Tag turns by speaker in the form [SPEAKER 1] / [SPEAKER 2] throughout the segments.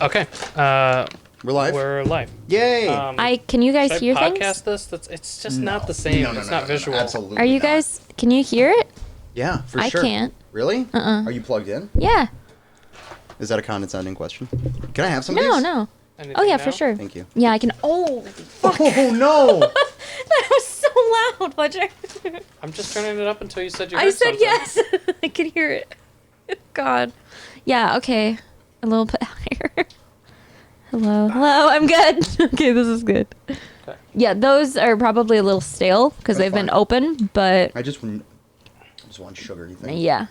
[SPEAKER 1] Okay.
[SPEAKER 2] We're live.
[SPEAKER 1] We're live.
[SPEAKER 2] Yay!
[SPEAKER 3] Can you guys
[SPEAKER 1] Should
[SPEAKER 3] hear
[SPEAKER 1] I
[SPEAKER 3] things?
[SPEAKER 1] podcast this? It's just not the same.
[SPEAKER 2] No,
[SPEAKER 1] It's not visual.
[SPEAKER 2] absolutely.
[SPEAKER 3] Are you
[SPEAKER 2] not.
[SPEAKER 3] guys? Can you hear it?
[SPEAKER 2] Yeah, for
[SPEAKER 3] I
[SPEAKER 2] sure.
[SPEAKER 3] can't.
[SPEAKER 2] Really?
[SPEAKER 3] Uh-uh.
[SPEAKER 2] Are you plugged in?
[SPEAKER 3] Yeah.
[SPEAKER 2] Is that a condescending question? Can I have some of
[SPEAKER 3] No,
[SPEAKER 2] these?
[SPEAKER 3] no.
[SPEAKER 1] Anything
[SPEAKER 3] Oh yeah,
[SPEAKER 1] now?
[SPEAKER 3] for sure.
[SPEAKER 2] Thank you.
[SPEAKER 3] Yeah, I can. Oh, fuck.
[SPEAKER 2] Oh no!
[SPEAKER 3] That was so loud, Fletcher.
[SPEAKER 1] I'm just turning it up until you said you heard
[SPEAKER 3] I said
[SPEAKER 1] something.
[SPEAKER 3] yes. I could hear it. God. Yeah. Okay. A little bit higher. Hello. Hello. I'm good. Okay, this is good.
[SPEAKER 1] Okay.
[SPEAKER 3] Yeah, those are probably a little stale because
[SPEAKER 2] That's
[SPEAKER 3] they've been
[SPEAKER 2] fine.
[SPEAKER 3] open, but
[SPEAKER 2] I just want sugar. You think?
[SPEAKER 3] yeah,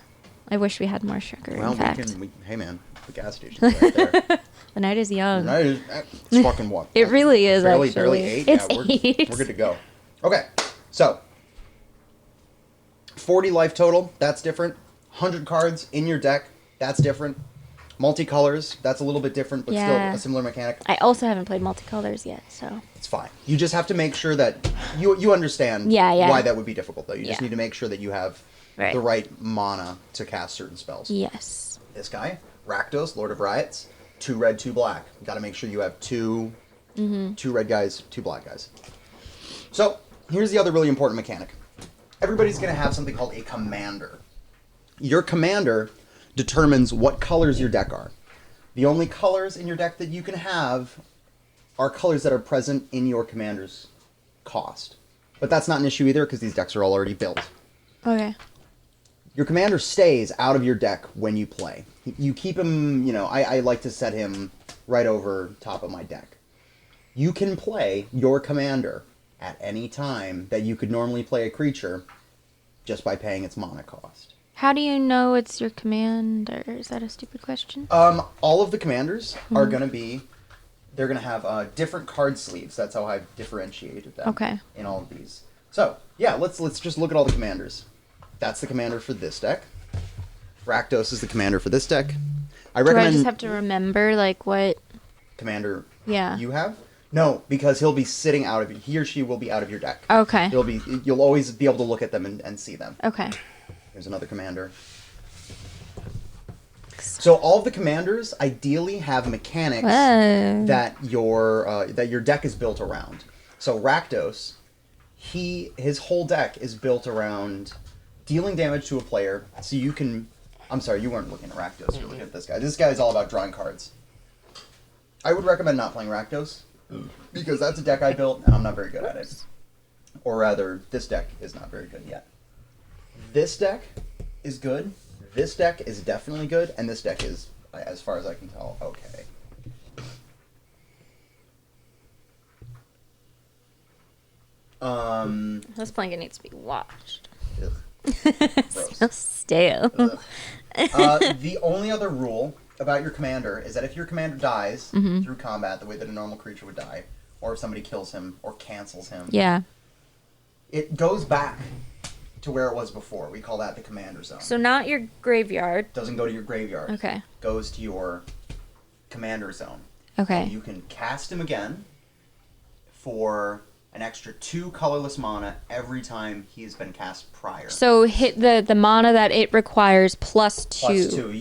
[SPEAKER 3] I wish we had more sugar.
[SPEAKER 2] Well,
[SPEAKER 3] in fact,
[SPEAKER 2] hey man, the gas station's right there.
[SPEAKER 3] the night is young.
[SPEAKER 2] It's fucking what?
[SPEAKER 3] It really is
[SPEAKER 2] barely,
[SPEAKER 3] actually.
[SPEAKER 2] barely 8.
[SPEAKER 3] It's
[SPEAKER 2] Yeah, we're
[SPEAKER 3] 8.
[SPEAKER 2] good to go. Okay, so 40 life total. That's different. 100 cards in your deck. That's different. Multicolors. That's a little bit different, but still
[SPEAKER 3] Yeah.
[SPEAKER 2] a similar mechanic.
[SPEAKER 3] I also haven't played multicolors yet, so
[SPEAKER 2] It's fine. You just have to make sure that you understand
[SPEAKER 3] Yeah.
[SPEAKER 2] why that would be difficult, though. You just
[SPEAKER 3] Yeah.
[SPEAKER 2] need to make sure that you have
[SPEAKER 3] Right.
[SPEAKER 2] the right mana to cast certain spells.
[SPEAKER 3] yes.
[SPEAKER 2] This guy, Rakdos, Lord of Riots, 2 red, 2 black. You got to make sure you have 2 red guys, 2 black guys. So here's the other really important mechanic. Everybody's going to have something called a commander. Your commander determines what colors your deck are. The only colors in your deck that you can have are colors that are present in your commander's cost. But that's not an issue either because these decks are all already built.
[SPEAKER 3] Okay.
[SPEAKER 2] Your commander stays out of your deck when you play. You keep him, I like to set him right over top of my deck. You can play your commander at any time that you could normally play a creature just by paying its mana cost.
[SPEAKER 3] How do you know it's your commander? Is that a stupid question?
[SPEAKER 2] All of the commanders are going to be, they're going to have different card sleeves. That's how I've differentiated them in all of these. So, yeah, let's just look at all the commanders. That's the commander for this deck. Rakdos is the commander for this deck. I
[SPEAKER 3] Do I
[SPEAKER 2] recommend
[SPEAKER 3] just have to remember, like, what...
[SPEAKER 2] commander
[SPEAKER 3] Yeah.
[SPEAKER 2] you have? No, because he'll be sitting out of he or she will be out of your deck.
[SPEAKER 3] Okay.
[SPEAKER 2] You'll always be able to look at them and see them.
[SPEAKER 3] Okay.
[SPEAKER 2] Here's another commander. So all of the commanders ideally have mechanics
[SPEAKER 3] Whoa.
[SPEAKER 2] that your deck is built around. So Rakdos, his whole deck is built around dealing damage to a player. So you can, I'm sorry, you weren't looking at Rakdos. You were looking at this guy. This guy is all about drawing cards. I would recommend not playing Rakdos because that's a deck I built and I'm not very good at it. Or rather, this deck is not very good yet. This deck is good. This deck is definitely good, and this deck is, as far as I can tell, okay.
[SPEAKER 3] This blanket needs to be washed.
[SPEAKER 2] Ugh,
[SPEAKER 3] It
[SPEAKER 2] gross.
[SPEAKER 3] smells stale.
[SPEAKER 2] The only other rule about your commander is that if your commander dies through combat, the way that a normal creature would die, or if somebody kills him or cancels him,
[SPEAKER 3] Yeah.
[SPEAKER 2] it goes back to where it was before. We call that the commander zone.
[SPEAKER 3] So not your graveyard.
[SPEAKER 2] Doesn't go to your graveyard.
[SPEAKER 3] Okay.
[SPEAKER 2] Goes to your commander zone.
[SPEAKER 3] Okay.
[SPEAKER 2] And you can cast him again for an extra 2 colorless mana every time he has been cast prior.
[SPEAKER 3] So hit the mana that it requires plus 2.
[SPEAKER 2] Plus 2.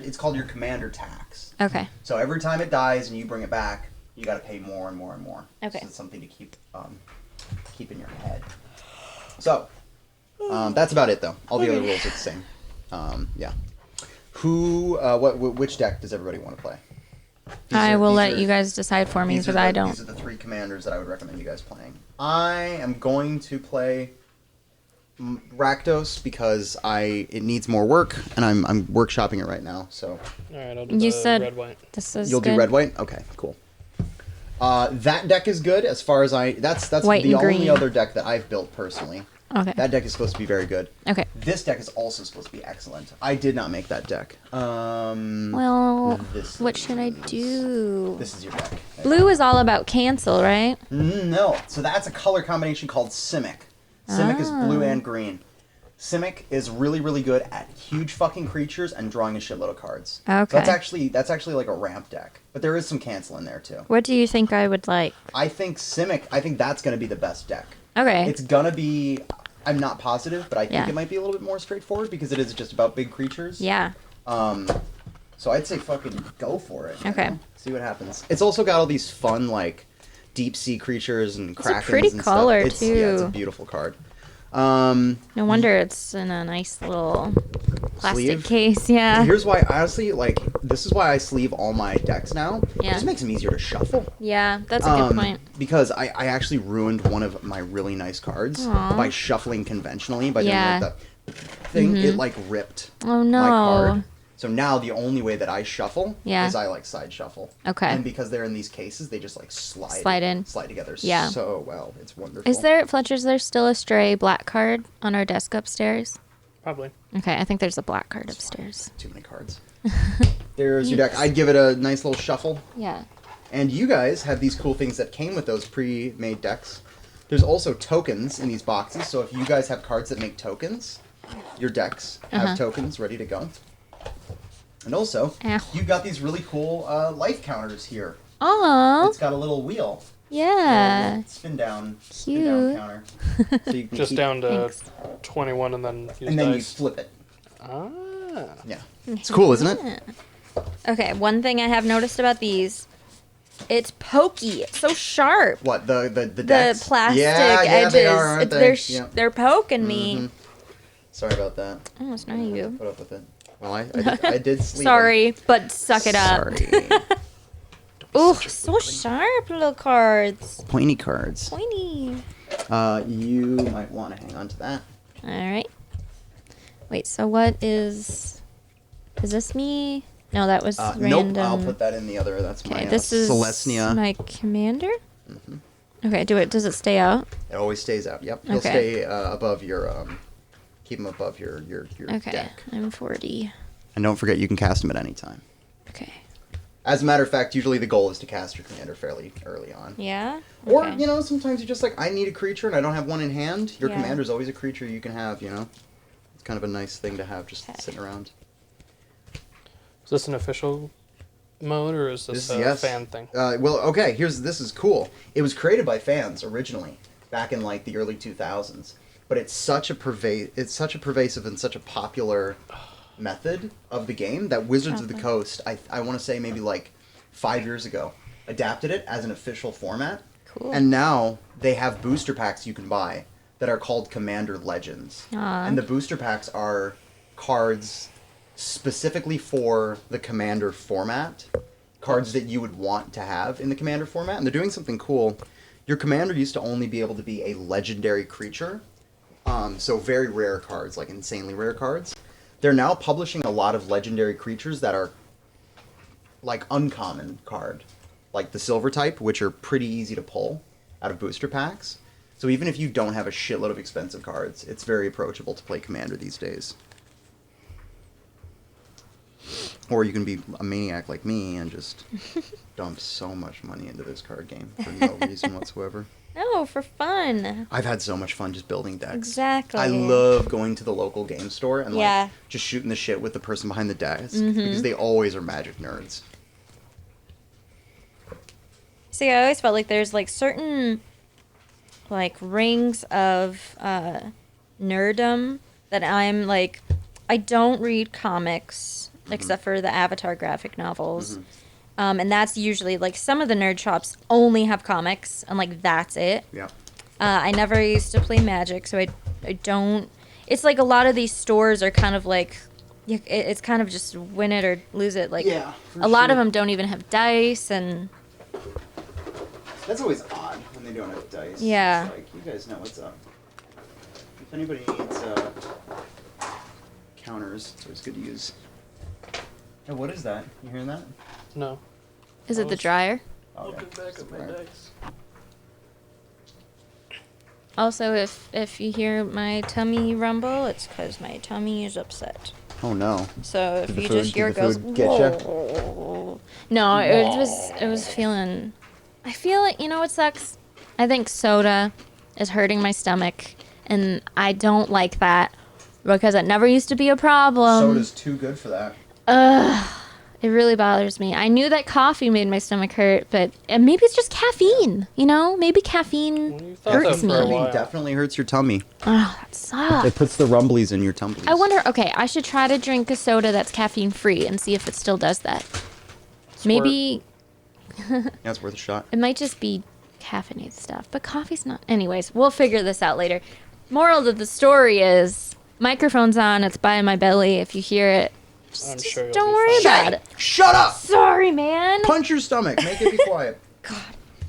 [SPEAKER 2] It's called your commander tax.
[SPEAKER 3] Okay.
[SPEAKER 2] So every time it dies and you bring it back, you got to pay more and more and more.
[SPEAKER 3] Okay.
[SPEAKER 2] So it's something to keep in your head. So that's about it, though. All the other rules are the same. Yeah. Which deck does everybody want to play?
[SPEAKER 3] I will let you guys decide for me because I don't.
[SPEAKER 2] These are the 3 commanders that I would recommend you guys playing. I am going to play Rakdos because it needs more work, and I'm workshopping it right now. So.
[SPEAKER 1] All right, I'll do
[SPEAKER 3] You
[SPEAKER 1] the
[SPEAKER 3] said
[SPEAKER 1] red white.
[SPEAKER 3] this is
[SPEAKER 2] You'll
[SPEAKER 3] good.
[SPEAKER 2] do red white. Okay, cool. That deck is good as far as that's
[SPEAKER 3] White
[SPEAKER 2] the
[SPEAKER 3] and
[SPEAKER 2] only
[SPEAKER 3] green.
[SPEAKER 2] other deck that I've built personally.
[SPEAKER 3] Okay.
[SPEAKER 2] That deck is supposed to be very good.
[SPEAKER 3] Okay.
[SPEAKER 2] This deck is also supposed to be excellent. I did not make that deck.
[SPEAKER 3] Well,
[SPEAKER 2] this
[SPEAKER 3] what should I do?
[SPEAKER 2] This is your deck.
[SPEAKER 3] Blue is all about cancel, right?
[SPEAKER 2] No. So that's a color combination called Simic. Simic is blue
[SPEAKER 3] Ah.
[SPEAKER 2] and green. Simic is really, really good at huge fucking creatures and drawing a shitload of cards.
[SPEAKER 3] Okay.
[SPEAKER 2] So that's actually like a ramp deck. But there is some cancel in there too.
[SPEAKER 3] What do you think I would like?
[SPEAKER 2] I think that's going to be the best deck.
[SPEAKER 3] Okay.
[SPEAKER 2] It's going to be, I'm not positive, but I think
[SPEAKER 3] Yeah.
[SPEAKER 2] it might be a little bit more straightforward because it is just about big creatures.
[SPEAKER 3] Yeah.
[SPEAKER 2] So I'd say fucking go for it.
[SPEAKER 3] Okay.
[SPEAKER 2] You know? See what happens. It's also got all these fun, like, deep sea creatures and krakens
[SPEAKER 3] a pretty
[SPEAKER 2] and
[SPEAKER 3] color,
[SPEAKER 2] stuff. Yeah, it's a
[SPEAKER 3] too.
[SPEAKER 2] beautiful card.
[SPEAKER 3] No wonder it's in a nice little plastic
[SPEAKER 2] Sleeve?
[SPEAKER 3] case. Yeah.
[SPEAKER 2] Here's why, honestly, like, this is why I sleeve all my decks now.
[SPEAKER 3] Yeah.
[SPEAKER 2] It just makes them easier to shuffle.
[SPEAKER 3] Yeah, that's a good point.
[SPEAKER 2] Because I actually ruined one of my really nice cards
[SPEAKER 3] Aw.
[SPEAKER 2] by shuffling conventionally, by
[SPEAKER 3] Yeah.
[SPEAKER 2] doing like that thing. It, like, ripped
[SPEAKER 3] Oh
[SPEAKER 2] my
[SPEAKER 3] no.
[SPEAKER 2] card. So now the only way that I shuffle
[SPEAKER 3] Yeah.
[SPEAKER 2] is I, like, side shuffle.
[SPEAKER 3] Okay.
[SPEAKER 2] And because they're in these cases, they just, like, slide
[SPEAKER 3] in.
[SPEAKER 2] slide together
[SPEAKER 3] Yeah.
[SPEAKER 2] so well. It's wonderful.
[SPEAKER 3] Is there still a stray black card on our desk upstairs?
[SPEAKER 1] Probably.
[SPEAKER 3] Okay, I think there's a black card upstairs.
[SPEAKER 2] Too many cards. There's your deck. I'd give it a nice little shuffle.
[SPEAKER 3] Yeah.
[SPEAKER 2] And you guys have these cool things that came with those pre-made decks. There's also tokens in these boxes, so if you guys have cards that make tokens, your decks have tokens ready to go. And also,
[SPEAKER 3] Ow.
[SPEAKER 2] you got these really cool life counters here.
[SPEAKER 3] Oh.
[SPEAKER 2] It's got a little wheel.
[SPEAKER 3] Yeah.
[SPEAKER 2] Little spin down
[SPEAKER 3] Cute.
[SPEAKER 2] counter. So you can
[SPEAKER 1] Just
[SPEAKER 2] keep-
[SPEAKER 1] down to
[SPEAKER 3] Thanks.
[SPEAKER 1] 21 and then use
[SPEAKER 2] and then you
[SPEAKER 1] dice.
[SPEAKER 2] flip it.
[SPEAKER 1] Ah.
[SPEAKER 2] Yeah. It's cool, isn't it?
[SPEAKER 3] Okay, one thing I have noticed about these, it's pokey. It's so sharp.
[SPEAKER 2] What, the
[SPEAKER 3] The
[SPEAKER 2] decks?
[SPEAKER 3] plastic
[SPEAKER 2] yeah,
[SPEAKER 3] edges.
[SPEAKER 2] they are, aren't they?
[SPEAKER 3] They're
[SPEAKER 2] Yeah.
[SPEAKER 3] they're poking me.
[SPEAKER 2] Mhm. Sorry about that.
[SPEAKER 3] Oh, it's not you.
[SPEAKER 2] Put up with it. Well, I did sleep.
[SPEAKER 3] Sorry, but suck it up.
[SPEAKER 2] Sorry.
[SPEAKER 3] Ooh, so sharp little cards.
[SPEAKER 2] Pointy cards.
[SPEAKER 3] Pointy.
[SPEAKER 2] You might want to hang on to that.
[SPEAKER 3] All right. Wait, so what is this me? No, that was random.
[SPEAKER 2] Nope, I'll put that in the other. That's my
[SPEAKER 3] Okay, this is
[SPEAKER 2] Celestia.
[SPEAKER 3] my commander. Okay, does it stay out?
[SPEAKER 2] It always stays out. Yep, he'll
[SPEAKER 3] Okay.
[SPEAKER 2] stay above your keep him above your
[SPEAKER 3] Okay,
[SPEAKER 2] deck.
[SPEAKER 3] I'm 40.
[SPEAKER 2] And don't forget, you can cast him at any time.
[SPEAKER 3] Okay.
[SPEAKER 2] As a matter of fact, usually the goal is to cast your commander fairly early on.
[SPEAKER 3] Yeah.
[SPEAKER 2] Or,
[SPEAKER 3] Okay.
[SPEAKER 2] you know, sometimes you're just like, I need a creature and I don't have one in hand. Your
[SPEAKER 3] Yeah.
[SPEAKER 2] commander's always a creature you can have, you know? It's kind of a nice thing to have just
[SPEAKER 3] Okay.
[SPEAKER 2] sitting around.
[SPEAKER 1] Is this an official mode or is this a
[SPEAKER 2] yes.
[SPEAKER 1] fan thing?
[SPEAKER 2] Well, okay, this is cool. It was created by fans originally, back in like the early 2000s. But it's such a pervasive and such a popular method of the game that Wizards of the Coast, I want to say maybe like 5 years ago, adapted it as an official format.
[SPEAKER 3] Cool.
[SPEAKER 2] And now they have booster packs you can buy that are called Commander Legends.
[SPEAKER 3] Aw.
[SPEAKER 2] And the booster packs are cards specifically for the Commander format, cards that you would want to have in the Commander format. And they're doing something cool. Your Commander used to only be able to be a legendary creature, so very rare cards, like insanely rare cards. They're now publishing a lot of legendary creatures that are like uncommon card, like the silver type, which are pretty easy to pull out of booster packs. So even if you don't have a shitload of expensive cards, it's very approachable to play Commander these days. Or you can be a maniac like me and just dump so much money into this card game for no reason whatsoever.
[SPEAKER 3] No, for fun.
[SPEAKER 2] I've had so much fun just building decks.
[SPEAKER 3] Exactly.
[SPEAKER 2] I love going to the local game store and
[SPEAKER 3] Yeah.
[SPEAKER 2] like just shooting the shit with the person behind the desk
[SPEAKER 3] Mm-hmm.
[SPEAKER 2] because they always are Magic nerds.
[SPEAKER 3] See, I always felt like there's like certain like rings of nerddom that I'm like, I don't read comics except for the Avatar graphic novels. And that's usually like some of the nerd shops only have comics and like that's it.
[SPEAKER 2] Yeah.
[SPEAKER 3] I never used to play Magic, so I don't. It's like a lot of these stores are kind of like, it's kind of just win it or lose it. Like
[SPEAKER 2] Yeah, for
[SPEAKER 3] a lot of
[SPEAKER 2] sure.
[SPEAKER 3] them don't even have dice and.
[SPEAKER 2] That's always odd when they don't have dice.
[SPEAKER 3] Yeah.
[SPEAKER 2] It's like, you guys know what's up. If anybody needs counters, it's always good to use. Hey, what is that? You hearing that?
[SPEAKER 1] No.
[SPEAKER 3] Is it the dryer?
[SPEAKER 2] Oh,
[SPEAKER 1] Looking
[SPEAKER 2] yeah.
[SPEAKER 1] back at my dice.
[SPEAKER 3] Also, if you hear my tummy rumble, it's because my tummy is upset.
[SPEAKER 2] Oh no.
[SPEAKER 3] So if
[SPEAKER 2] Did the
[SPEAKER 3] you
[SPEAKER 2] food-
[SPEAKER 3] just hear it
[SPEAKER 2] did the
[SPEAKER 3] goes,
[SPEAKER 2] food get ya?
[SPEAKER 3] "Whoa." No, it was feeling. I feel like, you know what sucks? I think soda is hurting my stomach, and I don't like that because it never used to be a problem.
[SPEAKER 2] Soda's too good for that.
[SPEAKER 3] It really bothers me. I knew that coffee made my stomach hurt, but maybe it's just caffeine. You know, maybe caffeine
[SPEAKER 1] Well, you thought that
[SPEAKER 3] hurts
[SPEAKER 1] for a
[SPEAKER 3] me.
[SPEAKER 1] while.
[SPEAKER 2] Caffeine definitely hurts your tummy.
[SPEAKER 3] Oh, that sucks.
[SPEAKER 2] It puts the rumblies in your tumblies.
[SPEAKER 3] I wonder. Okay, I should try to drink a soda that's caffeine free and see if it still does that. Maybe
[SPEAKER 2] Yeah, it's worth a shot.
[SPEAKER 3] it might just be caffeinated stuff, but coffee's not. Anyways, we'll figure this out later. Moral of the story is microphone's on. It's by my belly. If you hear it,
[SPEAKER 1] I'm
[SPEAKER 3] just
[SPEAKER 1] sure you'll
[SPEAKER 3] don't
[SPEAKER 1] be
[SPEAKER 3] worry
[SPEAKER 1] fine.
[SPEAKER 3] about it.
[SPEAKER 2] Shut up!
[SPEAKER 3] Sorry, man.
[SPEAKER 2] Punch your stomach. Make it be quiet.
[SPEAKER 3] God.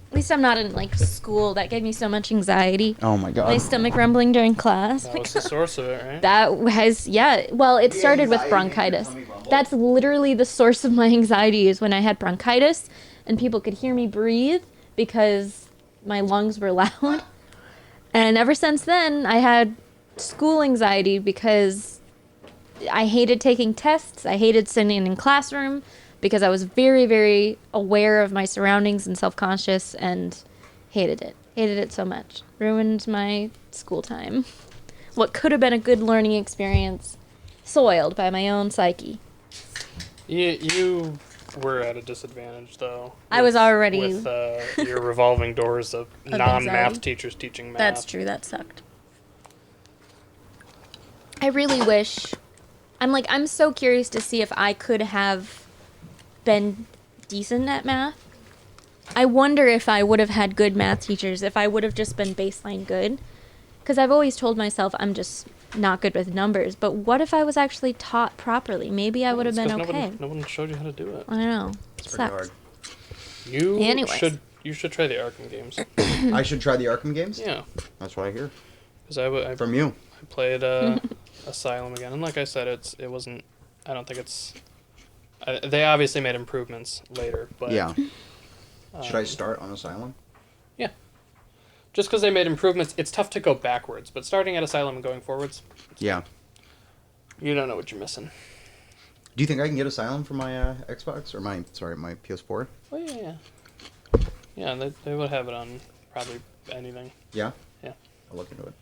[SPEAKER 3] At least I'm not in like school. That gave me so much anxiety.
[SPEAKER 2] Oh my god.
[SPEAKER 3] My stomach rumbling during class.
[SPEAKER 1] That was the source of it, right?
[SPEAKER 3] That has, yeah. Well, it
[SPEAKER 2] The
[SPEAKER 3] started with
[SPEAKER 2] anxiety makes your
[SPEAKER 3] bronchitis.
[SPEAKER 2] tummy rumble?
[SPEAKER 3] That's literally the source of my anxiety is when I had bronchitis and people could hear me breathe because my lungs were loud. And ever since then, I had school anxiety because I hated taking tests. I hated sitting in classroom because I was very, very aware of my surroundings and self-conscious and hated it. Hated it so much. Ruined my school time. What could have been a good learning experience, soiled by my own psyche.
[SPEAKER 1] You were at a disadvantage, though.
[SPEAKER 3] I was already-
[SPEAKER 1] with your revolving doors of non-math
[SPEAKER 3] anxiety.
[SPEAKER 1] teachers teaching math.
[SPEAKER 3] That's true. That sucked. I really wish. I'm so curious to see if I could have been decent at math. I wonder if I would have had good math teachers, if I would have just been baseline good. Because I've always told myself I'm just not good with numbers. But what if I was actually taught properly? Maybe I would have
[SPEAKER 1] It's
[SPEAKER 3] been
[SPEAKER 1] 'cause
[SPEAKER 3] okay.
[SPEAKER 1] No one showed you how to do it.
[SPEAKER 3] I know.
[SPEAKER 2] It's pretty hard.
[SPEAKER 1] You
[SPEAKER 3] Anyways.
[SPEAKER 1] should try the Arkham games.
[SPEAKER 2] I should try the Arkham games?
[SPEAKER 1] Yeah,
[SPEAKER 2] That's what I hear.
[SPEAKER 1] because I
[SPEAKER 2] From you.
[SPEAKER 1] played Asylum again, and like I said, it wasn't. I don't think it's. They obviously made improvements later, but
[SPEAKER 2] Yeah. Should I start on Asylum?
[SPEAKER 1] Yeah. Just because they made improvements, it's tough to go backwards. But starting at Asylum and going forwards,
[SPEAKER 2] Yeah.
[SPEAKER 1] you don't know what you're missing.
[SPEAKER 2] Do you think I can get Asylum for my Xbox? Or my PS4?
[SPEAKER 1] Oh yeah. Yeah, they would have it on probably anything.
[SPEAKER 2] Yeah?
[SPEAKER 1] Yeah.
[SPEAKER 2] I'll look into it.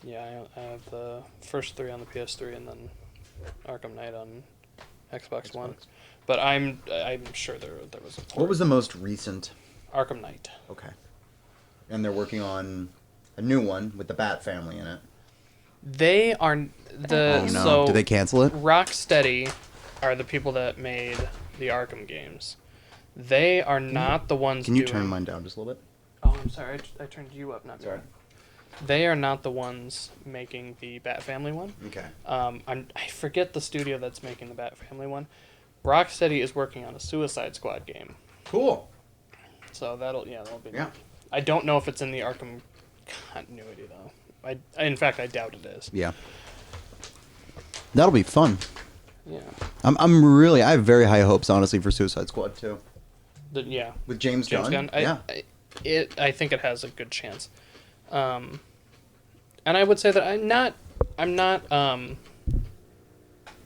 [SPEAKER 1] Yeah, I have the first 3 on the PS3 and then Arkham Knight on Xbox One. But I'm sure there was a port.
[SPEAKER 2] What was the most recent?
[SPEAKER 1] Arkham Knight.
[SPEAKER 2] Okay. And they're working on a new one with the Bat family in it.
[SPEAKER 1] They are
[SPEAKER 2] Oh no.
[SPEAKER 1] so
[SPEAKER 2] Did they cancel it?
[SPEAKER 1] Rocksteady are the people that made the Arkham games. They are not the ones.
[SPEAKER 2] Can you
[SPEAKER 1] doing...
[SPEAKER 2] turn mine down just a little bit?
[SPEAKER 1] Oh, I'm sorry. I turned you up, not
[SPEAKER 2] Sorry.
[SPEAKER 1] sorry. They are not the ones making the Bat Family one.
[SPEAKER 2] Okay.
[SPEAKER 1] I forget the studio that's making the Bat Family one. Rocksteady is working on a Suicide Squad game,
[SPEAKER 2] Cool.
[SPEAKER 1] so that'll be.
[SPEAKER 2] Yeah.
[SPEAKER 1] I don't know if it's in the Arkham continuity though. In fact, I doubt it is.
[SPEAKER 2] Yeah. That'll be fun.
[SPEAKER 1] Yeah.
[SPEAKER 2] I'm really, I have very high hopes, honestly, for Suicide Squad too.
[SPEAKER 1] Yeah.
[SPEAKER 2] With James Gunn? Yeah.
[SPEAKER 1] I think it has a good chance. And I would say that I'm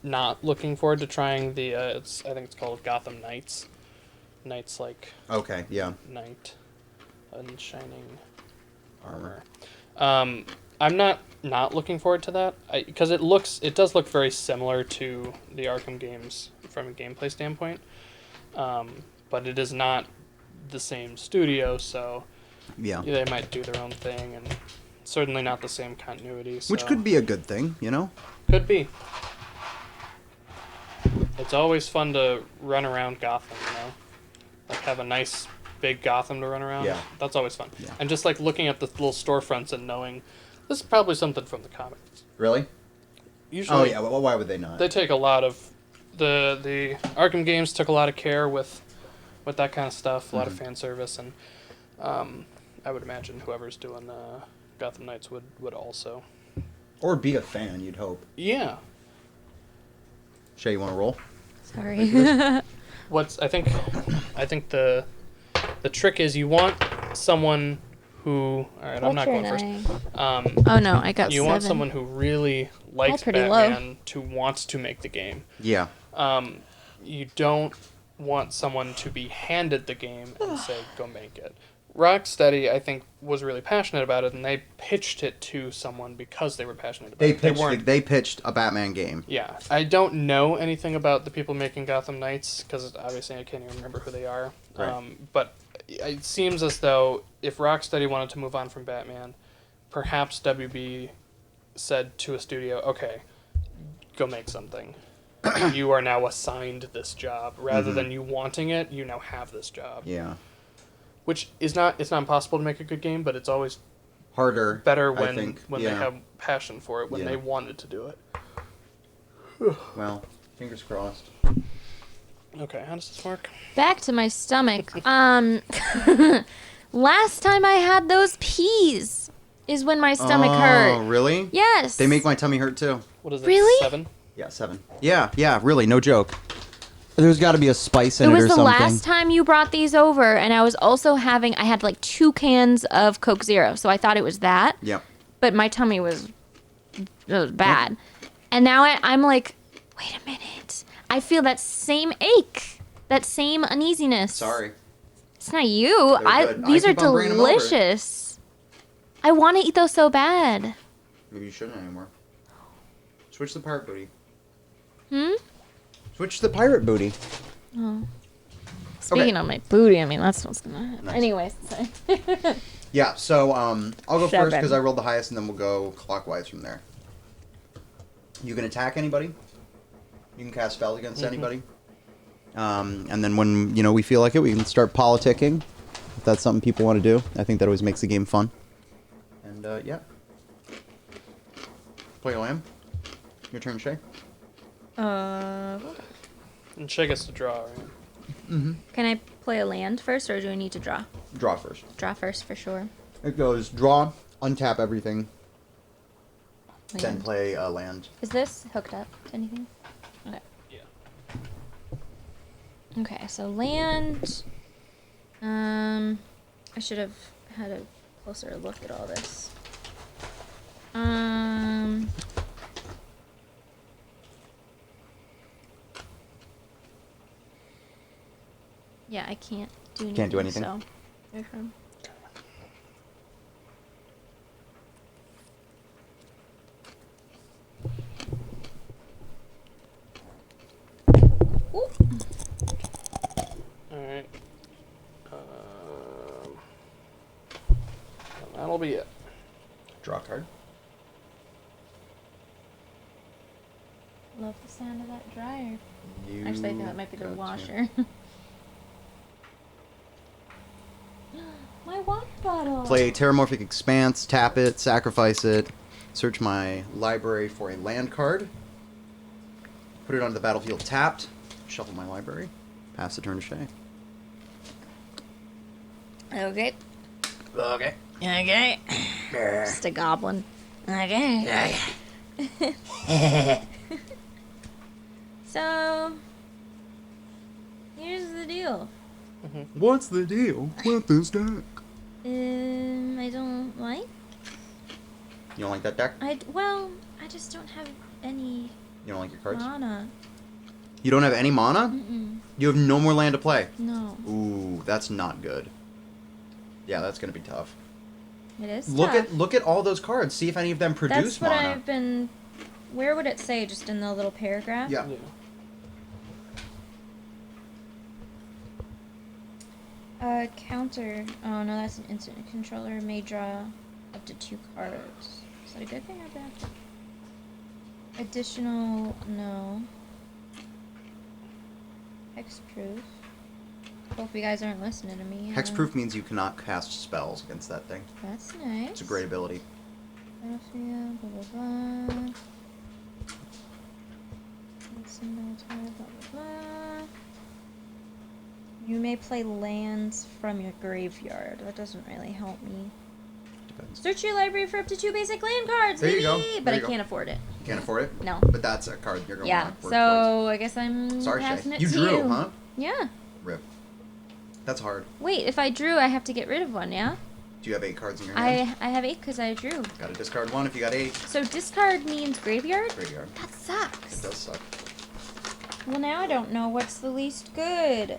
[SPEAKER 1] not looking forward to trying the I think it's called Gotham Knights. Knights like
[SPEAKER 2] Okay, yeah.
[SPEAKER 1] knight in shining
[SPEAKER 2] Armor.
[SPEAKER 1] armor. I'm not looking forward to that because it does look very similar to the Arkham games from a gameplay standpoint. But it is not the same studio, so
[SPEAKER 2] Yeah.
[SPEAKER 1] they might do their own thing, and certainly not the same continuity. So.
[SPEAKER 2] Which could be a good thing, you know?
[SPEAKER 1] Could be. It's always fun to run around Gotham, you know? Like, have a nice, big Gotham to run around.
[SPEAKER 2] Yeah.
[SPEAKER 1] That's always fun.
[SPEAKER 2] Yeah.
[SPEAKER 1] And just, like, looking at the little storefronts and knowing, this is probably something from the comics.
[SPEAKER 2] Really?
[SPEAKER 1] Usually,
[SPEAKER 2] Oh, yeah. Well, why would they not?
[SPEAKER 1] they take a lot of... The Arkham games took a lot of care with that kind of stuff, a lot of fan service, and I would imagine whoever's doing Gotham Knights would also.
[SPEAKER 2] Or be a fan, you'd hope.
[SPEAKER 1] Yeah.
[SPEAKER 2] Shay, you want to roll?
[SPEAKER 3] Sorry.
[SPEAKER 1] I think the trick is you want someone who. All right, I'm not going first.
[SPEAKER 3] Oh no, I got
[SPEAKER 1] You
[SPEAKER 3] 7.
[SPEAKER 1] want someone who really likes
[SPEAKER 3] pretty low.
[SPEAKER 1] Batman, who wants to make the game.
[SPEAKER 2] Yeah.
[SPEAKER 1] You don't want someone to be handed the game and say, go make it. Rocksteady, I think, was really passionate about it, and they pitched it to someone because they were passionate about
[SPEAKER 2] They
[SPEAKER 1] it.
[SPEAKER 2] pitched. They pitched a Batman game.
[SPEAKER 1] Yeah, I don't know anything about the people making Gotham Knights because obviously I can't even remember who they are.
[SPEAKER 2] Right.
[SPEAKER 1] But it seems as though if Rocksteady wanted to move on from Batman, perhaps WB said to a studio, "Okay, go make something. You are now assigned this job rather than you wanting it. You now have this job."
[SPEAKER 2] Yeah.
[SPEAKER 1] Which is not it's not impossible to make a good game, but it's always
[SPEAKER 2] Harder.
[SPEAKER 1] better
[SPEAKER 2] I
[SPEAKER 1] when
[SPEAKER 2] think.
[SPEAKER 1] they have passion for it, when
[SPEAKER 2] Yeah.
[SPEAKER 1] they wanted to do it.
[SPEAKER 2] Well, fingers crossed.
[SPEAKER 1] Okay, how does this work?
[SPEAKER 3] Back to my stomach. Last time I had those peas is when my stomach
[SPEAKER 2] Oh,
[SPEAKER 3] hurt.
[SPEAKER 2] really?
[SPEAKER 3] Yes.
[SPEAKER 2] They make my tummy hurt too.
[SPEAKER 1] What is it?
[SPEAKER 3] Really?
[SPEAKER 1] 7?
[SPEAKER 2] Yeah, 7. Yeah, really, no joke. There's got to be a spice in
[SPEAKER 3] It
[SPEAKER 2] it,
[SPEAKER 3] was
[SPEAKER 2] or
[SPEAKER 3] the
[SPEAKER 2] something.
[SPEAKER 3] last time you brought these over, and I was also I had like 2 cans of Coke Zero, so I thought it was that.
[SPEAKER 2] Yep.
[SPEAKER 3] But my tummy was bad. And now I'm like, wait a minute. I feel that same ache, that same uneasiness.
[SPEAKER 2] Sorry.
[SPEAKER 3] It's not you.
[SPEAKER 2] They're good.
[SPEAKER 3] These
[SPEAKER 2] I
[SPEAKER 3] are
[SPEAKER 2] keep on bringing 'em over.
[SPEAKER 3] delicious. I want to eat those so bad.
[SPEAKER 2] Maybe you shouldn't anymore. Switch the pirate booty.
[SPEAKER 3] Hmm?
[SPEAKER 2] Switch the pirate booty.
[SPEAKER 3] Oh. Speaking of my booty, I mean, that's what's going to happen.
[SPEAKER 2] Nice.
[SPEAKER 3] Anyways, sorry.
[SPEAKER 2] Yeah, so I'll go
[SPEAKER 3] Shove
[SPEAKER 2] first
[SPEAKER 3] it.
[SPEAKER 2] because I rolled the highest, and then we'll go clockwise from there. You can attack anybody. You can cast spells against anybody. And then when we feel like it, we can start politicking. If that's something people want to do, I think that always makes the game fun. And yeah, play a lamb. Your turn, Shay.
[SPEAKER 1] And Shay gets to draw, right?
[SPEAKER 3] Can I play a land first, or do I need to draw?
[SPEAKER 2] Draw first.
[SPEAKER 3] Draw first for sure.
[SPEAKER 2] It goes draw, untap everything, then
[SPEAKER 3] Land.
[SPEAKER 2] play a land.
[SPEAKER 3] Is this hooked up to anything? Okay.
[SPEAKER 1] Yeah.
[SPEAKER 3] Okay, so land. I should have had a closer look at all this. Yeah, I can't do anything.
[SPEAKER 2] Can't do anything?
[SPEAKER 3] So, okay. Ooh.
[SPEAKER 1] Alright. That'll be it.
[SPEAKER 2] Draw a card.
[SPEAKER 3] Love the sound of that dryer.
[SPEAKER 2] You
[SPEAKER 3] Actually, I think that might be the
[SPEAKER 2] got to-
[SPEAKER 3] washer. My water bottle.
[SPEAKER 2] Play Terramorphic Expanse, tap it, sacrifice it, search my library for a land card, put it onto the battlefield tapped, shuffle my library, pass the turn to Shay.
[SPEAKER 3] Okay.
[SPEAKER 2] Okay.
[SPEAKER 3] Okay. Just a goblin. Okay. So, here's the deal.
[SPEAKER 2] What's the deal with this deck?
[SPEAKER 3] I don't like.
[SPEAKER 2] You don't like that deck?
[SPEAKER 3] I just don't have any
[SPEAKER 2] You don't like your cards?
[SPEAKER 3] mana.
[SPEAKER 2] You don't have any mana?
[SPEAKER 3] Mm-mm.
[SPEAKER 2] You have no more land to play.
[SPEAKER 3] No.
[SPEAKER 2] Ooh, that's not good. Yeah, that's gonna be tough.
[SPEAKER 3] It is
[SPEAKER 2] Look
[SPEAKER 3] tough.
[SPEAKER 2] at all those cards. See if any of them produce
[SPEAKER 3] That's what
[SPEAKER 2] mana.
[SPEAKER 3] I've been. Where would it say? Just in the little paragraph?
[SPEAKER 2] Yeah.
[SPEAKER 3] Counter. Oh no, that's an instant controller. May draw up to 2 cards. Is that a good thing or a bad thing? Additional. No. Hexproof. Hope you guys aren't listening to me.
[SPEAKER 2] Hexproof means you cannot cast spells against that thing.
[SPEAKER 3] That's nice.
[SPEAKER 2] It's a great ability.
[SPEAKER 3] Battlefield, blah blah blah. Blah blah blah. You may play lands from your graveyard. That doesn't really help me.
[SPEAKER 2] Depends.
[SPEAKER 3] Search your library for up to 2 basic land cards,
[SPEAKER 2] There you
[SPEAKER 3] baby!
[SPEAKER 2] go.
[SPEAKER 3] But
[SPEAKER 2] There
[SPEAKER 3] I
[SPEAKER 2] you go.
[SPEAKER 3] can't afford it.
[SPEAKER 2] You can't afford it?
[SPEAKER 3] No.
[SPEAKER 2] But that's a card you're going
[SPEAKER 3] Yeah,
[SPEAKER 2] to work towards.
[SPEAKER 3] so I guess I'm
[SPEAKER 2] Sorry,
[SPEAKER 3] passing
[SPEAKER 2] Shay.
[SPEAKER 3] it
[SPEAKER 2] You
[SPEAKER 3] to
[SPEAKER 2] drew,
[SPEAKER 3] you.
[SPEAKER 2] huh?
[SPEAKER 3] Yeah.
[SPEAKER 2] Rip. That's hard.
[SPEAKER 3] Wait, if I drew, I have to get rid of one, yeah?
[SPEAKER 2] Do you have 8 cards in your hand?
[SPEAKER 3] I have 8 because I drew.
[SPEAKER 2] Gotta discard 1 if you got 8.
[SPEAKER 3] So discard means graveyard?
[SPEAKER 2] Graveyard.
[SPEAKER 3] That
[SPEAKER 2] It
[SPEAKER 3] sucks.
[SPEAKER 2] does suck.
[SPEAKER 3] Well, now I don't know what's the least good.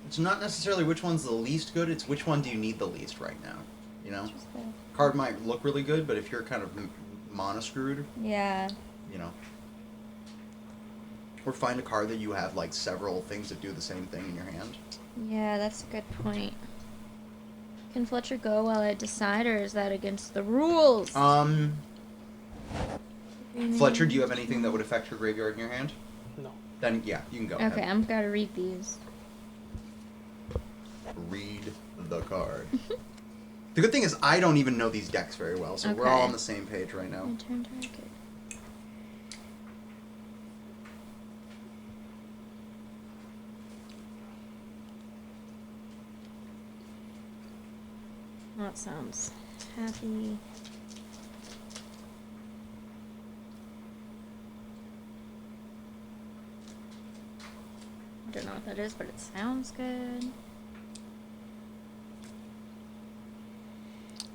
[SPEAKER 2] It's not necessarily which one's the least good, it's which one do you need the least right now. You know?
[SPEAKER 3] Interesting.
[SPEAKER 2] Card might look really good, but if you're kind of mana screwed,
[SPEAKER 3] Yeah.
[SPEAKER 2] you know. Or find a card that you have like several things that do the same thing in your hand.
[SPEAKER 3] Yeah, that's a good point. Can Fletcher go while I decide, or is that against the rules?
[SPEAKER 2] Fletcher, do you have anything that would affect your graveyard in your hand?
[SPEAKER 1] No.
[SPEAKER 2] Then yeah, you can go.
[SPEAKER 3] Okay,
[SPEAKER 2] ahead.
[SPEAKER 3] I'm gotta read these.
[SPEAKER 2] Read the card. The good thing is I don't even know these decks very well, so we're all
[SPEAKER 3] Okay.
[SPEAKER 2] on the same page right now.
[SPEAKER 3] Return target. That sounds happy. I don't know what that is, but it sounds good.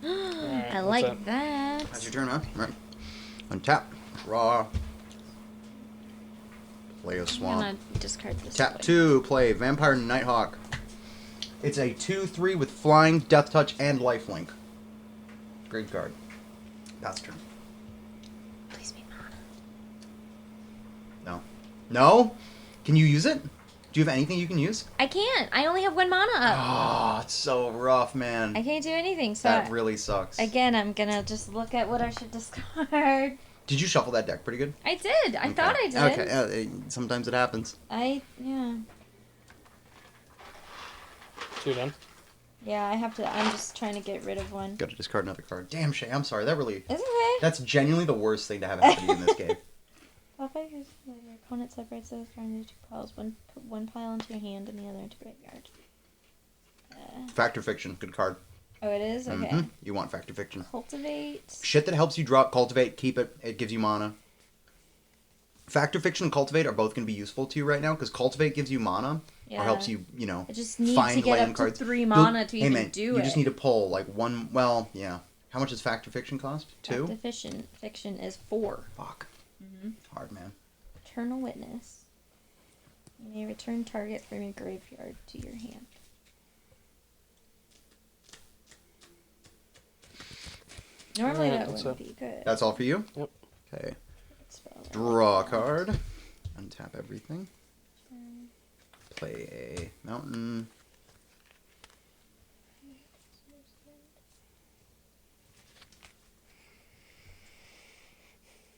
[SPEAKER 3] I
[SPEAKER 1] what's
[SPEAKER 3] like
[SPEAKER 1] up?
[SPEAKER 3] that.
[SPEAKER 2] That's your turn, huh? Right. Untap. Draw. Play a
[SPEAKER 3] I'm
[SPEAKER 2] swamp.
[SPEAKER 3] gonna discard this.
[SPEAKER 2] Tap
[SPEAKER 3] one.
[SPEAKER 2] 2, play Vampire Nighthawk. It's a 2/3 with flying, death touch, and lifelink. Great card. That's turn.
[SPEAKER 3] Please be mana.
[SPEAKER 2] No. No? Can you use it? Do you have anything you can use?
[SPEAKER 3] I can't. I only have 1 mana up.
[SPEAKER 2] Oh, it's so rough, man.
[SPEAKER 3] I can't do anything. So
[SPEAKER 2] That really sucks.
[SPEAKER 3] again, I'm gonna just look at what I should discard.
[SPEAKER 2] Did you shuffle that deck pretty good?
[SPEAKER 3] I did. I thought I did.
[SPEAKER 2] Okay, sometimes it happens.
[SPEAKER 3] Yeah.
[SPEAKER 1] 2 done.
[SPEAKER 3] Yeah, I have to. I'm just trying to get rid of one.
[SPEAKER 2] Got to discard another card. Damn, Shay, I'm sorry. That really...
[SPEAKER 3] It's okay.
[SPEAKER 2] That's genuinely the worst thing to have happen to you in this game.
[SPEAKER 3] Well, if your opponent separates those cards into 2 piles, put one pile into your hand and the other into graveyard.
[SPEAKER 2] Fact or Fiction, good card.
[SPEAKER 3] Oh, it is? Okay.
[SPEAKER 2] Mhm. You want Fact or Fiction.
[SPEAKER 3] Cultivate.
[SPEAKER 2] Shit that helps you drop Cultivate, keep it. It gives you mana. Fact or Fiction and Cultivate are both going to be useful to you right now, because Cultivate gives you mana,
[SPEAKER 3] Yeah.
[SPEAKER 2] or helps you, you know,
[SPEAKER 3] I just need
[SPEAKER 2] find
[SPEAKER 3] to get
[SPEAKER 2] land
[SPEAKER 3] up
[SPEAKER 2] cards.
[SPEAKER 3] to 3 mana to
[SPEAKER 2] Hey,
[SPEAKER 3] even
[SPEAKER 2] man,
[SPEAKER 3] do
[SPEAKER 2] you
[SPEAKER 3] it.
[SPEAKER 2] just need to pull, like, one... Well, yeah. How much does Fact or Fiction cost? 2?
[SPEAKER 3] Fiction is 4.
[SPEAKER 2] Fuck. Hard, man.
[SPEAKER 3] Eternal Witness. You may return target from your graveyard to your hand. Normally
[SPEAKER 1] Alright,
[SPEAKER 3] that
[SPEAKER 1] that's
[SPEAKER 3] wouldn't
[SPEAKER 1] it.
[SPEAKER 3] be good.
[SPEAKER 2] That's all for you?
[SPEAKER 1] Yep.
[SPEAKER 2] Okay.
[SPEAKER 3] Spell that.
[SPEAKER 2] Draw a card. Untap everything. Play a mountain.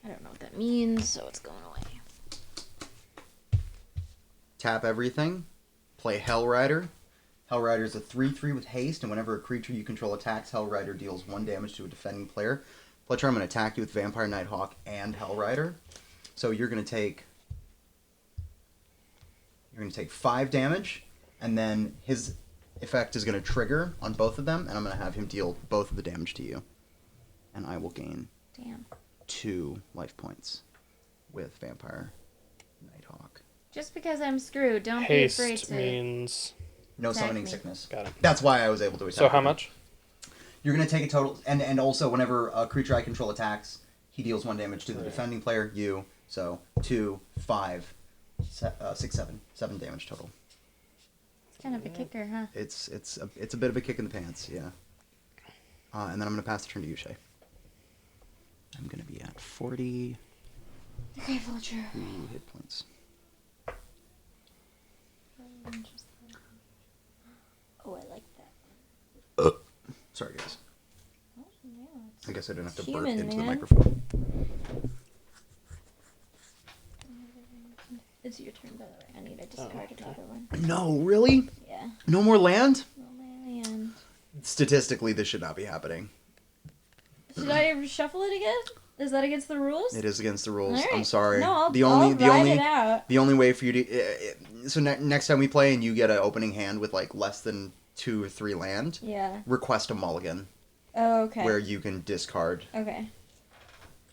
[SPEAKER 3] I don't know what that means, so it's going away.
[SPEAKER 2] Tap everything. Play Hellrider. Hellrider is a 3/3 with haste, and whenever a creature you control attacks, Hellrider deals 1 damage to a defending player. Fletcher, I'm going to attack you with Vampire Nighthawk and Hellrider. So you're going to take 5 damage, and then his effect is going to trigger on both of them, and I'm going to have him deal both of the damage to you. And I will gain
[SPEAKER 3] Damn.
[SPEAKER 2] 2 life points with Vampire Nighthawk.
[SPEAKER 3] Just because I'm screwed, don't be
[SPEAKER 1] Haste
[SPEAKER 3] afraid to.
[SPEAKER 1] means...
[SPEAKER 2] No
[SPEAKER 3] Attack
[SPEAKER 2] summoning
[SPEAKER 3] me.
[SPEAKER 2] sickness.
[SPEAKER 1] Got it.
[SPEAKER 2] That's why I was able to attack.
[SPEAKER 1] So how
[SPEAKER 2] him.
[SPEAKER 1] much?
[SPEAKER 2] You're going to take a total... And also, whenever a creature I control attacks, he deals 1 damage to the
[SPEAKER 1] Right.
[SPEAKER 2] defending player, you. So 2, 5, 6, 7. 7 damage total.
[SPEAKER 3] It's kind of a kicker, huh?
[SPEAKER 2] It's a bit of a kick in the pants, yeah. And then I'm going to pass the turn to you, Shay. I'm going to be at 42
[SPEAKER 3] Okay, Vulture.
[SPEAKER 2] hit points.
[SPEAKER 3] Oh, I like that.
[SPEAKER 2] Sorry, guys.
[SPEAKER 3] Oh, yeah, it's
[SPEAKER 2] I guess I didn't have to
[SPEAKER 3] human,
[SPEAKER 2] burp into the
[SPEAKER 3] man.
[SPEAKER 2] microphone.
[SPEAKER 3] It's your turn, by the way. I need to discard
[SPEAKER 1] okay.
[SPEAKER 3] another one.
[SPEAKER 2] No, really?
[SPEAKER 3] Yeah.
[SPEAKER 2] No more land?
[SPEAKER 3] Oh, man.
[SPEAKER 2] Statistically, this should not be happening.
[SPEAKER 3] Should I shuffle it again? Is that against the rules?
[SPEAKER 2] It is against the rules.
[SPEAKER 3] All right.
[SPEAKER 2] I'm sorry.
[SPEAKER 3] No, I'll,
[SPEAKER 2] the
[SPEAKER 3] I'll
[SPEAKER 2] only
[SPEAKER 3] ride it out.
[SPEAKER 2] the only way for you to so next time we play and you get an opening hand with like less than 2 or 3 land,
[SPEAKER 3] Yeah.
[SPEAKER 2] request a mulligan
[SPEAKER 3] Oh, okay.
[SPEAKER 2] where you can discard.
[SPEAKER 3] Okay.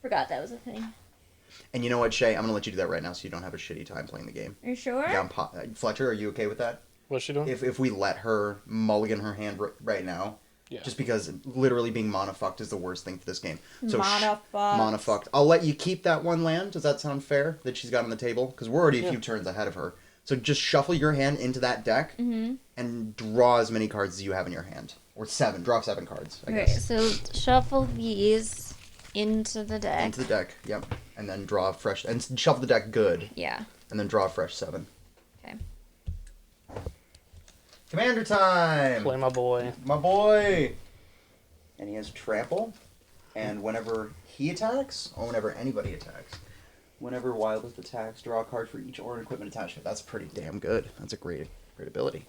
[SPEAKER 3] Forgot that was a thing.
[SPEAKER 2] And you know what, Shay? I'm gonna let you do that right now so you don't have a shitty time playing the game.
[SPEAKER 3] Are you sure?
[SPEAKER 2] Yeah, Fletcher, are you okay with that?
[SPEAKER 1] What's she doing?
[SPEAKER 2] If we let her mulligan her hand right now,
[SPEAKER 1] Yeah.
[SPEAKER 2] just because literally being mana fucked is the worst thing for this game. So
[SPEAKER 3] Mana fucked.
[SPEAKER 2] Mana fucked. I'll let you keep that 1 land. Does that sound fair that she's got on the table? Because we're already a
[SPEAKER 1] Yeah.
[SPEAKER 2] few turns ahead of her. So just shuffle your hand into that deck
[SPEAKER 3] Mm-hmm.
[SPEAKER 2] and draw as many cards as you have in your hand. Or 7. Draw 7 cards, I
[SPEAKER 3] Okay,
[SPEAKER 2] guess.
[SPEAKER 3] so shuffle these into the deck.
[SPEAKER 2] Into the deck, yep. And then draw a fresh... And shuffle the deck good.
[SPEAKER 3] Yeah.
[SPEAKER 2] And then draw a fresh 7.
[SPEAKER 3] Okay.
[SPEAKER 2] Commander time!
[SPEAKER 1] Play my boy.
[SPEAKER 2] My boy! And he has trample. And whenever he attacks, or whenever anybody attacks, whenever Wildest attacks, draw a card for each Aura and equipment attached to it. That's pretty damn good. That's a great ability.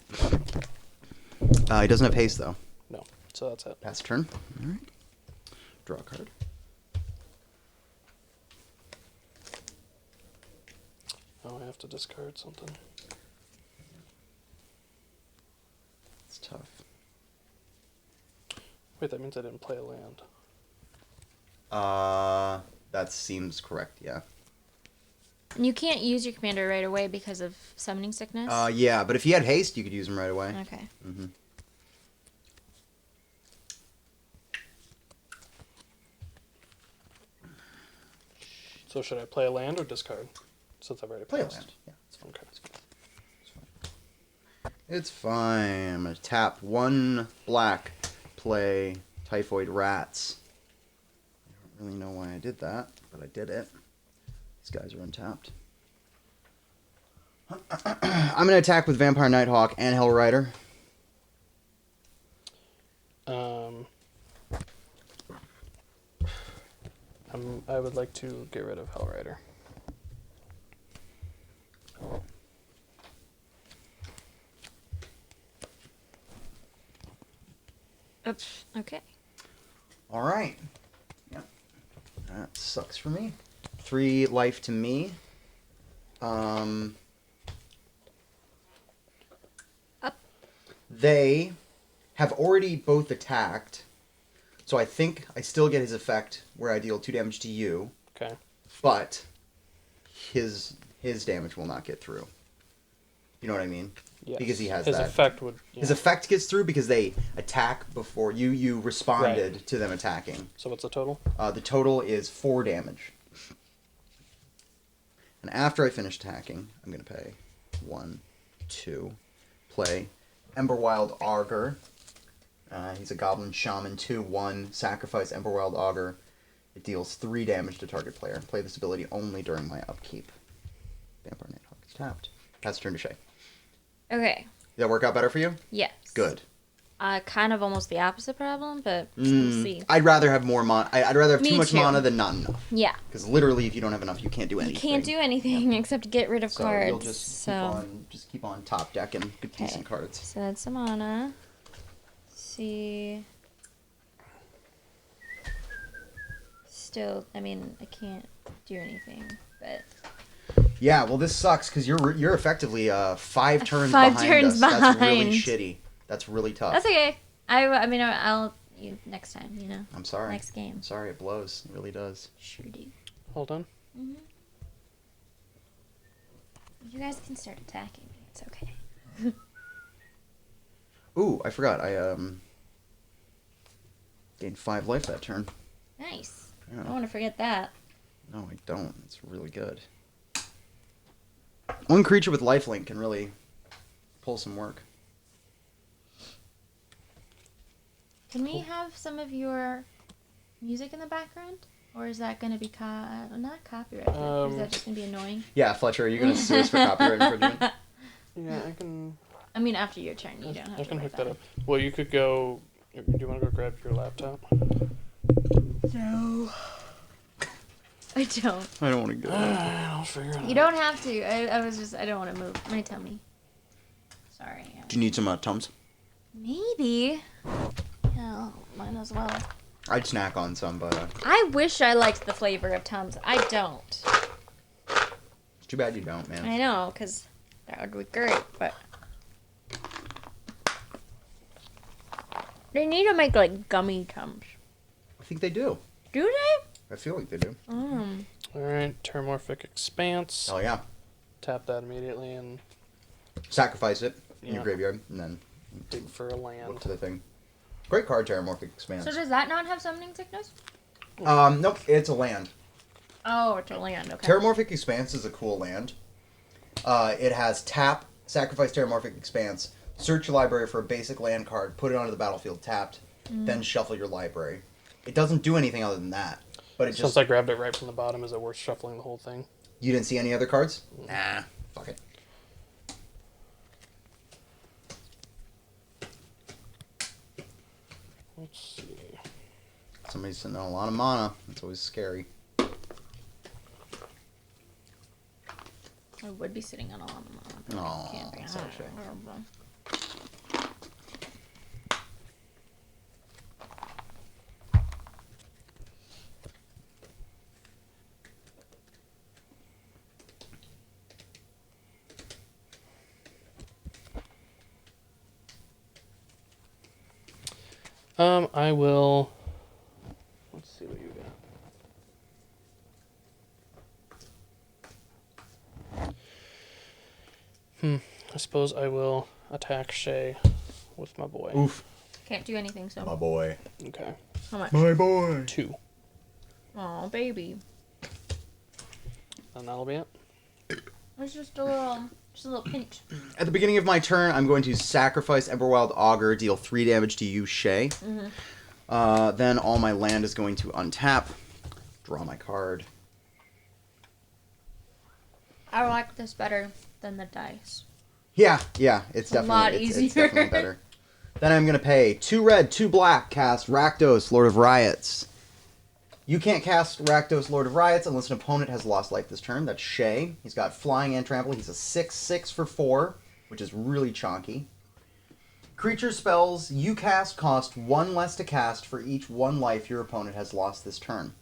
[SPEAKER 2] He doesn't have haste, though.
[SPEAKER 1] No. So that's it.
[SPEAKER 2] Pass turn. Alright. Draw a card.
[SPEAKER 1] Oh, I have to discard something.
[SPEAKER 2] It's tough.
[SPEAKER 1] Wait, that means I didn't play a land.
[SPEAKER 2] That seems correct, yeah.
[SPEAKER 3] And you can't use your commander right away because of summoning sickness?
[SPEAKER 2] Yeah, but if you had haste, you could use him right away.
[SPEAKER 3] Okay.
[SPEAKER 2] Mm-hmm.
[SPEAKER 1] So should I play a land or discard? Since I've already
[SPEAKER 2] Play a
[SPEAKER 1] passed.
[SPEAKER 2] land. Yeah, it's fine.
[SPEAKER 1] Okay.
[SPEAKER 2] It's fine. I'm gonna tap 1 black, play Typhoid Rats. I don't really know why I did that, but I did it. These guys are untapped. I'm gonna attack with Vampire Nighthawk and Hellrider.
[SPEAKER 1] I would like to get rid of Hellrider.
[SPEAKER 3] Oops. Okay.
[SPEAKER 2] All right. Yep. That sucks for me. 3 life to me.
[SPEAKER 3] Up.
[SPEAKER 2] They have already both attacked, so I think I still get his effect where I deal 2 damage to you,
[SPEAKER 1] Okay.
[SPEAKER 2] but his damage will not get through. You know what I mean?
[SPEAKER 1] Yes.
[SPEAKER 2] Because he has
[SPEAKER 1] his
[SPEAKER 2] that.
[SPEAKER 1] effect would. Yeah.
[SPEAKER 2] His effect gets through because they attack before you responded to them attacking.
[SPEAKER 1] So what's the total?
[SPEAKER 2] The total is 4 damage. And after I finish attacking, I'm going to pay 1, 2, play Emberwild Augur. He's a Goblin Shaman 2/1, sacrifice Emberwild Augur. It deals 3 damage to target player. Play this ability only during my upkeep. Vampire Nighthawk is tapped. Pass turn to Shay.
[SPEAKER 3] Okay.
[SPEAKER 2] Did that work out better for you?
[SPEAKER 3] Yes.
[SPEAKER 2] Good.
[SPEAKER 3] Kind of almost the opposite problem, but we'll see.
[SPEAKER 2] I'd rather have more mana. I'd rather have
[SPEAKER 3] Me
[SPEAKER 2] too much
[SPEAKER 3] too.
[SPEAKER 2] mana than not enough.
[SPEAKER 3] Yeah.
[SPEAKER 2] Because literally, if you don't have enough, you can't do
[SPEAKER 3] You
[SPEAKER 2] anything.
[SPEAKER 3] can't do anything except get rid of
[SPEAKER 2] So
[SPEAKER 3] cards.
[SPEAKER 2] you'll just keep on top decking good
[SPEAKER 3] Okay.
[SPEAKER 2] decent cards.
[SPEAKER 3] So that's some mana. See. Still, I mean, I can't do anything, but
[SPEAKER 2] Yeah, well, this sucks because you're effectively 5 turns
[SPEAKER 3] 5
[SPEAKER 2] behind
[SPEAKER 3] turns
[SPEAKER 2] us. That's really
[SPEAKER 3] behind.
[SPEAKER 2] shitty. That's really tough.
[SPEAKER 3] that's okay. I mean, I'll you next time. You know.
[SPEAKER 2] I'm sorry.
[SPEAKER 3] Next game.
[SPEAKER 2] I'm sorry, it blows. It really does.
[SPEAKER 3] Sure do.
[SPEAKER 1] Hold on.
[SPEAKER 3] You guys can start attacking me. It's okay.
[SPEAKER 2] Ooh, I forgot. I gained 5 life that turn.
[SPEAKER 3] Nice.
[SPEAKER 2] Yeah.
[SPEAKER 3] I don't want to forget that.
[SPEAKER 2] No, I don't. It's really good. One creature with lifelink can really pull some work.
[SPEAKER 3] Can we have some of your music in the background? Or is that going to be not copyrighted? Or is that just going to be annoying?
[SPEAKER 2] Yeah, Fletcher, are you going to sue us for copyright infringement?
[SPEAKER 1] Yeah, I can.
[SPEAKER 3] I mean, after your turn, you don't have
[SPEAKER 1] I
[SPEAKER 3] to
[SPEAKER 1] can
[SPEAKER 3] worry
[SPEAKER 1] hook that
[SPEAKER 3] about
[SPEAKER 1] up. Well, you could go. Do you want to go grab your laptop?
[SPEAKER 3] No. I don't.
[SPEAKER 2] I don't want to go.
[SPEAKER 1] I'll figure it out.
[SPEAKER 3] You don't have to. I don't want to move. My tummy. Sorry.
[SPEAKER 2] Do you need some Tums?
[SPEAKER 3] Maybe. Yeah, mine as well.
[SPEAKER 2] I'd snack on some, but
[SPEAKER 3] I wish I liked the flavor of Tums. I don't.
[SPEAKER 2] it's too bad you don't, man.
[SPEAKER 3] I know, because that would be great, but... They need to make, like, gummy Tums.
[SPEAKER 2] I think they do.
[SPEAKER 3] Do they?
[SPEAKER 2] I feel like they do.
[SPEAKER 1] All right, Terramorphic Expanse.
[SPEAKER 2] Oh, yeah.
[SPEAKER 1] Tap that immediately and
[SPEAKER 2] Sacrifice it in your
[SPEAKER 1] Yeah.
[SPEAKER 2] graveyard, and then
[SPEAKER 1] dig for a
[SPEAKER 2] look
[SPEAKER 1] land.
[SPEAKER 2] to the thing. Great card, Terramorphic Expanse.
[SPEAKER 3] So does that not have summoning sickness?
[SPEAKER 2] Nope, it's a land.
[SPEAKER 3] Oh, it's a land, okay.
[SPEAKER 2] Terramorphic Expanse is a cool land. It has tap, sacrifice Terramorphic Expanse, search your library for a basic land card, put it onto the battlefield tapped, then shuffle your library. It doesn't do anything other than that. But it
[SPEAKER 1] Since
[SPEAKER 2] just...
[SPEAKER 1] I grabbed it right from the bottom, is it worth shuffling the whole thing?
[SPEAKER 2] You didn't see any other cards? Nah. Fuck it.
[SPEAKER 1] Let's see.
[SPEAKER 2] Somebody's sitting on a lot of mana. It's always scary.
[SPEAKER 3] I would be sitting on a lot of mana. But
[SPEAKER 2] Aw,
[SPEAKER 3] I can't be.
[SPEAKER 2] sorry, Shay.
[SPEAKER 1] I will. Let's see what you got. I suppose I will attack Shay with my boy.
[SPEAKER 2] Oof.
[SPEAKER 3] Can't do anything, so.
[SPEAKER 2] My boy.
[SPEAKER 1] Okay.
[SPEAKER 3] How much?
[SPEAKER 2] My boy.
[SPEAKER 1] 2.
[SPEAKER 3] Oh, baby.
[SPEAKER 1] And that'll be it.
[SPEAKER 3] It's just a little pinch.
[SPEAKER 2] At the beginning of my turn, I'm going to sacrifice Everwild Augur, deal 3 damage to you, Shay. Then all my land is going to untap, draw my card.
[SPEAKER 3] I like this better than the dice.
[SPEAKER 2] Yeah, it's
[SPEAKER 3] a
[SPEAKER 2] definitely
[SPEAKER 3] lot
[SPEAKER 2] it's
[SPEAKER 3] easier.
[SPEAKER 2] definitely better. Then I'm going to pay 2 red, 2 black, cast Rakdos, Lord of Riots. You can't cast Rakdos, Lord of Riots, unless an opponent has lost life this turn. That's Shay. He's got flying and trample. He's a 6/6 for 4, which is really chonky. Creature spells you cast cost 1 less to cast for each 1 life your opponent has lost this turn.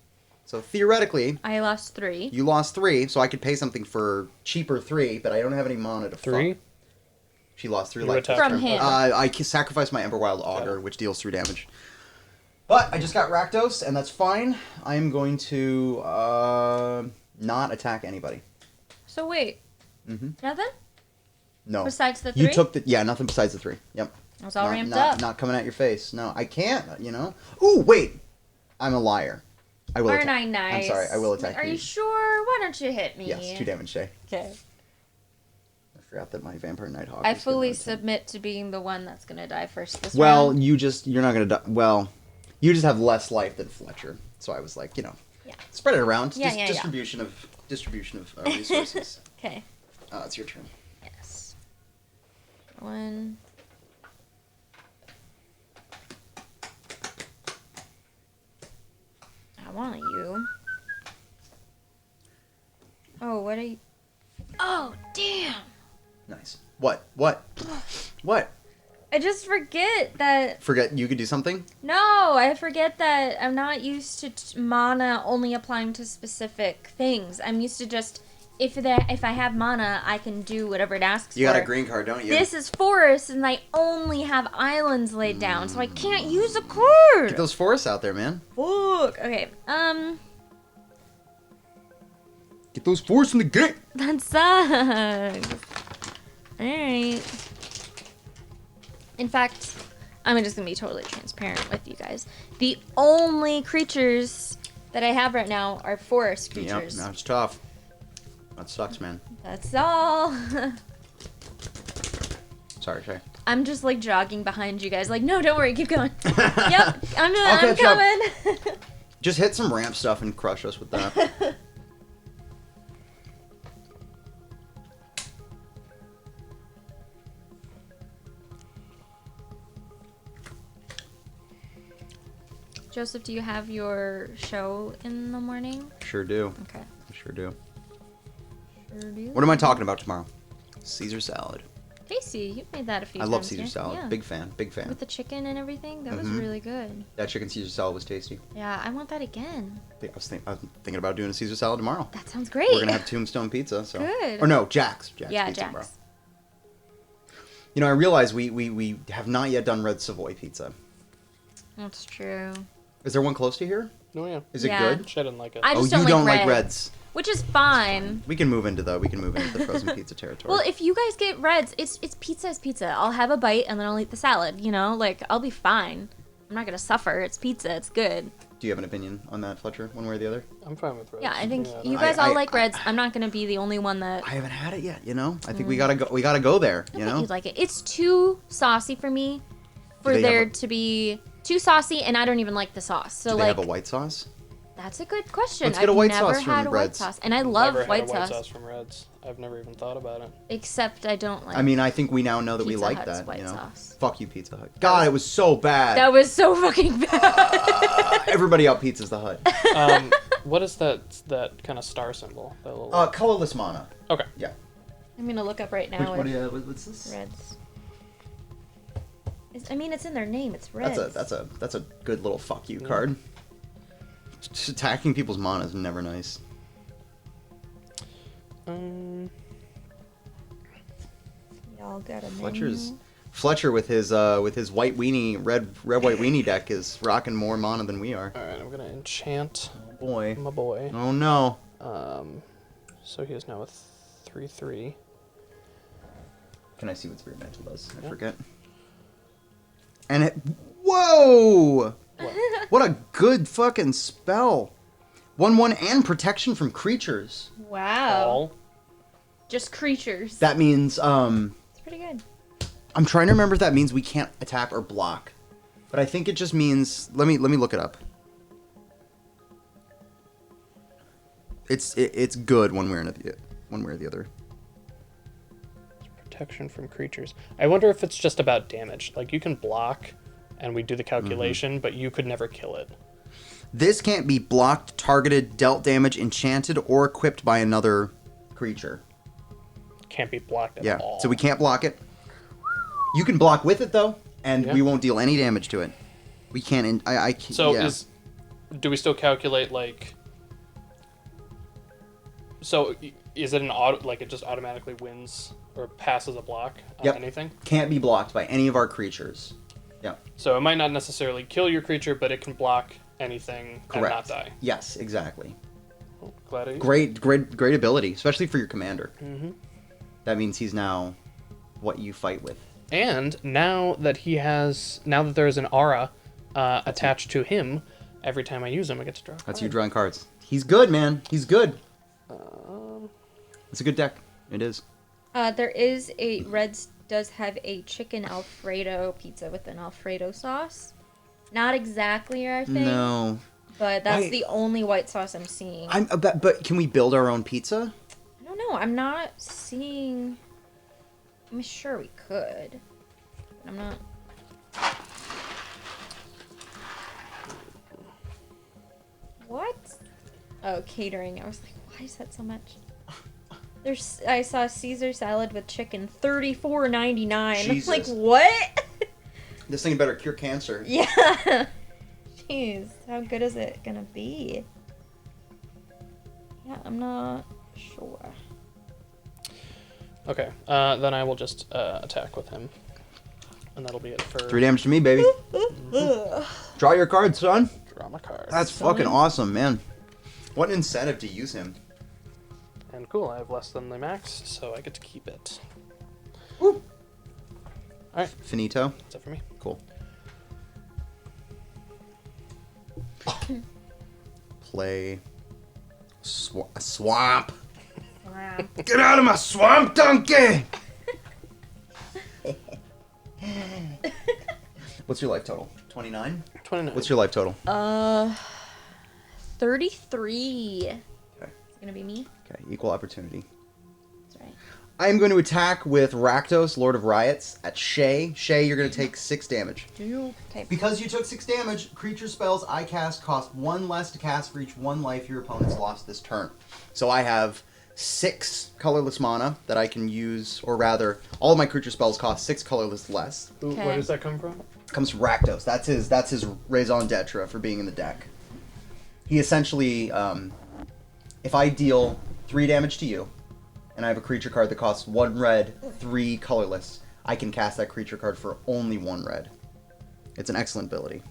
[SPEAKER 2] So theoretically,
[SPEAKER 3] I lost 3.
[SPEAKER 2] you lost 3, so I could pay something for cheaper 3, but I don't have any mana to
[SPEAKER 1] 3?
[SPEAKER 2] fuck. She lost 3
[SPEAKER 1] You
[SPEAKER 2] life.
[SPEAKER 1] attack
[SPEAKER 3] From
[SPEAKER 1] her.
[SPEAKER 3] him.
[SPEAKER 2] I sacrificed my Everwild Augur, which deals 3 damage. But I just got Rakdos, and that's fine. I am going to not attack anybody.
[SPEAKER 3] So wait. Nothing?
[SPEAKER 2] No.
[SPEAKER 3] Besides the 3?
[SPEAKER 2] You took the... Yeah, nothing besides the 3. Yep.
[SPEAKER 3] I was all
[SPEAKER 2] Not-
[SPEAKER 3] ramped
[SPEAKER 2] not,
[SPEAKER 3] up.
[SPEAKER 2] Not coming at your face. No, I can't, you know? Ooh, wait! I'm a liar. I will
[SPEAKER 3] Aren't
[SPEAKER 2] attack.
[SPEAKER 3] I nice?
[SPEAKER 2] I'm sorry, I will attack
[SPEAKER 3] Are you sure? Why don't you hit me?
[SPEAKER 2] Yes, 2 damage, Shay.
[SPEAKER 3] Okay.
[SPEAKER 2] I forgot that my Vampire Nighthawk
[SPEAKER 3] I
[SPEAKER 2] is
[SPEAKER 3] fully
[SPEAKER 2] gonna attack.
[SPEAKER 3] submit to being the one that's gonna die first this
[SPEAKER 2] Well,
[SPEAKER 3] round.
[SPEAKER 2] you're not gonna die. Well, you just have less life than Fletcher. So I was like, you know,
[SPEAKER 3] Yeah.
[SPEAKER 2] spread it around.
[SPEAKER 3] Yeah, yeah.
[SPEAKER 2] Distribution of resources.
[SPEAKER 3] Okay.
[SPEAKER 2] It's your turn.
[SPEAKER 3] Yes. 1. I want you. Oh, what are you? Oh, damn!
[SPEAKER 2] Nice. What? What? What?
[SPEAKER 3] I just forget that.
[SPEAKER 2] Forget you could do something?
[SPEAKER 3] No, I forget that I'm not used to mana only applying to specific things. I'm used to just if I have mana, I can do whatever it asks
[SPEAKER 2] You
[SPEAKER 3] for.
[SPEAKER 2] got a green card, don't you?
[SPEAKER 3] This is forest, and I only have islands laid down, so I can't use a card.
[SPEAKER 2] Get those forests out there, man.
[SPEAKER 3] Fuck. Okay.
[SPEAKER 2] Get those forests in the game.
[SPEAKER 3] That sucks. All right. In fact, I'm just gonna be totally transparent with you guys. The only creatures that I have right now are forest
[SPEAKER 2] Yep,
[SPEAKER 3] creatures.
[SPEAKER 2] that's tough. That sucks, man.
[SPEAKER 3] That's all.
[SPEAKER 2] Sorry, Shay.
[SPEAKER 3] I'm just like jogging behind you guys. Like, no, don't worry, keep going. Yep, I'm
[SPEAKER 2] catch up.
[SPEAKER 3] coming.
[SPEAKER 2] Just hit some ramp stuff and crush us with that.
[SPEAKER 3] Joseph, do you have your show in the morning?
[SPEAKER 2] Sure do.
[SPEAKER 3] Okay.
[SPEAKER 2] Sure do.
[SPEAKER 3] Sure do.
[SPEAKER 2] What am I talking about tomorrow? Caesar salad.
[SPEAKER 3] Tasty. You've made that a few
[SPEAKER 2] I
[SPEAKER 3] times.
[SPEAKER 2] love Caesar
[SPEAKER 3] here.
[SPEAKER 2] salad.
[SPEAKER 3] Yeah.
[SPEAKER 2] Big fan. Big fan.
[SPEAKER 3] With the chicken and everything, that was
[SPEAKER 2] Mhm.
[SPEAKER 3] really good.
[SPEAKER 2] That chicken Caesar salad was tasty.
[SPEAKER 3] Yeah, I want that again.
[SPEAKER 2] I was thinking about doing a Caesar salad tomorrow.
[SPEAKER 3] That sounds great.
[SPEAKER 2] We're gonna have Tombstone Pizza. So.
[SPEAKER 3] Good.
[SPEAKER 2] Or no, Jack's.
[SPEAKER 3] Yeah,
[SPEAKER 2] Pizza,
[SPEAKER 3] Jack's.
[SPEAKER 2] bro. You know, I realize we have not yet done Red Savoy Pizza.
[SPEAKER 3] That's true.
[SPEAKER 2] Is there one close to here?
[SPEAKER 1] Oh yeah.
[SPEAKER 2] Is it
[SPEAKER 3] Yeah.
[SPEAKER 2] good?
[SPEAKER 1] Shay didn't like it.
[SPEAKER 3] I just
[SPEAKER 2] you don't like
[SPEAKER 3] red,
[SPEAKER 2] reds.
[SPEAKER 3] which is fine.
[SPEAKER 2] We can move into the frozen pizza territory.
[SPEAKER 3] Well, if you guys get reds, it's pizza is pizza. I'll have a bite and then I'll eat the salad. You know, like I'll be fine. I'm not gonna suffer. It's pizza. It's good.
[SPEAKER 2] Do you have an opinion on that, Fletcher, one way or the other?
[SPEAKER 1] I'm fine with reds.
[SPEAKER 3] Yeah, I think
[SPEAKER 1] Yeah,
[SPEAKER 3] you
[SPEAKER 1] I-
[SPEAKER 3] guys all like reds. I'm not gonna be the only one that.
[SPEAKER 2] I haven't had it yet, you know? I think we gotta go. We gotta go there,
[SPEAKER 3] I
[SPEAKER 2] you
[SPEAKER 3] think
[SPEAKER 2] know?
[SPEAKER 3] you'd like it. It's too saucy for me, for
[SPEAKER 2] they have
[SPEAKER 3] there
[SPEAKER 2] a-
[SPEAKER 3] to be too saucy, and I don't even like the sauce. So
[SPEAKER 2] Do they
[SPEAKER 3] like,
[SPEAKER 2] have a white sauce?
[SPEAKER 3] that's a good question.
[SPEAKER 2] Let's get a white
[SPEAKER 3] I've never
[SPEAKER 2] sauce from
[SPEAKER 3] had a white
[SPEAKER 2] Reds.
[SPEAKER 3] sauce, and I love
[SPEAKER 1] Never
[SPEAKER 3] white
[SPEAKER 1] had a white
[SPEAKER 3] sauce.
[SPEAKER 1] sauce from Reds. I've never even thought about it.
[SPEAKER 3] Except I don't like.
[SPEAKER 2] I mean, I think we now know that we
[SPEAKER 3] Pizza
[SPEAKER 2] like
[SPEAKER 3] Hut's
[SPEAKER 2] that,
[SPEAKER 3] white
[SPEAKER 2] you know?
[SPEAKER 3] sauce.
[SPEAKER 2] Fuck you, Pizza Hut. God, it was so bad.
[SPEAKER 3] that was so fucking bad.
[SPEAKER 2] Everybody out Pizza's the Hut.
[SPEAKER 1] What is that kind of star symbol? That little...
[SPEAKER 2] Colorless mana.
[SPEAKER 1] okay.
[SPEAKER 2] Yeah.
[SPEAKER 3] I'm gonna look up right now.
[SPEAKER 2] What's this?
[SPEAKER 3] Reds. I mean, it's in their name. It's Reds.
[SPEAKER 2] That's a good little fuck you card. Just attacking people's mana is never nice.
[SPEAKER 3] Y'all got a
[SPEAKER 2] Fletcher with his white weenie red white weenie deck is rocking more mana than we are.
[SPEAKER 1] All right, I'm gonna enchant
[SPEAKER 2] Oh boy.
[SPEAKER 1] my boy.
[SPEAKER 2] Oh no.
[SPEAKER 1] So he is now with 3/3.
[SPEAKER 2] Can I see what Spirit Mantle does? I
[SPEAKER 1] Yeah.
[SPEAKER 2] forget. And it. Whoa! What a good fucking spell. 1/1 and protection from creatures.
[SPEAKER 3] Wow.
[SPEAKER 1] All.
[SPEAKER 3] Just creatures.
[SPEAKER 2] That means
[SPEAKER 3] It's pretty good.
[SPEAKER 2] I'm trying to remember if that means we can't attack or block. But I think it just means let me look it up. It's good one way or the other.
[SPEAKER 1] Protection from creatures. I wonder if it's just about damage. Like, you can block, and we do the calculation, but you could never kill it.
[SPEAKER 2] This can't be blocked, targeted, dealt damage, enchanted, or equipped by another creature.
[SPEAKER 1] Can't be blocked at
[SPEAKER 2] Yeah,
[SPEAKER 1] all.
[SPEAKER 2] so we can't block it. You can block with it though, and
[SPEAKER 1] Yeah.
[SPEAKER 2] we won't deal any damage to it. We can't. I can't.
[SPEAKER 1] So
[SPEAKER 2] yeah.
[SPEAKER 1] do we still calculate, like... So is it an auto... Like, it just automatically wins or passes a block on
[SPEAKER 2] Yep.
[SPEAKER 1] anything?
[SPEAKER 2] Can't be blocked by any of our creatures. Yeah.
[SPEAKER 1] So it might not necessarily kill your creature, but it can block anything
[SPEAKER 2] Correct.
[SPEAKER 1] and not die.
[SPEAKER 2] Yes, exactly.
[SPEAKER 1] Well, glad I...
[SPEAKER 2] Great ability, especially for your commander.
[SPEAKER 1] Mm-hmm.
[SPEAKER 2] That means he's now what you fight with.
[SPEAKER 1] And now that there is an aura attached to him, every time I use him, I get to draw a card.
[SPEAKER 2] That's you drawing cards. He's good, man. He's good. It's a good deck. It is.
[SPEAKER 3] There is Reds does have a chicken Alfredo pizza with an Alfredo sauce. Not exactly our thing.
[SPEAKER 2] No.
[SPEAKER 3] But that's
[SPEAKER 2] Why-
[SPEAKER 3] the only white sauce I'm seeing.
[SPEAKER 2] But can we build our own pizza?
[SPEAKER 3] I don't know. I'm not seeing. I'm sure we could. I'm not. What? Oh, catering. I was like, why is that so much? I saw Caesar salad with chicken, $34.99.
[SPEAKER 2] Jesus.
[SPEAKER 3] Like, what?
[SPEAKER 2] This thing better cure cancer.
[SPEAKER 3] Yeah. Jeez, how good is it gonna be? Yeah, I'm not sure.
[SPEAKER 1] Okay, then I will just attack with him. And that'll be it for...
[SPEAKER 2] 3 damage to me, baby. Draw your card, son.
[SPEAKER 1] Draw my card.
[SPEAKER 2] That's fucking awesome, man. What an incentive to use him.
[SPEAKER 1] And cool, I have less than the max, so I get to keep it.
[SPEAKER 2] Woo.
[SPEAKER 1] Alright,
[SPEAKER 2] Finito.
[SPEAKER 1] that's it for me.
[SPEAKER 2] Cool. Play swamp.
[SPEAKER 3] Wow.
[SPEAKER 2] Get out of my swamp, donkey! What's your life total? 29?
[SPEAKER 1] 29.
[SPEAKER 2] What's your life total?
[SPEAKER 3] 33.
[SPEAKER 2] Okay.
[SPEAKER 3] It's gonna be me.
[SPEAKER 2] Okay, equal opportunity.
[SPEAKER 3] That's right.
[SPEAKER 2] I am going to attack with Rakdos, Lord of Riots, at Shay. Shay, you're going to take 6 damage.
[SPEAKER 3] Okay.
[SPEAKER 2] Because you took 6 damage, creature spells I cast cost 1 less to cast for each 1 life your opponent's lost this turn. So I have 6 colorless mana that I can use, or rather, all of my creature spells cost 6 colorless less.
[SPEAKER 1] Ooh,
[SPEAKER 3] Okay.
[SPEAKER 1] where does that come from?
[SPEAKER 2] Comes from Rakdos. That's his raison d'etre for being in the deck. He essentially, if I deal 3 damage to you, and I have a creature card that costs 1 red, 3 colorless, I can cast that creature card for only 1 red. It's an excellent ability.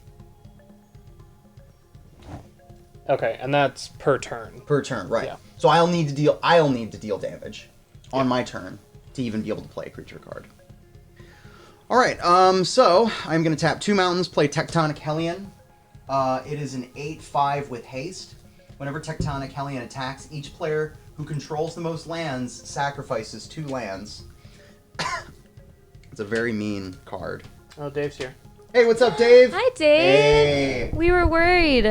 [SPEAKER 1] Okay, and that's per turn.
[SPEAKER 2] Per turn, right.
[SPEAKER 1] Yeah.
[SPEAKER 2] So I'll need to deal damage on my turn to even be able to play a creature card. Alright, so I'm going to tap 2 mountains, play Tectonic Hellion. It is an 8/5 with haste. Whenever Tectonic Hellion attacks, each player who controls the most lands sacrifices 2 lands. It's a very mean card.
[SPEAKER 1] Oh, Dave's here.
[SPEAKER 2] Hey, what's up, Dave?
[SPEAKER 3] Hi, Dave.
[SPEAKER 2] Hey.
[SPEAKER 3] We were worried.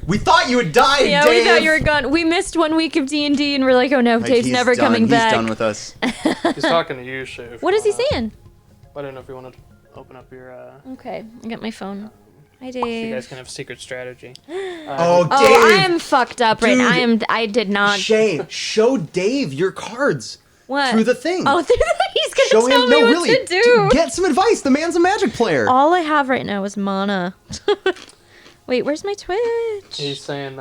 [SPEAKER 2] We thought you had died,
[SPEAKER 3] Yeah,
[SPEAKER 2] Dave.
[SPEAKER 3] we thought you were gone. We missed 1 week of D&D, and we're like, oh no,
[SPEAKER 2] Like,
[SPEAKER 3] Dave's
[SPEAKER 2] he's
[SPEAKER 3] never
[SPEAKER 2] done.
[SPEAKER 3] coming back.
[SPEAKER 2] He's done with us.
[SPEAKER 1] He's talking to you, Shiv.
[SPEAKER 3] What is he saying?
[SPEAKER 1] I don't know if you want to open up your.
[SPEAKER 3] Okay, I got my phone. Hi,
[SPEAKER 1] So you
[SPEAKER 3] Dave.
[SPEAKER 1] guys can have secret strategy.
[SPEAKER 2] Oh, Dave.
[SPEAKER 3] Oh, I am fucked up right now.
[SPEAKER 2] Dude.
[SPEAKER 3] I did not.
[SPEAKER 2] Shay, show Dave your cards
[SPEAKER 3] What?
[SPEAKER 2] through the thing.
[SPEAKER 3] Oh, he's gonna
[SPEAKER 2] Show
[SPEAKER 3] tell
[SPEAKER 2] him.
[SPEAKER 3] me
[SPEAKER 2] No,
[SPEAKER 3] what
[SPEAKER 2] really.
[SPEAKER 3] to do.
[SPEAKER 2] Get some advice. The man's a Magic player.
[SPEAKER 3] All I have right now is mana. Wait, where's my Twitch?
[SPEAKER 1] He's saying,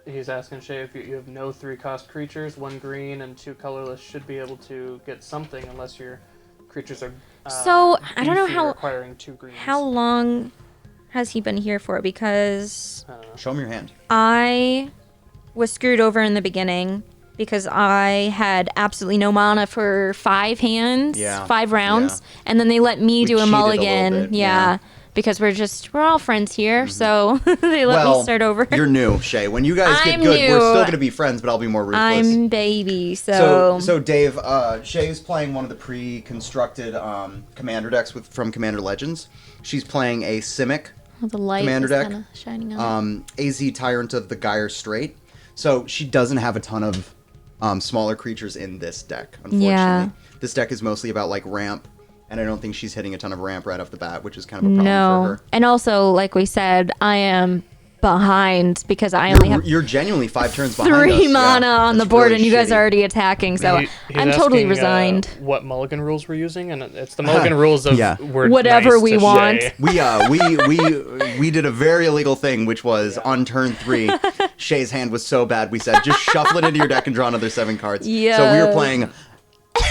[SPEAKER 1] he's asking Shay if you have no 3-cost creatures, 1 green and 2 colorless should be able to get something unless your creatures are.
[SPEAKER 3] So, I don't know
[SPEAKER 1] beefy,
[SPEAKER 3] how-
[SPEAKER 1] requiring 2 greens.
[SPEAKER 3] How long has he been here for? Because
[SPEAKER 1] I don't know.
[SPEAKER 2] Show him your hand.
[SPEAKER 3] I was screwed over in the beginning because I had absolutely no mana for 5 hands,
[SPEAKER 2] Yeah.
[SPEAKER 3] 5 rounds,
[SPEAKER 2] Yeah.
[SPEAKER 3] and then they let me
[SPEAKER 2] We
[SPEAKER 3] do a
[SPEAKER 2] cheated a little
[SPEAKER 3] mulligan.
[SPEAKER 2] bit,
[SPEAKER 3] yeah.
[SPEAKER 2] yeah.
[SPEAKER 3] Because we're all friends here, so they let me start over.
[SPEAKER 2] You're new, Shay. When you guys get
[SPEAKER 3] I'm
[SPEAKER 2] good, we're
[SPEAKER 3] new.
[SPEAKER 2] still gonna be friends, but I'll be more ruthless.
[SPEAKER 3] I'm baby, so
[SPEAKER 2] So Dave, Shay's playing one of the pre-constructed commander decks from Commander Legends. She's playing a Simic,
[SPEAKER 3] the light
[SPEAKER 2] Commander
[SPEAKER 3] is
[SPEAKER 2] deck.
[SPEAKER 3] kinda shining on.
[SPEAKER 2] AZ Tyrant of the Gyre Strait. So she doesn't have a ton of smaller creatures in this deck, unfortunately.
[SPEAKER 3] Yeah.
[SPEAKER 2] This deck is mostly about like ramp, and I don't think she's hitting a ton of ramp right off the bat, which is kind of a problem for
[SPEAKER 3] No,
[SPEAKER 2] her.
[SPEAKER 3] and also like we said, I am behind because I only have
[SPEAKER 2] You're genuinely 5 turns behind us.
[SPEAKER 3] 3
[SPEAKER 2] Yeah,
[SPEAKER 3] mana on the
[SPEAKER 2] that's
[SPEAKER 3] board,
[SPEAKER 2] really
[SPEAKER 3] and you guys
[SPEAKER 2] shitty.
[SPEAKER 3] are already attacking. So
[SPEAKER 1] He's
[SPEAKER 3] I'm totally
[SPEAKER 1] asking,
[SPEAKER 3] resigned.
[SPEAKER 1] What mulligan rules we're using, and it's the mulligan rules of
[SPEAKER 2] Yeah.
[SPEAKER 1] we're
[SPEAKER 3] Whatever
[SPEAKER 1] nice
[SPEAKER 3] we
[SPEAKER 1] to
[SPEAKER 3] want.
[SPEAKER 1] Shay.
[SPEAKER 2] We did a very illegal thing, which was on turn 3, Shay's hand was so bad we said just shuffle it into your deck and draw another 7 cards. So we
[SPEAKER 3] Yeah.
[SPEAKER 2] were playing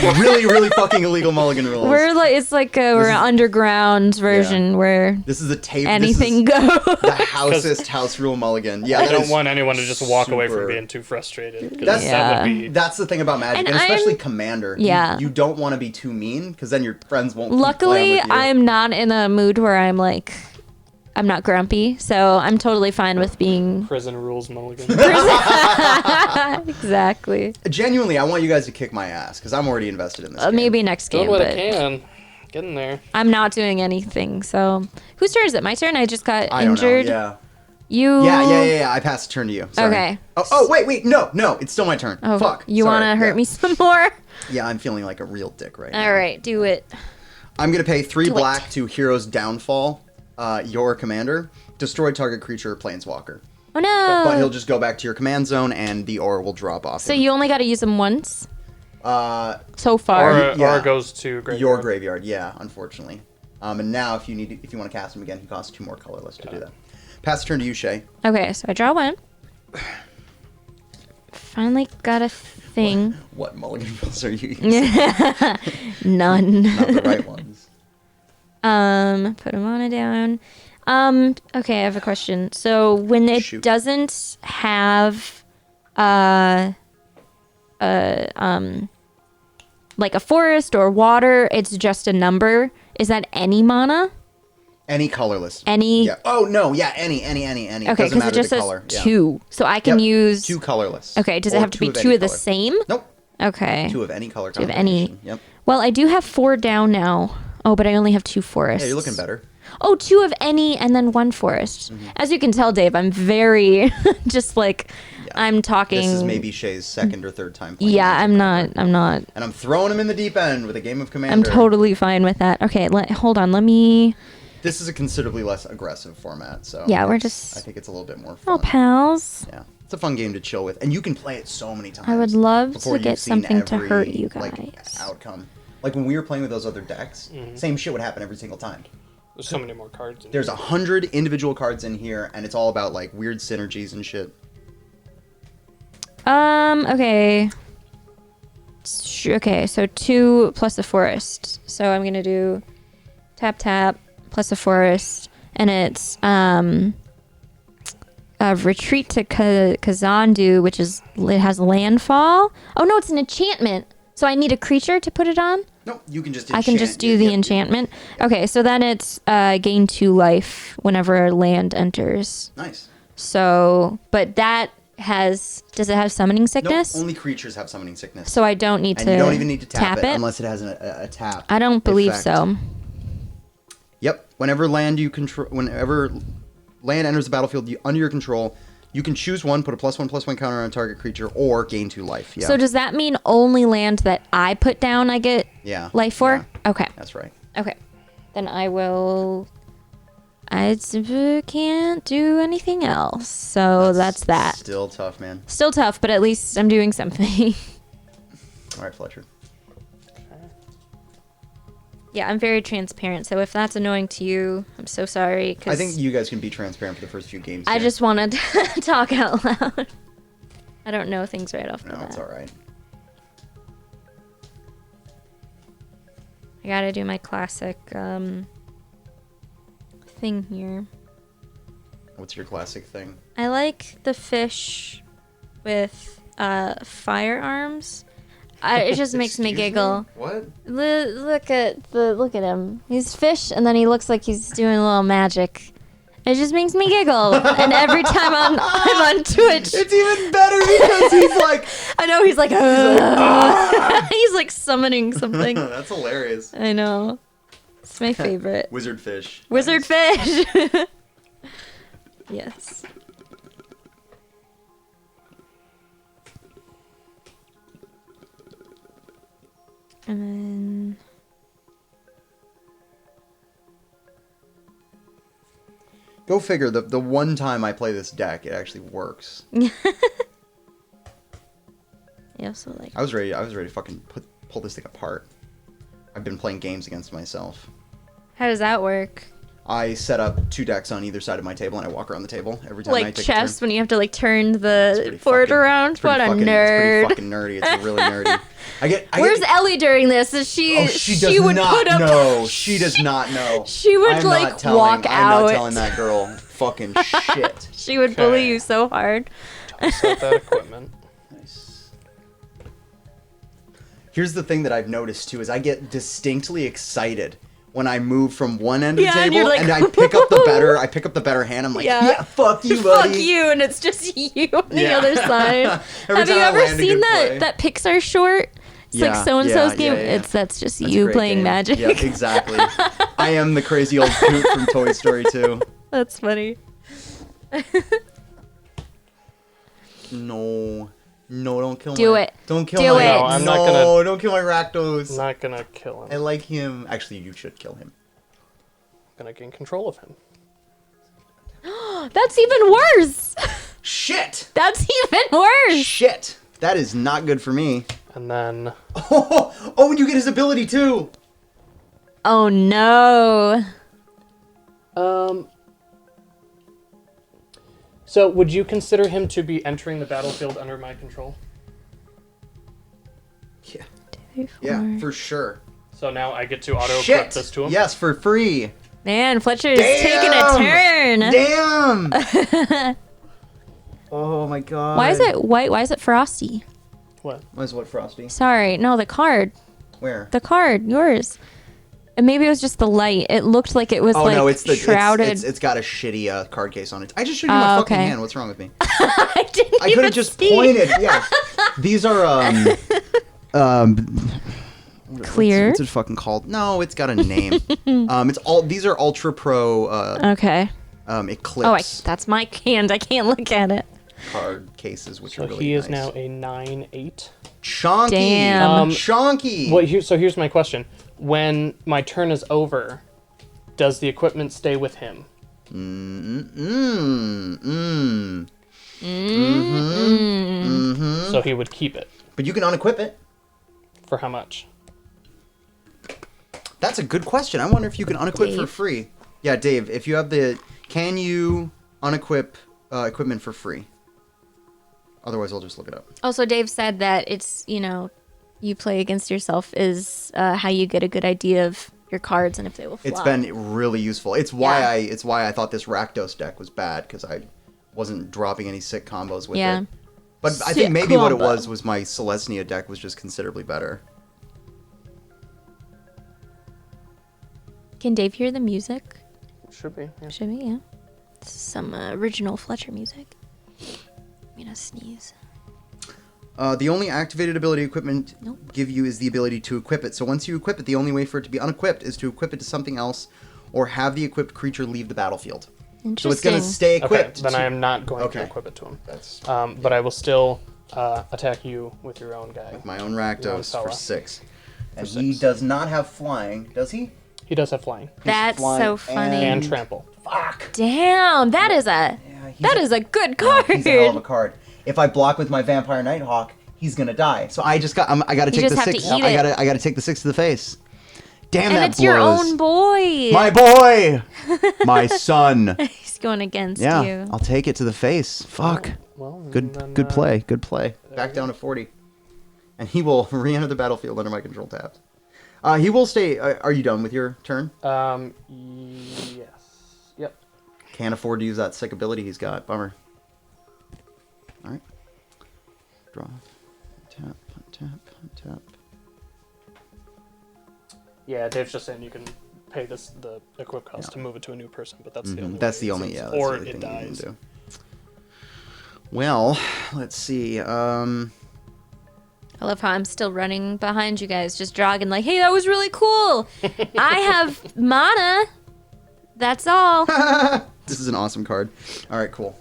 [SPEAKER 2] really fucking illegal mulligan rules.
[SPEAKER 3] We're like it's like we're an underground version where
[SPEAKER 2] This is a tape.
[SPEAKER 3] anything
[SPEAKER 2] This is
[SPEAKER 3] goes.
[SPEAKER 2] the housest house rule mulligan. Yeah,
[SPEAKER 1] I
[SPEAKER 2] that
[SPEAKER 1] don't
[SPEAKER 2] is
[SPEAKER 1] want anyone to just walk away
[SPEAKER 2] super-
[SPEAKER 1] from being too frustrated. 'Cause
[SPEAKER 2] That's-
[SPEAKER 1] that would be.
[SPEAKER 2] That's the thing about Magic,
[SPEAKER 3] And
[SPEAKER 2] and especially
[SPEAKER 3] I'm-
[SPEAKER 2] Commander.
[SPEAKER 3] Yeah.
[SPEAKER 2] You don't want to be too mean, because then your friends won't keep playing
[SPEAKER 3] Luckily,
[SPEAKER 2] with you.
[SPEAKER 3] I'm not in a mood where I'm not grumpy, so I'm totally fine with being
[SPEAKER 1] Prison rules mulligan.
[SPEAKER 3] exactly.
[SPEAKER 2] Genuinely, I want you guys to kick my ass, because I'm already invested in this game.
[SPEAKER 3] Maybe next
[SPEAKER 1] Doing
[SPEAKER 3] game,
[SPEAKER 1] what I
[SPEAKER 3] but
[SPEAKER 1] can. Getting there.
[SPEAKER 3] I'm not doing anything. So, whose turn is it? My turn. I just got
[SPEAKER 2] I don't
[SPEAKER 3] injured.
[SPEAKER 2] know,
[SPEAKER 3] You.
[SPEAKER 2] yeah. I passed the turn to you. Sorry.
[SPEAKER 3] Okay.
[SPEAKER 2] Oh, wait, no, it's still my turn.
[SPEAKER 3] Oh,
[SPEAKER 2] Fuck.
[SPEAKER 3] You
[SPEAKER 2] Sorry.
[SPEAKER 3] want to hurt
[SPEAKER 2] Yeah.
[SPEAKER 3] me some more?
[SPEAKER 2] Yeah, I'm feeling like a real dick right now.
[SPEAKER 3] All right, do it.
[SPEAKER 2] I'm gonna pay 3
[SPEAKER 3] Do it.
[SPEAKER 2] black to Hero's Downfall, your commander. Destroy target creature or planeswalker.
[SPEAKER 3] Oh no.
[SPEAKER 2] But he'll just go back to your command zone, and the aura will drop off.
[SPEAKER 3] So
[SPEAKER 2] him.
[SPEAKER 3] you only got to use them once so
[SPEAKER 1] Or,
[SPEAKER 3] far.
[SPEAKER 2] Yeah.
[SPEAKER 1] or it goes to graveyard.
[SPEAKER 2] Your graveyard, yeah, unfortunately. And now, if you want to cast him again, he costs 2 more colorless to do that. Pass the turn to you, Shay.
[SPEAKER 3] Okay, so I draw 1. Finally got a thing.
[SPEAKER 2] What mulligan rules are you using?
[SPEAKER 3] None.
[SPEAKER 2] Not the right ones.
[SPEAKER 3] Put a mana down. Okay, I have a question. So when it
[SPEAKER 2] Shoot.
[SPEAKER 3] doesn't have like a forest or water, it's just a number. Is that any mana?
[SPEAKER 2] Any colorless.
[SPEAKER 3] Any?
[SPEAKER 2] Yeah. Oh no. Yeah. Any. It
[SPEAKER 3] Okay,
[SPEAKER 2] doesn't
[SPEAKER 3] because
[SPEAKER 2] matter
[SPEAKER 3] it just
[SPEAKER 2] the
[SPEAKER 3] says
[SPEAKER 2] color. Yeah.
[SPEAKER 3] 2. So I can
[SPEAKER 2] Yep,
[SPEAKER 3] use
[SPEAKER 2] 2 colorless.
[SPEAKER 3] Okay, does it
[SPEAKER 2] Or
[SPEAKER 3] have to be 2
[SPEAKER 2] any
[SPEAKER 3] of the
[SPEAKER 2] color.
[SPEAKER 3] same?
[SPEAKER 2] Nope.
[SPEAKER 3] Okay.
[SPEAKER 2] 2 of any color.
[SPEAKER 3] Two of any.
[SPEAKER 2] combination. Yep.
[SPEAKER 3] Well, I do have 4 down now. Oh, but I only have 2 forests.
[SPEAKER 2] Yeah, you're looking better.
[SPEAKER 3] Oh, 2 of any and then 1 forest.
[SPEAKER 2] Mm-hmm.
[SPEAKER 3] As you can tell, Dave, I'm very just like I'm talking.
[SPEAKER 2] This is maybe Shay's second or third time playing.
[SPEAKER 3] Yeah,
[SPEAKER 2] Magic.
[SPEAKER 3] I'm not.
[SPEAKER 2] And I'm throwing him in the deep end with a game of Commander.
[SPEAKER 3] I'm totally fine with that. Okay, hold on. Let me.
[SPEAKER 2] This is a considerably less aggressive format, so
[SPEAKER 3] Yeah, we're
[SPEAKER 2] I
[SPEAKER 3] just
[SPEAKER 2] think it's a little bit more
[SPEAKER 3] oh
[SPEAKER 2] fun.
[SPEAKER 3] pals.
[SPEAKER 2] Yeah, it's a fun game to chill with, and you can play it so many times.
[SPEAKER 3] I would love
[SPEAKER 2] before
[SPEAKER 3] to
[SPEAKER 2] you've
[SPEAKER 3] get
[SPEAKER 2] seen
[SPEAKER 3] something to
[SPEAKER 2] every,
[SPEAKER 3] hurt you
[SPEAKER 2] like,
[SPEAKER 3] guys.
[SPEAKER 2] outcome. Like when we were playing with those other decks, same shit would happen every single time.
[SPEAKER 1] There's so many more cards. In
[SPEAKER 2] There's
[SPEAKER 1] here.
[SPEAKER 2] 100 individual cards in here, and it's all about like weird synergies and shit.
[SPEAKER 3] Okay. Okay, so 2 plus a forest. So I'm gonna do tap plus a forest, and it's a retreat to Kazandu, which is it has landfall. Oh no, it's an enchantment. So I need a creature to put it on.
[SPEAKER 2] No, you can just
[SPEAKER 3] I can just do the enchantment. Okay, so then it's gain 2 life whenever land enters.
[SPEAKER 2] Nice.
[SPEAKER 3] So, but that does it have summoning
[SPEAKER 2] Nope,
[SPEAKER 3] sickness?
[SPEAKER 2] only creatures have summoning sickness.
[SPEAKER 3] So I don't need
[SPEAKER 2] and
[SPEAKER 3] to
[SPEAKER 2] you don't even need to tap it
[SPEAKER 3] it
[SPEAKER 2] unless it has a tap.
[SPEAKER 3] I don't believe
[SPEAKER 2] effect.
[SPEAKER 3] so.
[SPEAKER 2] Yep. Whenever land enters the battlefield under your control, you can choose one, put a +1/+1 counter on a target creature, or gain 2 life. Yeah.
[SPEAKER 3] So does that mean only land that I put down I get life for?
[SPEAKER 2] Yeah.
[SPEAKER 3] Okay.
[SPEAKER 2] That's right.
[SPEAKER 3] Okay. Then I will... I can't do anything else. So that's that.
[SPEAKER 2] Still tough, man.
[SPEAKER 3] Still tough, but at least I'm doing something.
[SPEAKER 2] All right, Fletcher.
[SPEAKER 3] Yeah, I'm very transparent. So if that's annoying to you, I'm so sorry.
[SPEAKER 2] I think you guys can be transparent for the first few games.
[SPEAKER 3] I just wanted to talk out loud. I don't know things right off the bat.
[SPEAKER 2] No, it's all right.
[SPEAKER 3] I gotta do my classic thing here.
[SPEAKER 2] What's your classic thing?
[SPEAKER 3] I like the fish with firearms. It just makes me giggle.
[SPEAKER 2] What?
[SPEAKER 3] Look at him. He's fish, and then he looks like he's doing a little magic. It just makes me giggle. And every time I'm on Twitch,
[SPEAKER 2] it's even better because he's like.
[SPEAKER 3] I know he's like. He's like summoning something.
[SPEAKER 2] That's hilarious.
[SPEAKER 3] I know. It's my favorite.
[SPEAKER 2] Wizard fish.
[SPEAKER 3] Wizard fish. Yes. And then
[SPEAKER 2] Go figure. The one time I play this deck, it actually works.
[SPEAKER 3] yeah, so like
[SPEAKER 2] I was ready to fucking pull this thing apart. I've been playing games against myself.
[SPEAKER 3] how does that work?
[SPEAKER 2] I set up 2 decks on either side of my table, and I walk around the table every time I
[SPEAKER 3] Like
[SPEAKER 2] take
[SPEAKER 3] chess
[SPEAKER 2] a turn.
[SPEAKER 3] when you have to like turn the
[SPEAKER 2] It's
[SPEAKER 3] board
[SPEAKER 2] fucking-
[SPEAKER 3] around.
[SPEAKER 2] it's pretty
[SPEAKER 3] What a
[SPEAKER 2] fucking-
[SPEAKER 3] nerd.
[SPEAKER 2] It's pretty fucking nerdy. It's really nerdy.
[SPEAKER 3] Where's Ellie during this? Is she?
[SPEAKER 2] Oh, she
[SPEAKER 3] would
[SPEAKER 2] not
[SPEAKER 3] put up.
[SPEAKER 2] know. She does not know.
[SPEAKER 3] She would
[SPEAKER 2] I'm
[SPEAKER 3] like
[SPEAKER 2] not telling,
[SPEAKER 3] walk
[SPEAKER 2] I'm
[SPEAKER 3] out.
[SPEAKER 2] not telling that girl fucking shit.
[SPEAKER 3] She would bully you so hard.
[SPEAKER 1] Toss out that equipment.
[SPEAKER 2] Nice. Here's the thing that I've noticed too is I get distinctly excited when I move from one end of the
[SPEAKER 3] Yeah, and
[SPEAKER 2] table
[SPEAKER 3] you're like,
[SPEAKER 2] and I pick up the better hand. I'm like, yeah, fuck you, buddy.
[SPEAKER 3] Fuck you, and it's just you on the
[SPEAKER 2] Yeah.
[SPEAKER 3] other side.
[SPEAKER 2] Every
[SPEAKER 3] Have you
[SPEAKER 2] time I
[SPEAKER 3] ever
[SPEAKER 2] land a
[SPEAKER 3] seen
[SPEAKER 2] good
[SPEAKER 3] that
[SPEAKER 2] play.
[SPEAKER 3] that Pixar short? It's
[SPEAKER 2] Yeah,
[SPEAKER 3] like so and so's
[SPEAKER 2] yeah,
[SPEAKER 3] game.
[SPEAKER 2] yeah.
[SPEAKER 3] That's just
[SPEAKER 2] That's a
[SPEAKER 3] you
[SPEAKER 2] great
[SPEAKER 3] playing
[SPEAKER 2] game.
[SPEAKER 3] magic.
[SPEAKER 2] Yeah, exactly. I am the crazy old coot from Toy Story 2.
[SPEAKER 3] That's funny.
[SPEAKER 2] No, don't kill
[SPEAKER 3] Do
[SPEAKER 2] my...
[SPEAKER 3] it.
[SPEAKER 2] Don't kill
[SPEAKER 3] Do
[SPEAKER 2] my...
[SPEAKER 3] it.
[SPEAKER 1] No, I'm not gonna-
[SPEAKER 2] don't kill my Rakdos.
[SPEAKER 1] I'm not gonna kill him.
[SPEAKER 2] I like him. Actually, you should kill him.
[SPEAKER 1] I'm gonna gain control of him.
[SPEAKER 3] That's even worse.
[SPEAKER 2] Shit!
[SPEAKER 3] That's even worse.
[SPEAKER 2] Shit! That is not good for me.
[SPEAKER 1] And then
[SPEAKER 2] Oh, and you get his ability too!
[SPEAKER 3] Oh no.
[SPEAKER 1] So would you consider him to be entering the battlefield under my control?
[SPEAKER 2] Yeah.
[SPEAKER 3] 2, 4.
[SPEAKER 2] Yeah, for sure.
[SPEAKER 1] So now I get to auto-equip
[SPEAKER 2] Shit!
[SPEAKER 1] this to him?
[SPEAKER 2] Yes, for free.
[SPEAKER 3] Man, Fletcher is taking a turn.
[SPEAKER 2] Damn! Oh my god.
[SPEAKER 3] Why is it white? Why is it frosty?
[SPEAKER 1] What?
[SPEAKER 2] What's what, Frosty?
[SPEAKER 3] Sorry, no, the card.
[SPEAKER 2] Where?
[SPEAKER 3] The card, yours. And maybe it was just the light. It looked like it was
[SPEAKER 2] Oh
[SPEAKER 3] like
[SPEAKER 2] no, it's the
[SPEAKER 3] shrouded.
[SPEAKER 2] It's got a shitty card case on it. I just showed you my fucking
[SPEAKER 3] okay.
[SPEAKER 2] hand. What's wrong with me?
[SPEAKER 3] I didn't
[SPEAKER 2] I could
[SPEAKER 3] even
[SPEAKER 2] have just
[SPEAKER 3] see.
[SPEAKER 2] pointed. Yeah. These are
[SPEAKER 3] Clear.
[SPEAKER 2] What's it fucking called? No, it's got a name. These are Ultra Pro
[SPEAKER 3] Okay.
[SPEAKER 2] Eclipse
[SPEAKER 3] That's my hand. I can't look at it.
[SPEAKER 2] card cases, which
[SPEAKER 1] So
[SPEAKER 2] are really
[SPEAKER 1] he is
[SPEAKER 2] nice.
[SPEAKER 1] now a 9/8.
[SPEAKER 2] Chonky.
[SPEAKER 3] Damn.
[SPEAKER 2] Chonky.
[SPEAKER 1] So here's my question. When my turn is over, does the equipment stay with him? So he would keep it.
[SPEAKER 2] But you can unequip it.
[SPEAKER 1] For how much?
[SPEAKER 2] That's a good question. I wonder if you can unequip for
[SPEAKER 3] Dave?
[SPEAKER 2] free. Yeah, Dave, if you have can you unequip equipment for free? Otherwise, I'll just look it up.
[SPEAKER 3] Oh, so Dave said that it's, you play against yourself is how you get a good idea of your cards and if they will flop.
[SPEAKER 2] It's been really useful. It's why
[SPEAKER 3] Yeah.
[SPEAKER 2] I thought this Rakdos deck was bad, because I wasn't dropping any sick combos with
[SPEAKER 3] Yeah.
[SPEAKER 2] it. But I
[SPEAKER 3] Sick
[SPEAKER 2] think maybe what it
[SPEAKER 3] combo.
[SPEAKER 2] was my Celestia deck was just considerably better.
[SPEAKER 3] Can Dave hear the music?
[SPEAKER 1] Should be. Yeah.
[SPEAKER 3] Should we? Yeah. This is some original Fletcher music. I'm gonna sneeze.
[SPEAKER 2] The only activated ability equipment give you is the ability to equip it. So once you equip it, the only way for it to be unequipped is to equip it to something else or have the equipped creature leave the battlefield.
[SPEAKER 3] Interesting.
[SPEAKER 2] So it's going to stay equipped.
[SPEAKER 1] Okay, then I am not going to equip it to him.
[SPEAKER 2] That's
[SPEAKER 1] But I will still attack you with your own guy.
[SPEAKER 2] with my own Rakdos for
[SPEAKER 1] fella.
[SPEAKER 2] 6. And
[SPEAKER 1] For
[SPEAKER 2] he
[SPEAKER 1] 6.
[SPEAKER 2] does not have flying, does he?
[SPEAKER 1] He does have flying
[SPEAKER 3] That's
[SPEAKER 2] flying
[SPEAKER 3] so funny.
[SPEAKER 1] and trample.
[SPEAKER 2] Fuck!
[SPEAKER 3] Damn, that is a good card.
[SPEAKER 2] He's a hell of a card. If I block with my Vampire Nighthawk, he's gonna die. So I got to take
[SPEAKER 3] just
[SPEAKER 2] the
[SPEAKER 3] have to
[SPEAKER 2] 6.
[SPEAKER 3] eat
[SPEAKER 2] I got to take the 6 to the face. Damn,
[SPEAKER 3] And
[SPEAKER 2] that
[SPEAKER 3] it's your
[SPEAKER 2] blows.
[SPEAKER 3] own boy.
[SPEAKER 2] My boy, my son.
[SPEAKER 3] He's going against
[SPEAKER 2] Yeah,
[SPEAKER 3] you.
[SPEAKER 2] I'll take it to the face. Fuck.
[SPEAKER 1] Well,
[SPEAKER 2] Good play. Good play. Back down to 40. And he will re-enter the battlefield under my control tapped. He will stay. Are you done with your turn?
[SPEAKER 1] Yes. Yep.
[SPEAKER 2] Can't afford to use that sick ability he's got. Bummer. All right. Draw. Tap. Tap. Tap.
[SPEAKER 1] Yeah, Dave's just saying you can pay the equip cost to move it to a new person, but that's the only.
[SPEAKER 2] That's
[SPEAKER 1] way
[SPEAKER 2] the
[SPEAKER 1] it
[SPEAKER 2] only.
[SPEAKER 1] seems.
[SPEAKER 2] Yeah. That's
[SPEAKER 1] Or
[SPEAKER 2] the only
[SPEAKER 1] it
[SPEAKER 2] thing you can
[SPEAKER 1] dies.
[SPEAKER 2] do. Well, let's see.
[SPEAKER 3] I love how I'm still running behind you guys, just jogging like, hey, that was really cool. I have mana. That's all.
[SPEAKER 2] This is an awesome card. All right, cool.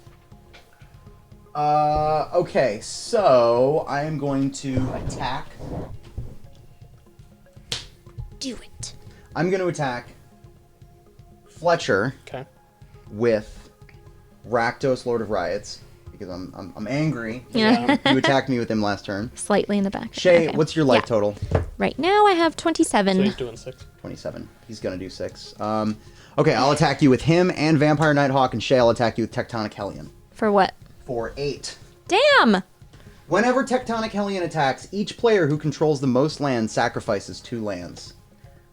[SPEAKER 2] Okay, so I am going to attack.
[SPEAKER 3] Do it.
[SPEAKER 2] I'm going to attack Fletcher
[SPEAKER 1] Okay.
[SPEAKER 2] with Rakdos, Lord of Riots, because I'm angry.
[SPEAKER 3] Yeah.
[SPEAKER 2] You attacked me with him last turn.
[SPEAKER 3] Slightly in the back.
[SPEAKER 2] Shay,
[SPEAKER 3] Okay.
[SPEAKER 2] what's your life
[SPEAKER 3] Yeah.
[SPEAKER 2] total?
[SPEAKER 3] Right now I have
[SPEAKER 1] So
[SPEAKER 3] 27.
[SPEAKER 1] he's doing 6.
[SPEAKER 2] 27. He's going to do 6. Okay, I'll attack you with him and Vampire Nighthawk, and Shay, I'll attack you with Tectonic Hellion
[SPEAKER 3] For what?
[SPEAKER 2] for 8.
[SPEAKER 3] Damn.
[SPEAKER 2] Whenever Tectonic Hellion attacks, each player who controls the most lands sacrifices 2 lands.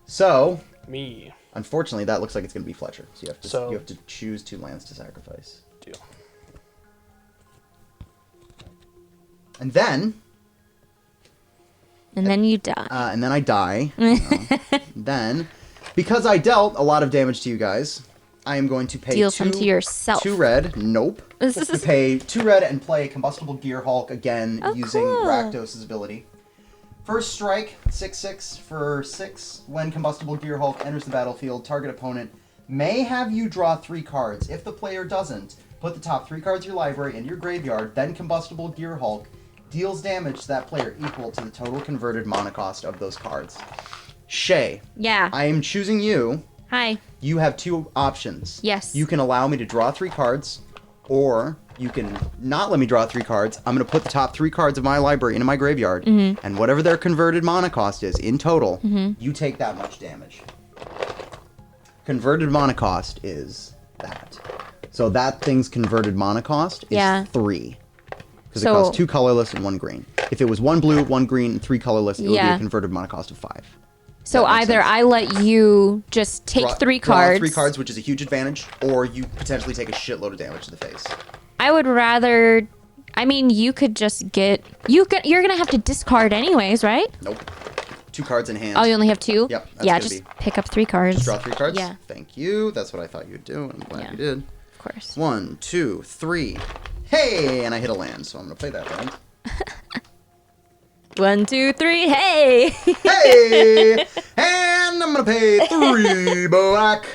[SPEAKER 2] So,
[SPEAKER 1] Me.
[SPEAKER 2] unfortunately, that looks like it's going to be Fletcher. So
[SPEAKER 1] So-
[SPEAKER 2] you have to choose 2 lands to sacrifice.
[SPEAKER 1] Deal.
[SPEAKER 2] And then
[SPEAKER 3] You die.
[SPEAKER 2] and then I die. Then, because I dealt a lot of damage to you guys, I am going to pay
[SPEAKER 3] Deal some to yourself.
[SPEAKER 2] 2 red. Nope. To pay 2 red and play Combustible Gear Hulk again using
[SPEAKER 3] cool.
[SPEAKER 2] Rakdos' ability. First strike, 6/6 for 6. When Combustible Gear Hulk enters the battlefield, target opponent may have you draw 3 cards. If the player doesn't, put the top 3 cards of your library into your graveyard, then Combustible Gear Hulk deals damage to that player equal to the total converted mana cost of those cards. Shay,
[SPEAKER 3] Yeah.
[SPEAKER 2] I am choosing you.
[SPEAKER 3] Hi.
[SPEAKER 2] You have 2 options.
[SPEAKER 3] Yes.
[SPEAKER 2] You can allow me to draw 3 cards, or you can not let me draw 3 cards. I'm going to put the top 3 cards of my library into my graveyard, and whatever their converted mana cost is in total, you take that much damage. Converted mana cost is that. So that thing's converted mana cost is 3. Because it costs 2 colorless and 1 green. If it was 1 blue, 1 green, and 3 colorless, it would be a converted mana cost of 5.
[SPEAKER 3] So
[SPEAKER 2] That makes
[SPEAKER 3] either
[SPEAKER 2] sense.
[SPEAKER 3] I let you just take 3 cards.
[SPEAKER 2] Draw 3 cards, which is a huge advantage, or you potentially take a shitload of damage to the face.
[SPEAKER 3] I would rather. I mean, you could just get. You're gonna have to discard anyways, right?
[SPEAKER 2] Nope. 2 cards in hand.
[SPEAKER 3] Oh, you only have 2.
[SPEAKER 2] Yep, that's
[SPEAKER 3] Yeah,
[SPEAKER 2] gonna
[SPEAKER 3] just
[SPEAKER 2] be-
[SPEAKER 3] pick up 3 cards.
[SPEAKER 2] Just draw 3 cards?
[SPEAKER 3] Yeah.
[SPEAKER 2] Thank you. That's what I thought you'd do, and I'm glad
[SPEAKER 3] Yeah.
[SPEAKER 2] you did.
[SPEAKER 3] Of course.
[SPEAKER 2] 1, 2, 3. Hey! And I hit a land, so I'm going to play that land.
[SPEAKER 3] 1, 2, 3. Hey.
[SPEAKER 2] Hey! And I'm going to pay 3 black.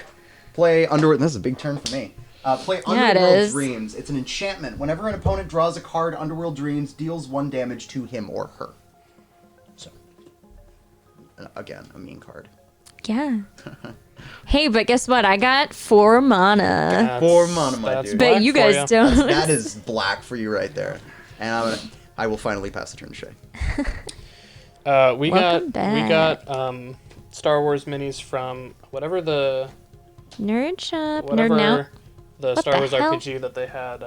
[SPEAKER 2] Play Underworld. This is a big turn for me. Play
[SPEAKER 3] Yeah, it
[SPEAKER 2] Underworld
[SPEAKER 3] is.
[SPEAKER 2] Dreams. It's an enchantment. Whenever an opponent draws a card, Underworld Dreams deals 1 damage to him or her. So, again, a mean card.
[SPEAKER 3] Yeah. Hey, but guess what? I got 4 mana.
[SPEAKER 1] That's-
[SPEAKER 2] 4 mana, my
[SPEAKER 1] that's
[SPEAKER 2] dude.
[SPEAKER 3] But
[SPEAKER 1] black
[SPEAKER 3] you
[SPEAKER 1] for
[SPEAKER 3] guys
[SPEAKER 1] ya.
[SPEAKER 3] don't.
[SPEAKER 2] That is black for you right there. And I will finally pass the turn to Shay.
[SPEAKER 1] We
[SPEAKER 3] Welcome
[SPEAKER 1] got Star Wars minis from whatever the
[SPEAKER 3] Nerd shop.
[SPEAKER 1] whatever
[SPEAKER 3] Nerd out.
[SPEAKER 1] the
[SPEAKER 3] What
[SPEAKER 1] Star
[SPEAKER 3] the
[SPEAKER 1] Wars
[SPEAKER 3] hell?
[SPEAKER 1] RPG that they had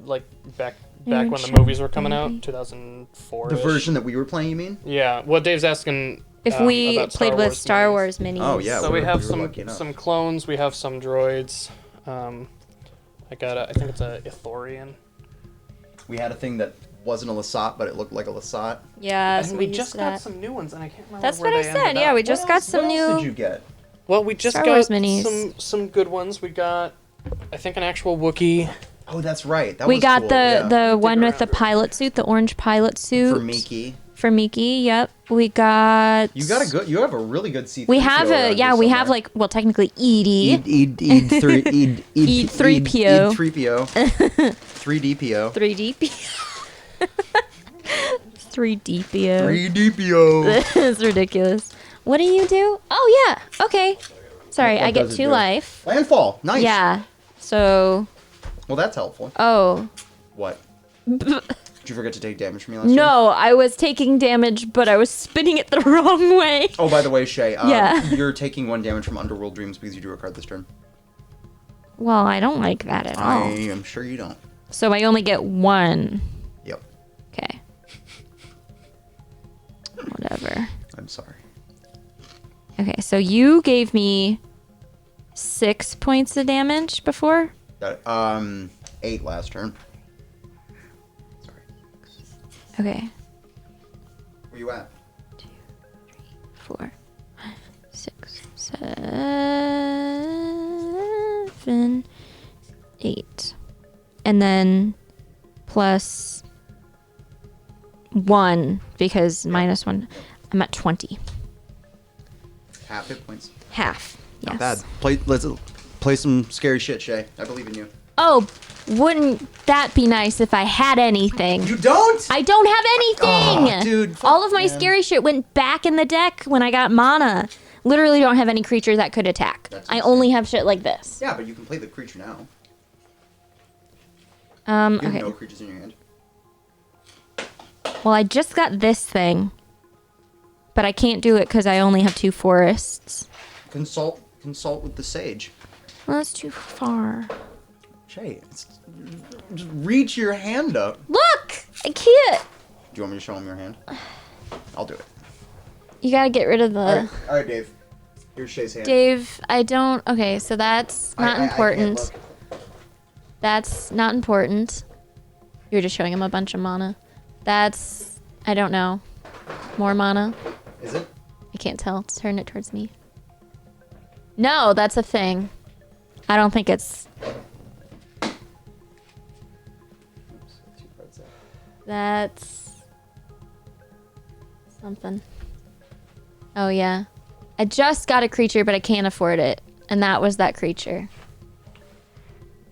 [SPEAKER 1] like back
[SPEAKER 3] Nerd
[SPEAKER 1] when the
[SPEAKER 3] shop
[SPEAKER 1] movies were coming out,
[SPEAKER 3] movie.
[SPEAKER 1] 2004.
[SPEAKER 2] The version that we were playing, you mean?
[SPEAKER 1] Yeah. What Dave's asking.
[SPEAKER 3] If we
[SPEAKER 1] about
[SPEAKER 3] played with Star
[SPEAKER 1] minis.
[SPEAKER 3] Wars minis.
[SPEAKER 2] Oh, yeah.
[SPEAKER 1] So we
[SPEAKER 2] we
[SPEAKER 1] have
[SPEAKER 2] were
[SPEAKER 1] some
[SPEAKER 2] lucky enough.
[SPEAKER 1] some clones. We have some droids. I think it's a Ithorian.
[SPEAKER 2] We had a thing that wasn't a Lasat, but it looked like a Lasat.
[SPEAKER 3] Yeah,
[SPEAKER 1] And
[SPEAKER 3] so
[SPEAKER 1] we
[SPEAKER 3] used
[SPEAKER 1] just
[SPEAKER 3] to
[SPEAKER 1] got
[SPEAKER 3] that.
[SPEAKER 1] some new ones, and I can't remember
[SPEAKER 3] That's
[SPEAKER 1] where
[SPEAKER 3] what I
[SPEAKER 1] they
[SPEAKER 3] said.
[SPEAKER 1] ended
[SPEAKER 3] Yeah,
[SPEAKER 1] up.
[SPEAKER 3] we just got some
[SPEAKER 2] What else
[SPEAKER 3] new.
[SPEAKER 2] did you get?
[SPEAKER 1] Well, we just
[SPEAKER 3] Star
[SPEAKER 1] got
[SPEAKER 3] Wars minis.
[SPEAKER 1] some good ones. We got, I think, an actual Wookiee.
[SPEAKER 2] Oh, that's right. That
[SPEAKER 3] We
[SPEAKER 2] was
[SPEAKER 3] got
[SPEAKER 2] cool.
[SPEAKER 3] the
[SPEAKER 2] yeah.
[SPEAKER 3] one with the
[SPEAKER 1] around.
[SPEAKER 3] pilot suit, the orange pilot suit.
[SPEAKER 2] For Miki.
[SPEAKER 3] For Miki, yep. We got.
[SPEAKER 2] You have a really good C3PO.
[SPEAKER 3] We have we have like, well, technically Edie.
[SPEAKER 2] Eid3PO.
[SPEAKER 3] 3PO.
[SPEAKER 2] 3DPO.
[SPEAKER 3] 3DPO. 3DPO.
[SPEAKER 2] 3DPO.
[SPEAKER 3] It's ridiculous. What do you do? Oh, yeah. Okay. Sorry,
[SPEAKER 2] What
[SPEAKER 3] I get
[SPEAKER 2] does it
[SPEAKER 3] 2
[SPEAKER 2] do?
[SPEAKER 3] life.
[SPEAKER 2] Landfall. Nice.
[SPEAKER 3] Yeah. So.
[SPEAKER 2] Well, that's helpful.
[SPEAKER 3] Oh.
[SPEAKER 2] What? Did you forget to take damage from me last turn?
[SPEAKER 3] No, I was taking damage, but I was spinning it the wrong way.
[SPEAKER 2] Oh, by the way, Shay,
[SPEAKER 3] Yeah.
[SPEAKER 2] you're taking 1 damage from Underworld Dreams because you drew a card this turn.
[SPEAKER 3] Well, I don't like that at
[SPEAKER 2] I
[SPEAKER 3] all.
[SPEAKER 2] am sure you don't.
[SPEAKER 3] So I only get 1.
[SPEAKER 2] Yep.
[SPEAKER 3] Okay. Whatever.
[SPEAKER 2] I'm sorry.
[SPEAKER 3] Okay, so you gave me 6 points of damage before?
[SPEAKER 2] Got it. 8 last turn. Sorry.
[SPEAKER 3] Okay.
[SPEAKER 2] Where you at?
[SPEAKER 3] 4, 6, 7, 8. And then plus 1 because minus 1. I'm at 20.
[SPEAKER 2] Half hit points.
[SPEAKER 3] Half. Yes.
[SPEAKER 2] Not bad. Let's play some scary shit, Shay. I believe in you.
[SPEAKER 3] Oh, wouldn't that be nice if I had anything?
[SPEAKER 2] You don't?
[SPEAKER 3] I don't have anything!
[SPEAKER 2] Oh, dude, fuck,
[SPEAKER 3] all of my
[SPEAKER 2] man.
[SPEAKER 3] scary shit went back in the deck when I got mana. Literally don't have any creature that could attack.
[SPEAKER 2] That's
[SPEAKER 3] I
[SPEAKER 2] insane.
[SPEAKER 3] only have shit like this.
[SPEAKER 2] Yeah, but you can play the creature now. You have
[SPEAKER 3] Okay.
[SPEAKER 2] no creatures in your hand.
[SPEAKER 3] Well, I just got this thing. But I can't do it because I only have 2 forests.
[SPEAKER 2] Consult with the sage.
[SPEAKER 3] Well, that's too far.
[SPEAKER 2] Shay, just reach your hand up.
[SPEAKER 3] Look! I can't!
[SPEAKER 2] Do you want me to show him your hand? I'll do it.
[SPEAKER 3] You gotta get rid of the...
[SPEAKER 2] All right, Dave. Here's Shay's hand.
[SPEAKER 3] Dave, I don't... Okay, so that's not
[SPEAKER 2] I can't
[SPEAKER 3] important.
[SPEAKER 2] look.
[SPEAKER 3] That's not important. You're just showing him a bunch of mana. That's... I don't know. More mana.
[SPEAKER 2] Is it?
[SPEAKER 3] I can't tell. Turn it towards me. No, that's a thing. I don't think it's...
[SPEAKER 2] Oops, 2 cards there.
[SPEAKER 3] That's... something. Oh, yeah. I just got a creature, but I can't afford it. And that was that creature.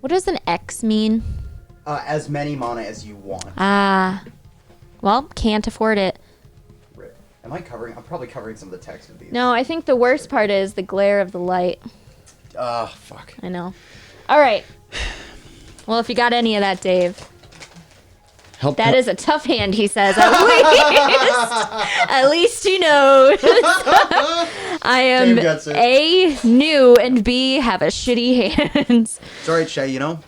[SPEAKER 3] What does an X mean?
[SPEAKER 2] As many mana as you want.
[SPEAKER 3] Ah. Well, can't afford it.
[SPEAKER 2] Rip. Am I covering? I'm probably covering some of the text of these.
[SPEAKER 3] No, I think the worst part is the glare of the light.
[SPEAKER 2] Fuck.
[SPEAKER 3] I know. All right. Well, if you got any of that, Dave.
[SPEAKER 2] Help.
[SPEAKER 3] That is a tough hand, he says. At least you know. I am
[SPEAKER 2] Dave gets it.
[SPEAKER 3] A, new, and B, have a shitty hands.
[SPEAKER 2] It's alright, Shay, you know?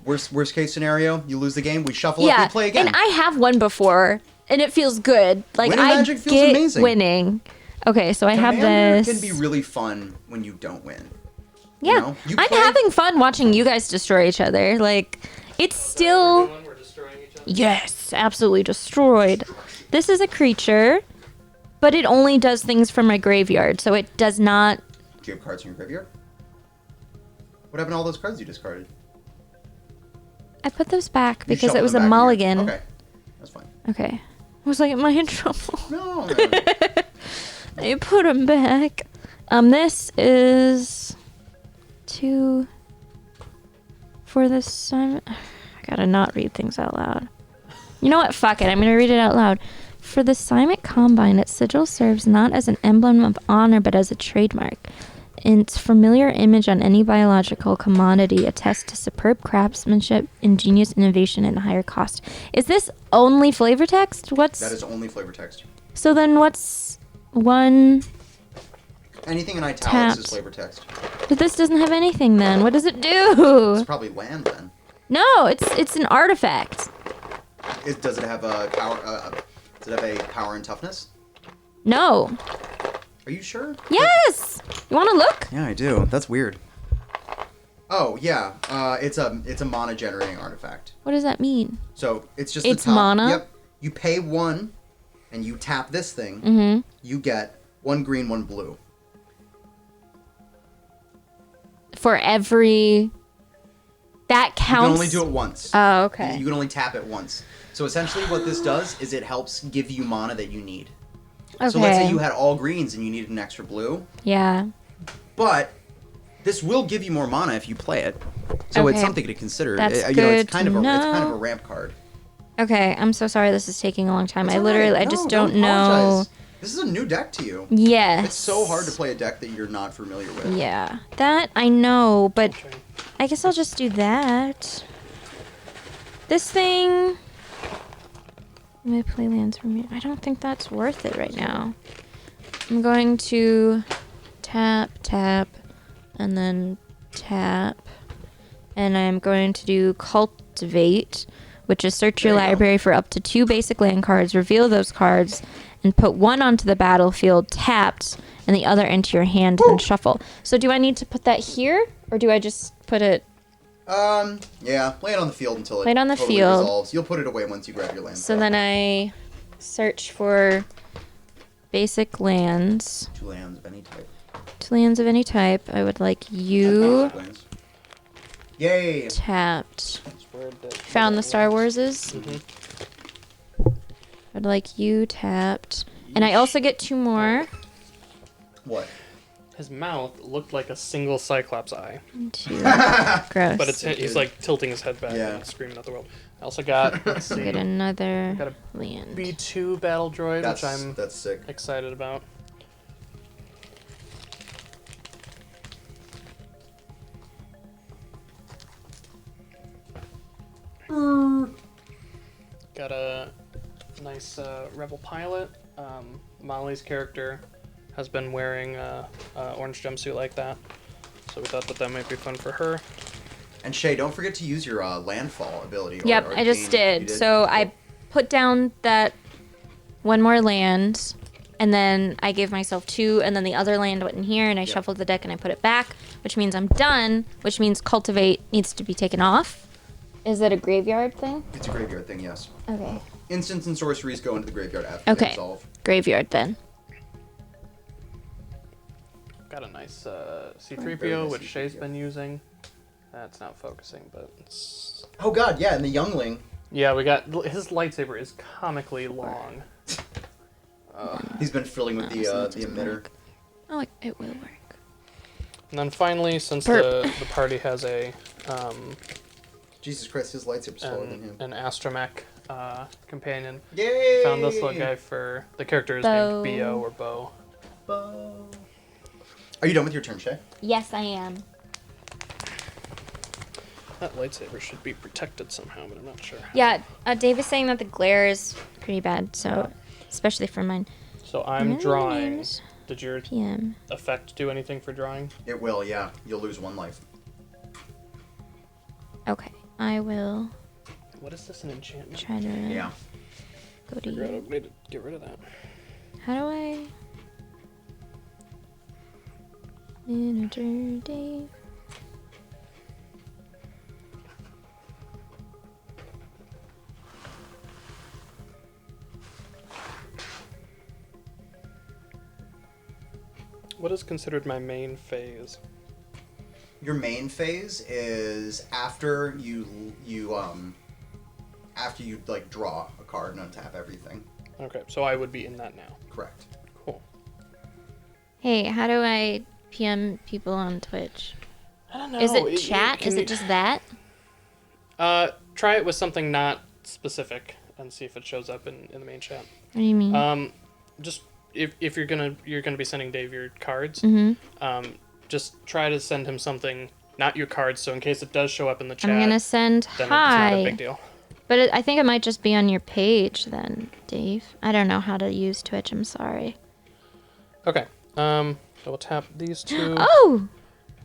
[SPEAKER 2] worst case scenario, you lose the game, we shuffle up,
[SPEAKER 3] Yeah,
[SPEAKER 2] we play again.
[SPEAKER 3] and I have won before, and it feels good. Like,
[SPEAKER 2] Winning
[SPEAKER 3] I
[SPEAKER 2] Magic feels
[SPEAKER 3] get
[SPEAKER 2] amazing.
[SPEAKER 3] winning. Okay, so I have
[SPEAKER 2] Commander
[SPEAKER 3] this.
[SPEAKER 2] can be really fun when you don't win.
[SPEAKER 3] Yeah,
[SPEAKER 2] You know? You
[SPEAKER 3] I'm
[SPEAKER 2] play-
[SPEAKER 3] having fun watching you guys destroy each other. Like, it's still...
[SPEAKER 1] We're destroying each other.
[SPEAKER 3] Yes, absolutely destroyed. This is a creature, but it only does things from my graveyard, so it does not...
[SPEAKER 2] Do you have cards in your graveyard? What happened to all those cards you discarded?
[SPEAKER 3] I put those back
[SPEAKER 2] You
[SPEAKER 3] because
[SPEAKER 2] shuffled
[SPEAKER 3] it was a
[SPEAKER 2] them back in your-
[SPEAKER 3] mulligan.
[SPEAKER 2] Okay, that's fine.
[SPEAKER 3] Okay. I was like, am I in trouble?
[SPEAKER 2] No.
[SPEAKER 3] I put them back. This is 2 for this time. I gotta not read things out loud. You know what? Fuck it. I'm gonna read it out loud. For the Simic Combine, its sigil serves not as an emblem of honor, but as a trademark. Its familiar image on any biological commodity attests to superb craftsmanship, ingenious innovation, and higher cost. Is this only flavor text? What's...
[SPEAKER 2] That is only flavor text.
[SPEAKER 3] So then what's one...
[SPEAKER 2] Anything in italics
[SPEAKER 3] Tapped.
[SPEAKER 2] is flavor text.
[SPEAKER 3] But this doesn't have anything then. What does it do?
[SPEAKER 2] It's probably land then.
[SPEAKER 3] No, it's an artifact.
[SPEAKER 2] Does it have a power? Does it have a power and toughness?
[SPEAKER 3] No.
[SPEAKER 2] Are you sure?
[SPEAKER 3] Yes! You want to look?
[SPEAKER 2] Yeah, I do. That's weird. Oh yeah, it's a mana generating artifact.
[SPEAKER 3] What does that mean?
[SPEAKER 2] So it's just
[SPEAKER 3] It's
[SPEAKER 2] the top.
[SPEAKER 3] mana?
[SPEAKER 2] Yep. You pay 1, and you tap this thing.
[SPEAKER 3] Mm-hmm.
[SPEAKER 2] You get 1 green, 1 blue.
[SPEAKER 3] For every... That counts?
[SPEAKER 2] You can only do it once.
[SPEAKER 3] Oh, okay.
[SPEAKER 2] You can only tap it once. So essentially what this does is it helps give you mana that you need.
[SPEAKER 3] Okay.
[SPEAKER 2] So let's say you had all greens and you needed an extra blue.
[SPEAKER 3] Yeah.
[SPEAKER 2] But this will give you more mana if you play it. So it's
[SPEAKER 3] Okay.
[SPEAKER 2] something to consider.
[SPEAKER 3] That's
[SPEAKER 2] It's
[SPEAKER 3] good
[SPEAKER 2] kind of
[SPEAKER 3] to
[SPEAKER 2] it's kind of
[SPEAKER 3] know.
[SPEAKER 2] a ramp card.
[SPEAKER 3] Okay, I'm so sorry this is taking a long time.
[SPEAKER 2] It's
[SPEAKER 3] I
[SPEAKER 2] all
[SPEAKER 3] literally,
[SPEAKER 2] right.
[SPEAKER 3] I
[SPEAKER 2] No,
[SPEAKER 3] just don't know.
[SPEAKER 2] apologize. This is a new deck to you.
[SPEAKER 3] Yes.
[SPEAKER 2] It's so hard to play a deck that you're not familiar with.
[SPEAKER 3] Yeah. That I know, but
[SPEAKER 1] Okay.
[SPEAKER 3] I guess I'll just do that. This thing... I'm going to play lands from here. I don't think that's worth it right now. I'm going to tap, and then tap. And I'm going to do Cultivate, which is search your
[SPEAKER 2] There you go.
[SPEAKER 3] library for up to 2 basic land cards, reveal those cards, and put 1 onto the battlefield tapped, and the other into your hand, then shuffle. So do I need to put that here, or do I just put it...
[SPEAKER 2] Yeah, play it on the field until
[SPEAKER 3] Play it on the
[SPEAKER 2] totally
[SPEAKER 3] field.
[SPEAKER 2] resolves. You'll put it away once you grab your land.
[SPEAKER 3] So then I search for basic lands.
[SPEAKER 2] 2 lands of any type.
[SPEAKER 3] 2 lands of any type. I would like you
[SPEAKER 2] Lands. Yay!
[SPEAKER 3] tapped.
[SPEAKER 1] That's where the-
[SPEAKER 3] Found the Star Warses.
[SPEAKER 1] Mhm.
[SPEAKER 3] I'd like you tapped. And I also get 2 more.
[SPEAKER 2] What?
[SPEAKER 1] His mouth looked like a single Cyclops eye,
[SPEAKER 3] 2. Gross.
[SPEAKER 1] but he's like tilting his head back
[SPEAKER 2] Yeah.
[SPEAKER 1] and screaming at the world. I also got, let's
[SPEAKER 3] I
[SPEAKER 1] see,
[SPEAKER 3] get another
[SPEAKER 1] got a
[SPEAKER 3] land.
[SPEAKER 1] B2 battle droid, which I'm
[SPEAKER 2] That's sick.
[SPEAKER 1] excited about. Got a nice rebel pilot. Molly's character has been wearing a orange jumpsuit like that, so we thought that might be fun for her.
[SPEAKER 2] And Shay, don't forget to use your landfall ability.
[SPEAKER 3] Yep, I just did. So I put down that 1 more land, and then I gave myself 2, and then the other land went in here, and I shuffled the deck and I put it back, which means I'm done, which means Cultivate needs to be taken off. Is it a graveyard thing?
[SPEAKER 2] It's a graveyard thing, yes.
[SPEAKER 3] Okay.
[SPEAKER 2] Instants and sorceries go into the graveyard after
[SPEAKER 3] Okay.
[SPEAKER 2] they resolve.
[SPEAKER 3] Graveyard then.
[SPEAKER 1] Got a nice
[SPEAKER 2] Very
[SPEAKER 1] C-3PO,
[SPEAKER 2] nice
[SPEAKER 1] which Shay's
[SPEAKER 2] C-3PO.
[SPEAKER 1] been using. That's not focusing, but it's...
[SPEAKER 2] Oh god, yeah, and the youngling.
[SPEAKER 1] Yeah, we got... His lightsaber is comically long.
[SPEAKER 2] He's been filling with the emitter.
[SPEAKER 3] Oh, it will work.
[SPEAKER 1] And then finally, since
[SPEAKER 3] Burp.
[SPEAKER 1] the party has a
[SPEAKER 2] Jesus Christ, his lightsaber's taller than him.
[SPEAKER 1] an astromech companion,
[SPEAKER 2] Yay!
[SPEAKER 1] found this little guy for... The character is
[SPEAKER 3] Bo.
[SPEAKER 1] named Bo or Bo.
[SPEAKER 2] Are you done with your turn, Shay?
[SPEAKER 3] Yes, I am.
[SPEAKER 1] That lightsaber should be protected somehow, but I'm not sure.
[SPEAKER 3] Yeah, Dave is saying that the glare is pretty bad, so especially for mine.
[SPEAKER 1] So I'm
[SPEAKER 3] My
[SPEAKER 1] drawing.
[SPEAKER 3] name's
[SPEAKER 1] Did your
[SPEAKER 3] PM.
[SPEAKER 1] effect do anything for drawing?
[SPEAKER 2] It will, yeah. You'll lose 1 life.
[SPEAKER 3] Okay, I will
[SPEAKER 1] What is this, an enchantment?
[SPEAKER 3] try to
[SPEAKER 2] Yeah.
[SPEAKER 3] go to
[SPEAKER 1] Figure out
[SPEAKER 3] you.
[SPEAKER 1] a way to get rid of that.
[SPEAKER 3] How do I... Manager Dave.
[SPEAKER 1] What is considered my main phase?
[SPEAKER 2] Your main phase is after you like draw a card and untap everything.
[SPEAKER 1] Okay, so I would be in that now.
[SPEAKER 2] Correct.
[SPEAKER 1] Cool.
[SPEAKER 3] Hey, how do I PM people on Twitch?
[SPEAKER 1] I don't know.
[SPEAKER 3] Is it chat? Is it just that?
[SPEAKER 1] Try it with something not specific and see if it shows up in the main chat.
[SPEAKER 3] What do you mean?
[SPEAKER 1] Just if you're gonna be sending Dave your cards,
[SPEAKER 3] Mm-hmm.
[SPEAKER 1] just try to send him something, not your cards, so in case it does show up in the chat,
[SPEAKER 3] I'm gonna send
[SPEAKER 1] then it's not a
[SPEAKER 3] hi.
[SPEAKER 1] big deal.
[SPEAKER 3] But I think it might just be on your page then, Dave. I don't know how to use Twitch. I'm sorry.
[SPEAKER 1] Okay. So we'll tap these two,
[SPEAKER 3] Oh,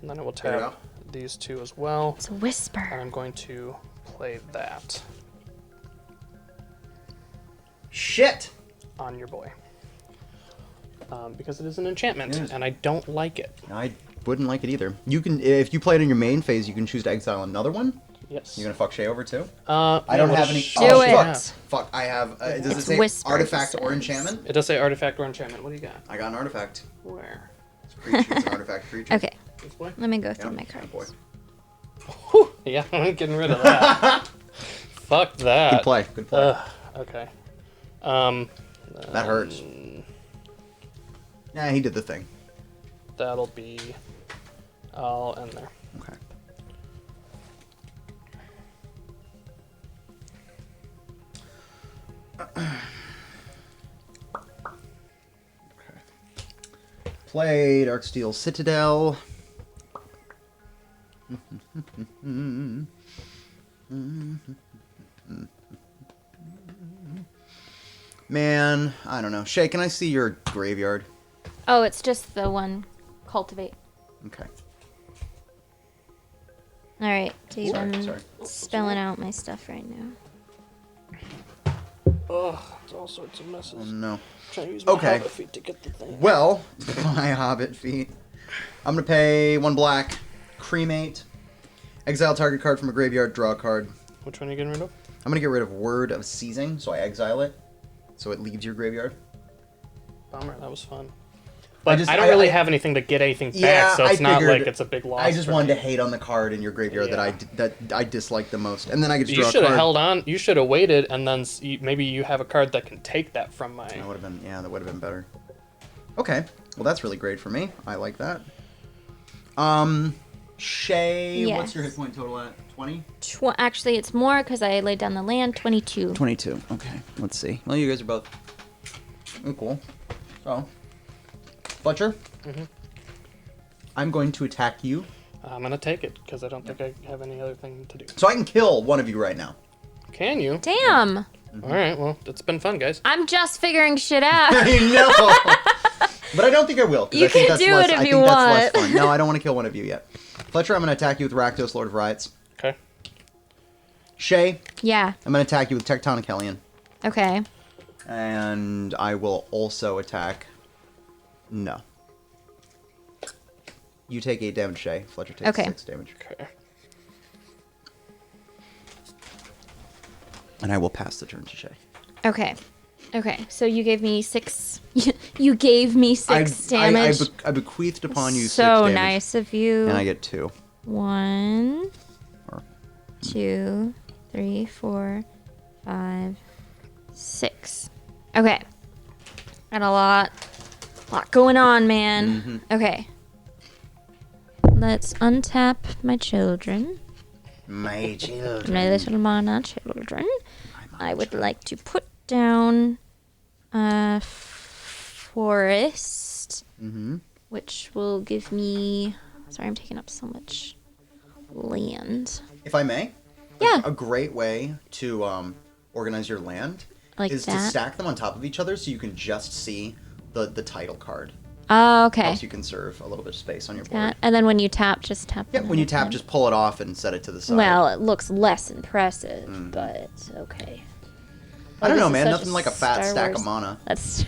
[SPEAKER 1] and then I will
[SPEAKER 2] There you
[SPEAKER 1] tap these two as well,
[SPEAKER 3] it's a
[SPEAKER 1] and
[SPEAKER 3] whisper.
[SPEAKER 1] I'm going to play that
[SPEAKER 2] Shit!
[SPEAKER 1] on your boy. Because it is an enchantment,
[SPEAKER 2] Yes.
[SPEAKER 1] and I don't like it.
[SPEAKER 2] I wouldn't like it either. You can, if you play it in your main phase, you can choose to exile another one.
[SPEAKER 1] Yes.
[SPEAKER 2] You're gonna fuck Shay over too?
[SPEAKER 1] I
[SPEAKER 2] don't have any.
[SPEAKER 3] Do it.
[SPEAKER 2] Fuck, I have. Does it
[SPEAKER 3] It's
[SPEAKER 2] say
[SPEAKER 3] whispers,
[SPEAKER 2] artifact
[SPEAKER 3] it
[SPEAKER 2] or
[SPEAKER 3] says.
[SPEAKER 2] enchantment?
[SPEAKER 1] It does say artifact or enchantment. What do you got?
[SPEAKER 2] I got an artifact.
[SPEAKER 1] Where?
[SPEAKER 2] It's a creature. It's an artifact creature.
[SPEAKER 3] Okay,
[SPEAKER 1] This boy?
[SPEAKER 3] let me go
[SPEAKER 2] Yep,
[SPEAKER 3] through my
[SPEAKER 2] that boy.
[SPEAKER 3] cards.
[SPEAKER 1] Whew. Yeah, I'm getting rid of that. Fuck that.
[SPEAKER 2] Good play. Good play.
[SPEAKER 1] Okay.
[SPEAKER 2] That hurts. Yeah, he did the thing.
[SPEAKER 1] That'll be all in there.
[SPEAKER 2] Okay. Play Darksteel Citadel. Man, I don't know. Shay, can I see your graveyard?
[SPEAKER 3] Oh, it's just the one. Cultivate.
[SPEAKER 2] Okay.
[SPEAKER 3] All right, Dave,
[SPEAKER 2] Sorry,
[SPEAKER 3] I'm
[SPEAKER 2] sorry.
[SPEAKER 3] spelling out my stuff right now.
[SPEAKER 1] Ugh, it's all sorts of messes.
[SPEAKER 2] Oh, no.
[SPEAKER 1] Trying to use my
[SPEAKER 2] Okay.
[SPEAKER 1] hobbit feet to get the thing.
[SPEAKER 2] Well, my Hobbit feet. I'm gonna pay 1 black, cremate, exile target card from a graveyard, draw a card.
[SPEAKER 1] Which one are you getting rid of?
[SPEAKER 2] I'm gonna get rid of Word of Seizing, so I exile it, so it leaves your graveyard.
[SPEAKER 1] Bummer, that was fun. But I
[SPEAKER 2] I
[SPEAKER 1] don't really have anything to get anything back,
[SPEAKER 2] Yeah,
[SPEAKER 1] so it's
[SPEAKER 2] I
[SPEAKER 1] not
[SPEAKER 2] figured-
[SPEAKER 1] like it's a big loss.
[SPEAKER 2] I just
[SPEAKER 1] for
[SPEAKER 2] wanted
[SPEAKER 1] me.
[SPEAKER 2] to hate on the card in your graveyard
[SPEAKER 1] Yeah.
[SPEAKER 2] that I dislike the most, and then I get to
[SPEAKER 1] You
[SPEAKER 2] draw a
[SPEAKER 1] should have
[SPEAKER 2] card.
[SPEAKER 1] held on. You should have waited, and then maybe you have a card that can take that from my.
[SPEAKER 2] That would have been that would have been better. Okay, well that's really great for me. I like that. Shay, what's your hit
[SPEAKER 3] Yes.
[SPEAKER 2] point total at? 20?
[SPEAKER 3] Actually, it's more because I laid down the land. 22.
[SPEAKER 2] 22. Okay, let's see. Well, you guys are both equal. So, Fletcher, I'm going to attack you.
[SPEAKER 1] I'm gonna take it because I don't think I have any other thing to do.
[SPEAKER 2] So I can kill one of you right now.
[SPEAKER 1] Can you?
[SPEAKER 3] Damn.
[SPEAKER 1] All right. Well, it's been fun, guys.
[SPEAKER 3] I'm just figuring shit out.
[SPEAKER 2] I know. But I don't think I will. 'Cause
[SPEAKER 3] You
[SPEAKER 2] I think
[SPEAKER 3] can
[SPEAKER 2] that's
[SPEAKER 3] do
[SPEAKER 2] less,
[SPEAKER 3] it if
[SPEAKER 2] I
[SPEAKER 3] you
[SPEAKER 2] think that's less
[SPEAKER 3] want.
[SPEAKER 2] fun. No, I don't want to kill one of you yet. Fletcher, I'm going to attack you with Rakdos, Lord of Riots.
[SPEAKER 1] Okay.
[SPEAKER 3] Yeah.
[SPEAKER 2] Shay, I'm going to attack you with Tectonic Hellion.
[SPEAKER 3] Okay.
[SPEAKER 2] And I will also attack... No. You take 8 damage, Shay. Fletcher takes
[SPEAKER 3] Okay.
[SPEAKER 2] 6 damage.
[SPEAKER 1] Okay.
[SPEAKER 2] And I will pass the turn to Shay.
[SPEAKER 3] Okay. Okay. So you gave me 6. You gave me 6 damage.
[SPEAKER 2] I bequeathed upon you 6
[SPEAKER 3] so
[SPEAKER 2] damage.
[SPEAKER 3] nice of you.
[SPEAKER 2] And I get 2.
[SPEAKER 3] 1,
[SPEAKER 2] Or-
[SPEAKER 3] 2, 3, 4, 5, 6. Okay. Got a lot going on, man.
[SPEAKER 2] Mm-hmm.
[SPEAKER 3] Okay. Let's untap my children.
[SPEAKER 2] My children.
[SPEAKER 3] My little mana children. I would like to put down a forest,
[SPEAKER 2] Mm-hmm.
[SPEAKER 3] which will give me... Sorry, I'm taking up so much land.
[SPEAKER 2] If I may,
[SPEAKER 3] Yeah.
[SPEAKER 2] a great way to organize your land
[SPEAKER 3] Like
[SPEAKER 2] is to
[SPEAKER 3] that.
[SPEAKER 2] stack them on top of each other so you can just see the title card.
[SPEAKER 3] Oh, okay.
[SPEAKER 2] Helps you conserve a little bit of space on your board.
[SPEAKER 3] That, and then when you tap, just tap.
[SPEAKER 2] Yep,
[SPEAKER 3] them
[SPEAKER 2] when you
[SPEAKER 3] in.
[SPEAKER 2] tap, just pull it off and set it to the side.
[SPEAKER 3] Well, it looks less impressive, but okay.
[SPEAKER 2] I don't
[SPEAKER 3] this
[SPEAKER 2] know,
[SPEAKER 3] is
[SPEAKER 2] man.
[SPEAKER 3] such
[SPEAKER 2] Nothing like a fat
[SPEAKER 3] Star
[SPEAKER 2] stack
[SPEAKER 3] Wars-
[SPEAKER 2] of mana.
[SPEAKER 3] That's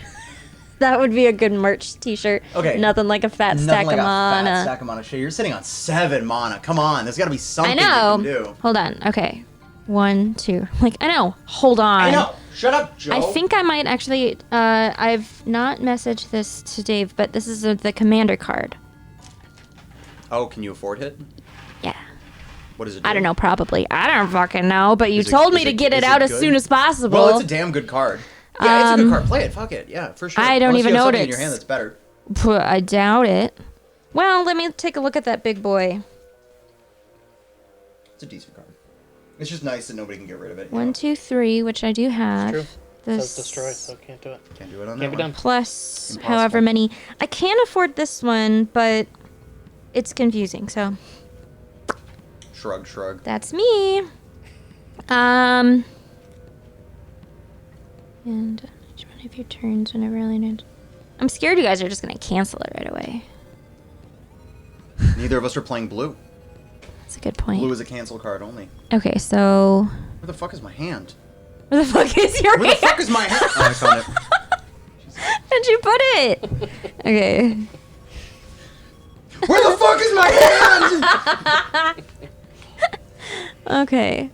[SPEAKER 3] that would be a good merch T-shirt.
[SPEAKER 2] Okay.
[SPEAKER 3] Nothing like a fat
[SPEAKER 2] Nothing
[SPEAKER 3] stack
[SPEAKER 2] like
[SPEAKER 3] of
[SPEAKER 2] a fat
[SPEAKER 3] mana.
[SPEAKER 2] stack of mana. Shit, you're sitting on 7 mana. Come on, there's got to be
[SPEAKER 3] I
[SPEAKER 2] something
[SPEAKER 3] know.
[SPEAKER 2] you can do.
[SPEAKER 3] Hold on. Okay. 1, 2. Like I know. Hold on.
[SPEAKER 2] I know. Shut up, Joe.
[SPEAKER 3] I think I might actually. I've not messaged this to Dave, but this is the commander card.
[SPEAKER 2] Oh, can you afford it?
[SPEAKER 3] Yeah.
[SPEAKER 2] What does it do?
[SPEAKER 3] I don't know. Probably. I don't fucking know. But you
[SPEAKER 2] Is it-
[SPEAKER 3] told
[SPEAKER 2] is
[SPEAKER 3] me to
[SPEAKER 2] it-
[SPEAKER 3] get
[SPEAKER 2] is
[SPEAKER 3] it
[SPEAKER 2] it
[SPEAKER 3] out as
[SPEAKER 2] good?
[SPEAKER 3] soon as possible.
[SPEAKER 2] Well, it's a damn good card. Yeah, it's a good card. Play it. Fuck it. Yeah, for sure.
[SPEAKER 3] I don't
[SPEAKER 2] Unless
[SPEAKER 3] even
[SPEAKER 2] you have
[SPEAKER 3] know what
[SPEAKER 2] something in your
[SPEAKER 3] it's-
[SPEAKER 2] hand that's better.
[SPEAKER 3] I doubt it. Well, let me take a look at that big boy.
[SPEAKER 2] It's a decent card. It's just nice that nobody can get rid of it. you
[SPEAKER 3] 1,
[SPEAKER 2] know?
[SPEAKER 3] 2, 3, which I do have.
[SPEAKER 1] True. It
[SPEAKER 3] This
[SPEAKER 1] says destroy, so can't do it.
[SPEAKER 2] Can't do it on
[SPEAKER 1] Can't
[SPEAKER 2] that
[SPEAKER 1] be
[SPEAKER 2] one.
[SPEAKER 1] done.
[SPEAKER 3] plus
[SPEAKER 2] Impossible.
[SPEAKER 3] however many. I can afford this one, but it's confusing. So
[SPEAKER 2] Shrug, shrug.
[SPEAKER 3] that's me. And each one of your turns whenever I land. I'm scared you guys are just gonna cancel it right away.
[SPEAKER 2] Neither of us are playing blue.
[SPEAKER 3] That's a good point.
[SPEAKER 2] Blue is a cancel card only.
[SPEAKER 3] Okay, so
[SPEAKER 2] Where the fuck is my hand?
[SPEAKER 3] where the fuck is your
[SPEAKER 2] Where the fuck is my hand? Oh, I found it.
[SPEAKER 3] Where'd you put it? Okay.
[SPEAKER 2] Where the fuck is my hand?
[SPEAKER 3] Okay.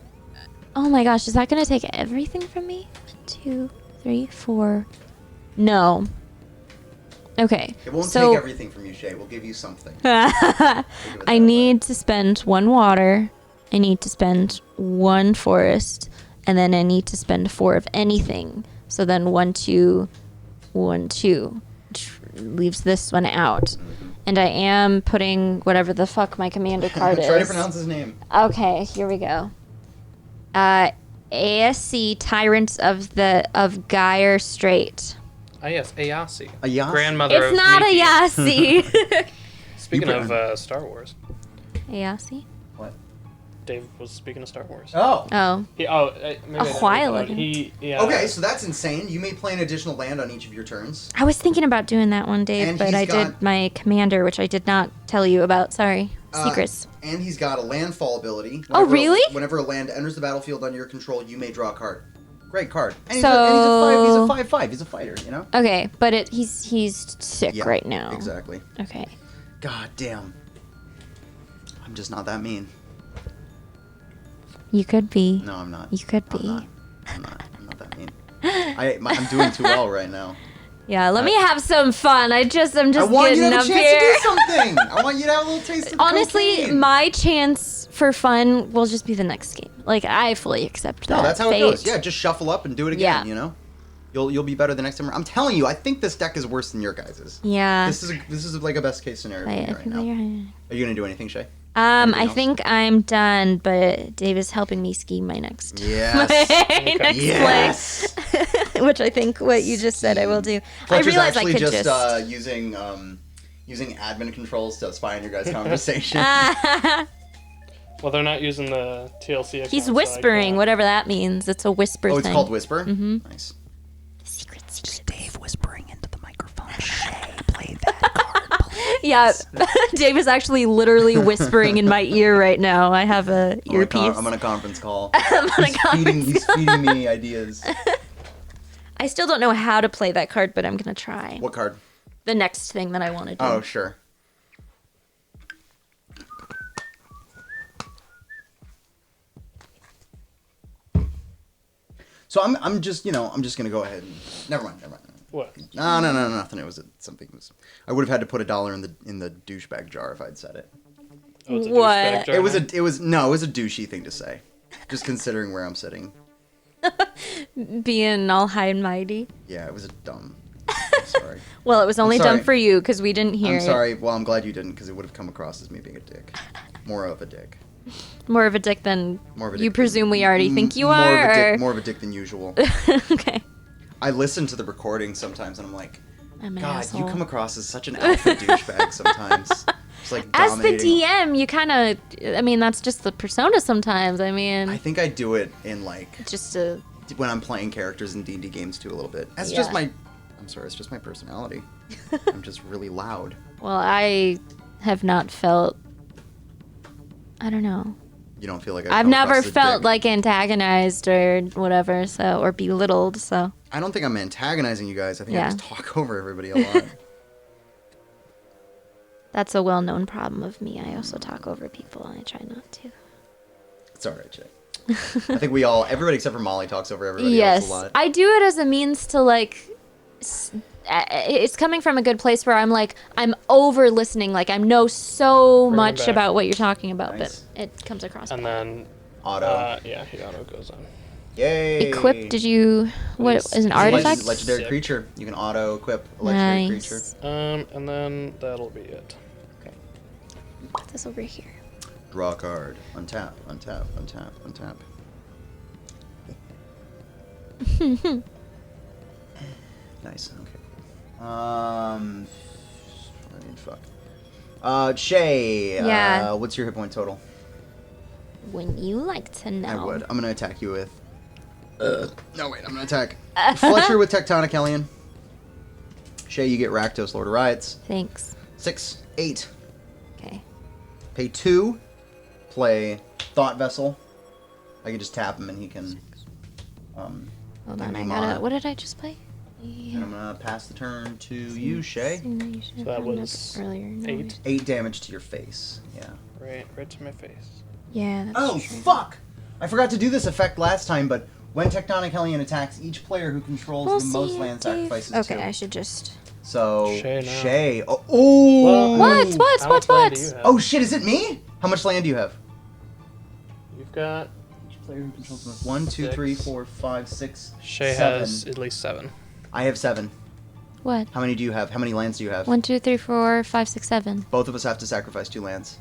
[SPEAKER 3] Oh my gosh, is that gonna take everything from me? 1, 2, 3, 4. No. Okay.
[SPEAKER 2] It won't
[SPEAKER 3] so
[SPEAKER 2] take everything from you, Shay. We'll give you something. Think of it
[SPEAKER 3] I
[SPEAKER 2] that
[SPEAKER 3] need to spend 1 water. I need to spend 1 forest, and then I need to spend 4 of anything. So then 1, 2, 1, 2 leaves this one out. And I am putting whatever the fuck my commander card is.
[SPEAKER 2] Try to pronounce his name.
[SPEAKER 3] Okay, here we go. ASC Tyrants of Gyre Strait.
[SPEAKER 1] Ah, yes, Ayasi.
[SPEAKER 2] Ayasi?
[SPEAKER 1] Grandmother
[SPEAKER 3] It's
[SPEAKER 1] of
[SPEAKER 3] not
[SPEAKER 1] Mickey.
[SPEAKER 3] Ayasi.
[SPEAKER 1] Speaking
[SPEAKER 2] You
[SPEAKER 1] of Star Wars,
[SPEAKER 3] Ayasi?
[SPEAKER 2] What?
[SPEAKER 1] Dave was speaking of Star Wars.
[SPEAKER 2] Oh.
[SPEAKER 3] Oh.
[SPEAKER 1] Maybe
[SPEAKER 3] A while ago.
[SPEAKER 1] Yeah.
[SPEAKER 2] Okay, so that's insane. You may play an additional land on each of your turns.
[SPEAKER 3] I was thinking about doing that one, Dave,
[SPEAKER 2] And
[SPEAKER 3] but
[SPEAKER 2] he's
[SPEAKER 3] I
[SPEAKER 2] got-
[SPEAKER 3] did my commander, which I did not tell you about. Sorry. Secrets.
[SPEAKER 2] And he's got a landfall ability.
[SPEAKER 3] Oh, really?
[SPEAKER 2] Whenever a land enters the battlefield under your control, you may draw a card. Great card. And he's,
[SPEAKER 3] So-
[SPEAKER 2] he's a 5/5. He's a fighter, you know?
[SPEAKER 3] Okay, but he's sick
[SPEAKER 2] Yeah,
[SPEAKER 3] right now.
[SPEAKER 2] Exactly.
[SPEAKER 3] Okay.
[SPEAKER 2] God damn. I'm just not that mean.
[SPEAKER 3] You could be.
[SPEAKER 2] No, I'm not.
[SPEAKER 3] You could be.
[SPEAKER 2] I'm not that mean. I'm doing too well right now.
[SPEAKER 3] Yeah, let me have some fun. I'm just
[SPEAKER 2] I want you
[SPEAKER 3] getting
[SPEAKER 2] to have
[SPEAKER 3] up
[SPEAKER 2] a chance
[SPEAKER 3] here.
[SPEAKER 2] to do something. I want you to have a little taste of
[SPEAKER 3] Honestly,
[SPEAKER 2] cocaine.
[SPEAKER 3] my chance for fun will just be the next game. Like, I fully accept that.
[SPEAKER 2] No, that's how
[SPEAKER 3] fate.
[SPEAKER 2] it goes. Yeah, just shuffle up and do it again,
[SPEAKER 3] Yeah.
[SPEAKER 2] you know? You'll be better the next time. I'm telling you, I think this deck is worse than your guys's.
[SPEAKER 3] Yeah.
[SPEAKER 2] This is like a best case scenario for me right now. Are you gonna do anything, Shay?
[SPEAKER 3] I
[SPEAKER 2] Anything else?
[SPEAKER 3] think I'm done, but Dave is helping me scheme my next
[SPEAKER 2] Yes.
[SPEAKER 3] next
[SPEAKER 2] Yes.
[SPEAKER 3] play, which I think what you just said I will do.
[SPEAKER 2] Fletcher's
[SPEAKER 3] I realize I
[SPEAKER 2] actually
[SPEAKER 3] could
[SPEAKER 2] just using admin controls to spy on your guys' conversation.
[SPEAKER 1] Well, they're not using the TLC account.
[SPEAKER 3] He's
[SPEAKER 1] so I
[SPEAKER 3] whispering,
[SPEAKER 1] can't.
[SPEAKER 3] whatever that means. It's a whisper
[SPEAKER 2] Oh,
[SPEAKER 3] thing.
[SPEAKER 2] it's called Whisper?
[SPEAKER 3] Mm-hmm.
[SPEAKER 2] Nice.
[SPEAKER 3] Secret.
[SPEAKER 2] Dave whispering into the microphone. Shay, play that card, please.
[SPEAKER 3] Yeah, Dave is actually literally whispering in my ear right now. I have a earpiece.
[SPEAKER 2] I'm on a conference call.
[SPEAKER 3] I'm on a conference
[SPEAKER 2] He's feeding me ideas.
[SPEAKER 3] I still don't know how to play that card, but I'm gonna try.
[SPEAKER 2] What card?
[SPEAKER 3] The next thing that I want to do.
[SPEAKER 2] Oh, sure. So I'm just gonna go ahead and never mind.
[SPEAKER 1] What?
[SPEAKER 2] No, nothing. It was something. I would have had to put $1 in the douchebag jar if I'd said it.
[SPEAKER 1] Oh, it's a
[SPEAKER 3] What?
[SPEAKER 1] douchebag jar
[SPEAKER 2] It was
[SPEAKER 1] now?
[SPEAKER 2] it was a douchey thing to say, just considering where I'm sitting.
[SPEAKER 3] Being all high and mighty.
[SPEAKER 2] Yeah, it was a dumb. I'm sorry.
[SPEAKER 3] Well, it was only
[SPEAKER 2] sorry.
[SPEAKER 3] dumb for you because we didn't hear
[SPEAKER 2] I'm sorry. Well, I'm glad you didn't, because it would have come across as me being a dick. More of a dick.
[SPEAKER 3] it. More of a dick than
[SPEAKER 2] More of a
[SPEAKER 3] you
[SPEAKER 2] dick
[SPEAKER 3] presume we already think you
[SPEAKER 2] more
[SPEAKER 3] are.
[SPEAKER 2] Of a
[SPEAKER 3] or...
[SPEAKER 2] dick, more of a dick than usual.
[SPEAKER 3] Okay.
[SPEAKER 2] I listen to the recording sometimes, and I'm like,
[SPEAKER 3] I'm an
[SPEAKER 2] God,
[SPEAKER 3] asshole.
[SPEAKER 2] you come across as such an alpha douchebag sometimes. Just like
[SPEAKER 3] As the
[SPEAKER 2] dominating.
[SPEAKER 3] DM, you kind of, I mean, that's just the persona sometimes. I mean,
[SPEAKER 2] I think I do it in like
[SPEAKER 3] just a,
[SPEAKER 2] when I'm playing characters in D&D games too a little bit. That's
[SPEAKER 3] Yeah.
[SPEAKER 2] just my. I'm sorry, it's just my personality. I'm just really loud.
[SPEAKER 3] well, I have not felt, I don't know.
[SPEAKER 2] You don't feel like
[SPEAKER 3] I've
[SPEAKER 2] come
[SPEAKER 3] never
[SPEAKER 2] across as a
[SPEAKER 3] felt
[SPEAKER 2] dick.
[SPEAKER 3] like antagonized or whatever, so, or belittled, so.
[SPEAKER 2] I don't think I'm antagonizing you guys. I think I
[SPEAKER 3] Yeah.
[SPEAKER 2] just talk over everybody a lot.
[SPEAKER 3] That's a well-known problem of me. I also talk over people, and I try not to.
[SPEAKER 2] It's all right, Jay. I think everybody except for Molly talks over everybody else
[SPEAKER 3] Yes,
[SPEAKER 2] a lot.
[SPEAKER 3] I do it as a means to like. It's coming from a good place where I'm like I'm over listening, like I know so
[SPEAKER 1] Bring it
[SPEAKER 3] much
[SPEAKER 1] back.
[SPEAKER 3] about what you're talking about,
[SPEAKER 2] Nice.
[SPEAKER 3] but it comes across.
[SPEAKER 1] And then,
[SPEAKER 2] Auto.
[SPEAKER 1] yeah, he auto goes on.
[SPEAKER 2] Yay!
[SPEAKER 3] Equip? Did you? What
[SPEAKER 1] Please.
[SPEAKER 3] is an
[SPEAKER 1] It's
[SPEAKER 3] artifact?
[SPEAKER 2] Legendary
[SPEAKER 1] Sick.
[SPEAKER 2] creature. You can auto equip a legendary
[SPEAKER 3] Nice.
[SPEAKER 2] creature.
[SPEAKER 1] And then that'll be it.
[SPEAKER 3] Put this over here.
[SPEAKER 2] Draw a card. Untap. Untap. Untap. Untap. Nice. Okay. I mean, fuck. Shay.
[SPEAKER 3] Yeah.
[SPEAKER 2] What's your hit point total?
[SPEAKER 3] Wouldn't you like to know?
[SPEAKER 2] I would. I'm gonna attack you with. No, wait. I'm gonna attack Fletcher with Tectonic Hellion. Shay, you get Rakdos, Lord of Riots.
[SPEAKER 3] Thanks.
[SPEAKER 2] 6, 8.
[SPEAKER 3] Okay.
[SPEAKER 2] Pay 2. Play Thought Vessel. I can just tap him and he can.
[SPEAKER 3] Hold
[SPEAKER 2] give
[SPEAKER 3] on,
[SPEAKER 2] me
[SPEAKER 3] I
[SPEAKER 2] mana.
[SPEAKER 3] gotta. What did I just play?
[SPEAKER 2] And I'm gonna pass the turn to you, Shay.
[SPEAKER 1] So that was
[SPEAKER 3] earlier.
[SPEAKER 1] 8.
[SPEAKER 2] 8 damage to your face. Yeah.
[SPEAKER 1] Right to my face.
[SPEAKER 3] Yeah, that's
[SPEAKER 2] Oh,
[SPEAKER 3] true.
[SPEAKER 2] fuck! I forgot to do this effect last time, but when Tectonic Hellion attacks, each player who controls
[SPEAKER 3] We'll
[SPEAKER 2] the most
[SPEAKER 3] see,
[SPEAKER 2] land
[SPEAKER 3] Dave.
[SPEAKER 2] sacrifices
[SPEAKER 3] Okay,
[SPEAKER 2] 2.
[SPEAKER 3] I should just...
[SPEAKER 2] So,
[SPEAKER 1] Shay now.
[SPEAKER 2] Shay. Oh, ooh!
[SPEAKER 1] Well,
[SPEAKER 3] What?
[SPEAKER 1] How much land do you have?
[SPEAKER 2] Oh, shit, is it me? How much land do you have?
[SPEAKER 1] You've got...
[SPEAKER 2] Each player who controls the most. 1, 2,
[SPEAKER 1] 6.
[SPEAKER 2] 3, 4, 5, 6,
[SPEAKER 1] Shay
[SPEAKER 2] 7.
[SPEAKER 1] has at least 7.
[SPEAKER 2] I have 7.
[SPEAKER 3] What?
[SPEAKER 2] How many do you have? How many lands do you have?
[SPEAKER 3] 1, 2, 3, 4, 5, 6, 7.
[SPEAKER 2] Both of us have to sacrifice 2 lands.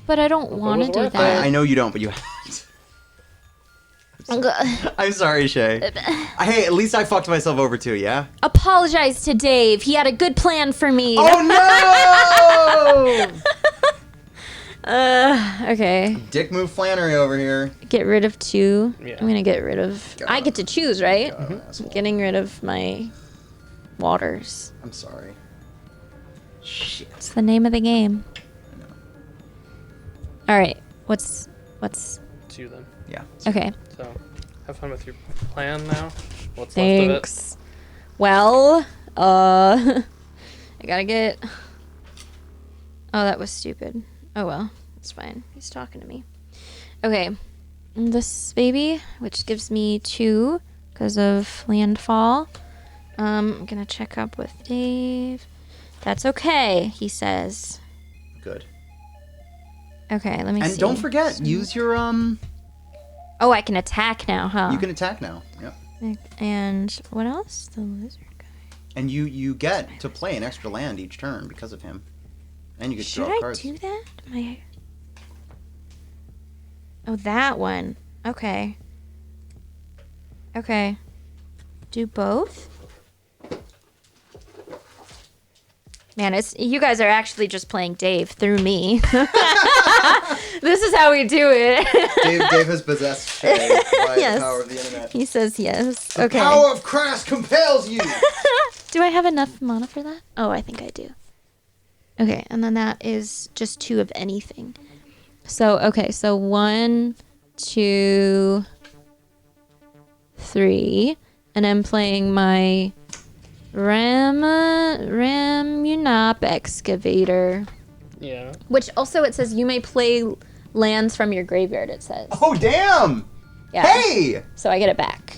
[SPEAKER 3] But I don't want to
[SPEAKER 1] was
[SPEAKER 3] do
[SPEAKER 1] worth it.
[SPEAKER 3] that.
[SPEAKER 2] I know you don't, but you have. I'm sorry, Shay. Hey, at least I fucked myself over too, yeah?
[SPEAKER 3] Apologize to Dave. He had a good plan for me.
[SPEAKER 2] Oh no!
[SPEAKER 3] Okay.
[SPEAKER 2] Dick move Flannery over here.
[SPEAKER 3] Get rid of 2.
[SPEAKER 1] Yeah.
[SPEAKER 3] I'm gonna get rid of... I get to choose, right?
[SPEAKER 2] Asshole.
[SPEAKER 3] Getting rid of my waters.
[SPEAKER 2] I'm sorry. Shit.
[SPEAKER 3] It's the name of the game.
[SPEAKER 2] I know.
[SPEAKER 3] All right. What's...
[SPEAKER 1] It's you then.
[SPEAKER 2] Yeah.
[SPEAKER 3] Okay.
[SPEAKER 1] So, have fun with your plan now. What's left
[SPEAKER 3] Thanks. Well, I gotta get... Oh, that was stupid. Oh, well. It's fine. He's talking to me. Okay. This baby, which gives me 2 because of landfall. I'm gonna check up with Dave. That's okay, he says.
[SPEAKER 2] Good.
[SPEAKER 3] Okay, let me see.
[SPEAKER 2] And don't forget, use your
[SPEAKER 3] Oh, I can attack now, huh?
[SPEAKER 2] you can attack now. Yep.
[SPEAKER 3] And what else? The lizard guy.
[SPEAKER 2] And you get to play an extra land each turn because of him. And you get to
[SPEAKER 3] Should
[SPEAKER 2] draw
[SPEAKER 3] I
[SPEAKER 2] cards.
[SPEAKER 3] do that? Oh, that one. Okay. Okay. Do both? Man, you guys are actually just playing Dave through me. This is how we do it.
[SPEAKER 2] Dave has possessed Shay by
[SPEAKER 3] Yes.
[SPEAKER 2] the power of the internet.
[SPEAKER 3] He says yes.
[SPEAKER 2] The
[SPEAKER 3] Okay.
[SPEAKER 2] power of Crass compels you!
[SPEAKER 3] Do I have enough mana for that? Oh, I think I do. Okay, and then that is just 2 of anything. So, okay, so 1, 2, 3. And I'm playing my Ramunap Excavator.
[SPEAKER 1] Yeah.
[SPEAKER 3] Which also it says you may play lands from your graveyard, it says.
[SPEAKER 2] Oh, damn!
[SPEAKER 3] Yeah.
[SPEAKER 2] Hey!
[SPEAKER 3] So I get it back.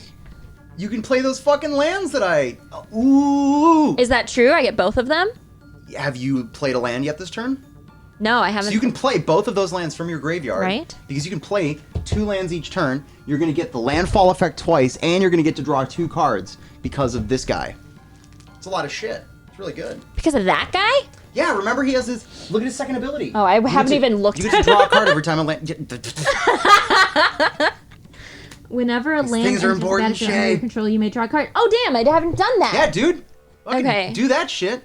[SPEAKER 2] You can play those fucking lands that I... Ooh!
[SPEAKER 3] Is that true? I get both of them?
[SPEAKER 2] Have you played a land yet this turn?
[SPEAKER 3] No, I haven't.
[SPEAKER 2] So you can play both of those lands from your graveyard.
[SPEAKER 3] Right.
[SPEAKER 2] Because you can play 2 lands each turn. You're going to get the landfall effect twice, and you're going to get to draw 2 cards because of this guy. It's a lot of shit. It's really good.
[SPEAKER 3] Because of that guy?
[SPEAKER 2] Yeah, remember he has his... Look at his second ability.
[SPEAKER 3] Oh, I
[SPEAKER 2] You get
[SPEAKER 3] haven't
[SPEAKER 2] to-
[SPEAKER 3] even looked
[SPEAKER 2] You
[SPEAKER 3] at
[SPEAKER 2] get to draw a card every time a land...
[SPEAKER 3] Whenever a land
[SPEAKER 2] things are
[SPEAKER 3] enters the
[SPEAKER 2] important,
[SPEAKER 3] battlefield under
[SPEAKER 2] Shay.
[SPEAKER 3] your control, you may draw a card. Oh, damn, I haven't done that.
[SPEAKER 2] Yeah, dude. Fucking
[SPEAKER 3] Okay.
[SPEAKER 2] do that shit.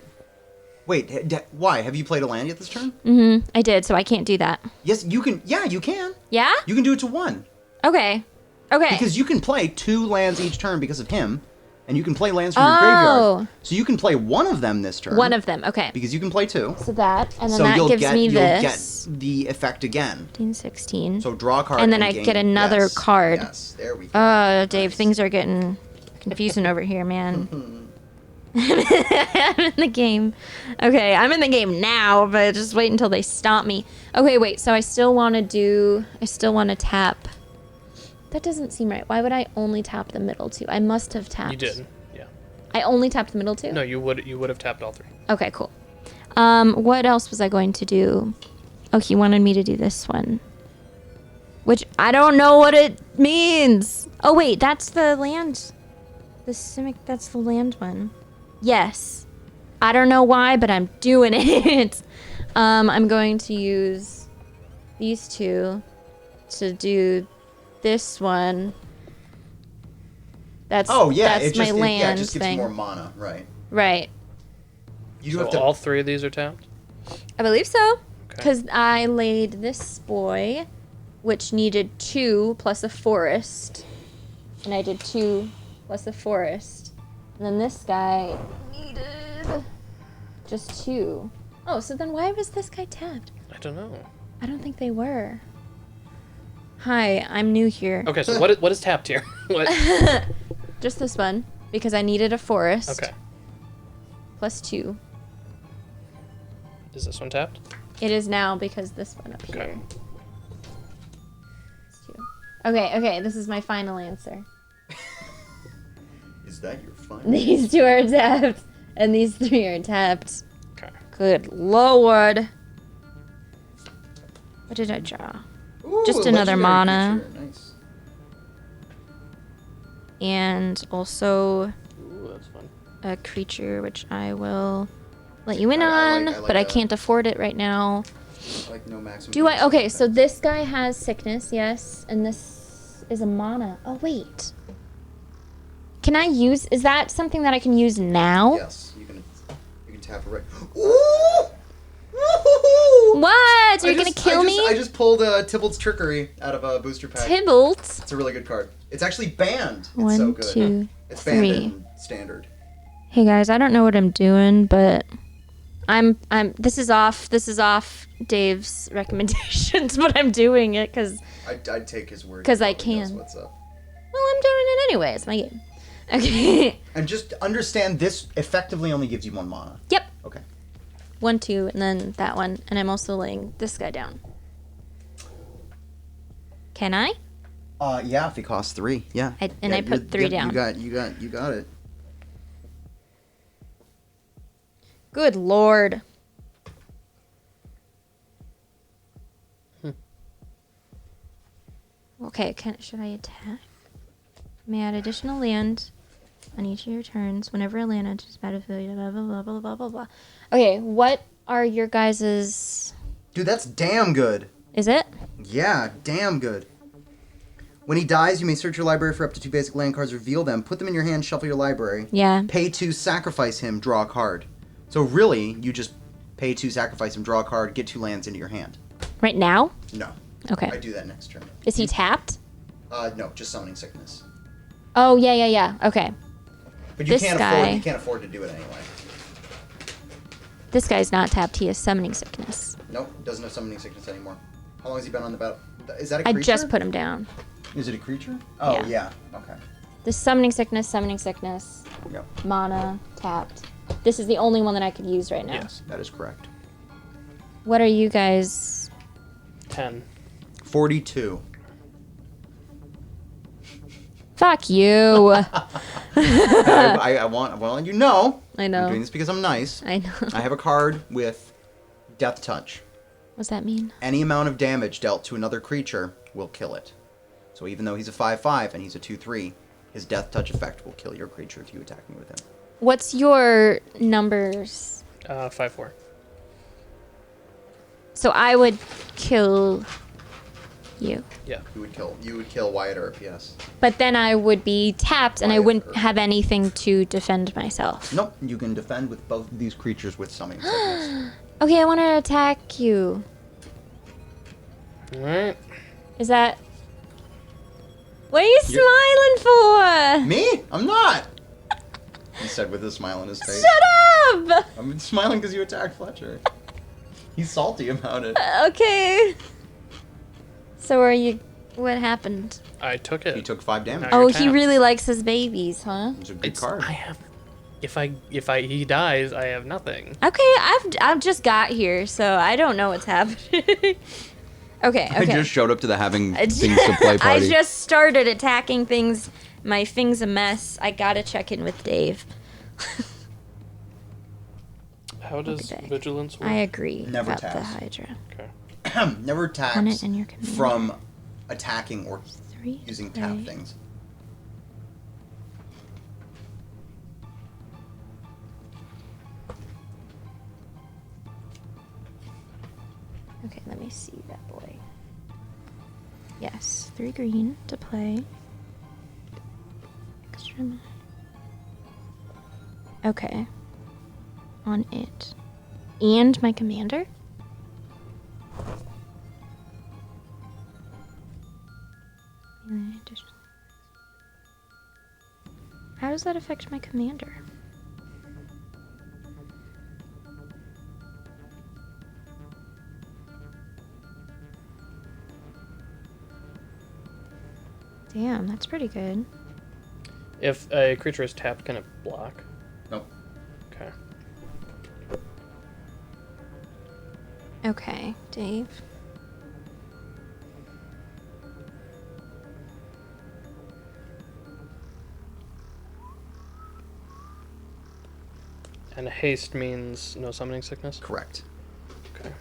[SPEAKER 2] Wait, why? Have you played a land yet this turn?
[SPEAKER 3] Mm-hmm. I did, so I can't do that.
[SPEAKER 2] Yes, you can. Yeah, you can.
[SPEAKER 3] Yeah?
[SPEAKER 2] You can do it to 1.
[SPEAKER 3] Okay. Okay.
[SPEAKER 2] Because you can play 2 lands each turn because of him, and you can play lands from your
[SPEAKER 3] Oh.
[SPEAKER 2] graveyard. So you can play 1 of them this turn.
[SPEAKER 3] One of them. Okay.
[SPEAKER 2] Because you can play 2.
[SPEAKER 3] So that, and then
[SPEAKER 2] So
[SPEAKER 3] that
[SPEAKER 2] you'll
[SPEAKER 3] gives
[SPEAKER 2] get
[SPEAKER 3] me
[SPEAKER 2] you'll
[SPEAKER 3] this.
[SPEAKER 2] get the effect again.
[SPEAKER 3] 15, 16.
[SPEAKER 2] So draw a card.
[SPEAKER 3] And then I
[SPEAKER 2] gain-
[SPEAKER 3] get another
[SPEAKER 2] yes,
[SPEAKER 3] card.
[SPEAKER 2] Yes, there we go.
[SPEAKER 3] Dave,
[SPEAKER 2] Nice.
[SPEAKER 3] things are getting confusing over here, man. I'm in the game. Okay, I'm in the game now, but just wait until they stop me. Okay, wait, so I still want to tap. That doesn't seem right. Why would I only tap the middle 2? I must have tapped.
[SPEAKER 1] You did. Yeah.
[SPEAKER 3] I only tapped the middle 2?
[SPEAKER 1] No, you would have tapped all 3.
[SPEAKER 3] Okay, cool. What else was I going to do? Oh, he wanted me to do this one. Which I don't know what it means. Oh, wait, that's the land. The Simic, that's the land one. Yes. I don't know why, but I'm doing it. I'm going to use these 2 to do this one. That's
[SPEAKER 2] Oh yeah,
[SPEAKER 3] that's
[SPEAKER 2] it
[SPEAKER 3] my
[SPEAKER 2] just
[SPEAKER 3] land
[SPEAKER 2] it just gives
[SPEAKER 3] thing.
[SPEAKER 2] more mana, right?
[SPEAKER 3] Right.
[SPEAKER 2] You
[SPEAKER 1] So
[SPEAKER 2] have to.
[SPEAKER 1] all 3 of these are tapped?
[SPEAKER 3] I believe so.
[SPEAKER 1] Okay.
[SPEAKER 3] Because I laid this boy, which needed 2 plus a forest. And I did 2 plus a forest. And then this guy needed just 2. Oh, so then why was this guy tapped?
[SPEAKER 1] I don't know.
[SPEAKER 3] I don't think they were. Hi, I'm new here.
[SPEAKER 1] Okay, so what is tapped here? What?
[SPEAKER 3] Just this one. because I needed a forest.
[SPEAKER 1] Okay.
[SPEAKER 3] +2.
[SPEAKER 1] Is this one tapped?
[SPEAKER 3] It is now because this one up
[SPEAKER 1] Okay.
[SPEAKER 3] here. +2. Okay, this is my final answer.
[SPEAKER 2] Is that your final?
[SPEAKER 3] These 2 are tapped, and these 3 are tapped.
[SPEAKER 1] Okay.
[SPEAKER 3] Good lord. What did I draw?
[SPEAKER 2] Ooh,
[SPEAKER 3] Just
[SPEAKER 2] a
[SPEAKER 3] another
[SPEAKER 2] legendary
[SPEAKER 3] mana.
[SPEAKER 2] creature. Nice.
[SPEAKER 3] And also
[SPEAKER 1] Ooh, that's fun.
[SPEAKER 3] a creature which I will let you in
[SPEAKER 2] I
[SPEAKER 3] on,
[SPEAKER 2] like
[SPEAKER 3] but I
[SPEAKER 2] that.
[SPEAKER 3] can't afford it right now.
[SPEAKER 2] Like no maximum.
[SPEAKER 3] Do I?
[SPEAKER 2] damage
[SPEAKER 3] Okay, so
[SPEAKER 2] effect.
[SPEAKER 3] this guy has sickness, yes, and this is a mana. Oh wait, can I use? Is that something that I can use now?
[SPEAKER 2] Yes, you can tap it right. Ooh! Woo-hoo-hoo!
[SPEAKER 3] What? Are you gonna kill me?
[SPEAKER 2] I just pulled Tybalt's Trickery out of a booster pack.
[SPEAKER 3] Tybalt.
[SPEAKER 2] It's a really good card. It's actually banned. It's
[SPEAKER 3] 1,
[SPEAKER 2] so good.
[SPEAKER 3] 2,
[SPEAKER 2] It's banned
[SPEAKER 3] 3.
[SPEAKER 2] in standard.
[SPEAKER 3] Hey guys, I don't know what I'm doing, but I'm. This is off Dave's recommendations, but I'm doing it because.
[SPEAKER 2] I'd take his word.
[SPEAKER 3] 'Cause
[SPEAKER 2] He
[SPEAKER 3] I
[SPEAKER 2] probably knows
[SPEAKER 3] can.
[SPEAKER 2] What's up?
[SPEAKER 3] Well, I'm doing it anyway. It's my game. Okay.
[SPEAKER 2] And just understand this effectively only gives you 1 mana.
[SPEAKER 3] Yep.
[SPEAKER 2] Okay.
[SPEAKER 3] 1, 2, and then that one, and I'm also laying this guy down. Can I?
[SPEAKER 2] Yeah, if it costs 3, yeah.
[SPEAKER 3] I
[SPEAKER 2] Yeah,
[SPEAKER 3] put 3 down.
[SPEAKER 2] You got it.
[SPEAKER 3] Good lord. Okay, should I attack? You may add additional land on each of your turns whenever a land enters battlefield. Blah blah blah blah blah blah blah. Okay, what are your guys's?
[SPEAKER 2] Dude, that's damn good.
[SPEAKER 3] Is it?
[SPEAKER 2] Yeah, damn good. When he dies, you may search your library for up to 2 basic land cards, reveal them, put them in your hand, shuffle your library.
[SPEAKER 3] Yeah.
[SPEAKER 2] Pay 2, sacrifice him, draw a card. So really, you just pay 2, sacrifice him, draw a card, get 2 lands into your hand.
[SPEAKER 3] Right now?
[SPEAKER 2] No.
[SPEAKER 3] Okay.
[SPEAKER 2] I do that next turn.
[SPEAKER 3] Is he tapped?
[SPEAKER 2] No, just summoning sickness.
[SPEAKER 3] Oh yeah. Okay.
[SPEAKER 2] But you
[SPEAKER 3] This
[SPEAKER 2] can't
[SPEAKER 3] guy-
[SPEAKER 2] afford to do it anyway.
[SPEAKER 3] This guy's not tapped. He has summoning sickness.
[SPEAKER 2] Nope, doesn't have summoning sickness anymore. How long has he been on the battle? Is that a
[SPEAKER 3] I
[SPEAKER 2] creature?
[SPEAKER 3] just put him down.
[SPEAKER 2] Is it a creature? Oh,
[SPEAKER 3] Yeah.
[SPEAKER 2] yeah. Okay.
[SPEAKER 3] The summoning sickness,
[SPEAKER 2] Yep.
[SPEAKER 3] mana, tapped. This is the only one that I could use right now.
[SPEAKER 1] Yes.
[SPEAKER 2] That is correct.
[SPEAKER 3] What are you guys?
[SPEAKER 1] 10.
[SPEAKER 2] 42.
[SPEAKER 3] Fuck you.
[SPEAKER 2] I want to let you know.
[SPEAKER 3] I know.
[SPEAKER 2] I'm doing this because I'm nice.
[SPEAKER 3] I know.
[SPEAKER 2] I have a card with Death Touch.
[SPEAKER 3] What's that mean?
[SPEAKER 2] Any amount of damage dealt to another creature will kill it. So even though he's a 5/5 and he's a 2/3, his Death Touch effect will kill your creature if you attack me with him.
[SPEAKER 3] What's your numbers?
[SPEAKER 1] 5/4.
[SPEAKER 3] So I would kill you.
[SPEAKER 1] Yeah.
[SPEAKER 2] You would kill Wyatt Earp, yes.
[SPEAKER 3] But then I would be tapped and I
[SPEAKER 2] Wyatt
[SPEAKER 3] wouldn't
[SPEAKER 2] Earp.
[SPEAKER 3] have anything to defend myself.
[SPEAKER 2] Nope, you can defend with both of these creatures with summoning sickness.
[SPEAKER 3] Okay, I want to attack you.
[SPEAKER 1] Alright.
[SPEAKER 3] Is that... What are you smiling for?
[SPEAKER 2] Me? I'm not! He said with a smile on his face.
[SPEAKER 3] Shut up!
[SPEAKER 2] I'm smiling because you attacked Fletcher. He's salty about it.
[SPEAKER 3] Okay. So are you... What happened?
[SPEAKER 1] I took it.
[SPEAKER 2] He took 5 damage.
[SPEAKER 1] Now
[SPEAKER 3] Oh,
[SPEAKER 1] you're
[SPEAKER 3] he
[SPEAKER 1] tapped.
[SPEAKER 3] really likes his babies, huh?
[SPEAKER 2] It was a good
[SPEAKER 1] It's,
[SPEAKER 2] card.
[SPEAKER 1] I have. If he dies, I have nothing.
[SPEAKER 3] Okay, I've just got here, so I don't know what's happening. Okay.
[SPEAKER 2] I just showed up to the having
[SPEAKER 3] I
[SPEAKER 2] things to play
[SPEAKER 3] I
[SPEAKER 2] party.
[SPEAKER 3] just started attacking things. My thing's a mess. I gotta check in with Dave.
[SPEAKER 1] How does
[SPEAKER 3] Okay.
[SPEAKER 1] vigilance work?
[SPEAKER 3] I agree
[SPEAKER 2] Never
[SPEAKER 3] about the
[SPEAKER 2] taps.
[SPEAKER 3] Hydra.
[SPEAKER 1] Okay.
[SPEAKER 2] Never
[SPEAKER 3] On
[SPEAKER 2] taps
[SPEAKER 3] it in your command.
[SPEAKER 2] from attacking or
[SPEAKER 3] 3.
[SPEAKER 2] using tap
[SPEAKER 3] play.
[SPEAKER 2] things.
[SPEAKER 3] Okay, let me see that boy. Yes, 3 green to play. Extra. Okay. On it. And my commander? How does that affect my commander? Damn, that's pretty good.
[SPEAKER 1] If a creature is tapped, can it block?
[SPEAKER 2] Nope.
[SPEAKER 1] Okay.
[SPEAKER 3] Okay, Dave.
[SPEAKER 1] And haste means no summoning sickness?
[SPEAKER 2] Correct.
[SPEAKER 1] Okay.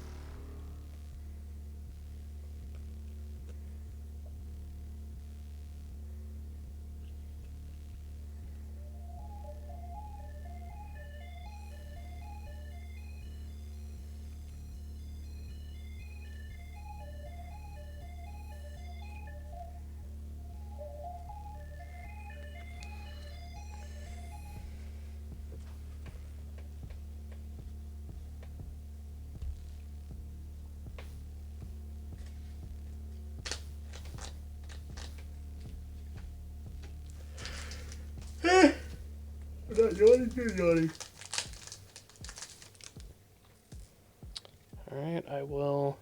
[SPEAKER 1] Alright, I will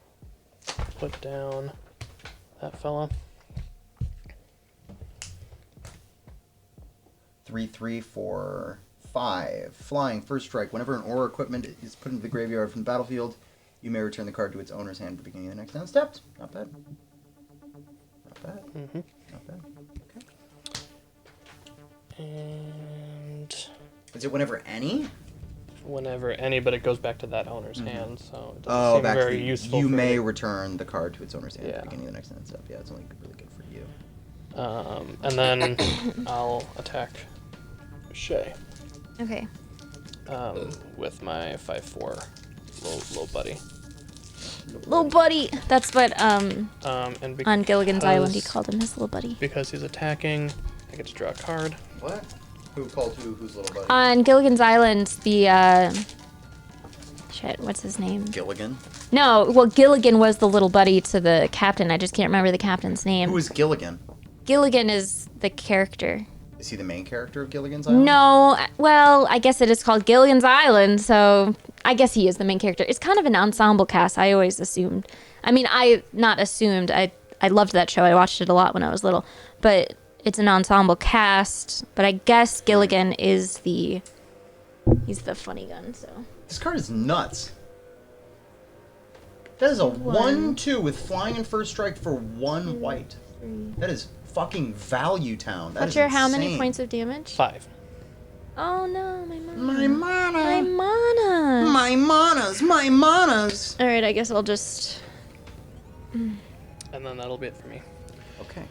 [SPEAKER 1] put down that fella.
[SPEAKER 2] 3, 3, 4, 5. Flying, first strike. Whenever an aura equipment is put into the graveyard from the battlefield, you may return the card to its owner's hand at the beginning of the next round. Stepped. Not bad. Not bad.
[SPEAKER 1] Mm-hmm.
[SPEAKER 2] Not bad. Okay.
[SPEAKER 1] And
[SPEAKER 2] Is it whenever any?
[SPEAKER 1] whenever any, but it goes back to that owner's hand, so it doesn't
[SPEAKER 2] Oh,
[SPEAKER 1] seem
[SPEAKER 2] back to
[SPEAKER 1] very
[SPEAKER 2] the,
[SPEAKER 1] useful.
[SPEAKER 2] you
[SPEAKER 1] for
[SPEAKER 2] may
[SPEAKER 1] me.
[SPEAKER 2] return the card to its owner's hand at
[SPEAKER 1] Yeah.
[SPEAKER 2] the beginning of the next round. Step. Yeah, it's only really good for you.
[SPEAKER 1] And then I'll attack Shay
[SPEAKER 3] Okay.
[SPEAKER 1] with my 5/4 little buddy.
[SPEAKER 3] Little buddy. That's what
[SPEAKER 1] And
[SPEAKER 3] on Gilligan's Island he
[SPEAKER 1] because-
[SPEAKER 3] called him his little buddy.
[SPEAKER 1] Because he's attacking, I get to draw a card.
[SPEAKER 2] What? Who called who? Who's little buddy?
[SPEAKER 3] On Gilligan's Island, the shit, what's his name?
[SPEAKER 2] Gilligan.
[SPEAKER 3] No, well, Gilligan was the little buddy to the captain. I just can't remember the captain's name.
[SPEAKER 2] Who is Gilligan?
[SPEAKER 3] Gilligan is the character.
[SPEAKER 2] Is he the main character of Gilligan's Island?
[SPEAKER 3] No, well, I guess it is called Gilligan's Island, so I guess he is the main character. It's kind of an ensemble cast, I always assumed. I mean, I loved that show. I watched it a lot when I was little. But it's an ensemble cast, but I guess Gilligan is he's the funny gun, so.
[SPEAKER 2] This card is nuts. That is a 1/2 with flying and first strike for 1 white. That is fucking value town. That is
[SPEAKER 3] Fletcher, how many
[SPEAKER 2] insane.
[SPEAKER 3] points of damage?
[SPEAKER 1] 5.
[SPEAKER 3] Oh no, my mana.
[SPEAKER 2] My mana.
[SPEAKER 3] My mana.
[SPEAKER 2] My manas. My manas.
[SPEAKER 3] Alright, I guess I'll just.
[SPEAKER 1] And then that'll be it for me.
[SPEAKER 2] Okay.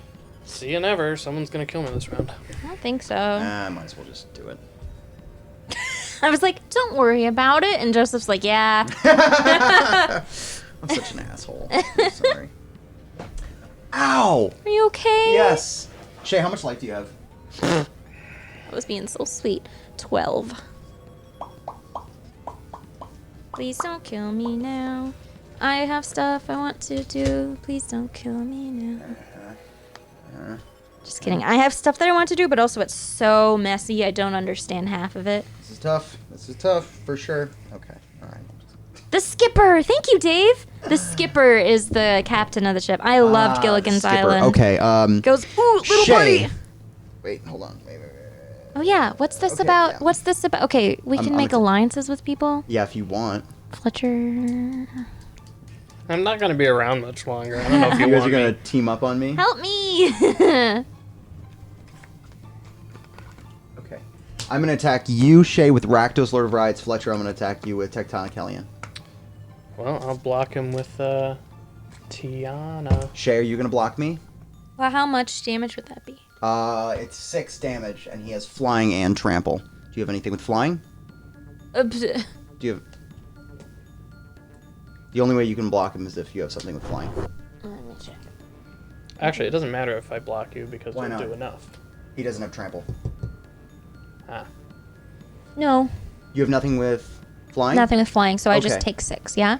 [SPEAKER 1] See you never. Someone's gonna kill me this round.
[SPEAKER 3] I don't think so.
[SPEAKER 2] I might as well just do it.
[SPEAKER 3] I was like, don't worry about it. And Joseph's like, yeah.
[SPEAKER 2] I'm such an asshole. I'm sorry. Ow!
[SPEAKER 3] Are you okay?
[SPEAKER 2] Yes. Shay, how much life do you have?
[SPEAKER 3] I was being so sweet. 12. Please don't kill me now. I have stuff I want to do. Please don't kill me now. Just kidding. I have stuff that I want to do, but also it's so messy. I don't understand half of it.
[SPEAKER 2] This is tough. This is tough, for sure. Okay. All right.
[SPEAKER 3] The skipper. Thank you, Dave. The skipper is the captain of the ship. I loved Gilligan's
[SPEAKER 2] Skipper.
[SPEAKER 3] Island.
[SPEAKER 2] Okay,
[SPEAKER 3] Goes, ooh, little
[SPEAKER 2] Shay.
[SPEAKER 3] buddy.
[SPEAKER 2] Wait, hold on. Wait.
[SPEAKER 3] Oh yeah. What's this
[SPEAKER 2] Okay,
[SPEAKER 3] about?
[SPEAKER 2] yeah.
[SPEAKER 3] What's this about? Okay, we can
[SPEAKER 2] I'm
[SPEAKER 3] make
[SPEAKER 2] atta-
[SPEAKER 3] alliances with people.
[SPEAKER 2] Yeah, if you want.
[SPEAKER 3] Fletcher.
[SPEAKER 1] I'm not gonna be around much longer. I don't know if
[SPEAKER 2] You
[SPEAKER 1] you
[SPEAKER 2] guys
[SPEAKER 1] want
[SPEAKER 2] are gonna
[SPEAKER 1] me.
[SPEAKER 2] team up on me?
[SPEAKER 3] Help me.
[SPEAKER 2] Okay. I'm gonna attack you, Shay, with Rakdos, Lord of Riots. Fletcher, I'm gonna attack you with Tectonic Hellion.
[SPEAKER 1] Well, I'll block him with Tiana.
[SPEAKER 2] Shay, are you gonna block me?
[SPEAKER 3] Well, how much damage would that be?
[SPEAKER 2] It's 6 damage, and he has flying and trample. Do you have anything with flying?
[SPEAKER 3] Pfft.
[SPEAKER 2] Do you have... The only way you can block him is if you have something with flying.
[SPEAKER 3] Let me check.
[SPEAKER 1] Actually, it doesn't matter if I block you because
[SPEAKER 2] Why
[SPEAKER 1] you'll
[SPEAKER 2] not?
[SPEAKER 1] do enough.
[SPEAKER 2] He doesn't have trample.
[SPEAKER 1] Ah.
[SPEAKER 3] No,
[SPEAKER 2] You have nothing with flying?
[SPEAKER 3] nothing with flying, so I just
[SPEAKER 2] Okay.
[SPEAKER 3] take 6, yeah?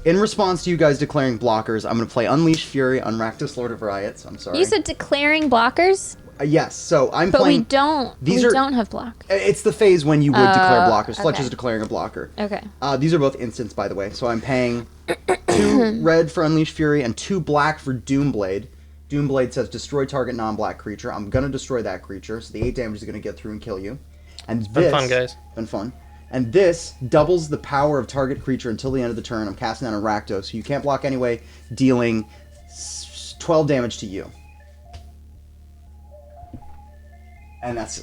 [SPEAKER 2] In response to you guys declaring blockers, I'm going to play Unleash Fury on Rakdos, Lord of Riots. I'm sorry.
[SPEAKER 3] You said declaring blockers,
[SPEAKER 2] Yes, so I'm
[SPEAKER 3] but
[SPEAKER 2] playing...
[SPEAKER 3] we don't.
[SPEAKER 2] These
[SPEAKER 3] we
[SPEAKER 2] are-
[SPEAKER 3] don't have block.
[SPEAKER 2] It's the phase when you would declare blockers.
[SPEAKER 3] okay.
[SPEAKER 2] Fletcher's declaring a blocker.
[SPEAKER 3] Okay.
[SPEAKER 2] These are both instants, by the way. So I'm paying 2 red for Unleash Fury and 2 black for Doomblade. Doomblade says destroy target non-black creature. I'm gonna destroy that creature, so the 8 damage is gonna get through and kill you. And
[SPEAKER 1] Been fun, guys.
[SPEAKER 2] Been fun. And this doubles the power of target creature until the end of the turn. I'm casting that on Rakdos, so you can't block anyway, dealing 12 damage to you. And that's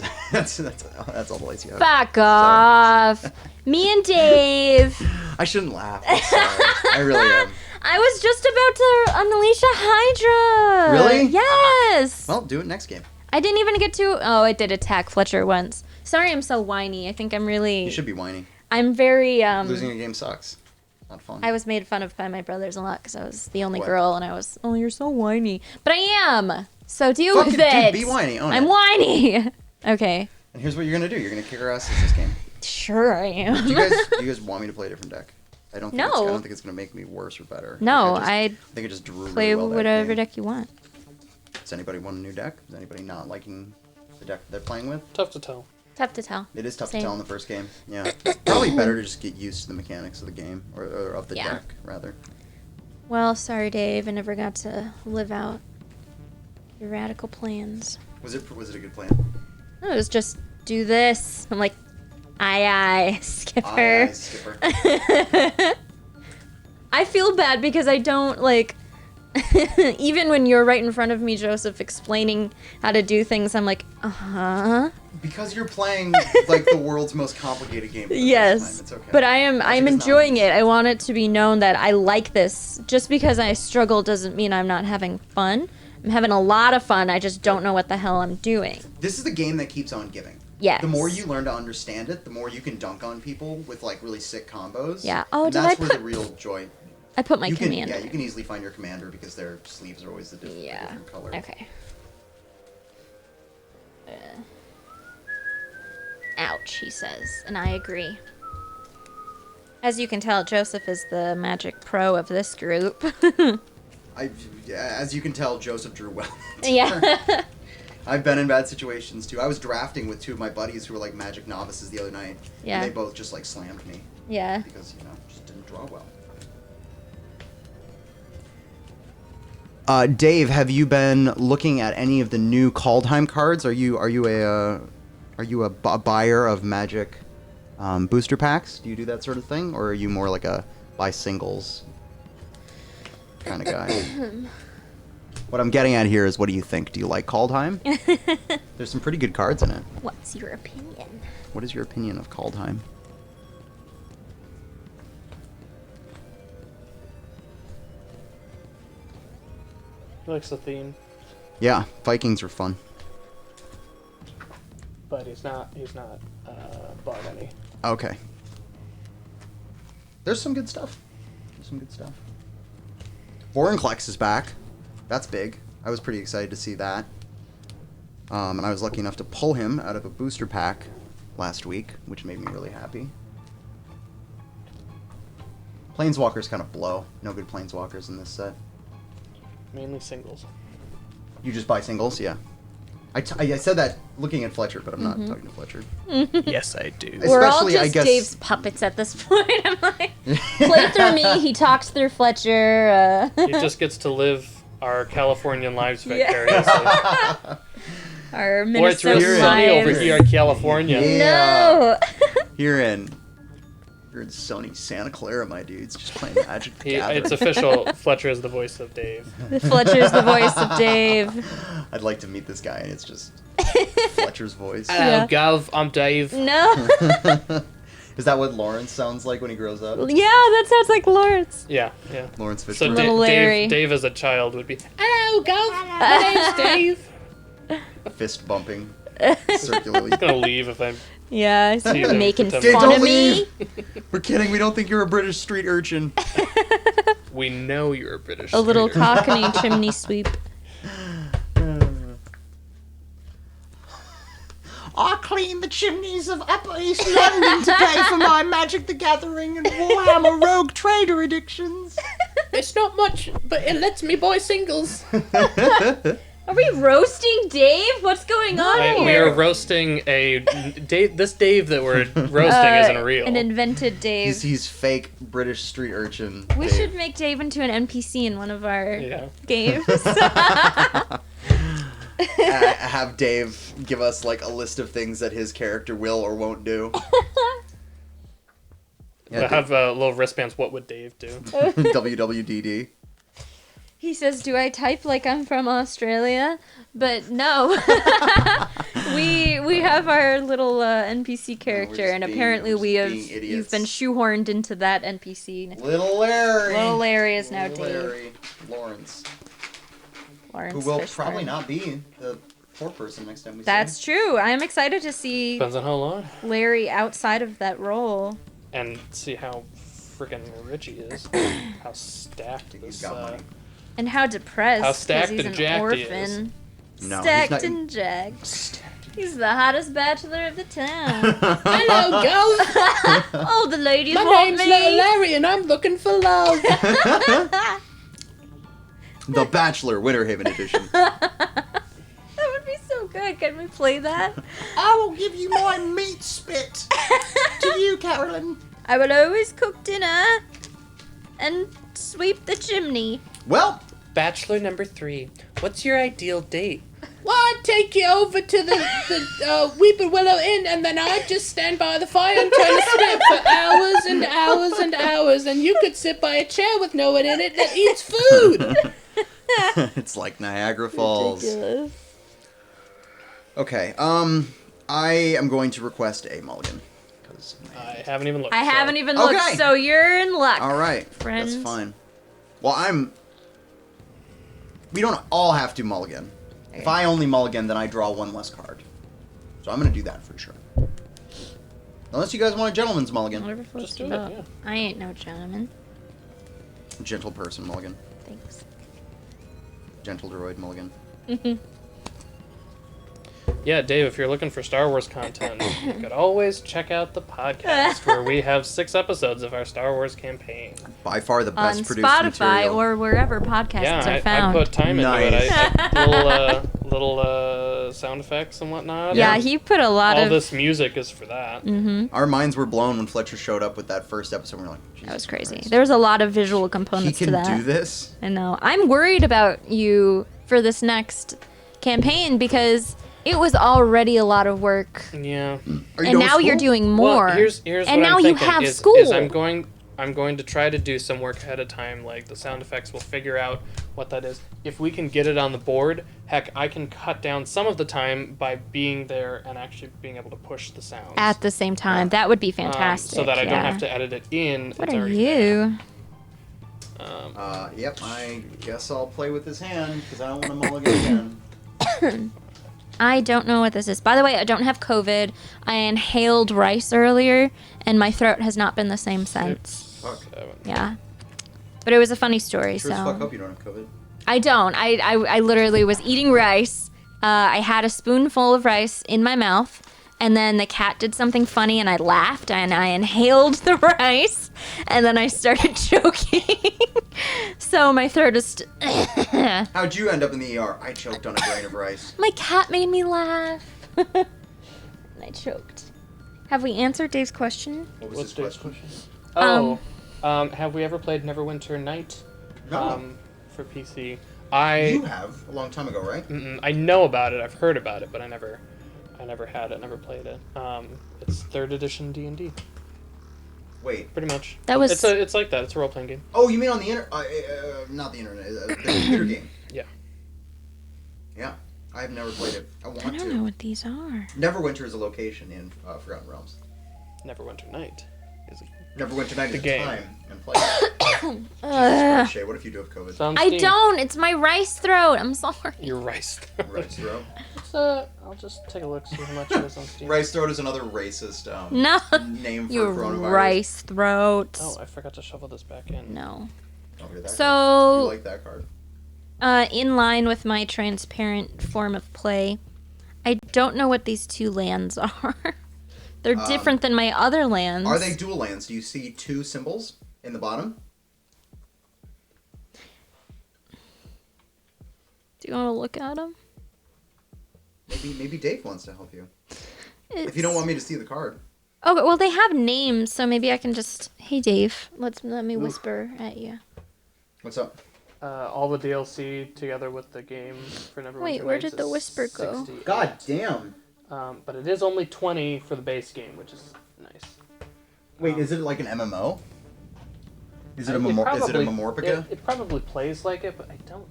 [SPEAKER 2] all the lights you have.
[SPEAKER 3] Back off. Me and Dave.
[SPEAKER 2] I shouldn't laugh. I'm sorry. I really am.
[SPEAKER 3] I was just about to unleash a Hydra.
[SPEAKER 2] Really?
[SPEAKER 3] Yes.
[SPEAKER 2] Well, do it next game.
[SPEAKER 3] I didn't even get to. Oh, it did attack Fletcher once. Sorry, I'm so whiny. I think I'm really.
[SPEAKER 2] You should be whiny.
[SPEAKER 3] I'm very.
[SPEAKER 2] Losing a game sucks. Not fun.
[SPEAKER 3] I was made fun of by my brothers a lot because I was the only
[SPEAKER 2] What?
[SPEAKER 3] girl, and I was. Oh, you're so whiny. But I am. So deal
[SPEAKER 2] Fuck
[SPEAKER 3] with
[SPEAKER 2] it,
[SPEAKER 3] it.
[SPEAKER 2] dude, be whiny. Own
[SPEAKER 3] I'm
[SPEAKER 2] it.
[SPEAKER 3] whiny. Okay.
[SPEAKER 2] And here's what you're gonna do. You're gonna kick our asses this game.
[SPEAKER 3] Sure, I am.
[SPEAKER 2] Do you guys want me to play a different deck? I don't think it's gonna make me worse or better.
[SPEAKER 3] No,
[SPEAKER 2] I think it just drew
[SPEAKER 3] play
[SPEAKER 2] really well that
[SPEAKER 3] whatever
[SPEAKER 2] game.
[SPEAKER 3] deck you want.
[SPEAKER 2] Does anybody want a new deck? Is anybody not liking the deck they're playing with?
[SPEAKER 1] Tough to tell.
[SPEAKER 3] Tough to tell.
[SPEAKER 2] It is tough
[SPEAKER 3] Same.
[SPEAKER 2] to tell in the first game. Yeah. Probably better to just get used to the mechanics of the game, or of the
[SPEAKER 3] Yeah.
[SPEAKER 2] deck, rather.
[SPEAKER 3] Well, sorry, Dave. I never got to live out your radical plans.
[SPEAKER 2] Was it a good plan?
[SPEAKER 3] No, it was just do this. I'm like, aye, Skipper.
[SPEAKER 2] Aye, Skipper.
[SPEAKER 3] I feel bad because I don't like. Even when you're right in front of me, Joseph, explaining how to do things, I'm like,
[SPEAKER 2] Because you're playing like the world's most complicated game. For the
[SPEAKER 3] yes.
[SPEAKER 2] first time. It's okay.
[SPEAKER 3] But I'm
[SPEAKER 2] Magic is not
[SPEAKER 3] enjoying
[SPEAKER 2] easy.
[SPEAKER 3] it. I want it to be known that I like this. Just because I struggle doesn't mean I'm not having fun. I'm having a lot of fun. I just don't know what the hell I'm doing.
[SPEAKER 2] This is the game that keeps on giving.
[SPEAKER 3] Yes.
[SPEAKER 2] The more you learn to understand it, the more you can dunk on people with like really sick combos.
[SPEAKER 3] Yeah. Oh,
[SPEAKER 2] and
[SPEAKER 3] did
[SPEAKER 2] that's
[SPEAKER 3] I
[SPEAKER 2] where
[SPEAKER 3] put-
[SPEAKER 2] the real joy.
[SPEAKER 3] I put my
[SPEAKER 2] You can,
[SPEAKER 3] command.
[SPEAKER 2] yeah,
[SPEAKER 3] in
[SPEAKER 2] you
[SPEAKER 3] it.
[SPEAKER 2] can easily find your commander because their sleeves are always the different color.
[SPEAKER 3] Okay. Ouch, he says, and I agree. As you can tell, Joseph is the magic pro of this group.
[SPEAKER 2] As you can tell, Joseph drew well.
[SPEAKER 3] Yeah.
[SPEAKER 2] I've been in bad situations too. I was drafting with 2 of my buddies who were like magic novices the other night.
[SPEAKER 3] Yeah.
[SPEAKER 2] And they both just like slammed me
[SPEAKER 3] Yeah.
[SPEAKER 2] because, just didn't draw well. Dave, have you been looking at any of the new Kaldheim cards? Are you a buyer of Magic booster packs? Do you do that sort of thing, or are you more like a buy singles kind of guy? What I'm getting at here is, what do you think? Do you like Kaldheim? There's some pretty good cards in it.
[SPEAKER 3] What's your opinion?
[SPEAKER 2] What is your opinion of Kaldheim?
[SPEAKER 1] He likes the theme,
[SPEAKER 2] Yeah, Vikings are fun.
[SPEAKER 1] but he's not bought any.
[SPEAKER 2] Okay. There's some good stuff. Vorinclex is back. That's big. I was pretty excited to see that. And I was lucky enough to pull him out of a booster pack last week, which made me really happy. Planeswalkers kind of blow. No good Planeswalkers in this set.
[SPEAKER 1] Mainly singles.
[SPEAKER 2] You just buy singles? Yeah. I said that looking at Fletcher, but I'm not talking to Fletcher.
[SPEAKER 1] Yes, I do.
[SPEAKER 3] We're all
[SPEAKER 2] Especially, I
[SPEAKER 3] just
[SPEAKER 2] guess-
[SPEAKER 3] Dave's puppets at this point. I'm like, play through me. He talks through Fletcher.
[SPEAKER 1] He just gets to live our Californian lives
[SPEAKER 3] Yeah.
[SPEAKER 1] vicariously.
[SPEAKER 3] Our
[SPEAKER 1] Boy, it's
[SPEAKER 3] Minnesota
[SPEAKER 1] real sunny over
[SPEAKER 3] lives.
[SPEAKER 1] here in California.
[SPEAKER 2] Yeah.
[SPEAKER 3] No.
[SPEAKER 2] You're in sunny Santa Clara, my dudes, just playing Magic the Gathering.
[SPEAKER 1] It's official. Fletcher is the voice of Dave.
[SPEAKER 3] Fletcher's the voice of Dave.
[SPEAKER 2] I'd like to meet this guy, and it's just Fletcher's voice.
[SPEAKER 3] Yeah.
[SPEAKER 1] Gov, I'm Dave.
[SPEAKER 3] No.
[SPEAKER 2] Is that what Lawrence sounds like when he grows up?
[SPEAKER 3] Yeah, that sounds like Lawrence.
[SPEAKER 1] Yeah.
[SPEAKER 2] Lawrence
[SPEAKER 1] So
[SPEAKER 2] Fishburne.
[SPEAKER 3] Little Larry.
[SPEAKER 1] Dave as a child would be, hello, Gov. My name's Dave.
[SPEAKER 2] Fist bumping circularly.
[SPEAKER 1] I'm gonna leave if I'm.
[SPEAKER 3] Yeah, he's
[SPEAKER 1] See them
[SPEAKER 3] making
[SPEAKER 1] pretend-
[SPEAKER 3] fun
[SPEAKER 2] Don't
[SPEAKER 3] of me.
[SPEAKER 2] leave. We're kidding. We don't think you're a British street urchin.
[SPEAKER 1] We know you're a British.
[SPEAKER 3] A little
[SPEAKER 1] streeter.
[SPEAKER 3] cockney chimney sweep.
[SPEAKER 2] I cleaned the chimneys of Upper East London today for my Magic the Gathering and Warhammer Rogue Trader addictions.
[SPEAKER 1] It's not much, but it lets me buy singles.
[SPEAKER 3] Are we roasting Dave? What's going on
[SPEAKER 1] We
[SPEAKER 3] here?
[SPEAKER 1] are roasting a Dave. This Dave that we're roasting isn't real.
[SPEAKER 3] An invented Dave.
[SPEAKER 2] He's fake British street urchin.
[SPEAKER 3] We
[SPEAKER 2] Dave.
[SPEAKER 3] should make Dave into an NPC in one of our games.
[SPEAKER 2] Have Dave give us like a list of things that his character will or won't do.
[SPEAKER 1] We'll have little wristbands. What would Dave do?
[SPEAKER 2] WWDD.
[SPEAKER 3] He says, "Do I type like I'm from Australia?" But no. we have our little NPC character, and apparently you've been shoehorned into that NPC.
[SPEAKER 2] Little Larry.
[SPEAKER 3] Little Larry is now
[SPEAKER 2] Little
[SPEAKER 3] Dave.
[SPEAKER 2] Larry Lawrence.
[SPEAKER 3] Lawrence
[SPEAKER 2] Who will
[SPEAKER 3] Fishburne.
[SPEAKER 2] probably not be the poor person next time we see
[SPEAKER 3] That's true. I'm excited to see
[SPEAKER 1] Depends on how long.
[SPEAKER 3] Larry outside of that role.
[SPEAKER 1] And see how freaking rich he is. How stacked
[SPEAKER 2] He's
[SPEAKER 1] this.
[SPEAKER 2] got money.
[SPEAKER 3] And how depressed.
[SPEAKER 1] How
[SPEAKER 3] 'cause
[SPEAKER 1] stacked
[SPEAKER 3] he's
[SPEAKER 1] and
[SPEAKER 3] an
[SPEAKER 1] jacked he
[SPEAKER 3] orphan.
[SPEAKER 1] is.
[SPEAKER 2] No, he's
[SPEAKER 3] Stacked
[SPEAKER 2] not-
[SPEAKER 3] and jacked. He's the hottest bachelor of the town.
[SPEAKER 1] Hello, girls.
[SPEAKER 3] Oh, the ladies
[SPEAKER 1] My
[SPEAKER 3] want
[SPEAKER 1] name's
[SPEAKER 3] me.
[SPEAKER 1] Little Larry, and I'm looking for love.
[SPEAKER 2] The Bachelor Winter Haven edition.
[SPEAKER 3] That would be so good. Can we play that?
[SPEAKER 2] I will give you my meat spit to you, Carolyn.
[SPEAKER 3] I will always cook dinner and sweep the chimney.
[SPEAKER 2] Well,
[SPEAKER 1] Bachelor number 3. What's your ideal date? Well, I'd take you over to the Weeping Willow Inn, and then I'd just stand by the fire and turn the spit for hours and hours and hours, and you could sit by a chair with no one in it that eats food.
[SPEAKER 2] it's like Niagara Falls.
[SPEAKER 3] Ridiculous.
[SPEAKER 2] Okay, I am going to request a mulligan. 'Cause
[SPEAKER 1] I haven't even looked.
[SPEAKER 3] I
[SPEAKER 1] so-
[SPEAKER 3] haven't even looked,
[SPEAKER 2] Okay.
[SPEAKER 3] so you're in luck.
[SPEAKER 2] all right,
[SPEAKER 3] Friends.
[SPEAKER 2] that's fine. Well, we don't all have to mulligan. If I only mulligan, then I draw one less card. So I'm going to do that for sure. Unless you guys want a gentleman's mulligan.
[SPEAKER 3] Whatever floats
[SPEAKER 1] Just
[SPEAKER 3] your
[SPEAKER 1] do it,
[SPEAKER 3] boat.
[SPEAKER 1] yeah.
[SPEAKER 3] I ain't no gentleman.
[SPEAKER 2] Gentle person mulligan.
[SPEAKER 3] Thanks.
[SPEAKER 2] Gentle droid mulligan.
[SPEAKER 1] Yeah, Dave, if you're looking for Star Wars content, you could always check out the podcast where we have 6 episodes of our Star Wars campaign.
[SPEAKER 2] By far the best
[SPEAKER 3] On
[SPEAKER 2] produced
[SPEAKER 3] Spotify
[SPEAKER 2] material.
[SPEAKER 3] or wherever podcasts
[SPEAKER 1] Yeah,
[SPEAKER 3] are
[SPEAKER 1] I
[SPEAKER 3] found.
[SPEAKER 1] put time into it.
[SPEAKER 2] Nice.
[SPEAKER 1] I little sound effects and whatnot.
[SPEAKER 3] yeah,
[SPEAKER 1] And
[SPEAKER 3] he put a lot
[SPEAKER 1] all
[SPEAKER 3] of...
[SPEAKER 1] this music is for that.
[SPEAKER 2] Our minds were blown when Fletcher showed up with that first episode. We were like, Jesus
[SPEAKER 3] That was crazy.
[SPEAKER 2] Christ.
[SPEAKER 3] There was a lot of visual
[SPEAKER 2] He
[SPEAKER 3] components
[SPEAKER 2] can
[SPEAKER 3] to that.
[SPEAKER 2] do this?
[SPEAKER 3] I know. I'm worried about you for this next campaign because it was already a lot of work.
[SPEAKER 1] Yeah.
[SPEAKER 2] Are you
[SPEAKER 3] And
[SPEAKER 2] going to
[SPEAKER 3] now you're
[SPEAKER 2] school?
[SPEAKER 3] doing more.
[SPEAKER 1] Well, here's
[SPEAKER 3] and
[SPEAKER 1] what
[SPEAKER 3] now
[SPEAKER 1] I'm
[SPEAKER 3] you
[SPEAKER 1] thinking
[SPEAKER 3] have
[SPEAKER 1] is,
[SPEAKER 3] school.
[SPEAKER 1] Is I'm going to try to do some work ahead of time. Like the sound effects, we'll figure out what that is. If we can get it on the board, heck, I can cut down some of the time by being there and actually being able to push the sounds
[SPEAKER 3] At the same time. That would be fantastic.
[SPEAKER 1] so that I don't
[SPEAKER 3] yeah.
[SPEAKER 1] have to edit it in.
[SPEAKER 3] What
[SPEAKER 1] it's
[SPEAKER 3] are
[SPEAKER 1] already there.
[SPEAKER 3] you?
[SPEAKER 2] Yep, I guess I'll play with this hand because I don't want to mulligan again.
[SPEAKER 3] I don't know what this is. By the way, I don't have COVID. I inhaled rice earlier, and my throat has not been the same since.
[SPEAKER 2] Fuck.
[SPEAKER 3] Yeah. But it was a funny story,
[SPEAKER 2] Sure as fuck
[SPEAKER 3] so...
[SPEAKER 2] hope you don't have COVID.
[SPEAKER 3] I don't. I literally was eating rice. I had a spoonful of rice in my mouth, and then the cat did something funny, and I laughed, and I inhaled the rice, and then I started choking. So my throat is...
[SPEAKER 2] How'd you end up in the ER? I choked on a grain of rice.
[SPEAKER 3] My cat made me laugh. And I choked. Have we answered Dave's question?
[SPEAKER 2] What was
[SPEAKER 1] What's
[SPEAKER 2] his
[SPEAKER 1] Dave's
[SPEAKER 2] question?
[SPEAKER 1] question? Have we ever played Neverwinter Night?
[SPEAKER 2] No.
[SPEAKER 1] For PC.
[SPEAKER 2] You have a long time ago, right?
[SPEAKER 1] I know about it. I've heard about it, but I never had it. Never played it. It's 3rd edition D&D,
[SPEAKER 2] Wait.
[SPEAKER 1] pretty much.
[SPEAKER 3] That was-
[SPEAKER 1] It's like that. It's a role playing game.
[SPEAKER 2] Oh, you mean on the not the internet, the computer game?
[SPEAKER 1] Yeah.
[SPEAKER 2] Yeah, I have never played it. I want
[SPEAKER 3] I don't
[SPEAKER 2] to.
[SPEAKER 3] know what these are.
[SPEAKER 2] Neverwinter is a location in Forgotten Realms.
[SPEAKER 1] Neverwinter Night is
[SPEAKER 2] Neverwinter Night
[SPEAKER 1] The
[SPEAKER 2] is a
[SPEAKER 1] game.
[SPEAKER 2] time and place. Jesus Christ, Shay, what if you do have COVID?
[SPEAKER 1] sounds
[SPEAKER 3] I
[SPEAKER 1] steamy.
[SPEAKER 3] don't. It's my rice throat. I'm sorry.
[SPEAKER 1] Your rice.
[SPEAKER 2] Rice throat.
[SPEAKER 1] I'll just take a look, see how much it is on Steam.
[SPEAKER 2] Rice throat is another racist
[SPEAKER 3] No.
[SPEAKER 2] name for
[SPEAKER 3] Your
[SPEAKER 2] coronavirus.
[SPEAKER 3] rice throat.
[SPEAKER 1] Oh, I forgot to shovel this back in.
[SPEAKER 3] No.
[SPEAKER 2] Don't hear that
[SPEAKER 3] So-
[SPEAKER 2] card. You like that card?
[SPEAKER 3] In line with my transparent form of play, I don't know what these 2 lands are. They're different than my other lands.
[SPEAKER 2] Are they dual lands? Do you see 2 symbols in the bottom?
[SPEAKER 3] Do you want to look at them?
[SPEAKER 2] Maybe Dave wants to help you. If you don't want me to see the card.
[SPEAKER 3] Oh, well, they have names, so maybe I can just... Hey, Dave, let me whisper at you.
[SPEAKER 2] What's up?
[SPEAKER 1] All the DLC together with the game for Neverwinter
[SPEAKER 3] Wait, where
[SPEAKER 1] Nights
[SPEAKER 3] did the
[SPEAKER 1] is
[SPEAKER 3] whisper go?
[SPEAKER 1] 68.
[SPEAKER 2] God damn.
[SPEAKER 1] But it is only 20 for the base game, which is nice.
[SPEAKER 2] Wait, is it like an MMO? Is it a
[SPEAKER 1] It
[SPEAKER 2] Memorpica?
[SPEAKER 1] It probably plays like it, but I don't.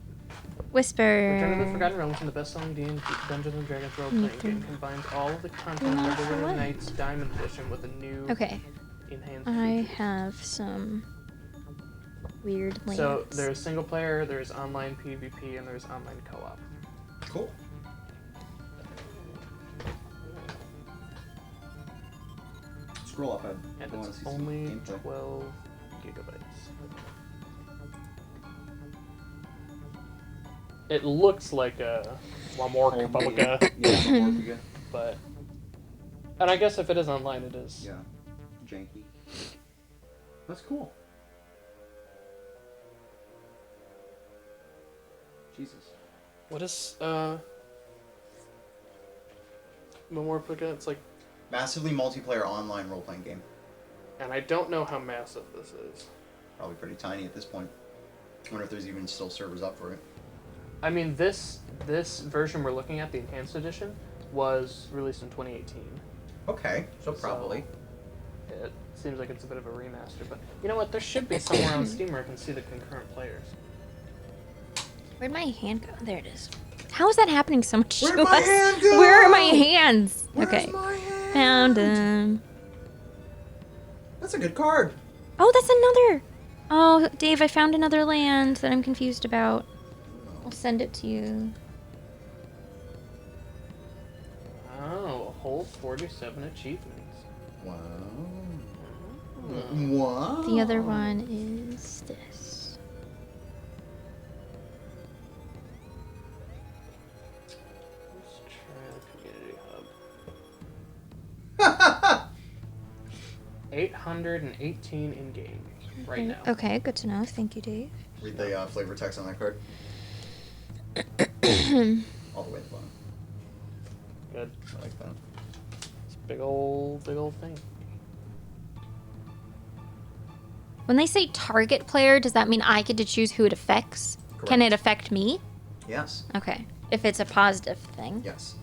[SPEAKER 3] Whisper.
[SPEAKER 1] Return to the Forgotten Realms and the best-selling D&D Dungeons and Dragons role-playing game combines all of the content of Neverwinter Nights Diamond Edition with a new enhanced
[SPEAKER 3] I
[SPEAKER 1] features.
[SPEAKER 3] have some weird lands.
[SPEAKER 1] So there's single player, there's online PvP, and there's online co-op.
[SPEAKER 2] Cool. Scroll up,
[SPEAKER 1] And
[SPEAKER 2] I want to
[SPEAKER 1] it's
[SPEAKER 2] see some
[SPEAKER 1] only
[SPEAKER 2] gameplay.
[SPEAKER 1] 12 gigabytes. It looks like a Memorpica,
[SPEAKER 2] Yeah, Memorpica.
[SPEAKER 1] but... And I guess if it is online, it is.
[SPEAKER 2] Yeah. Janky. That's cool. Jesus.
[SPEAKER 1] What is, Memorpica? It's like...
[SPEAKER 2] Massively multiplayer online role-playing game.
[SPEAKER 1] And I don't know how massive this is.
[SPEAKER 2] Probably pretty tiny at this point. I wonder if there's even still servers up for it.
[SPEAKER 1] I mean, this version we're looking at, the Enhanced Edition, was released in 2018.
[SPEAKER 2] Okay, so probably.
[SPEAKER 1] It seems like it's a bit of a remaster, but you know what? There should be somewhere on Steam where I can see the concurrent players.
[SPEAKER 3] Where'd my hand go? There it is. How is that happening so much
[SPEAKER 2] Where'd
[SPEAKER 3] to
[SPEAKER 2] my
[SPEAKER 3] us?
[SPEAKER 2] hand go?
[SPEAKER 3] Where are my hands?
[SPEAKER 2] Where's
[SPEAKER 3] okay.
[SPEAKER 2] my hand?
[SPEAKER 3] Found him.
[SPEAKER 2] That's a good card.
[SPEAKER 3] Oh, that's another. Oh, Dave, I found another land that I'm confused about. I'll send it to you.
[SPEAKER 1] Oh, a whole 47 achievements.
[SPEAKER 2] Wow.
[SPEAKER 1] Oh.
[SPEAKER 2] Wow.
[SPEAKER 3] The other one is this.
[SPEAKER 1] Let's try the community hub. 818 in game right now.
[SPEAKER 3] Okay, good to know. Thank you, Dave.
[SPEAKER 2] Read the flavor text on that card. All the way at the bottom.
[SPEAKER 1] Good.
[SPEAKER 2] I like that.
[SPEAKER 1] It's a big old thing.
[SPEAKER 3] When they say target player, does that mean I get to choose who it affects? Can
[SPEAKER 2] Correct.
[SPEAKER 3] it affect me?
[SPEAKER 2] Yes.
[SPEAKER 3] Okay. If it's a positive thing.
[SPEAKER 2] Yes.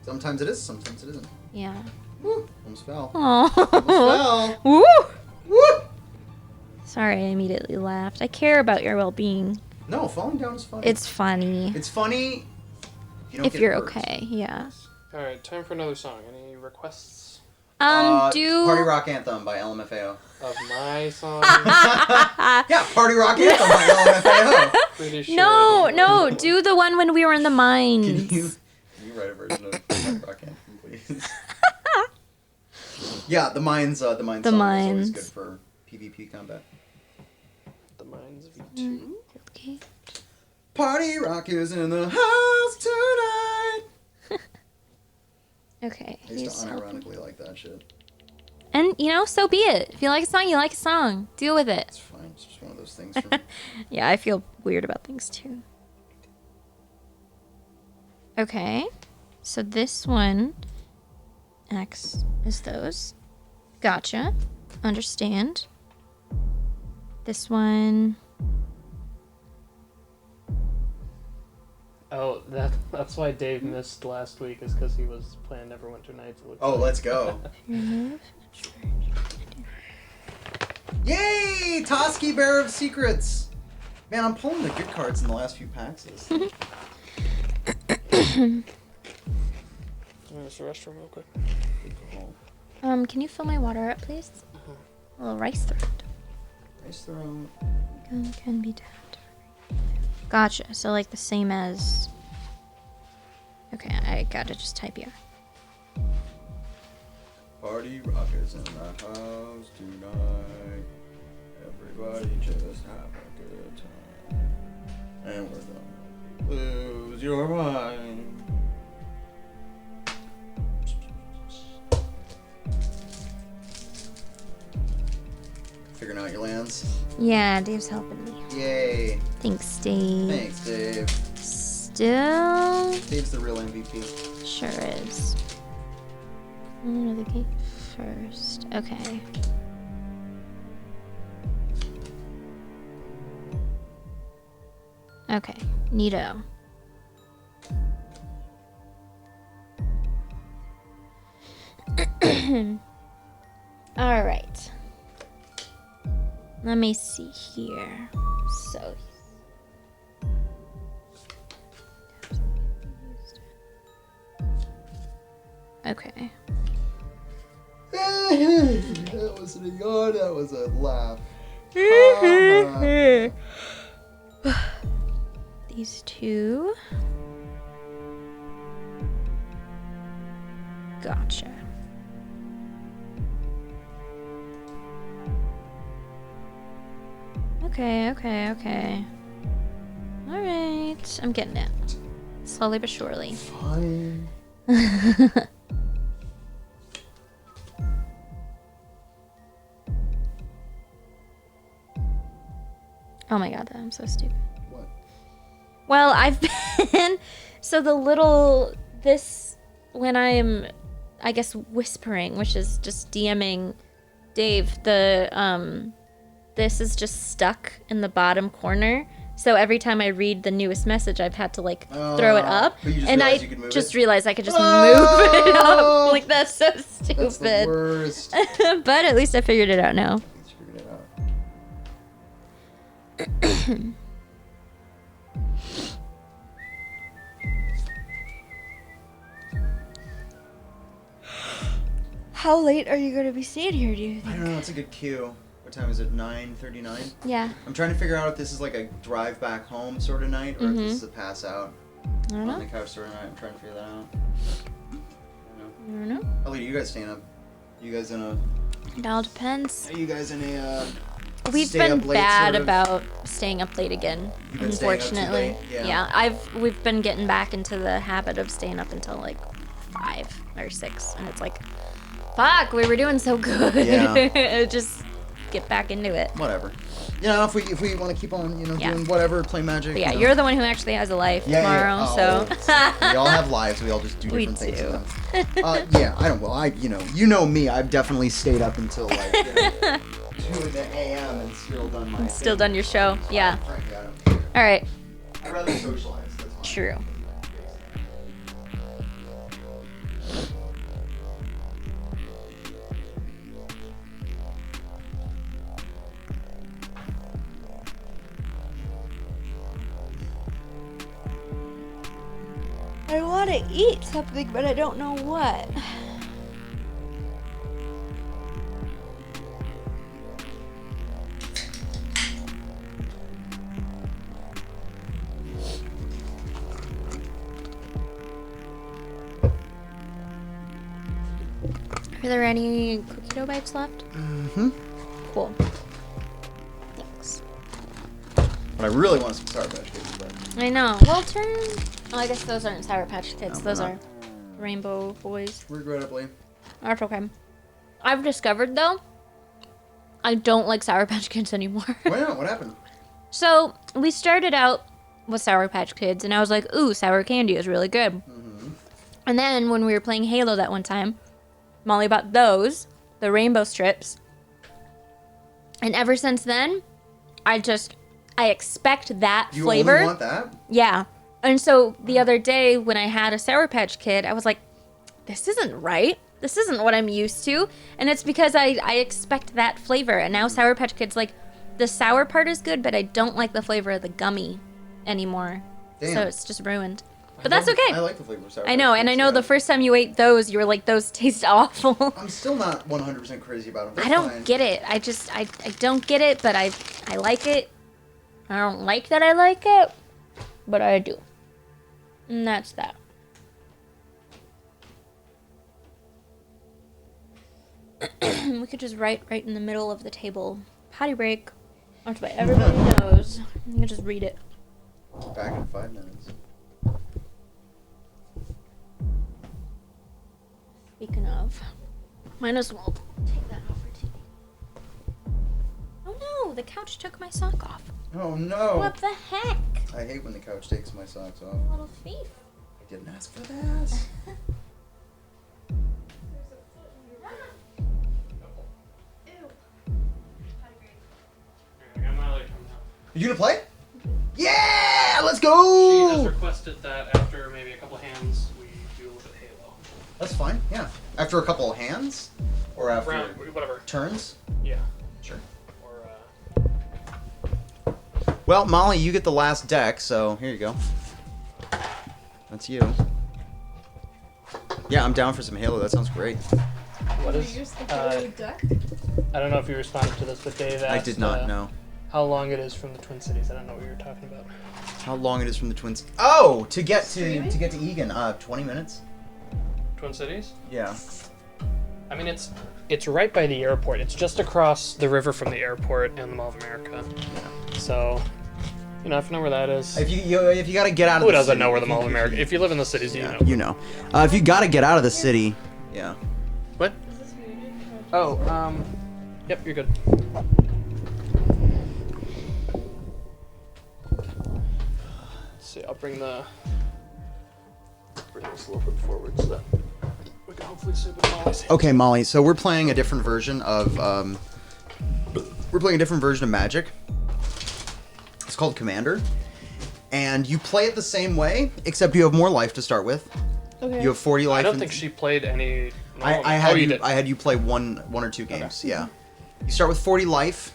[SPEAKER 2] Sometimes it is, sometimes it isn't.
[SPEAKER 3] Yeah.
[SPEAKER 2] Woo! Almost fell.
[SPEAKER 3] Oh.
[SPEAKER 2] Almost fell.
[SPEAKER 3] Woo!
[SPEAKER 2] Woo!
[SPEAKER 3] Sorry, I immediately laughed. I care about your well-being.
[SPEAKER 2] No, falling down is funny.
[SPEAKER 3] It's funny.
[SPEAKER 2] It's funny if you don't
[SPEAKER 3] If
[SPEAKER 2] get
[SPEAKER 3] you're
[SPEAKER 2] hurt.
[SPEAKER 3] okay, yeah.
[SPEAKER 1] All right, time for another song. Any requests
[SPEAKER 3] Do
[SPEAKER 2] Party Rock Anthem by LMFAO.
[SPEAKER 1] of my song?
[SPEAKER 2] Yeah, Party Rock Anthem by LMFAO.
[SPEAKER 1] Pretty sure.
[SPEAKER 3] no, do the one when we were in the mines.
[SPEAKER 2] Can you write a version of Party Rock Anthem, please? Yeah, the mines song is always
[SPEAKER 3] mines.
[SPEAKER 2] good for PvP combat.
[SPEAKER 1] The Mines V2.
[SPEAKER 3] Okay.
[SPEAKER 2] Party Rock is in the house tonight.
[SPEAKER 3] Okay.
[SPEAKER 2] I used
[SPEAKER 3] he's
[SPEAKER 2] to
[SPEAKER 3] helping.
[SPEAKER 2] unironically like that shit.
[SPEAKER 3] And, so be it. If you like a song, you like a song. Deal with it.
[SPEAKER 2] It's fine. It's just one of those things for me.
[SPEAKER 3] Yeah, I feel weird about things too. Okay. So this one X is those. Gotcha. Understand. This one.
[SPEAKER 1] Oh, that's why Dave missed last week, is because he was playing Neverwinter Nights. It looks
[SPEAKER 2] Oh,
[SPEAKER 1] like.
[SPEAKER 2] let's go.
[SPEAKER 3] Remove.
[SPEAKER 2] Yay! Toski, Bearer of Secrets! Man, I'm pulling the good cards in the last few packs of this thing.
[SPEAKER 1] Use the restroom real quick.
[SPEAKER 3] Can you fill my water up, please? A little rice throat.
[SPEAKER 2] Nice throw.
[SPEAKER 3] Gun can be tapped. Gotcha. So like the same as. Okay, I gotta just type here.
[SPEAKER 2] Party Rock is in the house tonight. Everybody just have a good time. And we're gonna lose your mind. Figuring out your lands.
[SPEAKER 3] Yeah, Dave's helping me.
[SPEAKER 2] Yay.
[SPEAKER 3] Thanks, Dave.
[SPEAKER 2] Thanks, Dave.
[SPEAKER 3] still
[SPEAKER 2] Dave's the real MVP.
[SPEAKER 3] sure is. Under the gate first. Okay. Okay. Neato. All right. Let me see here. So. Okay.
[SPEAKER 2] That wasn't a yawn, that was a laugh.
[SPEAKER 3] These two. Gotcha. Okay. Alright. I'm getting it. Slowly but surely.
[SPEAKER 2] Fine.
[SPEAKER 3] Oh my god, I'm so stupid.
[SPEAKER 2] What?
[SPEAKER 3] Well, I've been... So when I'm, I guess, whispering, which is just DMing Dave, this is just stuck in the bottom corner. So every time I read the newest message, I've had to, like, throw it up.
[SPEAKER 2] But you just
[SPEAKER 3] and
[SPEAKER 2] realized
[SPEAKER 3] I
[SPEAKER 2] you could move
[SPEAKER 3] just
[SPEAKER 2] it?
[SPEAKER 3] realized I could just move it up. Like, that's so stupid.
[SPEAKER 2] That's the worst.
[SPEAKER 3] But at least I figured it out now.
[SPEAKER 2] Let's figure it out.
[SPEAKER 3] How late are you going to be staying here, do you
[SPEAKER 2] I
[SPEAKER 3] think?
[SPEAKER 2] don't know, it's a good cue. What time is it? 9:39?
[SPEAKER 3] Yeah.
[SPEAKER 2] I'm trying to figure out if this is like a drive back home sort of night or if this is a pass out
[SPEAKER 3] I don't
[SPEAKER 2] on
[SPEAKER 3] know.
[SPEAKER 2] the couch sort of night. I'm trying to figure that out.
[SPEAKER 3] I don't know.
[SPEAKER 2] Ellie, you guys staying up? You guys in a...
[SPEAKER 3] It all depends.
[SPEAKER 2] Are you guys in a...
[SPEAKER 3] We've
[SPEAKER 2] stay
[SPEAKER 3] been
[SPEAKER 2] up late
[SPEAKER 3] bad
[SPEAKER 2] sort of-
[SPEAKER 3] about staying up late again,
[SPEAKER 2] You've been staying up too
[SPEAKER 3] unfortunately.
[SPEAKER 2] late? Yeah.
[SPEAKER 3] We've been getting back into the habit of staying up until like 5 or 6, and it's like, fuck, we were doing so good.
[SPEAKER 2] Yeah.
[SPEAKER 3] Just get back into it.
[SPEAKER 2] Whatever. You know, if we want to keep on,
[SPEAKER 3] Yeah.
[SPEAKER 2] doing whatever, play Magic.
[SPEAKER 3] But yeah,
[SPEAKER 2] you know.
[SPEAKER 3] you're the one who actually has a life tomorrow,
[SPEAKER 2] Oh,
[SPEAKER 3] so.
[SPEAKER 2] we all have lives. We all just do
[SPEAKER 3] We
[SPEAKER 2] different things.
[SPEAKER 3] do.
[SPEAKER 2] in them. Yeah, I don't. Well, you know me. I've definitely stayed up until like 2 a.m. and still done my.
[SPEAKER 3] Still done your show. Yeah.
[SPEAKER 2] Frankly, I don't care.
[SPEAKER 3] All right.
[SPEAKER 2] I'd rather socialize. That's all.
[SPEAKER 3] True. I want to eat something, but I don't know what. Are there any cookie dough bites left?
[SPEAKER 2] Mm-hmm.
[SPEAKER 3] Cool. Thanks.
[SPEAKER 2] But I really want some Sour Patch Kids. But
[SPEAKER 3] I know. Well, turn. Oh, I guess those aren't Sour Patch Kids.
[SPEAKER 2] No,
[SPEAKER 3] Those
[SPEAKER 2] they're
[SPEAKER 3] are
[SPEAKER 2] not.
[SPEAKER 3] Rainbow Boys.
[SPEAKER 2] regrettably,
[SPEAKER 3] That's okay. I've discovered, though, I don't like Sour Patch Kids anymore.
[SPEAKER 2] why not? What happened?
[SPEAKER 3] So, we started out with Sour Patch Kids, and I was like, ooh, sour candy is really good.
[SPEAKER 2] Mm-hmm.
[SPEAKER 3] And then, when we were playing Halo that one time, Molly bought those, the rainbow strips. And ever since then, I expect that
[SPEAKER 2] You
[SPEAKER 3] flavor.
[SPEAKER 2] only want that?
[SPEAKER 3] Yeah. And so the other day when I had a Sour Patch Kid, I was like, this isn't right. This isn't what I'm used to. And it's because I expect that flavor. And now Sour Patch Kids, like, the sour part is good, but I don't like the flavor of the gummy anymore.
[SPEAKER 2] Damn.
[SPEAKER 3] So it's just ruined. But that's okay.
[SPEAKER 2] I like the flavor of Sour
[SPEAKER 3] I know,
[SPEAKER 2] Patch
[SPEAKER 3] and I
[SPEAKER 2] Kids,
[SPEAKER 3] know
[SPEAKER 2] yeah.
[SPEAKER 3] the first time you ate those, you were like, those taste awful.
[SPEAKER 2] I'm still not 100% crazy about them.
[SPEAKER 3] I don't get it. I don't get it, but I like it. I don't like that I like it, but I do. And that's that. We could just write right in the middle of the table. Potty break. That's what everybody knows. You can just read it.
[SPEAKER 2] Back in 5 minutes.
[SPEAKER 3] Speaking of, might as well take that over to me. Oh no, the couch took my sock off.
[SPEAKER 2] Oh no!
[SPEAKER 3] What the heck?
[SPEAKER 2] I hate when the couch takes my socks off.
[SPEAKER 3] Little thief.
[SPEAKER 2] I didn't ask for that. Are you gonna play? Yeah, let's
[SPEAKER 1] She has
[SPEAKER 2] go!
[SPEAKER 1] requested that after maybe a couple hands, we do a little bit of Halo.
[SPEAKER 2] That's fine, yeah. After a couple of hands? Or after
[SPEAKER 1] Round, whatever.
[SPEAKER 2] turns?
[SPEAKER 1] Yeah.
[SPEAKER 2] Sure.
[SPEAKER 1] Or,
[SPEAKER 2] Well, Molly, you get the last deck, so here you go. That's you. Yeah, I'm down for some Halo. That sounds great.
[SPEAKER 1] what
[SPEAKER 4] You
[SPEAKER 1] is...
[SPEAKER 4] use the blue deck?
[SPEAKER 1] I don't know if you responded to this, but Dave asked...
[SPEAKER 2] I did not know.
[SPEAKER 1] How long it is from the Twin Cities. I don't know what you were talking about.
[SPEAKER 2] How long it is from the Twins? Oh, to get to
[SPEAKER 4] Streaming?
[SPEAKER 2] Egan, 20 minutes.
[SPEAKER 1] Twin Cities?
[SPEAKER 2] Yeah.
[SPEAKER 1] I mean, it's right by the airport. It's just across the river from the airport and the Mall of America. So, you know, if you know where that is.
[SPEAKER 2] If you gotta get out of
[SPEAKER 1] Who
[SPEAKER 2] the
[SPEAKER 1] doesn't
[SPEAKER 2] city,
[SPEAKER 1] know where the
[SPEAKER 2] if
[SPEAKER 1] Mall
[SPEAKER 2] you-
[SPEAKER 1] of America? If you live in the cities,
[SPEAKER 2] yeah,
[SPEAKER 1] you know.
[SPEAKER 2] you know. If you gotta get out of the city, yeah.
[SPEAKER 1] What?
[SPEAKER 4] Is this muted?
[SPEAKER 1] Oh, yep, you're good. Let's see, I'll bring this a little bit forward so that we can hopefully see what Molly's saying.
[SPEAKER 2] Okay, Molly. So we're playing a different version of Magic. It's called Commander, and you play it the same way, except you have more life to start with.
[SPEAKER 4] Okay.
[SPEAKER 2] You have 40 life.
[SPEAKER 1] I don't
[SPEAKER 2] and-
[SPEAKER 1] think she played any.
[SPEAKER 2] I
[SPEAKER 1] oh,
[SPEAKER 2] had
[SPEAKER 1] you
[SPEAKER 2] you.
[SPEAKER 1] did.
[SPEAKER 2] I had you play one or two games. Yeah. You start with 40 life,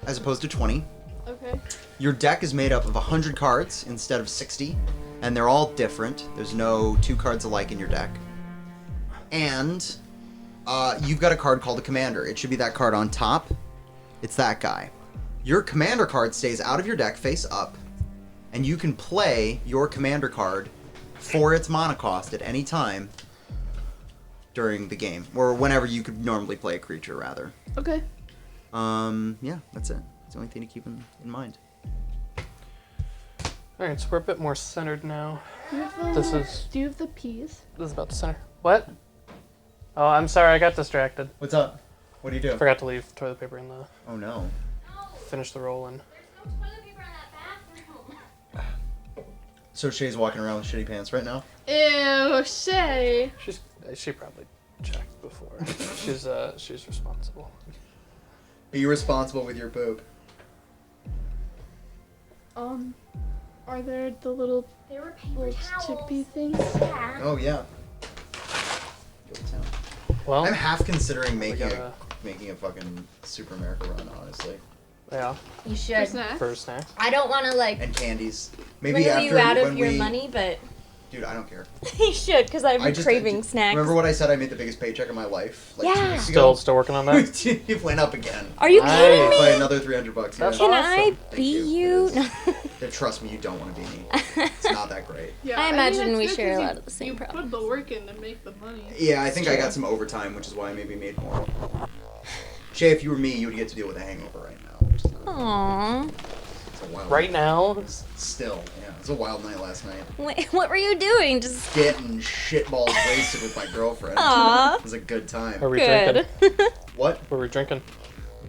[SPEAKER 2] as opposed to 20.
[SPEAKER 4] Okay.
[SPEAKER 2] Your deck is made up of 100 cards instead of 60, and they're all different. There's no two cards alike in your deck. And you've got a card called a Commander. It should be that card on top. It's that guy. Your Commander card stays out of your deck face up, and you can play your Commander card for its mana cost at any time during the game, or whenever you could normally play a creature, rather.
[SPEAKER 4] Okay.
[SPEAKER 2] Yeah, that's it. It's the only thing to keep in mind.
[SPEAKER 1] Alright, so we're a bit more centered now.
[SPEAKER 4] Do you have
[SPEAKER 1] This is
[SPEAKER 4] Do you have the peas?
[SPEAKER 1] this is about the center. What? Oh, I'm sorry, I got distracted.
[SPEAKER 2] What's up? What do you do?
[SPEAKER 1] Forgot to leave toilet paper in the
[SPEAKER 2] Oh no.
[SPEAKER 1] finish the roll and
[SPEAKER 2] So Shay's walking around with shitty pants right now?
[SPEAKER 4] Ew, Shay.
[SPEAKER 1] she probably checked before. She's responsible.
[SPEAKER 2] Be responsible with your poop.
[SPEAKER 4] Are there the little chippy things?
[SPEAKER 2] Oh yeah. Go to town.
[SPEAKER 1] Well,
[SPEAKER 2] I'm half considering
[SPEAKER 1] we
[SPEAKER 2] making
[SPEAKER 1] gotta,
[SPEAKER 2] a fucking Super America run, honestly.
[SPEAKER 1] yeah,
[SPEAKER 3] You
[SPEAKER 4] For
[SPEAKER 3] should.
[SPEAKER 4] snacks?
[SPEAKER 1] for snacks.
[SPEAKER 3] I don't want to like
[SPEAKER 2] And candies. Maybe
[SPEAKER 3] wiggle
[SPEAKER 2] after
[SPEAKER 3] you out of
[SPEAKER 2] when
[SPEAKER 3] your
[SPEAKER 2] we...
[SPEAKER 3] money, but
[SPEAKER 2] Dude, I don't care.
[SPEAKER 3] you should because I've been craving snacks.
[SPEAKER 2] Remember what I said? I made the biggest paycheck of my life like 2
[SPEAKER 3] Yeah.
[SPEAKER 2] weeks ago.
[SPEAKER 1] Still working on that.
[SPEAKER 2] It went up again.
[SPEAKER 3] Are you
[SPEAKER 1] Nice.
[SPEAKER 3] kidding
[SPEAKER 2] By
[SPEAKER 3] me?
[SPEAKER 2] another $300.
[SPEAKER 1] That's
[SPEAKER 2] Yeah.
[SPEAKER 3] Can
[SPEAKER 1] awesome.
[SPEAKER 3] I
[SPEAKER 2] Thank
[SPEAKER 3] be
[SPEAKER 2] you.
[SPEAKER 3] you?
[SPEAKER 2] Yeah, trust me, you don't want to be me. It's not that great.
[SPEAKER 4] Yeah,
[SPEAKER 3] I imagine
[SPEAKER 4] it's
[SPEAKER 3] we
[SPEAKER 4] good
[SPEAKER 3] share a
[SPEAKER 4] 'cause
[SPEAKER 3] lot
[SPEAKER 4] you-
[SPEAKER 3] of the same
[SPEAKER 4] you
[SPEAKER 3] problems.
[SPEAKER 4] put the work in to make the money.
[SPEAKER 2] Yeah, I think I
[SPEAKER 3] True.
[SPEAKER 2] got some overtime, which is why I maybe made more. Shay, if you were me, you would get to deal with a hangover right now. Which is not,
[SPEAKER 3] Aww.
[SPEAKER 2] it's a wild
[SPEAKER 1] Right now,
[SPEAKER 2] Still, yeah. It was a wild night last night.
[SPEAKER 3] Wait, what were you doing? Just
[SPEAKER 2] Getting shitballs wasted with my girlfriend.
[SPEAKER 3] Aw.
[SPEAKER 2] It was a good time.
[SPEAKER 1] are we
[SPEAKER 3] good.
[SPEAKER 1] drinking?
[SPEAKER 2] What?
[SPEAKER 1] Were we drinking?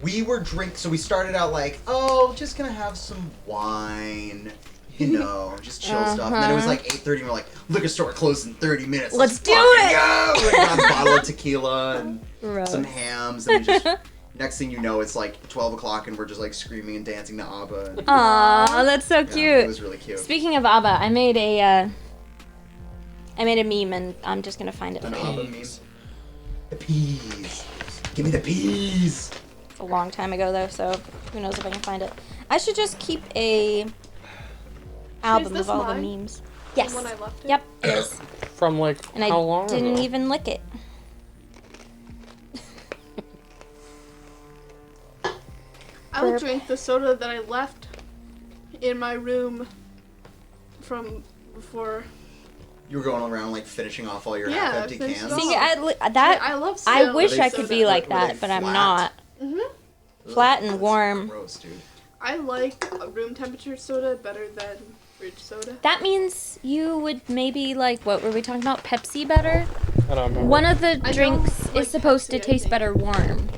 [SPEAKER 2] We were so we started out like, oh, just gonna have some wine. You know, just chill stuff. And then it was like 8:30 and we're like, liquor store closed in 30 minutes.
[SPEAKER 3] Let's do
[SPEAKER 2] fucking
[SPEAKER 3] it!
[SPEAKER 2] go! We got a bottle of tequila and
[SPEAKER 3] Gross.
[SPEAKER 2] some hams, and we just next thing you know, it's like 12 o'clock and we're just like screaming and dancing to ABBA. And,
[SPEAKER 3] Aw, that's so
[SPEAKER 2] yeah,
[SPEAKER 3] cute.
[SPEAKER 2] it was really cute.
[SPEAKER 3] Speaking of ABBA, I made a meme and I'm just gonna find it.
[SPEAKER 2] An
[SPEAKER 3] for you.
[SPEAKER 2] ABBA meme. The peas. Give me the peas.
[SPEAKER 3] It's a long time ago though, so who knows if I can find it. I should just keep a album
[SPEAKER 4] this
[SPEAKER 3] of all
[SPEAKER 4] mine?
[SPEAKER 3] the memes. Yes.
[SPEAKER 4] When I left it?
[SPEAKER 3] Yep, it is.
[SPEAKER 1] From like
[SPEAKER 3] And
[SPEAKER 1] how
[SPEAKER 3] I
[SPEAKER 1] long
[SPEAKER 3] didn't
[SPEAKER 1] ago?
[SPEAKER 3] even lick it.
[SPEAKER 4] I will
[SPEAKER 3] Burp.
[SPEAKER 4] drink the soda that I left in my room from before.
[SPEAKER 2] You were going around like finishing off all your
[SPEAKER 4] Yeah,
[SPEAKER 2] half-empty
[SPEAKER 4] I finished
[SPEAKER 2] cans.
[SPEAKER 4] it all.
[SPEAKER 3] See,
[SPEAKER 4] I
[SPEAKER 3] that
[SPEAKER 4] love
[SPEAKER 3] I
[SPEAKER 4] soda.
[SPEAKER 3] wish
[SPEAKER 2] Were they
[SPEAKER 3] I could be
[SPEAKER 2] soda?
[SPEAKER 3] like
[SPEAKER 2] Were they
[SPEAKER 3] that, but I'm
[SPEAKER 2] flat?
[SPEAKER 3] not.
[SPEAKER 4] Mm-hmm.
[SPEAKER 3] Flat and
[SPEAKER 2] That's
[SPEAKER 3] warm.
[SPEAKER 2] Gross, dude.
[SPEAKER 4] I like a room temperature soda better than fridge soda.
[SPEAKER 3] That means you would maybe like, what were we talking about? Pepsi better?
[SPEAKER 1] I don't remember.
[SPEAKER 3] One of the
[SPEAKER 4] know,
[SPEAKER 3] drinks
[SPEAKER 4] like
[SPEAKER 3] is supposed
[SPEAKER 4] Pepsi,
[SPEAKER 3] to
[SPEAKER 4] I
[SPEAKER 3] taste
[SPEAKER 4] think.
[SPEAKER 3] better warm.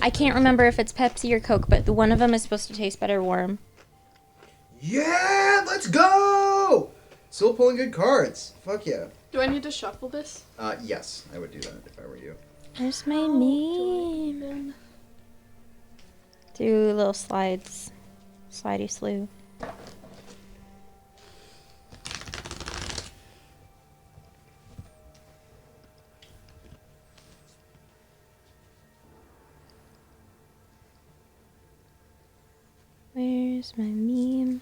[SPEAKER 3] I can't remember if it's Pepsi or Coke, but the one of them is supposed to taste better warm.
[SPEAKER 2] Yeah, let's go! Still pulling good cards. Fuck yeah.
[SPEAKER 4] Do I need to shuffle this?
[SPEAKER 2] Yes, I would do that if I were you.
[SPEAKER 3] There's my meme. Do little slides. Slidey slew. Where's my meme?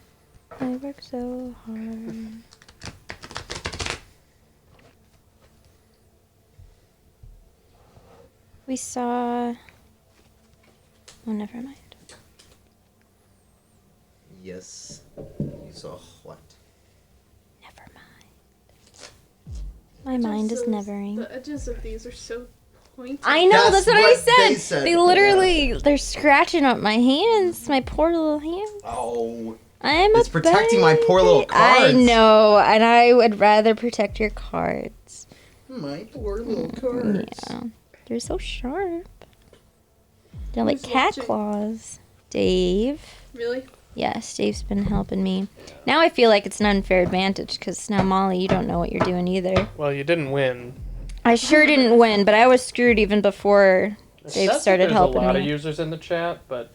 [SPEAKER 3] I work so hard. We saw. Oh, never mind.
[SPEAKER 2] Yes. You saw what?
[SPEAKER 3] Never mind. My mind is nevering.
[SPEAKER 4] The edges of these are so pointy.
[SPEAKER 3] I know, that's what I
[SPEAKER 2] they
[SPEAKER 3] said.
[SPEAKER 2] said.
[SPEAKER 3] They literally, they're scratching up my hands, my poor little hands.
[SPEAKER 2] Oh.
[SPEAKER 3] I'm
[SPEAKER 2] It's protecting my poor little
[SPEAKER 3] baby. I
[SPEAKER 2] cards.
[SPEAKER 3] know, and I would rather protect your cards.
[SPEAKER 2] My poor little cards.
[SPEAKER 3] Yeah, they're so sharp. They're like
[SPEAKER 4] Who's
[SPEAKER 3] cat
[SPEAKER 4] watching?
[SPEAKER 3] claws. Dave.
[SPEAKER 4] Really?
[SPEAKER 3] Yes, Dave's been helping me. Now I feel like it's an unfair advantage because now Molly, you don't know what you're doing either.
[SPEAKER 1] Well, you didn't win.
[SPEAKER 3] I sure didn't win, but I was screwed even before
[SPEAKER 1] It
[SPEAKER 3] Dave
[SPEAKER 1] says
[SPEAKER 3] started
[SPEAKER 1] that
[SPEAKER 3] helping
[SPEAKER 1] There's a lot
[SPEAKER 3] me.
[SPEAKER 1] of users in the chat, but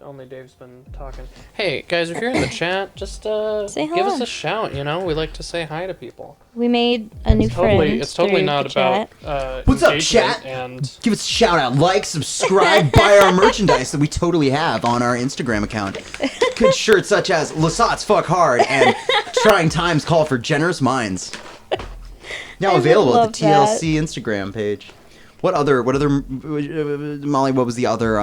[SPEAKER 1] only Dave's been talking. Hey guys, if you're in the chat, just
[SPEAKER 3] Say
[SPEAKER 1] give us
[SPEAKER 3] hello.
[SPEAKER 1] a shout. You know, we like to say hi to people.
[SPEAKER 3] We made a new friend.
[SPEAKER 1] It's totally
[SPEAKER 3] through
[SPEAKER 1] not
[SPEAKER 3] the chat.
[SPEAKER 1] about
[SPEAKER 2] What's up,
[SPEAKER 1] engagement
[SPEAKER 2] chat?
[SPEAKER 1] And
[SPEAKER 2] Give us a shout out, like, subscribe, buy our merchandise that we totally have on our Instagram account. Good shirts such as Lasat's Fuck Hard and Trying Times Call for Generous Minds. Now
[SPEAKER 3] I
[SPEAKER 2] available
[SPEAKER 3] would
[SPEAKER 2] at the
[SPEAKER 3] love
[SPEAKER 2] TLC Instagram page. What other, Molly, what was the other,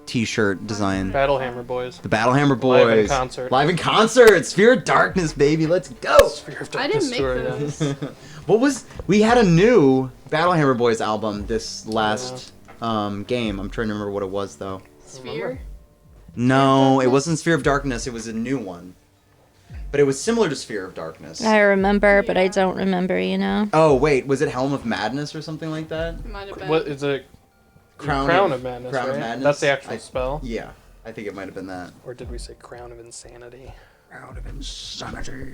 [SPEAKER 2] t-shirt design?
[SPEAKER 1] Battlehammer Boys.
[SPEAKER 2] The Battlehammer
[SPEAKER 1] Live in
[SPEAKER 2] Boys.
[SPEAKER 1] concert.
[SPEAKER 2] Live in concert. Sphere of Darkness, baby. Let's go.
[SPEAKER 1] Sphere of
[SPEAKER 4] I
[SPEAKER 1] Darkness
[SPEAKER 4] didn't make
[SPEAKER 1] tour, yeah.
[SPEAKER 4] those.
[SPEAKER 2] We had a new Battlehammer Boys album this last game. I'm trying to remember what it was though.
[SPEAKER 4] Sphere.
[SPEAKER 2] No, it
[SPEAKER 4] Darkness?
[SPEAKER 2] wasn't Sphere of Darkness. It was a new one. But it was similar to Sphere of Darkness.
[SPEAKER 3] I remember, but I
[SPEAKER 4] Yeah.
[SPEAKER 3] don't remember, you know?
[SPEAKER 2] Oh, wait, was it Helm of Madness or something like that?
[SPEAKER 4] It might have been.
[SPEAKER 1] What is it?
[SPEAKER 2] Crown
[SPEAKER 1] of Madness.
[SPEAKER 2] Crown of
[SPEAKER 1] right?
[SPEAKER 2] Madness?
[SPEAKER 1] That's the actual
[SPEAKER 2] I-
[SPEAKER 1] spell.
[SPEAKER 2] Yeah, I think it might have been that.
[SPEAKER 1] Or did we say Crown of Insanity?
[SPEAKER 2] Crown of Insanity.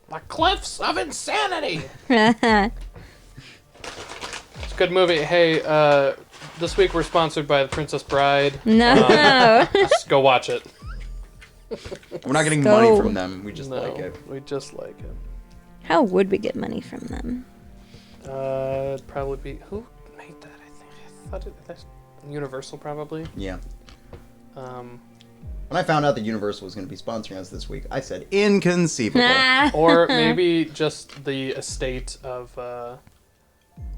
[SPEAKER 1] The Cliffs of Insanity.
[SPEAKER 3] No.
[SPEAKER 1] It's a good movie. Hey, this week we're sponsored by The Princess Bride. Just go watch it.
[SPEAKER 2] We're not getting
[SPEAKER 3] Go.
[SPEAKER 2] money from them. We just
[SPEAKER 1] No,
[SPEAKER 2] like it.
[SPEAKER 1] we just like it.
[SPEAKER 3] How would we get money from them?
[SPEAKER 1] It'd probably be who made that? I thought that's Universal probably.
[SPEAKER 2] Yeah.
[SPEAKER 1] Um,
[SPEAKER 2] When I found out that Universal was going to be sponsoring us this week, I said, inconceivable.
[SPEAKER 1] or maybe just the estate of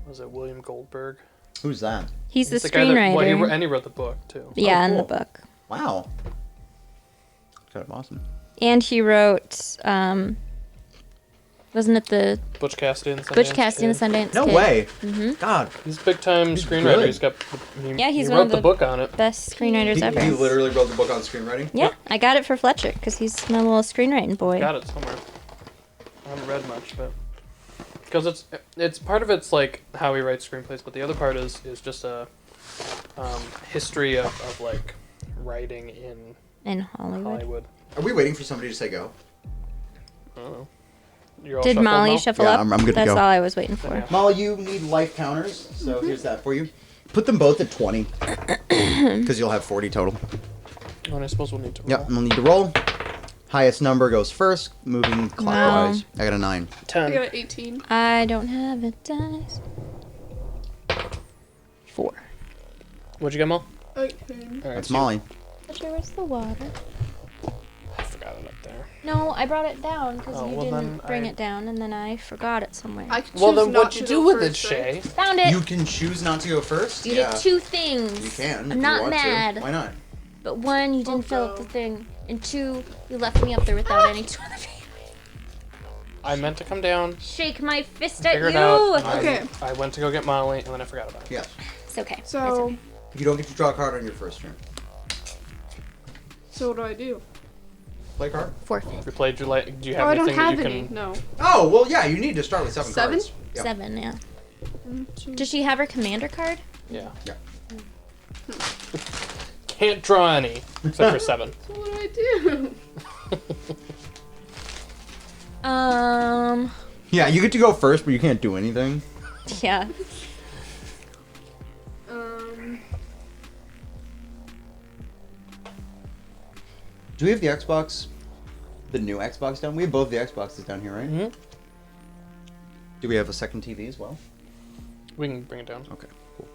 [SPEAKER 1] was it William Goldberg?
[SPEAKER 2] Who's that?
[SPEAKER 3] He's the
[SPEAKER 1] guy that,
[SPEAKER 3] screenwriter.
[SPEAKER 1] and he wrote the book too.
[SPEAKER 3] Yeah,
[SPEAKER 2] Oh,
[SPEAKER 3] in the
[SPEAKER 2] cool.
[SPEAKER 3] book.
[SPEAKER 2] Wow. Kind of awesome.
[SPEAKER 3] And he wrote, wasn't it the
[SPEAKER 1] Butch Cassidy and Sundance
[SPEAKER 3] Butch Cassidy and
[SPEAKER 1] Kid.
[SPEAKER 3] the Sundance
[SPEAKER 2] No
[SPEAKER 3] Kid?
[SPEAKER 2] way.
[SPEAKER 3] Mm-hmm.
[SPEAKER 2] God.
[SPEAKER 1] He's a big time
[SPEAKER 2] He's
[SPEAKER 1] screenwriter.
[SPEAKER 2] good.
[SPEAKER 1] He's got
[SPEAKER 3] Yeah, he's
[SPEAKER 1] he
[SPEAKER 3] one
[SPEAKER 1] wrote
[SPEAKER 3] of
[SPEAKER 1] the
[SPEAKER 3] the
[SPEAKER 1] book on it.
[SPEAKER 3] Best screenwriters ever.
[SPEAKER 2] He literally wrote the book on screenwriting?
[SPEAKER 3] Yeah, I got it for Fletcher because he's my little screenwriting boy.
[SPEAKER 1] Got it somewhere. I haven't read much, but because it's part of it's like how he writes screenplays, but the other part is just a history of like writing in
[SPEAKER 3] In Hollywood.
[SPEAKER 1] Hollywood.
[SPEAKER 2] Are we waiting for somebody to say go?
[SPEAKER 1] I don't know. You're all
[SPEAKER 3] Did
[SPEAKER 1] shuffled
[SPEAKER 3] Molly
[SPEAKER 1] now?
[SPEAKER 3] shuffle
[SPEAKER 2] Yeah,
[SPEAKER 3] up?
[SPEAKER 2] I'm good to
[SPEAKER 3] That's
[SPEAKER 2] go.
[SPEAKER 3] all I was waiting for.
[SPEAKER 1] Yeah.
[SPEAKER 2] Molly, you need life counters, so here's that for you. Put them both at 20, because you'll have 40 total.
[SPEAKER 1] Oh, and I suppose we'll need to roll.
[SPEAKER 2] Yep, and we'll need to roll. Highest number goes first, moving clockwise. I got a 9.
[SPEAKER 1] 10.
[SPEAKER 4] I got 18.
[SPEAKER 3] I don't have a dice. 4.
[SPEAKER 1] What'd you get, Mo?
[SPEAKER 4] 18.
[SPEAKER 1] All right,
[SPEAKER 2] That's
[SPEAKER 1] so you-
[SPEAKER 2] Molly.
[SPEAKER 3] Fletcher, where's the water?
[SPEAKER 1] I forgot it up there.
[SPEAKER 3] No, I brought it down because
[SPEAKER 1] Oh,
[SPEAKER 3] you
[SPEAKER 1] well,
[SPEAKER 3] didn't
[SPEAKER 1] then
[SPEAKER 3] bring
[SPEAKER 1] I-
[SPEAKER 3] it down, and then I forgot it somewhere.
[SPEAKER 4] I could
[SPEAKER 1] Well,
[SPEAKER 4] choose
[SPEAKER 1] then
[SPEAKER 4] not
[SPEAKER 1] what'd you
[SPEAKER 4] to
[SPEAKER 1] do
[SPEAKER 4] go
[SPEAKER 1] with it,
[SPEAKER 4] first,
[SPEAKER 1] Shay?
[SPEAKER 4] right?
[SPEAKER 3] Found it.
[SPEAKER 2] You can choose not to go first.
[SPEAKER 3] You
[SPEAKER 2] yeah.
[SPEAKER 3] did 2 things.
[SPEAKER 2] You can. if
[SPEAKER 3] I'm
[SPEAKER 2] you
[SPEAKER 3] not
[SPEAKER 2] want
[SPEAKER 3] mad.
[SPEAKER 2] To. Why not?
[SPEAKER 3] But 1, you didn't fill up
[SPEAKER 4] go.
[SPEAKER 3] the thing, and 2, you left me up there without any toilet paper.
[SPEAKER 1] I meant to come down,
[SPEAKER 3] Shake my fist at
[SPEAKER 1] figure
[SPEAKER 3] you.
[SPEAKER 1] it out.
[SPEAKER 4] Okay.
[SPEAKER 1] I went to go get Molly, and then I forgot about it.
[SPEAKER 2] Yeah.
[SPEAKER 3] It's okay. It's
[SPEAKER 4] So,
[SPEAKER 3] okay.
[SPEAKER 2] You don't get to draw a card on your first turn.
[SPEAKER 4] so what do I do?
[SPEAKER 2] Play a card.
[SPEAKER 3] Forfeit.
[SPEAKER 1] You played your light. Do you have
[SPEAKER 4] Oh, I don't
[SPEAKER 1] anything
[SPEAKER 4] have
[SPEAKER 1] that you
[SPEAKER 4] any.
[SPEAKER 1] can?
[SPEAKER 4] No.
[SPEAKER 2] Oh, well, yeah, you need to start with 7
[SPEAKER 4] 7?
[SPEAKER 2] cards. Yeah.
[SPEAKER 3] 7, yeah.
[SPEAKER 4] 1, 2.
[SPEAKER 3] Does she have her commander card?
[SPEAKER 1] Yeah.
[SPEAKER 2] Yeah.
[SPEAKER 1] Can't draw any except for 7.
[SPEAKER 4] So what do I do?
[SPEAKER 2] Yeah, you get to go first, but you can't do anything.
[SPEAKER 3] Yeah.
[SPEAKER 2] Do we have the Xbox, the new Xbox down? We have both the Xboxes down here, right?
[SPEAKER 1] Mm-hmm.
[SPEAKER 2] Do we have a second TV as well?
[SPEAKER 1] We can bring it down.
[SPEAKER 2] Okay, cool.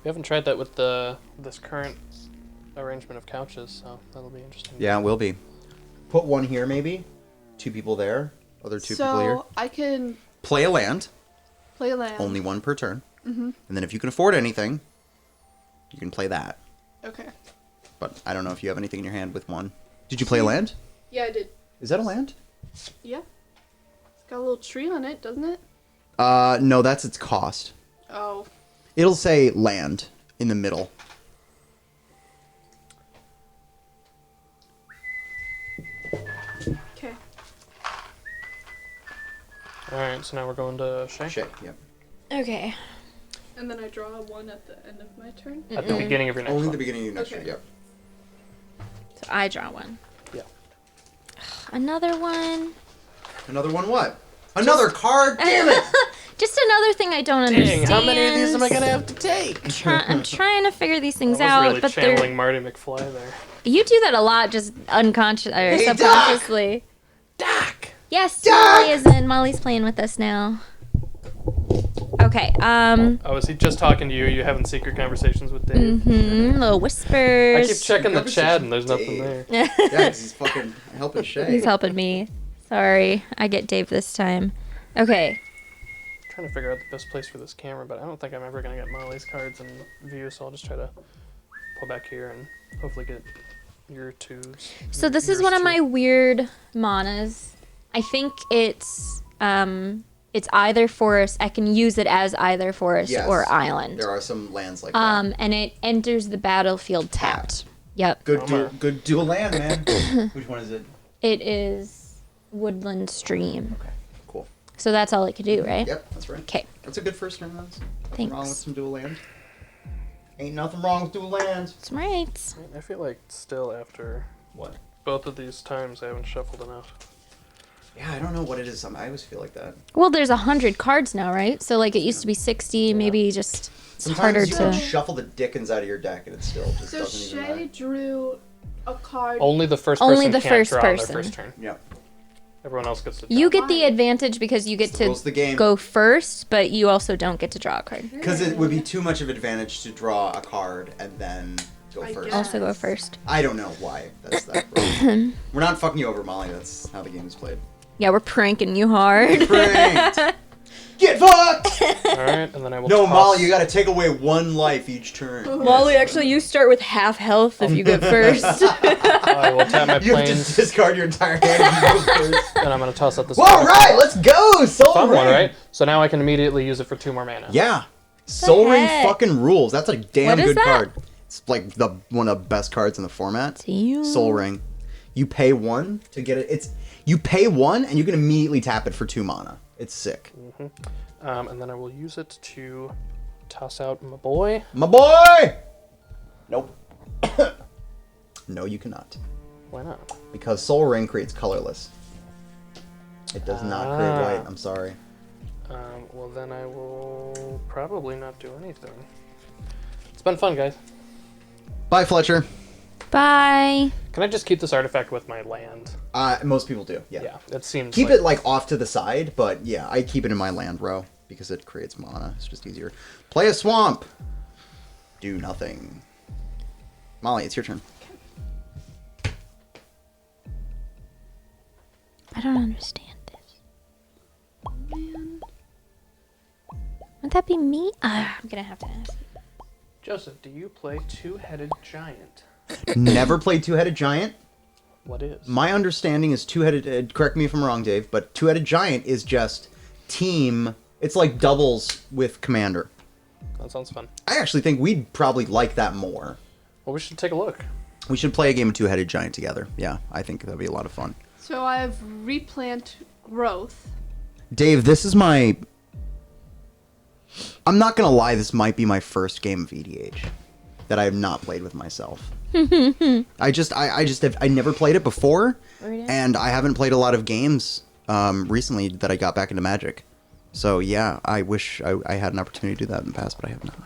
[SPEAKER 1] We haven't tried that with this current arrangement of couches, so that'll be interesting.
[SPEAKER 2] Yeah, it will be. Put one here, maybe. 2 people there. Other 2 people here.
[SPEAKER 4] So I can
[SPEAKER 2] Play a land.
[SPEAKER 4] play land.
[SPEAKER 2] Only one per turn. Mm-hmm. And then if you can afford anything, you can play that.
[SPEAKER 4] Okay.
[SPEAKER 2] But I don't know if you have anything in your hand with one. Did you play a land?
[SPEAKER 4] Yeah, I did.
[SPEAKER 2] Is that a land?
[SPEAKER 4] Yeah. It's got a little tree on it, doesn't it?
[SPEAKER 2] No, that's its cost.
[SPEAKER 4] Oh.
[SPEAKER 2] It'll say land in the middle.
[SPEAKER 4] Okay.
[SPEAKER 1] Alright, so now we're going to Shay.
[SPEAKER 2] Shay, yep.
[SPEAKER 3] Okay.
[SPEAKER 4] And then I draw one at the end of my turn.
[SPEAKER 1] At the beginning of your next
[SPEAKER 2] Only
[SPEAKER 1] one.
[SPEAKER 2] the beginning of your next
[SPEAKER 4] Okay.
[SPEAKER 2] turn, yep.
[SPEAKER 3] So I draw one.
[SPEAKER 1] Yeah.
[SPEAKER 3] Another one.
[SPEAKER 2] Another one what? Another card? Damn it!
[SPEAKER 3] Just another thing I don't
[SPEAKER 1] Dang,
[SPEAKER 3] understand.
[SPEAKER 1] how many of these am I going to have to take?
[SPEAKER 3] I'm trying to figure these
[SPEAKER 1] I
[SPEAKER 3] things
[SPEAKER 1] was
[SPEAKER 3] out,
[SPEAKER 1] really
[SPEAKER 3] but
[SPEAKER 1] channeling Marty McFly there.
[SPEAKER 3] you do that a lot, just unconscious or
[SPEAKER 2] Hey, Doc!
[SPEAKER 3] subconsciously.
[SPEAKER 1] Doc!
[SPEAKER 3] Yes,
[SPEAKER 2] Doc!
[SPEAKER 3] Molly is in. Molly's playing with us now. Okay.
[SPEAKER 1] Oh, is he just talking to you? You having secret conversations with Dave?
[SPEAKER 3] Little whispers.
[SPEAKER 1] I keep checking the
[SPEAKER 2] Conversations
[SPEAKER 1] chat and there's
[SPEAKER 2] with
[SPEAKER 1] nothing
[SPEAKER 2] Dave.
[SPEAKER 1] there.
[SPEAKER 2] Yeah, 'cause he's fucking helping Shay.
[SPEAKER 3] He's helping me. Sorry, I get Dave this time. Okay.
[SPEAKER 1] I'm trying to figure out the best place for this camera, but I don't think I'm ever going to get Molly's cards in view, so I'll just try to pull back here and hopefully get your 2s.
[SPEAKER 3] So this is one of my weird manas. I think it's either forest. I can use it as either forest
[SPEAKER 2] Yes.
[SPEAKER 3] or island.
[SPEAKER 2] There are some lands like that.
[SPEAKER 3] And it enters the battlefield tapped. Yep.
[SPEAKER 2] Good dual land, man. Which one is it?
[SPEAKER 3] It is Woodland Stream.
[SPEAKER 2] Okay, cool.
[SPEAKER 3] So that's all it could do, right?
[SPEAKER 2] Yep, that's right.
[SPEAKER 3] Okay.
[SPEAKER 2] That's a good first turn, man. Nothing
[SPEAKER 3] Thanks.
[SPEAKER 2] wrong with some dual land. Ain't nothing wrong with dual land.
[SPEAKER 3] That's right.
[SPEAKER 1] I feel like still after
[SPEAKER 2] What?
[SPEAKER 1] both of these times I haven't shuffled enough.
[SPEAKER 2] Yeah, I don't know what it is. I always feel like that.
[SPEAKER 3] Well, there's 100 cards now, right? So like it used to be 60. Maybe just it's harder
[SPEAKER 2] Sometimes you can
[SPEAKER 3] to.
[SPEAKER 2] shuffle the dickens out of your deck and it still just
[SPEAKER 4] So
[SPEAKER 2] doesn't even
[SPEAKER 4] Shay
[SPEAKER 2] matter.
[SPEAKER 4] drew a card.
[SPEAKER 1] Only the first
[SPEAKER 3] Only
[SPEAKER 1] person
[SPEAKER 3] the
[SPEAKER 1] can't
[SPEAKER 3] first
[SPEAKER 1] draw on
[SPEAKER 3] person.
[SPEAKER 1] their first turn.
[SPEAKER 2] Yep.
[SPEAKER 1] Everyone else gets to draw.
[SPEAKER 3] You get the
[SPEAKER 4] Why?
[SPEAKER 3] advantage because you get
[SPEAKER 2] It's the rules of the
[SPEAKER 3] to
[SPEAKER 2] game.
[SPEAKER 3] go first, but you also don't get to draw a card.
[SPEAKER 2] Because it would be too much of an advantage to draw a card and then go
[SPEAKER 4] I
[SPEAKER 2] first.
[SPEAKER 4] guess.
[SPEAKER 3] Also go first.
[SPEAKER 2] I don't know why that's that. Rule. We're not fucking you over, Molly. That's how the game is played.
[SPEAKER 3] Yeah, we're pranking you hard.
[SPEAKER 2] Pranked. Get fucked!
[SPEAKER 1] Alright, and then I will
[SPEAKER 2] No,
[SPEAKER 1] toss...
[SPEAKER 2] Molly, you gotta take away 1 life each turn.
[SPEAKER 3] Molly, actually, you start with half health if you go first.
[SPEAKER 1] I will tap my
[SPEAKER 2] You have to
[SPEAKER 1] planes,
[SPEAKER 2] discard your entire hand and you go first.
[SPEAKER 1] and I'm going to toss out this
[SPEAKER 2] All right, let's go! Soul
[SPEAKER 1] fun
[SPEAKER 2] Ring!
[SPEAKER 1] one, right? So now I can immediately use it for 2 more mana.
[SPEAKER 2] Yeah. Soul Ring
[SPEAKER 3] heck?
[SPEAKER 2] fucking rules. That's a damn
[SPEAKER 3] What is
[SPEAKER 2] good
[SPEAKER 3] that?
[SPEAKER 2] card. It's like one of the best cards in the format.
[SPEAKER 3] Damn.
[SPEAKER 2] Soul Ring. You pay 1 to get it. You pay 1 and you can immediately tap it for 2 mana. It's sick.
[SPEAKER 1] And then I will use it to toss out my boy.
[SPEAKER 2] My boy! Nope. No, you cannot.
[SPEAKER 1] Why not?
[SPEAKER 2] Because Soul Ring creates colorless. It does not create white. I'm sorry.
[SPEAKER 1] Well, then I will probably not do anything. It's been fun, guys.
[SPEAKER 2] Bye, Fletcher.
[SPEAKER 3] Bye.
[SPEAKER 1] Can I just keep this artifact with my land?
[SPEAKER 2] Most people do. Yeah.
[SPEAKER 1] Yeah, it seems
[SPEAKER 2] Keep
[SPEAKER 1] like...
[SPEAKER 2] it like off to the side, but yeah, I keep it in my land row because it creates mana. It's just easier. Play a swamp. Do nothing. Molly, it's your turn.
[SPEAKER 3] I don't understand this. Would that be me? I'm gonna have to ask.
[SPEAKER 1] Joseph, do you play Two-Headed Giant?
[SPEAKER 2] Never played Two-Headed Giant.
[SPEAKER 1] What is?
[SPEAKER 2] My understanding is Two-Headed. Correct me if I'm wrong, Dave, but Two-Headed Giant is just team. It's like doubles with Commander.
[SPEAKER 1] That sounds fun.
[SPEAKER 2] I actually think we'd probably like that more.
[SPEAKER 1] Well, we should take a look.
[SPEAKER 2] We should play a game of Two-Headed Giant together. Yeah, I think that'd be a lot of fun.
[SPEAKER 4] So I have replant growth.
[SPEAKER 2] Dave, this is my... I'm not gonna lie, this might be my first game of EDH that I have not played with myself. I never played it before, and I haven't played a lot of games recently that I got back into Magic. So yeah, I wish I had an opportunity to do that in the past, but I have not.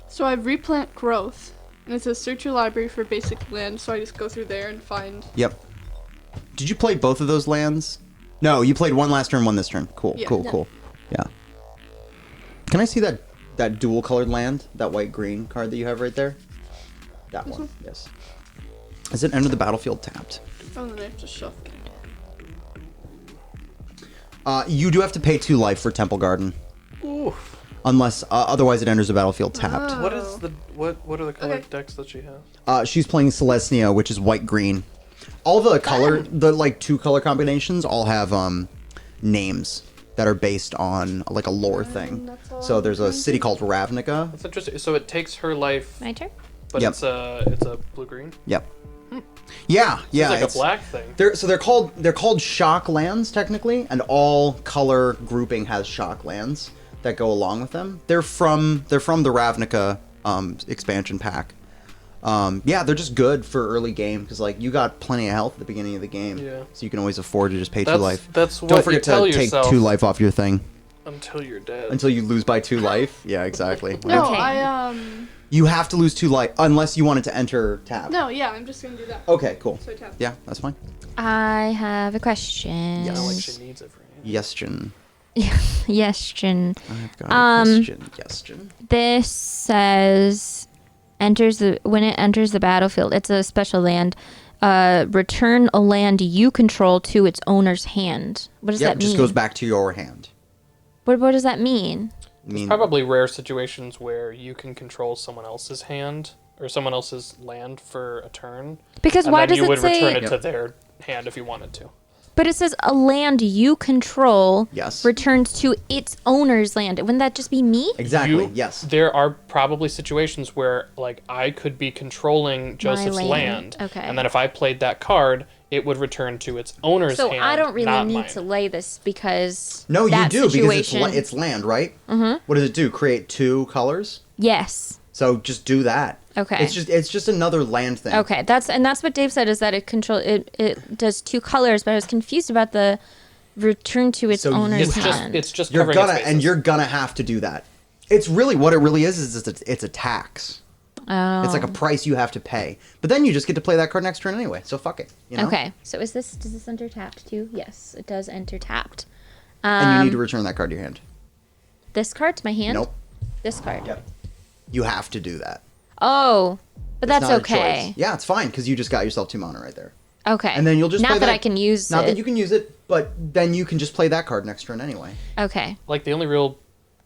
[SPEAKER 4] So I have Replant Growth, and it says search your library for basic land, so I just go through there and find...
[SPEAKER 2] Yep. Did you play both of those lands? No, you played one last turn, one this turn. Cool,
[SPEAKER 4] Yeah.
[SPEAKER 2] cool. Yeah. Can I see that dual colored land? That white-green card that you have right there? That one, yes. Is it enter the battlefield tapped?
[SPEAKER 4] Oh, then I have to shuffle.
[SPEAKER 2] You do have to pay 2 life for Temple Garden.
[SPEAKER 1] Ooh.
[SPEAKER 2] Unless, otherwise it enters the battlefield tapped.
[SPEAKER 1] What is the what are the colored
[SPEAKER 4] Okay.
[SPEAKER 1] decks that she has?
[SPEAKER 2] She's playing Celestia, which is white-green. All the color, the like 2 color combinations all have names that are based on like a lore thing.
[SPEAKER 4] that's all
[SPEAKER 2] So there's a
[SPEAKER 4] I'm
[SPEAKER 2] city called Ravnica.
[SPEAKER 1] That's interesting. So it takes her life,
[SPEAKER 3] My turn.
[SPEAKER 1] but
[SPEAKER 2] Yep.
[SPEAKER 1] it's a blue green.
[SPEAKER 2] Yep. Yeah, yeah.
[SPEAKER 1] It's like a
[SPEAKER 2] it's-
[SPEAKER 1] black thing.
[SPEAKER 2] they're called shock lands technically, and all color grouping has shock lands that go along with them. They're from the Ravnica expansion pack. Yeah, they're just good for early game because like you got plenty of health at the beginning of the game,
[SPEAKER 1] Yeah.
[SPEAKER 2] so you can always afford to just pay 2
[SPEAKER 1] That's-
[SPEAKER 2] life.
[SPEAKER 1] that's what
[SPEAKER 2] Don't
[SPEAKER 1] you
[SPEAKER 2] forget
[SPEAKER 1] tell
[SPEAKER 2] to take
[SPEAKER 1] yourself.
[SPEAKER 2] 2 life off your thing
[SPEAKER 1] Until you're dead.
[SPEAKER 2] until you lose by 2 life. Yeah, exactly.
[SPEAKER 4] No,
[SPEAKER 3] Okay.
[SPEAKER 2] You have to lose 2 life unless you wanted to enter tab.
[SPEAKER 4] No, yeah, I'm just gonna do that.
[SPEAKER 2] Okay, cool.
[SPEAKER 4] So I tap.
[SPEAKER 2] Yeah, that's fine.
[SPEAKER 3] I have a question.
[SPEAKER 2] Yes.
[SPEAKER 1] Not like she needs it for anything.
[SPEAKER 2] Yestion.
[SPEAKER 3] Yes, Jin.
[SPEAKER 2] I've got a question. Yestion.
[SPEAKER 3] This says when it enters the battlefield, it's a special land. Return a land you control to its owner's hand. What does
[SPEAKER 2] Yep,
[SPEAKER 3] that mean?
[SPEAKER 2] just goes back to your hand.
[SPEAKER 3] What does that mean?
[SPEAKER 2] I mean,
[SPEAKER 1] Probably rare situations where you can control someone else's hand or someone else's land for a turn.
[SPEAKER 3] Because
[SPEAKER 1] And
[SPEAKER 3] why
[SPEAKER 1] then
[SPEAKER 3] does
[SPEAKER 1] you
[SPEAKER 3] it
[SPEAKER 1] would
[SPEAKER 3] say?
[SPEAKER 1] return it to their hand if you wanted to.
[SPEAKER 3] But it says a land you control
[SPEAKER 2] Yes.
[SPEAKER 3] returns to its owner's land. Wouldn't that just be me?
[SPEAKER 2] exactly.
[SPEAKER 1] You-
[SPEAKER 2] Yes.
[SPEAKER 1] There are probably situations where, like, I could be controlling Joseph's
[SPEAKER 3] land.
[SPEAKER 1] land.
[SPEAKER 3] Okay.
[SPEAKER 1] And then if I played that card, it would return to its owner's
[SPEAKER 3] So
[SPEAKER 1] hand.
[SPEAKER 3] I don't really
[SPEAKER 1] not
[SPEAKER 3] need
[SPEAKER 1] mine.
[SPEAKER 3] to lay this because
[SPEAKER 2] No, you
[SPEAKER 3] that
[SPEAKER 2] do because
[SPEAKER 3] situation,
[SPEAKER 2] it's land, right? Mm-hmm. What does it do? Create 2 colors?
[SPEAKER 3] yes.
[SPEAKER 2] So just do that.
[SPEAKER 3] Okay.
[SPEAKER 2] It's just another land thing.
[SPEAKER 3] Okay, that's what Dave said is that it does 2 colors, but I was confused about the return to its
[SPEAKER 2] So
[SPEAKER 3] owner's
[SPEAKER 1] It's just
[SPEAKER 3] hand.
[SPEAKER 1] it's just
[SPEAKER 2] You're
[SPEAKER 1] covering
[SPEAKER 2] gonna
[SPEAKER 1] its bases.
[SPEAKER 2] you're gonna have to do that. It's really what it really is it's a tax.
[SPEAKER 3] Oh.
[SPEAKER 2] It's like a price you have to pay. But then you just get to play that card next turn anyway. So fuck it. You know?
[SPEAKER 3] Okay, so does this enter tapped too? Yes, it does enter tapped.
[SPEAKER 2] And you need to return that card to your hand.
[SPEAKER 3] This card to my hand.
[SPEAKER 2] Nope.
[SPEAKER 3] This card.
[SPEAKER 2] Yep. You have to do that.
[SPEAKER 3] Oh, but
[SPEAKER 2] It's
[SPEAKER 3] that's
[SPEAKER 2] not a
[SPEAKER 3] okay.
[SPEAKER 2] choice. Yeah, it's fine because you just got yourself 2 mana right there.
[SPEAKER 3] Okay.
[SPEAKER 2] And then you'll just
[SPEAKER 3] not
[SPEAKER 2] play
[SPEAKER 3] that I can use
[SPEAKER 2] Not
[SPEAKER 3] it.
[SPEAKER 2] that you can use it, but then you can just play that card next turn anyway.
[SPEAKER 3] Okay.
[SPEAKER 1] Like, the only real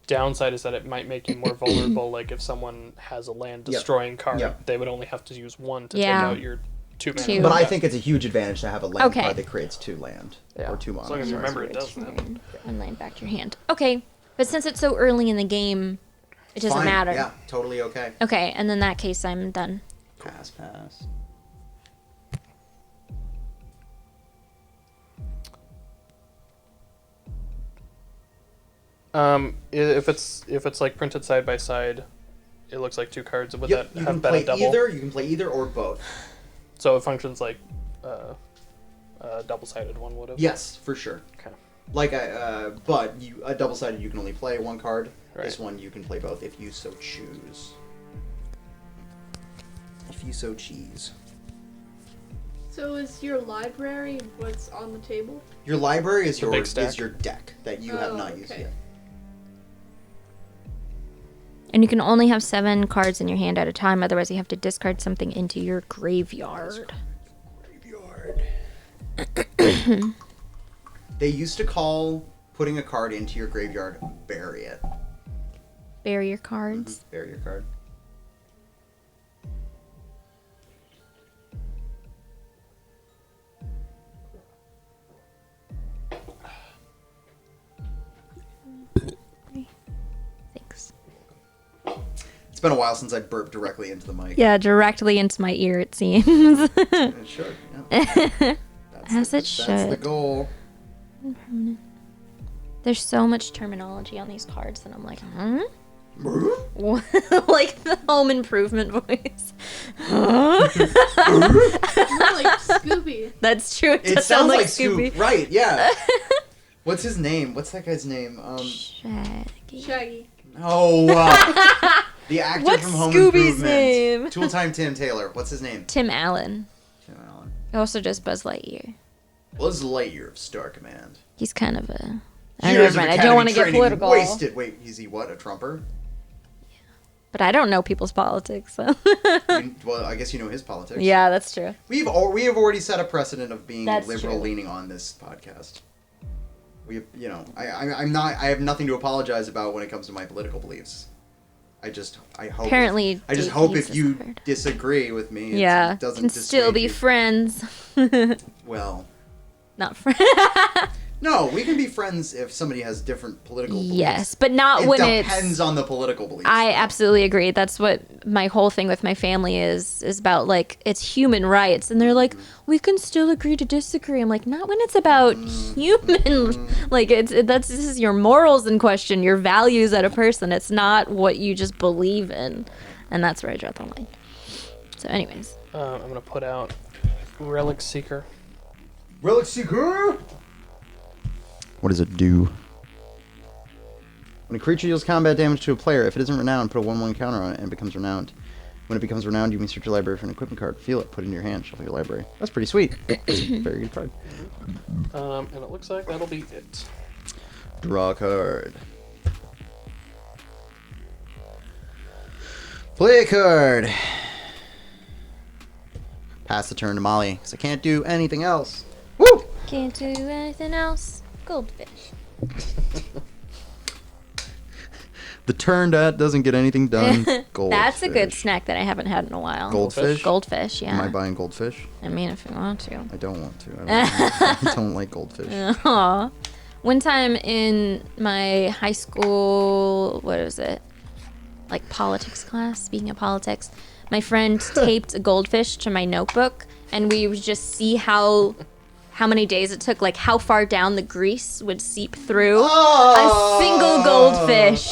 [SPEAKER 1] downside is that it might make you more vulnerable. Like, if someone has a land destroying card,
[SPEAKER 2] Yep.
[SPEAKER 1] they would only have to use 1 to
[SPEAKER 3] Yeah.
[SPEAKER 1] take out your 2 mana.
[SPEAKER 3] 2.
[SPEAKER 2] But I think it's a huge advantage to have a land
[SPEAKER 3] Okay.
[SPEAKER 2] card that creates 2 land
[SPEAKER 1] Yeah.
[SPEAKER 2] or 2
[SPEAKER 1] As
[SPEAKER 2] mana.
[SPEAKER 1] long as you remember it does that.
[SPEAKER 3] Return one line back to your hand. Okay, but since it's so early in the game, it doesn't
[SPEAKER 2] Fine.
[SPEAKER 3] matter.
[SPEAKER 2] Yeah, totally okay.
[SPEAKER 3] Okay, and in that case, I'm done.
[SPEAKER 2] Pass.
[SPEAKER 1] If it's like printed side by side, it looks like 2 cards. Would
[SPEAKER 2] Yep,
[SPEAKER 1] that
[SPEAKER 2] you
[SPEAKER 1] have
[SPEAKER 2] can
[SPEAKER 1] been
[SPEAKER 2] play
[SPEAKER 1] a double?
[SPEAKER 2] either. You can play either or both.
[SPEAKER 1] So it functions like a double-sided one would have.
[SPEAKER 2] Yes, for sure.
[SPEAKER 1] Okay.
[SPEAKER 2] Like but a double-sided you can only play 1 card. This
[SPEAKER 1] Right.
[SPEAKER 2] one you can play both if you so choose. If you so choose.
[SPEAKER 4] So is your library what's on the table?
[SPEAKER 2] Your library is
[SPEAKER 1] The big
[SPEAKER 2] your
[SPEAKER 1] stack.
[SPEAKER 2] deck that you have
[SPEAKER 4] Oh,
[SPEAKER 2] not used
[SPEAKER 4] okay.
[SPEAKER 2] yet.
[SPEAKER 3] And you can only have 7 cards in your hand at a time, otherwise you have to discard something into your graveyard.
[SPEAKER 2] Graveyard. They used to call putting a card into your graveyard bury it.
[SPEAKER 3] Bury your cards.
[SPEAKER 2] Bury your card.
[SPEAKER 3] Thanks.
[SPEAKER 2] It's been a while since I burped directly into the mic.
[SPEAKER 3] Yeah, directly into my ear, it seems.
[SPEAKER 2] It should. Yeah.
[SPEAKER 3] As it
[SPEAKER 2] That's the
[SPEAKER 3] should.
[SPEAKER 2] goal.
[SPEAKER 3] There's so much terminology on these cards that I'm like, Like the Home Improvement voice.
[SPEAKER 4] More like Scooby.
[SPEAKER 3] That's true.
[SPEAKER 2] It
[SPEAKER 3] does
[SPEAKER 2] sounds
[SPEAKER 3] sound
[SPEAKER 2] like Scooby. Right, yeah. What's his name? What's that guy's name?
[SPEAKER 4] Shaggy.
[SPEAKER 2] Oh, the actor
[SPEAKER 3] What's
[SPEAKER 2] from Home
[SPEAKER 3] Scooby's
[SPEAKER 2] Improvement.
[SPEAKER 3] name?
[SPEAKER 2] Tool Time Tim Taylor. What's his name?
[SPEAKER 3] Tim Allen.
[SPEAKER 2] Tim Allen.
[SPEAKER 3] He also does Buzz Lightyear.
[SPEAKER 2] Buzz Lightyear of Star Command.
[SPEAKER 3] He's kind of a.
[SPEAKER 2] Years of
[SPEAKER 3] I don't want to get
[SPEAKER 2] Academy training
[SPEAKER 3] political.
[SPEAKER 2] Wasted. Wait, is he what? A Trumper?
[SPEAKER 3] But I don't know people's politics, so.
[SPEAKER 2] Well, I guess you know his politics.
[SPEAKER 3] Yeah, that's true.
[SPEAKER 2] We have already set a precedent of being
[SPEAKER 3] That's
[SPEAKER 2] liberal
[SPEAKER 3] true.
[SPEAKER 2] leaning on this podcast. We, you know, I'm not. I have nothing to apologize about when it comes to my political beliefs. I hope.
[SPEAKER 3] Apparently,
[SPEAKER 2] I just
[SPEAKER 3] Dave
[SPEAKER 2] hope
[SPEAKER 3] uses
[SPEAKER 2] if you
[SPEAKER 3] the word.
[SPEAKER 2] disagree with me,
[SPEAKER 3] Yeah,
[SPEAKER 2] it doesn't
[SPEAKER 3] can still
[SPEAKER 2] dissuade
[SPEAKER 3] be
[SPEAKER 2] you.
[SPEAKER 3] friends.
[SPEAKER 2] Well,
[SPEAKER 3] Not friends.
[SPEAKER 2] no, we can be friends if somebody has different political beliefs.
[SPEAKER 3] Yes, but not
[SPEAKER 2] It
[SPEAKER 3] when
[SPEAKER 2] depends
[SPEAKER 3] it's.
[SPEAKER 2] on the political beliefs.
[SPEAKER 3] I absolutely agree. That's what my whole thing with my family is about. Like, it's human rights, and they're like, we can still agree to disagree. I'm like, not when it's about human. Like, this is your morals in question, your values as a person. It's not what you just believe in, and that's where I draw the line. So, anyways,
[SPEAKER 1] I'm gonna put out Relic Seeker.
[SPEAKER 2] Relic Seeker. What does it do? When a creature deals combat damage to a player, if it isn't renowned, put a 1/1 counter on it and it becomes renowned. When it becomes renowned, you may search your library for an equipment card. Feel it, put it in your hand, shuffle your library. That's pretty sweet. Very good card.
[SPEAKER 1] And it looks like that'll be it.
[SPEAKER 2] Draw a card. Play a card. Pass the turn to Molly, because I can't do anything else. Woo!
[SPEAKER 3] can't do anything else. Goldfish.
[SPEAKER 2] The turn that doesn't get anything done. Goldfish.
[SPEAKER 3] That's a good snack that I haven't had in a while.
[SPEAKER 2] Goldfish?
[SPEAKER 3] Goldfish, yeah.
[SPEAKER 2] Am I buying goldfish?
[SPEAKER 3] I mean, if you want to.
[SPEAKER 2] I don't want to. I don't like goldfish.
[SPEAKER 3] Aw. One time in my high school, what was it? Like politics class, speaking of politics, my friend taped a goldfish to my notebook, and we would just see how many days it took, like how far down the grease would seep through a single goldfish.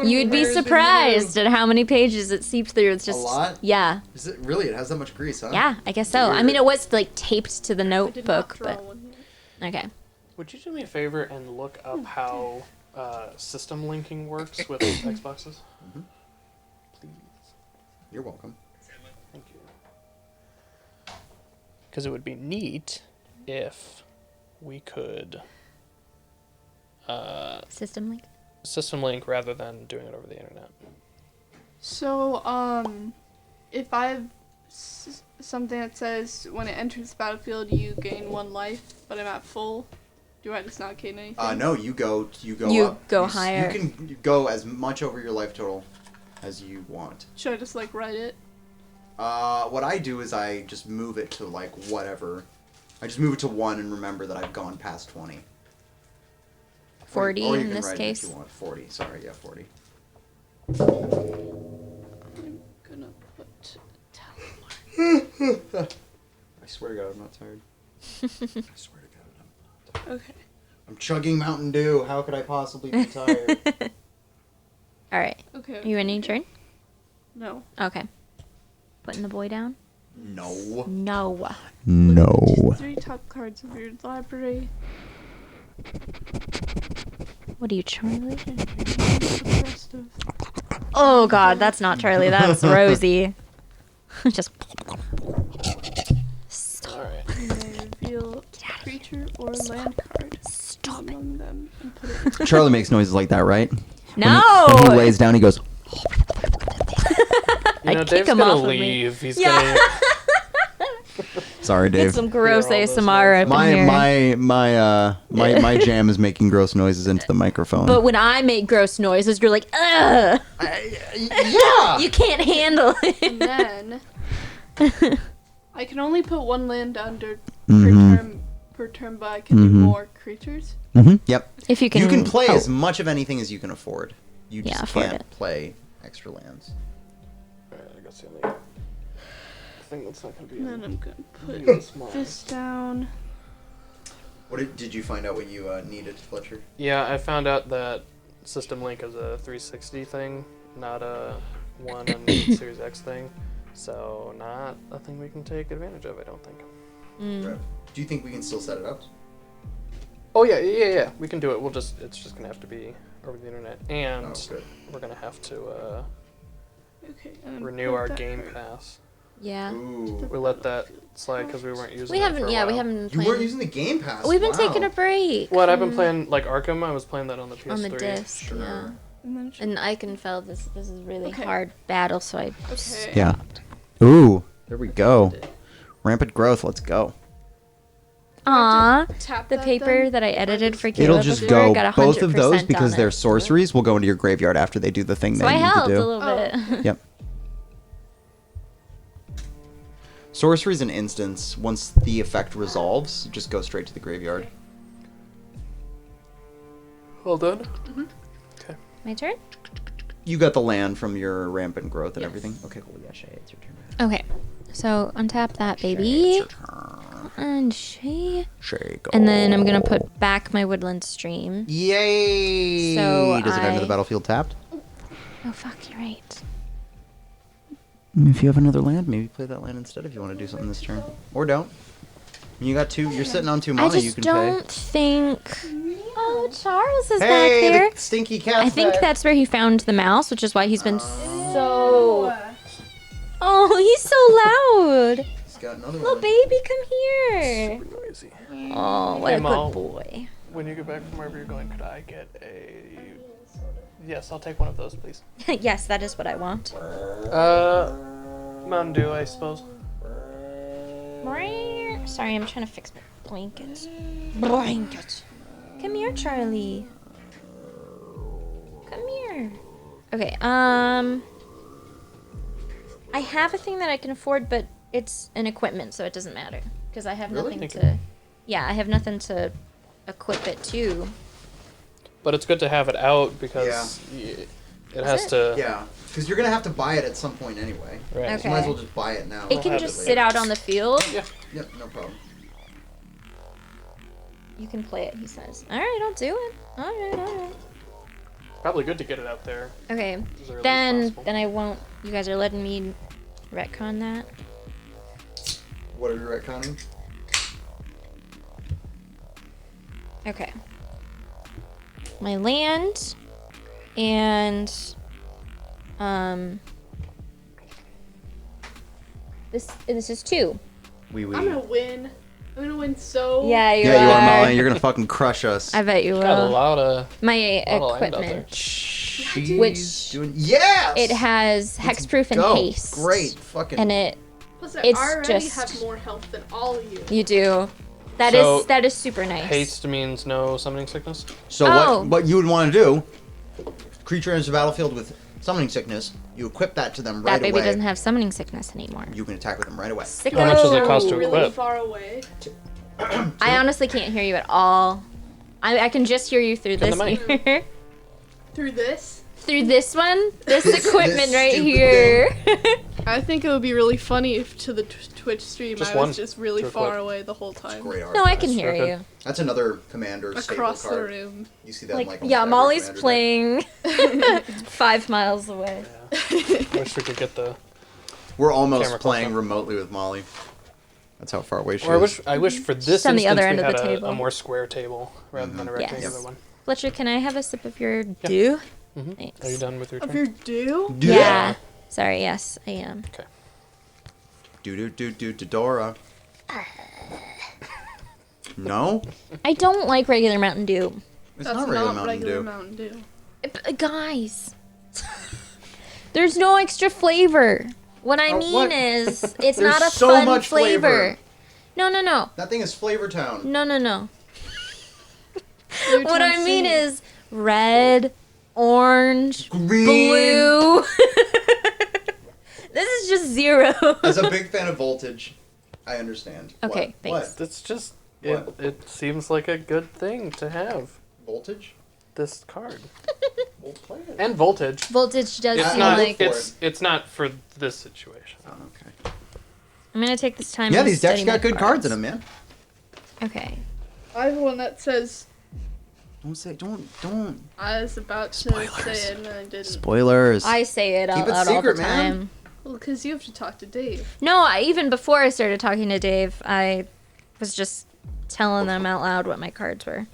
[SPEAKER 3] You'd be surprised at how many pages it seeped through. It's just
[SPEAKER 2] A lot?
[SPEAKER 3] Yeah.
[SPEAKER 2] Is it really? It has that much grease, huh?
[SPEAKER 3] Yeah, I guess so. I
[SPEAKER 2] Weird.
[SPEAKER 3] mean, it was like taped to the
[SPEAKER 4] I did not
[SPEAKER 3] notebook,
[SPEAKER 4] draw
[SPEAKER 3] but
[SPEAKER 4] one.
[SPEAKER 3] okay.
[SPEAKER 1] Would you do me a favor and look up how system linking works with Xboxes? Please.
[SPEAKER 2] You're welcome.
[SPEAKER 1] Thank you. Because it would be neat if we could
[SPEAKER 3] System link.
[SPEAKER 1] system link rather than doing it over the internet.
[SPEAKER 4] So, if I have something that says when it enters the battlefield you gain 1 life, but I'm at full, do I just not gain anything?
[SPEAKER 2] No, you go
[SPEAKER 3] You
[SPEAKER 2] up.
[SPEAKER 3] go
[SPEAKER 2] You
[SPEAKER 3] higher.
[SPEAKER 2] can go as much over your life total as you want.
[SPEAKER 4] Should I just like write it?
[SPEAKER 2] What I do is I just move it to like whatever. I just move it to 1 and remember that I've gone past 20.
[SPEAKER 3] 40
[SPEAKER 2] or you
[SPEAKER 3] in
[SPEAKER 2] can
[SPEAKER 3] this
[SPEAKER 2] write
[SPEAKER 3] case.
[SPEAKER 2] It if you want. 40. Sorry, yeah, 40.
[SPEAKER 4] I'm gonna put telemark.
[SPEAKER 2] I swear to God, I'm not tired. I swear to God, I'm not tired.
[SPEAKER 4] Okay.
[SPEAKER 2] I'm chugging Mountain Dew. How could I possibly be tired?
[SPEAKER 3] All right.
[SPEAKER 4] Okay.
[SPEAKER 3] You ready to turn?
[SPEAKER 4] No.
[SPEAKER 3] Okay. Putting the boy down?
[SPEAKER 2] No.
[SPEAKER 3] No.
[SPEAKER 2] No.
[SPEAKER 4] 3 top cards of your library.
[SPEAKER 3] What are you, Charlie?
[SPEAKER 4] The rest of
[SPEAKER 3] Oh God, that's not Charlie. That's Rosie. Just.
[SPEAKER 1] Alright.
[SPEAKER 4] you may reveal a creature or land card
[SPEAKER 3] Stop it.
[SPEAKER 4] among them and put it.
[SPEAKER 2] Charlie makes noises like that, right?
[SPEAKER 3] No.
[SPEAKER 2] When he lays down, he goes.
[SPEAKER 1] You know,
[SPEAKER 3] I'd kick
[SPEAKER 1] Dave's
[SPEAKER 3] him
[SPEAKER 1] gonna
[SPEAKER 3] off of me.
[SPEAKER 1] leave. He's
[SPEAKER 3] Yeah.
[SPEAKER 2] Sorry,
[SPEAKER 3] Get
[SPEAKER 2] Dave.
[SPEAKER 3] some gross
[SPEAKER 1] Hear all those
[SPEAKER 3] ASMR up in here.
[SPEAKER 2] My jam is making gross noises into the microphone.
[SPEAKER 3] But when I make gross noises, you're like, ugh.
[SPEAKER 2] Yeah.
[SPEAKER 3] You can't handle
[SPEAKER 4] And
[SPEAKER 3] it.
[SPEAKER 4] then I can only put 1 land under
[SPEAKER 2] Mhm.
[SPEAKER 4] per turn, but I can do more creatures.
[SPEAKER 2] Yep.
[SPEAKER 3] If you can.
[SPEAKER 2] You can play
[SPEAKER 3] oh.
[SPEAKER 2] as much of anything as you can afford. You
[SPEAKER 3] Yeah,
[SPEAKER 2] just
[SPEAKER 3] afford
[SPEAKER 2] can't
[SPEAKER 3] it.
[SPEAKER 2] play extra lands.
[SPEAKER 1] Alright, I guess the only thing that's not gonna be
[SPEAKER 4] And then I'm gonna
[SPEAKER 1] really
[SPEAKER 4] put
[SPEAKER 1] small.
[SPEAKER 4] this down.
[SPEAKER 2] What did you find out what you needed, Fletcher?
[SPEAKER 1] Yeah, I found out that System Link is a 360 thing, not a One and Series X thing. So not a thing we can take advantage of, I don't think.
[SPEAKER 2] Right. Do you think we can still set it up?
[SPEAKER 1] Oh yeah. We can do it. It's just gonna have to be over the internet, and
[SPEAKER 2] good.
[SPEAKER 1] we're gonna have to
[SPEAKER 4] Okay. and
[SPEAKER 1] renew
[SPEAKER 4] put
[SPEAKER 1] our
[SPEAKER 4] that
[SPEAKER 1] Game
[SPEAKER 4] right.
[SPEAKER 1] Pass.
[SPEAKER 3] Yeah.
[SPEAKER 2] Ooh.
[SPEAKER 1] We let that slide because we weren't using
[SPEAKER 3] We
[SPEAKER 1] it
[SPEAKER 3] haven't.
[SPEAKER 1] for a
[SPEAKER 3] Yeah, we
[SPEAKER 1] while.
[SPEAKER 3] haven't.
[SPEAKER 2] You
[SPEAKER 3] Played.
[SPEAKER 2] weren't using the Game Pass.
[SPEAKER 3] We've been
[SPEAKER 2] Wow.
[SPEAKER 3] taking a break.
[SPEAKER 1] What I've been playing, like Arkham, I was playing that on the PS3.
[SPEAKER 3] on the disc.
[SPEAKER 2] Sure.
[SPEAKER 3] Yeah.
[SPEAKER 4] And then
[SPEAKER 3] And Eichenfeld, this is really
[SPEAKER 4] Okay.
[SPEAKER 3] hard battle, so I.
[SPEAKER 4] okay.
[SPEAKER 2] Yeah. Ooh. There we go. Rampant growth. Let's go.
[SPEAKER 3] Aw,
[SPEAKER 4] Tap
[SPEAKER 3] the
[SPEAKER 4] that
[SPEAKER 3] paper
[SPEAKER 4] then?
[SPEAKER 3] that I edited for
[SPEAKER 2] It'll
[SPEAKER 3] Caleb
[SPEAKER 2] just
[SPEAKER 3] before
[SPEAKER 2] go.
[SPEAKER 3] got 100%
[SPEAKER 2] Both of those,
[SPEAKER 3] on
[SPEAKER 2] because they're
[SPEAKER 3] it.
[SPEAKER 2] sorceries, will go into your graveyard after they do the thing
[SPEAKER 3] So
[SPEAKER 2] they
[SPEAKER 3] I
[SPEAKER 2] need to
[SPEAKER 3] helped
[SPEAKER 2] do.
[SPEAKER 3] a little bit.
[SPEAKER 2] Yep. Sorcery's an instance. Once the effect resolves, just go straight to the graveyard.
[SPEAKER 1] All done.
[SPEAKER 3] My turn?
[SPEAKER 2] You got the land from your rampant growth and
[SPEAKER 3] Yes.
[SPEAKER 2] everything? Okay, cool. Yeah, Shay, it's your turn.
[SPEAKER 3] Okay. So untap that
[SPEAKER 2] Shay,
[SPEAKER 3] baby.
[SPEAKER 2] it's your turn.
[SPEAKER 3] And Shay.
[SPEAKER 2] Shay, go.
[SPEAKER 3] And then I'm going to put back my woodland stream.
[SPEAKER 2] Yay!
[SPEAKER 3] So
[SPEAKER 2] Does it enter the
[SPEAKER 3] I-
[SPEAKER 2] battlefield tapped?
[SPEAKER 3] Oh, fuck, you're right.
[SPEAKER 2] If you have another land, maybe play that land instead if you want to do something this turn. Or don't. You got two. You're sitting on 2
[SPEAKER 3] I
[SPEAKER 2] mana you
[SPEAKER 3] just
[SPEAKER 2] can
[SPEAKER 3] don't
[SPEAKER 2] pay.
[SPEAKER 3] think. Oh, Charles is back
[SPEAKER 2] Hey,
[SPEAKER 3] there.
[SPEAKER 2] the stinky cat.
[SPEAKER 3] I think that's where he found the mouse, which is why he's been so. Oh, he's so loud.
[SPEAKER 2] He's got another
[SPEAKER 3] Little
[SPEAKER 2] one.
[SPEAKER 3] baby, come here.
[SPEAKER 1] Super noisy.
[SPEAKER 3] Oh, what
[SPEAKER 1] Hey,
[SPEAKER 3] a
[SPEAKER 1] Mal.
[SPEAKER 3] good boy.
[SPEAKER 1] When you get back from wherever you're going, could I get a? Yes, I'll take one of those, please.
[SPEAKER 3] Yes, that is what I want.
[SPEAKER 1] Mountain Dew, I suppose.
[SPEAKER 3] Sorry, I'm trying to fix my blankets. Blanket. Come here, Charlie. Come here. Okay, I have a thing that I can afford, but it's an equipment, so it doesn't matter. Because I have
[SPEAKER 2] Really?
[SPEAKER 3] nothing to... Yeah, I have nothing to equip it to.
[SPEAKER 1] But it's good to have it out because it has
[SPEAKER 3] it?
[SPEAKER 1] to.
[SPEAKER 2] Yeah, because you're gonna have to buy it at some point anyway.
[SPEAKER 1] Right.
[SPEAKER 3] Okay.
[SPEAKER 2] So might as well just buy it now.
[SPEAKER 3] It can
[SPEAKER 1] have
[SPEAKER 3] just
[SPEAKER 1] it
[SPEAKER 3] sit
[SPEAKER 1] later.
[SPEAKER 3] out on the field.
[SPEAKER 1] Yeah.
[SPEAKER 2] Yep, no problem.
[SPEAKER 3] You can play it, he says. Alright, I'll do it. Alright.
[SPEAKER 1] Probably good to get it out there.
[SPEAKER 3] Okay,
[SPEAKER 1] as early as
[SPEAKER 3] then
[SPEAKER 1] possible.
[SPEAKER 3] I won't... You guys are letting me retcon that?
[SPEAKER 2] What are you retconning?
[SPEAKER 3] Okay. My land and this is 2.
[SPEAKER 2] Wee wee.
[SPEAKER 4] I'm gonna win. I'm gonna win so.
[SPEAKER 3] Yeah, you
[SPEAKER 2] Yeah, you are,
[SPEAKER 3] are.
[SPEAKER 2] Molly. You're gonna fucking crush us.
[SPEAKER 3] I bet you
[SPEAKER 1] Got a
[SPEAKER 3] will.
[SPEAKER 1] lot of.
[SPEAKER 3] My
[SPEAKER 1] lot of land out there.
[SPEAKER 3] equipment.
[SPEAKER 2] She's
[SPEAKER 3] Which-
[SPEAKER 2] doing. Yes.
[SPEAKER 3] It has hexproof and
[SPEAKER 2] Go.
[SPEAKER 3] haste.
[SPEAKER 2] Great. Fucking.
[SPEAKER 3] And it
[SPEAKER 4] Plus, I
[SPEAKER 3] It's
[SPEAKER 4] already
[SPEAKER 3] just-
[SPEAKER 4] have more health than all of you.
[SPEAKER 3] you do. That
[SPEAKER 1] So,
[SPEAKER 3] is super nice.
[SPEAKER 1] Haste means no summoning sickness.
[SPEAKER 2] So
[SPEAKER 3] Oh.
[SPEAKER 2] what you would want to do? Creature enters the battlefield with summoning sickness. You equip that to them right
[SPEAKER 3] that baby
[SPEAKER 2] away.
[SPEAKER 3] doesn't have summoning sickness anymore.
[SPEAKER 2] You can attack with them right away.
[SPEAKER 3] Sicko.
[SPEAKER 1] How much does it cost to
[SPEAKER 4] Really
[SPEAKER 1] equip?
[SPEAKER 4] far away.
[SPEAKER 3] I honestly can't hear you at all. I can just hear you through
[SPEAKER 1] Turn
[SPEAKER 3] this
[SPEAKER 1] the mic.
[SPEAKER 3] ear.
[SPEAKER 4] Through this,
[SPEAKER 3] Through this one? This equipment
[SPEAKER 2] this
[SPEAKER 3] right
[SPEAKER 2] stupid
[SPEAKER 3] here.
[SPEAKER 4] I think it would be really funny if to the Twitch stream
[SPEAKER 1] Just
[SPEAKER 4] I
[SPEAKER 1] one
[SPEAKER 4] was just really
[SPEAKER 1] to
[SPEAKER 4] far
[SPEAKER 1] equip.
[SPEAKER 4] away the whole time.
[SPEAKER 2] Great art.
[SPEAKER 3] No, I can
[SPEAKER 1] That's
[SPEAKER 3] hear
[SPEAKER 1] okay.
[SPEAKER 3] you.
[SPEAKER 2] That's another commander
[SPEAKER 4] Across
[SPEAKER 2] staple
[SPEAKER 4] the
[SPEAKER 2] card.
[SPEAKER 4] room.
[SPEAKER 2] You see that
[SPEAKER 3] Like,
[SPEAKER 2] like
[SPEAKER 3] yeah,
[SPEAKER 2] almost every
[SPEAKER 3] Molly's
[SPEAKER 2] commander deck.
[SPEAKER 3] playing 5 miles away.
[SPEAKER 1] I wish we could get the.
[SPEAKER 2] We're almost
[SPEAKER 1] Camera
[SPEAKER 2] playing
[SPEAKER 1] close up.
[SPEAKER 2] remotely with Molly. That's how far away she
[SPEAKER 1] Or
[SPEAKER 2] is.
[SPEAKER 1] I wish for this
[SPEAKER 3] on the
[SPEAKER 1] instance
[SPEAKER 3] other
[SPEAKER 1] we
[SPEAKER 3] end of
[SPEAKER 1] had
[SPEAKER 3] the
[SPEAKER 1] a
[SPEAKER 3] table.
[SPEAKER 1] more square table rather than a
[SPEAKER 2] Mhm.
[SPEAKER 3] Yes.
[SPEAKER 1] rectangular one.
[SPEAKER 3] Fletcher, can I have a sip of your dew?
[SPEAKER 1] Mm-hmm.
[SPEAKER 3] Thanks.
[SPEAKER 1] Are you done with your
[SPEAKER 4] Of
[SPEAKER 1] turn?
[SPEAKER 4] your due?
[SPEAKER 3] Yeah. Sorry, yes, I am.
[SPEAKER 1] Okay.
[SPEAKER 2] Do Dora. No,
[SPEAKER 3] I don't like regular Mountain Dew.
[SPEAKER 2] it's
[SPEAKER 4] That's
[SPEAKER 2] not regular Mountain
[SPEAKER 4] regular
[SPEAKER 2] Dew.
[SPEAKER 4] Mountain Dew.
[SPEAKER 3] Guys, there's no extra flavor. What I
[SPEAKER 2] Oh,
[SPEAKER 3] mean
[SPEAKER 2] what?
[SPEAKER 3] is, it's
[SPEAKER 2] There's
[SPEAKER 3] not a
[SPEAKER 2] so
[SPEAKER 3] fun
[SPEAKER 2] much flavor.
[SPEAKER 3] No.
[SPEAKER 2] That thing is Flavor Town.
[SPEAKER 3] No.
[SPEAKER 4] Blue
[SPEAKER 3] What I
[SPEAKER 4] Town
[SPEAKER 3] mean
[SPEAKER 4] City.
[SPEAKER 3] is red, orange,
[SPEAKER 2] Green.
[SPEAKER 3] blue. This is just 0.
[SPEAKER 2] As a big fan of Voltage, I understand.
[SPEAKER 3] Okay,
[SPEAKER 2] What?
[SPEAKER 3] thanks.
[SPEAKER 1] It's just
[SPEAKER 2] What?
[SPEAKER 1] it seems like a good thing to have
[SPEAKER 2] What? Voltage?
[SPEAKER 1] this card
[SPEAKER 2] We'll play it.
[SPEAKER 1] and voltage.
[SPEAKER 3] Voltage does
[SPEAKER 1] It's
[SPEAKER 3] seem
[SPEAKER 1] not.
[SPEAKER 3] like.
[SPEAKER 1] It's not for this situation.
[SPEAKER 2] Oh, okay.
[SPEAKER 3] I'm gonna take this time.
[SPEAKER 2] Yeah,
[SPEAKER 3] and
[SPEAKER 2] these decks
[SPEAKER 3] study my
[SPEAKER 2] got good cards in them, man.
[SPEAKER 3] Okay.
[SPEAKER 4] I have one that says
[SPEAKER 2] Don't.
[SPEAKER 4] I was about to
[SPEAKER 2] Spoilers.
[SPEAKER 4] say it and I didn't.
[SPEAKER 2] Spoilers.
[SPEAKER 3] I say it out
[SPEAKER 2] Keep it
[SPEAKER 3] loud
[SPEAKER 2] secret,
[SPEAKER 3] all the
[SPEAKER 2] man.
[SPEAKER 3] time.
[SPEAKER 4] Well, because you have to talk to Dave.
[SPEAKER 3] No, even before I started talking to Dave, I was just telling them out loud what my cards were.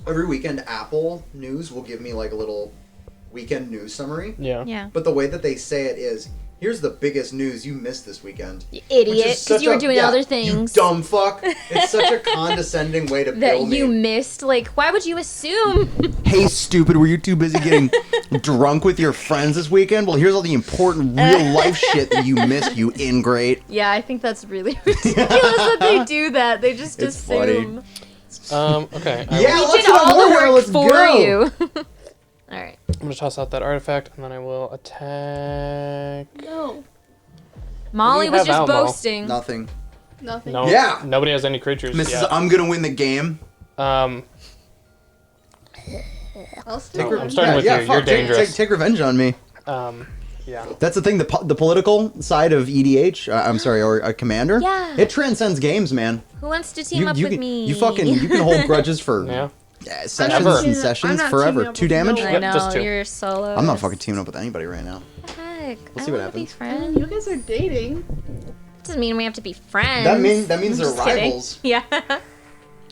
[SPEAKER 2] Every weekend, Apple News will give me like a little weekend news summary.
[SPEAKER 1] Yeah.
[SPEAKER 3] Yeah.
[SPEAKER 2] But the way that they say it is, here's the biggest news you missed this weekend.
[SPEAKER 3] You
[SPEAKER 2] Which
[SPEAKER 3] idiot,
[SPEAKER 2] is
[SPEAKER 3] because
[SPEAKER 2] such
[SPEAKER 3] you were
[SPEAKER 2] a-
[SPEAKER 3] doing
[SPEAKER 2] yeah,
[SPEAKER 3] other things.
[SPEAKER 2] You dumb fuck. It's such a condescending way to
[SPEAKER 3] that
[SPEAKER 2] bill me.
[SPEAKER 3] you missed. Like, why would you assume?
[SPEAKER 2] Hey, stupid, were you too busy getting drunk with your friends this weekend? Well, here's all the important real life shit that you missed, you ingrate.
[SPEAKER 3] Yeah, I think that's really ridiculous that they do that. They just
[SPEAKER 2] It's
[SPEAKER 3] assume.
[SPEAKER 1] Okay.
[SPEAKER 2] Yeah,
[SPEAKER 3] We
[SPEAKER 2] let's
[SPEAKER 3] did all the
[SPEAKER 2] Warrior,
[SPEAKER 3] work
[SPEAKER 2] let's
[SPEAKER 3] for
[SPEAKER 2] go.
[SPEAKER 3] you. All right.
[SPEAKER 1] I'm gonna toss out that artifact, and then I will attack.
[SPEAKER 4] No.
[SPEAKER 3] Molly
[SPEAKER 1] you
[SPEAKER 3] was
[SPEAKER 1] have,
[SPEAKER 3] just
[SPEAKER 1] Almo?
[SPEAKER 3] boasting.
[SPEAKER 2] Nothing.
[SPEAKER 4] Nothing.
[SPEAKER 1] No.
[SPEAKER 2] Yeah.
[SPEAKER 1] Nobody has any creatures
[SPEAKER 2] Mrs.
[SPEAKER 1] yet.
[SPEAKER 2] I'm gonna win the game.
[SPEAKER 1] Um.
[SPEAKER 4] I'll still
[SPEAKER 1] I'm
[SPEAKER 4] win.
[SPEAKER 1] starting with you. You're
[SPEAKER 2] fuck,
[SPEAKER 1] dangerous.
[SPEAKER 2] Take revenge on me.
[SPEAKER 1] Yeah.
[SPEAKER 2] That's the thing. The political side of EDH. I'm sorry, or a commander.
[SPEAKER 3] Yeah.
[SPEAKER 2] It transcends games, man.
[SPEAKER 3] Who wants to team up
[SPEAKER 2] you
[SPEAKER 3] with
[SPEAKER 2] can,
[SPEAKER 3] me?
[SPEAKER 2] You can hold grudges for
[SPEAKER 1] Yeah.
[SPEAKER 2] sessions
[SPEAKER 1] Ever.
[SPEAKER 2] and sessions
[SPEAKER 4] I'm not
[SPEAKER 2] forever.
[SPEAKER 4] teaming up
[SPEAKER 2] 2
[SPEAKER 4] with
[SPEAKER 2] damage.
[SPEAKER 4] no
[SPEAKER 3] I
[SPEAKER 1] Yep,
[SPEAKER 3] know,
[SPEAKER 1] just 2.
[SPEAKER 3] you're solo.
[SPEAKER 2] I'm not fucking teaming up with anybody right now.
[SPEAKER 3] Heck,
[SPEAKER 2] We'll
[SPEAKER 3] I
[SPEAKER 2] see what
[SPEAKER 3] wanna be
[SPEAKER 2] happens.
[SPEAKER 3] friends.
[SPEAKER 4] You guys are dating.
[SPEAKER 3] Doesn't mean we have to be friends.
[SPEAKER 2] That means
[SPEAKER 3] I'm
[SPEAKER 2] they're
[SPEAKER 3] just kidding.
[SPEAKER 2] rivals.
[SPEAKER 3] Yeah.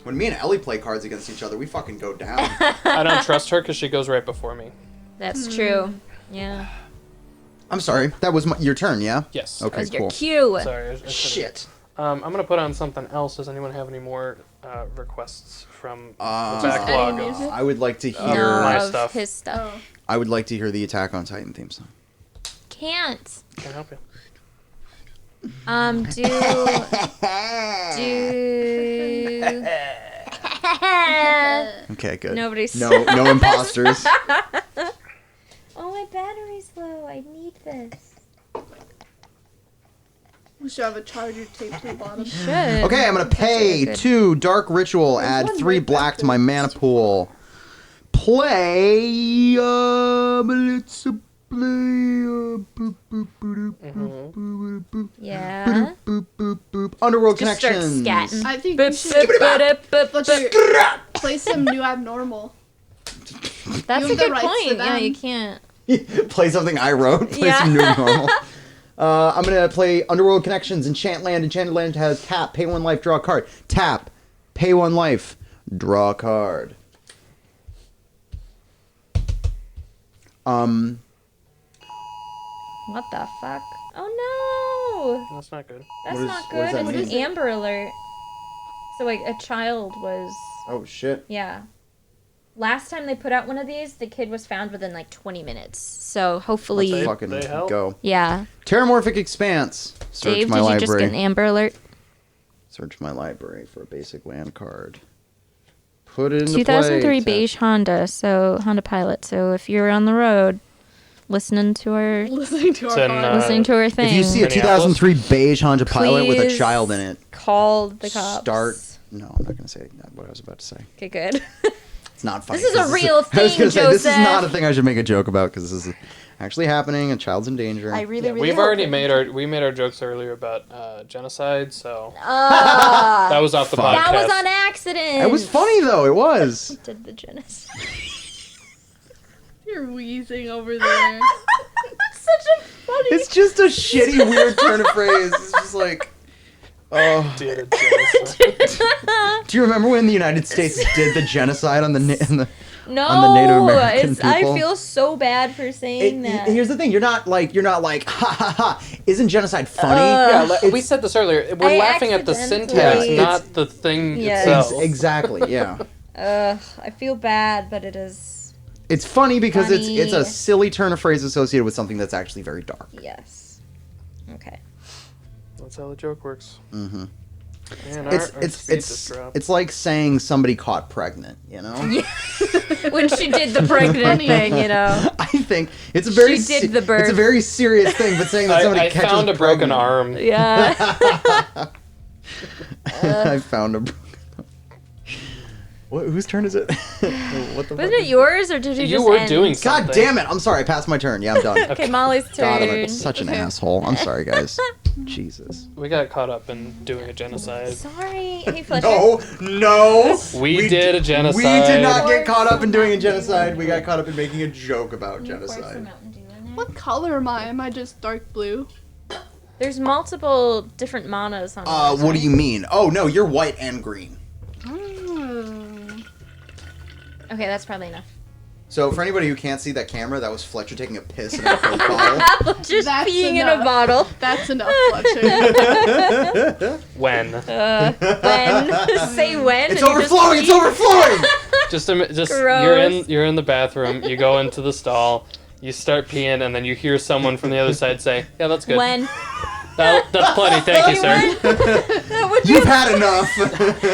[SPEAKER 2] When me and Ellie play cards against each other, we fucking go down.
[SPEAKER 1] I don't trust her because she goes right before me.
[SPEAKER 3] That's true. Yeah.
[SPEAKER 2] I'm sorry. That was your turn, yeah?
[SPEAKER 1] Yes.
[SPEAKER 2] Okay,
[SPEAKER 3] That's your
[SPEAKER 2] cool.
[SPEAKER 3] cue.
[SPEAKER 1] Sorry. I should've-
[SPEAKER 2] Shit.
[SPEAKER 1] I'm gonna put on something else. Does anyone have any more requests from the
[SPEAKER 2] Uh,
[SPEAKER 1] backlog?
[SPEAKER 4] any music?
[SPEAKER 2] I would like to
[SPEAKER 3] No,
[SPEAKER 2] hear.
[SPEAKER 1] my
[SPEAKER 3] of
[SPEAKER 1] stuff.
[SPEAKER 3] his stuff.
[SPEAKER 4] Oh.
[SPEAKER 2] I would like to hear the Attack on Titan theme song.
[SPEAKER 3] Can't.
[SPEAKER 1] Can't help you.
[SPEAKER 3] Do.
[SPEAKER 2] Okay, good.
[SPEAKER 3] Nobody's.
[SPEAKER 2] No imposters.
[SPEAKER 3] Oh, my battery's low. I need this.
[SPEAKER 4] We should have a charger taped to the bottom.
[SPEAKER 3] Should.
[SPEAKER 2] Okay, I'm gonna pay
[SPEAKER 3] Good.
[SPEAKER 2] 2 Dark Ritual, add
[SPEAKER 4] one
[SPEAKER 2] 3
[SPEAKER 4] right
[SPEAKER 2] black
[SPEAKER 4] back
[SPEAKER 2] to my mana pool. Play. Let's play. Boop, boop, boop, boop, boop, boop,
[SPEAKER 3] Yeah.
[SPEAKER 2] boop, boop, boop. Underworld
[SPEAKER 3] Just start
[SPEAKER 2] Connections.
[SPEAKER 3] scatting.
[SPEAKER 4] I think
[SPEAKER 3] Boop,
[SPEAKER 4] you should
[SPEAKER 3] boop, boop.
[SPEAKER 4] play some new abnormal.
[SPEAKER 3] That's
[SPEAKER 4] You
[SPEAKER 3] a
[SPEAKER 4] have the
[SPEAKER 3] good
[SPEAKER 4] rights to
[SPEAKER 3] point. Yeah,
[SPEAKER 4] them.
[SPEAKER 3] you can't.
[SPEAKER 2] Play something I wrote. Play
[SPEAKER 3] Yeah.
[SPEAKER 2] some new normal. I'm gonna play Underworld Connections. Enchant Land. Enchanted Land has tap, pay 1 life, draw a card. Tap, pay 1 life, draw a card.
[SPEAKER 3] What the fuck? Oh no!
[SPEAKER 1] That's not good.
[SPEAKER 3] That's
[SPEAKER 2] What is-
[SPEAKER 3] not
[SPEAKER 2] what does
[SPEAKER 3] good.
[SPEAKER 2] that
[SPEAKER 3] It's
[SPEAKER 2] mean?
[SPEAKER 3] an Amber Alert. So like a child was.
[SPEAKER 2] Oh shit.
[SPEAKER 3] Yeah. Last time they put out one of these, the kid was found within like 20 minutes. So hopefully.
[SPEAKER 1] They-
[SPEAKER 2] Fucking
[SPEAKER 1] they help.
[SPEAKER 2] go.
[SPEAKER 3] Yeah.
[SPEAKER 2] Terramorphic Expanse. Search
[SPEAKER 3] Dave,
[SPEAKER 2] my
[SPEAKER 3] did you
[SPEAKER 2] library.
[SPEAKER 3] just get an Amber Alert?
[SPEAKER 2] Search my library for a basic land card. Put it into
[SPEAKER 3] 2003
[SPEAKER 2] play.
[SPEAKER 3] beige Honda, so Honda Pilot. So if you're on the road, listening to our
[SPEAKER 4] Listening to
[SPEAKER 1] It's
[SPEAKER 4] our
[SPEAKER 1] in,
[SPEAKER 4] car.
[SPEAKER 3] listening to our thing,
[SPEAKER 2] If you see a
[SPEAKER 1] Minneapolis?
[SPEAKER 2] 2003 beige Honda Pilot with a
[SPEAKER 3] Please
[SPEAKER 2] child in it,
[SPEAKER 3] call the cops.
[SPEAKER 2] start. No, I'm not gonna say what I was about to say.
[SPEAKER 3] Okay, good.
[SPEAKER 2] It's not funny.
[SPEAKER 3] This is a
[SPEAKER 2] 'cause
[SPEAKER 3] real
[SPEAKER 2] I was
[SPEAKER 3] thing,
[SPEAKER 2] gonna say, this is
[SPEAKER 3] Joseph.
[SPEAKER 2] not a thing I should make a joke about because this is actually happening. A child's in danger.
[SPEAKER 3] I really,
[SPEAKER 1] Yeah,
[SPEAKER 3] really.
[SPEAKER 1] we've
[SPEAKER 3] hope
[SPEAKER 1] already
[SPEAKER 3] it-
[SPEAKER 1] made our jokes earlier about genocide, so
[SPEAKER 3] Ah,
[SPEAKER 1] that was off the
[SPEAKER 2] Fuck.
[SPEAKER 1] podcast.
[SPEAKER 3] that was on accident.
[SPEAKER 2] It was funny though. It was.
[SPEAKER 3] Did the genocide.
[SPEAKER 4] You're wheezing over there.
[SPEAKER 3] Such a funny.
[SPEAKER 2] It's just a shitty, weird turn of phrase. It's just like, oh.
[SPEAKER 1] Did a genocide.
[SPEAKER 2] Do you remember when the United States did the genocide on the
[SPEAKER 3] No,
[SPEAKER 2] on the Native American
[SPEAKER 3] I
[SPEAKER 2] people?
[SPEAKER 3] feel so bad for saying that.
[SPEAKER 2] Here's the thing: you're not like ha ha ha. Isn't genocide funny?
[SPEAKER 1] Yeah, we
[SPEAKER 2] It's-
[SPEAKER 1] said this earlier. We're
[SPEAKER 3] I
[SPEAKER 1] laughing at the syntax,
[SPEAKER 3] accidentally-
[SPEAKER 1] not the thing
[SPEAKER 3] Yeah.
[SPEAKER 1] itself.
[SPEAKER 2] Exactly. Yeah.
[SPEAKER 3] I feel bad, but it is.
[SPEAKER 2] It's funny because
[SPEAKER 3] Funny.
[SPEAKER 2] it's a silly turn of phrase associated with something that's actually very dark.
[SPEAKER 3] Yes. Okay.
[SPEAKER 1] That's how the joke works.
[SPEAKER 2] Mm-hmm.
[SPEAKER 1] Man,
[SPEAKER 2] It's
[SPEAKER 1] speed just dropped.
[SPEAKER 2] it's like saying somebody caught pregnant, you know?
[SPEAKER 3] When she did the pregnant thing, you know.
[SPEAKER 2] I think it's a very
[SPEAKER 3] She did the birth.
[SPEAKER 2] it's a very serious thing, but saying that somebody
[SPEAKER 1] I
[SPEAKER 2] catches
[SPEAKER 1] found a broken
[SPEAKER 2] pregnant-
[SPEAKER 1] arm.
[SPEAKER 3] Yeah.
[SPEAKER 2] I found a. What, whose turn is it? What the
[SPEAKER 3] Wasn't it yours, or did you
[SPEAKER 1] You
[SPEAKER 3] just
[SPEAKER 1] were
[SPEAKER 3] end?
[SPEAKER 1] doing something.
[SPEAKER 2] God damn it! I'm sorry. I passed my turn. Yeah, I'm done.
[SPEAKER 3] Okay, Molly's
[SPEAKER 2] God,
[SPEAKER 3] turn.
[SPEAKER 2] I'm such an asshole. I'm sorry, guys. Jesus.
[SPEAKER 1] We got caught up in doing a genocide.
[SPEAKER 3] Sorry. Hey, Fletcher.
[SPEAKER 2] No.
[SPEAKER 1] We did a genocide.
[SPEAKER 2] We did not get caught up in doing a genocide. We got caught up in making a joke about genocide.
[SPEAKER 4] What color am I? Am I just dark blue?
[SPEAKER 3] There's multiple different manas on yours,
[SPEAKER 2] What do
[SPEAKER 3] right?
[SPEAKER 2] you mean? Oh no, you're white and green.
[SPEAKER 3] Okay, that's probably enough.
[SPEAKER 2] So for anybody who can't see that camera, that was Fletcher taking a piss in a Coke bottle.
[SPEAKER 3] Just
[SPEAKER 4] That's
[SPEAKER 3] peeing in
[SPEAKER 4] enough.
[SPEAKER 3] a bottle.
[SPEAKER 4] That's enough, Fletcher.
[SPEAKER 1] When?
[SPEAKER 3] When? Say when?
[SPEAKER 2] It's
[SPEAKER 3] and you just
[SPEAKER 2] overflowing. It's
[SPEAKER 3] pee?
[SPEAKER 2] overflowing.
[SPEAKER 1] Just
[SPEAKER 3] Gross.
[SPEAKER 1] you're in the bathroom. You go into the stall. You start peeing, and then you hear someone from the other side say, "Yeah, that's good.
[SPEAKER 3] When?
[SPEAKER 1] That's plenty. Thank you, sir."
[SPEAKER 3] That would be,
[SPEAKER 2] You've had enough.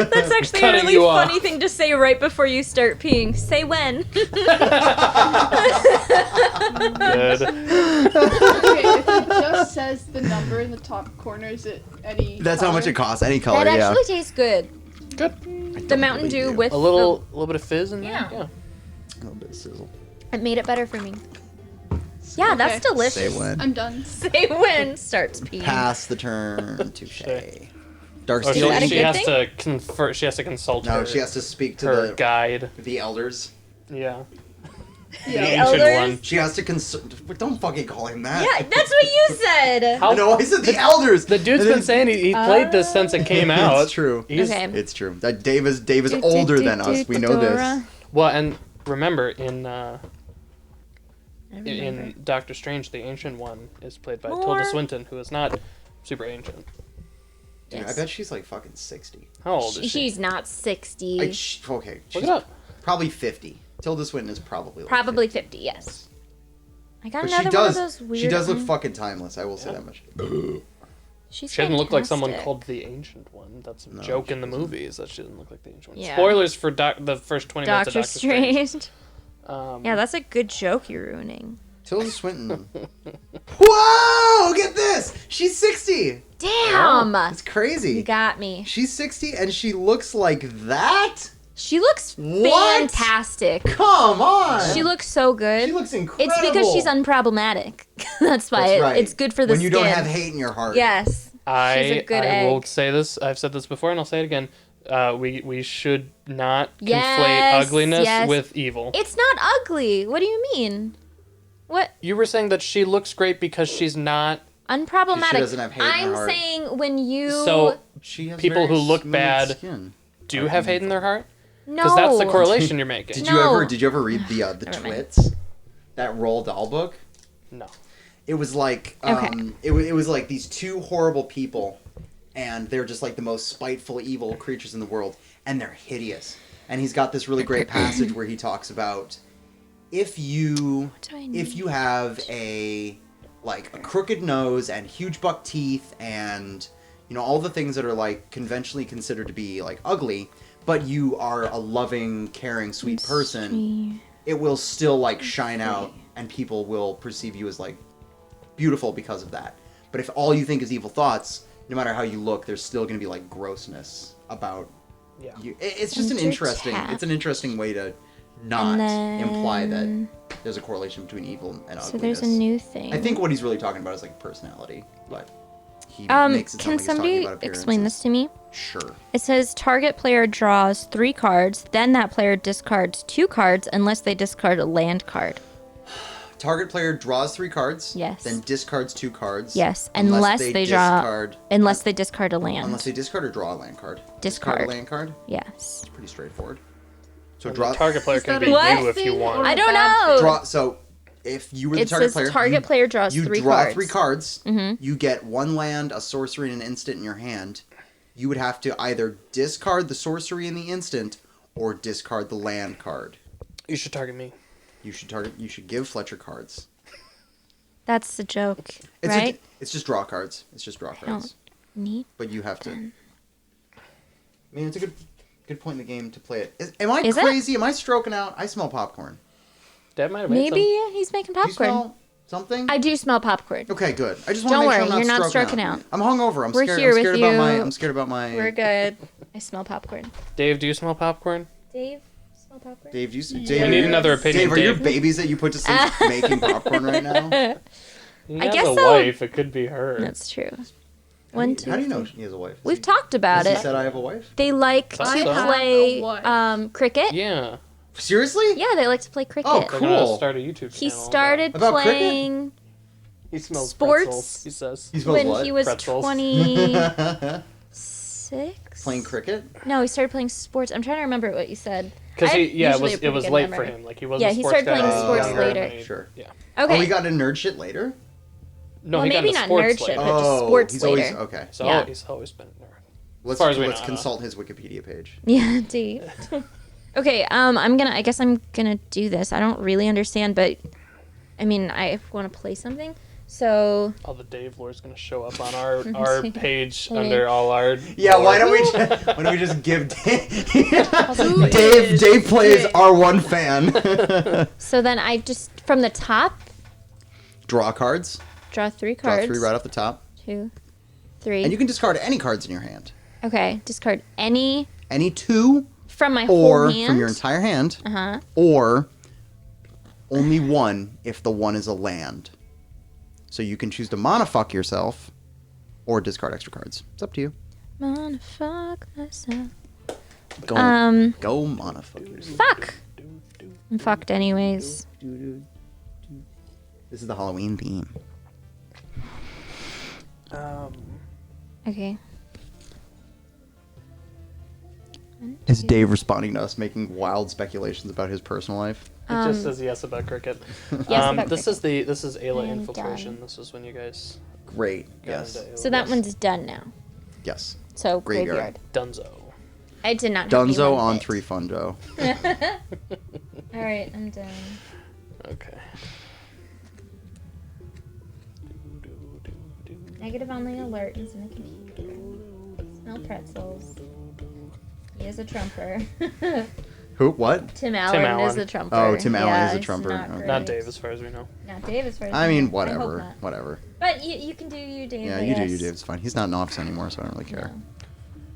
[SPEAKER 3] that's actually a
[SPEAKER 1] cutting
[SPEAKER 3] really
[SPEAKER 1] you off.
[SPEAKER 3] funny thing to say right before you start peeing. Say when.
[SPEAKER 1] Good.
[SPEAKER 4] Okay, if it just says the number in the top corner, is it any
[SPEAKER 2] That's how much
[SPEAKER 4] color?
[SPEAKER 2] it costs. Any color,
[SPEAKER 3] That
[SPEAKER 2] yeah.
[SPEAKER 3] actually tastes good.
[SPEAKER 1] Good.
[SPEAKER 3] The Mountain Dew with
[SPEAKER 1] A little bit of fizz in there.
[SPEAKER 3] Yeah.
[SPEAKER 1] Yeah.
[SPEAKER 2] A little bit of sizzle.
[SPEAKER 3] it made it better for me. Yeah, that's
[SPEAKER 4] Okay.
[SPEAKER 3] delicious.
[SPEAKER 2] Say when.
[SPEAKER 4] I'm done.
[SPEAKER 3] Say when starts peeing.
[SPEAKER 2] Pass the turn. Touche. Dark
[SPEAKER 1] Oh,
[SPEAKER 2] Steel.
[SPEAKER 3] that a
[SPEAKER 1] she
[SPEAKER 3] good
[SPEAKER 1] has
[SPEAKER 3] thing?
[SPEAKER 1] to confer. She has to consult
[SPEAKER 2] No,
[SPEAKER 1] her,
[SPEAKER 2] she has to speak to
[SPEAKER 1] her guide.
[SPEAKER 2] the elders.
[SPEAKER 1] Yeah. The
[SPEAKER 4] Yeah.
[SPEAKER 1] ancient
[SPEAKER 3] elders?
[SPEAKER 1] one.
[SPEAKER 2] She has to don't fucking call him that.
[SPEAKER 3] Yeah, that's what you said.
[SPEAKER 1] How-
[SPEAKER 2] No, I said the elders.
[SPEAKER 1] The dude's
[SPEAKER 2] And
[SPEAKER 1] been saying he played this since it came out.
[SPEAKER 2] It's true.
[SPEAKER 1] He's,
[SPEAKER 3] Okay.
[SPEAKER 2] It's true. That Dave is older than us. We know this.
[SPEAKER 1] Well, and remember in Doctor Strange, the ancient one is played by Tilda
[SPEAKER 3] More.
[SPEAKER 1] Swinton, who is not super ancient.
[SPEAKER 2] Dude, I bet she's like fucking 60.
[SPEAKER 1] How old is she?
[SPEAKER 3] She's not 60.
[SPEAKER 2] Okay,
[SPEAKER 1] Look
[SPEAKER 2] she's
[SPEAKER 1] it up.
[SPEAKER 2] probably 50. Tilda Swinton is probably like
[SPEAKER 3] Probably
[SPEAKER 2] 50.
[SPEAKER 3] 50, yes. I got
[SPEAKER 2] But
[SPEAKER 3] another
[SPEAKER 2] she does.
[SPEAKER 3] one of those weird.
[SPEAKER 2] She does look fucking timeless. I will say that much.
[SPEAKER 3] She's
[SPEAKER 1] She doesn't look like someone
[SPEAKER 3] fantastic.
[SPEAKER 1] called the Ancient One. That's a
[SPEAKER 2] No,
[SPEAKER 1] joke
[SPEAKER 2] she
[SPEAKER 1] in the
[SPEAKER 2] doesn't.
[SPEAKER 1] movies that she doesn't look like the Ancient One.
[SPEAKER 3] Yeah.
[SPEAKER 1] Spoilers for the first 20 minutes of
[SPEAKER 3] Doctor
[SPEAKER 1] Doctor Strange.
[SPEAKER 3] Strange.
[SPEAKER 1] Um,
[SPEAKER 3] Yeah, that's a good joke you're ruining.
[SPEAKER 2] Tilda Swinton. Whoa! Get this! She's 60!
[SPEAKER 3] Damn!
[SPEAKER 2] It's crazy.
[SPEAKER 3] You got me.
[SPEAKER 2] She's 60 and she looks like that?
[SPEAKER 3] She looks
[SPEAKER 2] What?
[SPEAKER 3] fantastic.
[SPEAKER 2] Come on!
[SPEAKER 3] She looks so good.
[SPEAKER 2] She looks incredible.
[SPEAKER 3] It's because she's unproblematic. That's why
[SPEAKER 2] That's right.
[SPEAKER 3] it's good for the
[SPEAKER 2] when
[SPEAKER 3] skin.
[SPEAKER 2] you don't have hate in your heart.
[SPEAKER 3] Yes. She's a good
[SPEAKER 1] I will
[SPEAKER 3] egg.
[SPEAKER 1] say this. I've said this before, and I'll say it again. We should not conflate
[SPEAKER 3] Yes,
[SPEAKER 1] ugliness
[SPEAKER 3] yes.
[SPEAKER 1] with evil.
[SPEAKER 3] It's not ugly. What do you mean? What?
[SPEAKER 1] You were saying that she looks great because she's not.
[SPEAKER 3] Unproblematic.
[SPEAKER 2] She doesn't have hate in her
[SPEAKER 3] I'm
[SPEAKER 2] heart.
[SPEAKER 3] saying when you
[SPEAKER 1] So
[SPEAKER 2] She has
[SPEAKER 1] People
[SPEAKER 2] very
[SPEAKER 1] who look
[SPEAKER 2] smooth
[SPEAKER 1] bad
[SPEAKER 2] skin.
[SPEAKER 1] do have hate in their heart.
[SPEAKER 3] no.
[SPEAKER 1] Because that's the correlation you're making.
[SPEAKER 2] Did
[SPEAKER 3] No.
[SPEAKER 2] you ever read the
[SPEAKER 3] Never mind.
[SPEAKER 2] Twits? That Roald Dahl book?
[SPEAKER 1] No.
[SPEAKER 2] It was like
[SPEAKER 3] Okay.
[SPEAKER 2] it was like these two horrible people, and they're just like the most spiteful, evil creatures in the world, and they're hideous. And he's got this really great passage where he talks about if you
[SPEAKER 3] do I need?
[SPEAKER 2] have a crooked nose and huge buck teeth and all the things that are like conventionally considered to be like ugly, but you are a loving, caring, sweet person, it will still like shine out, and people will perceive you as like beautiful because of that. But if all you think is evil thoughts, no matter how you look, there's still going to be like grossness about
[SPEAKER 1] Yeah.
[SPEAKER 2] you. It's just an
[SPEAKER 3] Enter
[SPEAKER 2] interesting.
[SPEAKER 3] tap.
[SPEAKER 2] It's an interesting way to not
[SPEAKER 3] And
[SPEAKER 2] imply that
[SPEAKER 3] then-
[SPEAKER 2] there's a correlation between evil and ugliness.
[SPEAKER 3] So there's a new thing.
[SPEAKER 2] I think what he's really talking about is like personality, but he makes it sound
[SPEAKER 3] Can
[SPEAKER 2] like he's talking
[SPEAKER 3] somebody
[SPEAKER 2] about
[SPEAKER 3] explain this
[SPEAKER 2] appearances.
[SPEAKER 3] to me?
[SPEAKER 2] Sure.
[SPEAKER 3] It says target player draws 3 cards, then that player discards 2 cards unless they discard a land card.
[SPEAKER 2] Target player draws 3 cards.
[SPEAKER 3] Yes.
[SPEAKER 2] Then discards 2 cards.
[SPEAKER 3] Yes, unless they draw,
[SPEAKER 2] discard.
[SPEAKER 3] unless they discard a land.
[SPEAKER 2] Unless they discard or draw a land card.
[SPEAKER 3] Discard.
[SPEAKER 2] a land card.
[SPEAKER 3] Yes.
[SPEAKER 2] Pretty straightforward. So
[SPEAKER 1] The
[SPEAKER 2] draw.
[SPEAKER 1] target player
[SPEAKER 4] Is
[SPEAKER 1] can
[SPEAKER 4] that
[SPEAKER 1] be
[SPEAKER 4] a
[SPEAKER 3] What?
[SPEAKER 1] you if you
[SPEAKER 4] thing
[SPEAKER 1] want.
[SPEAKER 4] or
[SPEAKER 3] I
[SPEAKER 4] a
[SPEAKER 3] don't
[SPEAKER 4] bad
[SPEAKER 3] know.
[SPEAKER 4] thing?
[SPEAKER 2] Draw. So if you were the
[SPEAKER 3] It
[SPEAKER 2] target
[SPEAKER 3] says
[SPEAKER 2] player,
[SPEAKER 3] target player draws
[SPEAKER 2] you
[SPEAKER 3] 3
[SPEAKER 2] draw
[SPEAKER 3] cards.
[SPEAKER 2] 3 cards.
[SPEAKER 3] Mhm.
[SPEAKER 2] You get 1 land, a sorcery, and an instant in your hand. You would have to either discard the sorcery in the instant or discard the land card.
[SPEAKER 1] You should target me.
[SPEAKER 2] You should give Fletcher cards.
[SPEAKER 3] That's a joke,
[SPEAKER 2] It's
[SPEAKER 3] right?
[SPEAKER 2] it's just draw cards. It's just draw cards.
[SPEAKER 3] Need.
[SPEAKER 2] But you have to. I mean, it's a good point in the game to play it. Am I
[SPEAKER 3] Is it?
[SPEAKER 2] crazy? Am I stroking out? I smell popcorn.
[SPEAKER 1] Dad might have made
[SPEAKER 3] Maybe
[SPEAKER 1] some.
[SPEAKER 3] he's making
[SPEAKER 2] Do you
[SPEAKER 3] popcorn.
[SPEAKER 2] smell something?
[SPEAKER 3] I do smell popcorn.
[SPEAKER 2] Okay, good. I just want
[SPEAKER 3] Don't
[SPEAKER 2] to make sure
[SPEAKER 3] worry,
[SPEAKER 2] I'm
[SPEAKER 3] you're not
[SPEAKER 2] not
[SPEAKER 3] stroking out.
[SPEAKER 2] I'm hungover. I'm
[SPEAKER 3] We're
[SPEAKER 2] scared.
[SPEAKER 3] here
[SPEAKER 2] I'm
[SPEAKER 3] with
[SPEAKER 2] scared about my.
[SPEAKER 3] you.
[SPEAKER 2] I'm scared about my.
[SPEAKER 3] We're good. I smell popcorn.
[SPEAKER 1] Dave, do you smell popcorn?
[SPEAKER 3] Dave, smell popcorn?
[SPEAKER 2] Dave, you.
[SPEAKER 4] Yeah.
[SPEAKER 2] Dave,
[SPEAKER 1] We need another opinion.
[SPEAKER 2] Dave, are your
[SPEAKER 1] Dave.
[SPEAKER 2] babies that you put to sleep making popcorn right now?
[SPEAKER 1] He
[SPEAKER 3] I
[SPEAKER 1] has
[SPEAKER 3] guess
[SPEAKER 1] a
[SPEAKER 3] so.
[SPEAKER 1] wife. It could be her.
[SPEAKER 3] That's true.
[SPEAKER 2] How
[SPEAKER 3] One,
[SPEAKER 2] do
[SPEAKER 3] two,
[SPEAKER 2] you know
[SPEAKER 3] three.
[SPEAKER 2] he has a wife?
[SPEAKER 3] We've talked about
[SPEAKER 2] He
[SPEAKER 3] it.
[SPEAKER 2] said I have a wife.
[SPEAKER 3] They like to
[SPEAKER 1] I have
[SPEAKER 3] play
[SPEAKER 4] a wife.
[SPEAKER 3] cricket.
[SPEAKER 1] Yeah.
[SPEAKER 2] Seriously?
[SPEAKER 3] Yeah, they like to play cricket.
[SPEAKER 2] Oh,
[SPEAKER 1] They're
[SPEAKER 2] cool.
[SPEAKER 1] gonna start a YouTube channel.
[SPEAKER 3] He started
[SPEAKER 2] About cricket?
[SPEAKER 3] playing
[SPEAKER 1] He smells
[SPEAKER 3] sports.
[SPEAKER 1] pretzels, he says.
[SPEAKER 2] He smells
[SPEAKER 3] when
[SPEAKER 2] what?
[SPEAKER 3] he was
[SPEAKER 1] Pretzels.
[SPEAKER 3] 26.
[SPEAKER 2] Playing cricket?
[SPEAKER 3] No, he started playing sports. I'm trying to remember what you said.
[SPEAKER 1] Because
[SPEAKER 3] I have
[SPEAKER 1] it
[SPEAKER 3] usually
[SPEAKER 1] was
[SPEAKER 3] a pretty good
[SPEAKER 1] late
[SPEAKER 3] memory.
[SPEAKER 1] for him. Like he wasn't.
[SPEAKER 3] Yeah,
[SPEAKER 1] a
[SPEAKER 3] he
[SPEAKER 1] sports
[SPEAKER 3] started
[SPEAKER 1] guy
[SPEAKER 3] playing
[SPEAKER 1] when he was
[SPEAKER 3] sports
[SPEAKER 1] younger,
[SPEAKER 3] later.
[SPEAKER 1] and he-
[SPEAKER 2] Sure.
[SPEAKER 1] Yeah.
[SPEAKER 3] Okay.
[SPEAKER 2] Oh, he got into nerd shit later?
[SPEAKER 1] No,
[SPEAKER 3] Well,
[SPEAKER 1] he got
[SPEAKER 3] maybe
[SPEAKER 1] into
[SPEAKER 3] not
[SPEAKER 1] sports
[SPEAKER 3] nerd shit,
[SPEAKER 1] later.
[SPEAKER 3] but just sports
[SPEAKER 2] he's always
[SPEAKER 3] later.
[SPEAKER 2] okay.
[SPEAKER 1] So
[SPEAKER 3] Yeah.
[SPEAKER 1] he's always been a nerd.
[SPEAKER 2] Let's
[SPEAKER 1] far as we
[SPEAKER 2] let's
[SPEAKER 1] know.
[SPEAKER 2] consult his Wikipedia page.
[SPEAKER 3] Yeah, Dave. Okay, I guess I'm gonna do this. I don't really understand, but I mean, I want to play something. So
[SPEAKER 1] All the Dave lore's gonna show up on our page
[SPEAKER 3] Wait.
[SPEAKER 1] under all our.
[SPEAKER 2] Yeah,
[SPEAKER 1] lore.
[SPEAKER 2] why don't we just give Dave
[SPEAKER 4] Who
[SPEAKER 2] Dave
[SPEAKER 4] is
[SPEAKER 2] Dave plays
[SPEAKER 4] Dick?
[SPEAKER 2] our one fan.
[SPEAKER 3] so then I just from the top
[SPEAKER 2] Draw cards.
[SPEAKER 3] draw 3
[SPEAKER 2] Draw
[SPEAKER 3] cards.
[SPEAKER 2] 3 right off the top.
[SPEAKER 3] 2, 3.
[SPEAKER 2] And you can discard any cards in your hand.
[SPEAKER 3] Okay, discard any
[SPEAKER 2] Any 2
[SPEAKER 3] from my
[SPEAKER 2] or
[SPEAKER 3] whole hand.
[SPEAKER 2] from your entire hand.
[SPEAKER 3] Uh-huh.
[SPEAKER 2] Or only 1 if the 1 is a land. So you can choose to mana fuck yourself or discard extra cards. It's up to you.
[SPEAKER 3] Wanna fuck myself.
[SPEAKER 2] Go go mana fuck yourself.
[SPEAKER 3] Fuck. I'm fucked anyways.
[SPEAKER 2] This is the Halloween theme.
[SPEAKER 3] Okay.
[SPEAKER 2] Is Dave responding to us making wild speculations about his personal life?
[SPEAKER 1] It just says yes about cricket.
[SPEAKER 3] Yes, about
[SPEAKER 1] this
[SPEAKER 3] cricket.
[SPEAKER 1] is Ayla
[SPEAKER 3] I am
[SPEAKER 1] infiltration.
[SPEAKER 3] done.
[SPEAKER 1] This is when you guys
[SPEAKER 2] Great.
[SPEAKER 1] got
[SPEAKER 2] Yes.
[SPEAKER 1] into Ayla.
[SPEAKER 3] So that one's done now.
[SPEAKER 2] Yes.
[SPEAKER 3] So
[SPEAKER 2] Graveyard.
[SPEAKER 3] graveyard.
[SPEAKER 1] Dunzo.
[SPEAKER 3] I did not have
[SPEAKER 2] Dunzo
[SPEAKER 3] anyone
[SPEAKER 2] on
[SPEAKER 3] picked.
[SPEAKER 2] 3 Funjo.
[SPEAKER 3] All right, I'm done.
[SPEAKER 1] Okay.
[SPEAKER 3] Negative only alert is in the computer. Smell pretzels. He is a trumper.
[SPEAKER 2] Who? What?
[SPEAKER 3] Tim Allen is
[SPEAKER 1] Allen.
[SPEAKER 3] a trumper.
[SPEAKER 2] Oh, Tim Allen
[SPEAKER 3] Yeah,
[SPEAKER 2] is a
[SPEAKER 3] he's
[SPEAKER 2] trumper.
[SPEAKER 3] Not,
[SPEAKER 2] Okay.
[SPEAKER 3] great.
[SPEAKER 1] Not Dave, as far as we know.
[SPEAKER 3] Not Dave, as far as
[SPEAKER 2] I mean,
[SPEAKER 3] know.
[SPEAKER 2] whatever.
[SPEAKER 3] I hope not.
[SPEAKER 2] Whatever.
[SPEAKER 3] But you can do you, Dave.
[SPEAKER 2] Yeah,
[SPEAKER 3] I
[SPEAKER 2] you do
[SPEAKER 3] guess.
[SPEAKER 2] you, Dave. It's fine. He's not in office anymore, so I don't really care.
[SPEAKER 3] No.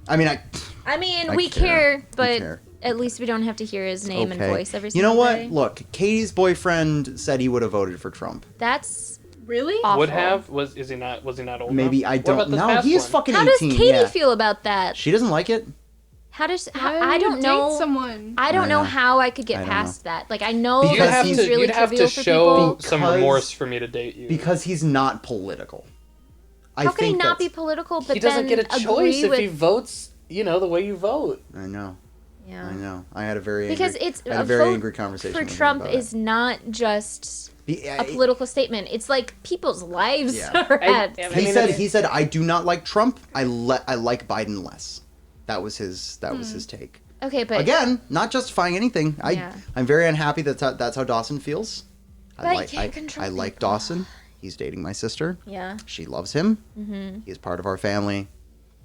[SPEAKER 2] I mean,
[SPEAKER 3] I mean,
[SPEAKER 2] I
[SPEAKER 3] we
[SPEAKER 2] care.
[SPEAKER 3] care,
[SPEAKER 2] We
[SPEAKER 3] but
[SPEAKER 2] care.
[SPEAKER 3] at least we don't have to hear his name and
[SPEAKER 2] okay.
[SPEAKER 3] voice every
[SPEAKER 2] You
[SPEAKER 3] single
[SPEAKER 2] know what?
[SPEAKER 3] day.
[SPEAKER 2] Look, Katie's boyfriend said he would have voted for Trump.
[SPEAKER 3] That's
[SPEAKER 4] Really?
[SPEAKER 3] awful.
[SPEAKER 1] Would have was he not old
[SPEAKER 2] Maybe
[SPEAKER 1] enough?
[SPEAKER 2] I
[SPEAKER 1] What
[SPEAKER 2] don't
[SPEAKER 1] about this
[SPEAKER 2] know.
[SPEAKER 1] past
[SPEAKER 2] He is
[SPEAKER 1] one?
[SPEAKER 2] fucking
[SPEAKER 3] How does
[SPEAKER 2] 18.
[SPEAKER 3] Katie
[SPEAKER 2] yeah.
[SPEAKER 3] feel about that?
[SPEAKER 2] She doesn't like it.
[SPEAKER 3] How does
[SPEAKER 4] Why
[SPEAKER 3] I
[SPEAKER 4] would
[SPEAKER 3] don't
[SPEAKER 4] you
[SPEAKER 3] know.
[SPEAKER 4] date someone.
[SPEAKER 3] I don't
[SPEAKER 2] I
[SPEAKER 3] know
[SPEAKER 2] know.
[SPEAKER 3] how I could
[SPEAKER 2] I
[SPEAKER 3] get
[SPEAKER 2] don't
[SPEAKER 3] past that. Like I know
[SPEAKER 2] Because
[SPEAKER 1] You'd have
[SPEAKER 3] this
[SPEAKER 2] he's
[SPEAKER 3] is
[SPEAKER 1] to
[SPEAKER 3] really
[SPEAKER 1] you'd have
[SPEAKER 3] trivial
[SPEAKER 1] to
[SPEAKER 3] for
[SPEAKER 1] show
[SPEAKER 3] people.
[SPEAKER 1] some
[SPEAKER 2] Because-
[SPEAKER 1] remorse for me to date you.
[SPEAKER 2] Because he's not political. I
[SPEAKER 3] How can he
[SPEAKER 2] think
[SPEAKER 3] not be
[SPEAKER 2] that's-
[SPEAKER 3] political? But
[SPEAKER 1] he doesn't
[SPEAKER 3] then
[SPEAKER 1] get a choice
[SPEAKER 3] agree
[SPEAKER 1] if
[SPEAKER 3] with,
[SPEAKER 1] he votes. You know the way you vote.
[SPEAKER 2] I know.
[SPEAKER 3] Yeah.
[SPEAKER 2] I know. I had a very
[SPEAKER 3] Because
[SPEAKER 2] angry,
[SPEAKER 3] it's
[SPEAKER 2] I had a
[SPEAKER 3] a
[SPEAKER 2] very
[SPEAKER 3] vote
[SPEAKER 2] angry conversation
[SPEAKER 3] for
[SPEAKER 2] with him
[SPEAKER 3] Trump
[SPEAKER 2] about
[SPEAKER 3] is not just
[SPEAKER 2] it.
[SPEAKER 3] a political statement. It's like people's lives
[SPEAKER 2] Yeah.
[SPEAKER 3] are at.
[SPEAKER 1] I
[SPEAKER 2] He
[SPEAKER 1] mean,
[SPEAKER 2] said
[SPEAKER 1] if-
[SPEAKER 2] he said I do not like Trump. I like Biden less. That was his take.
[SPEAKER 3] Okay, but
[SPEAKER 2] Again, not justifying anything.
[SPEAKER 3] Yeah.
[SPEAKER 2] I'm very unhappy that's how Dawson feels.
[SPEAKER 3] But you can't control
[SPEAKER 2] I like
[SPEAKER 3] people.
[SPEAKER 2] Dawson. He's dating my sister.
[SPEAKER 3] yeah,
[SPEAKER 2] She loves him.
[SPEAKER 3] Mm-hmm.
[SPEAKER 2] He's part of our family.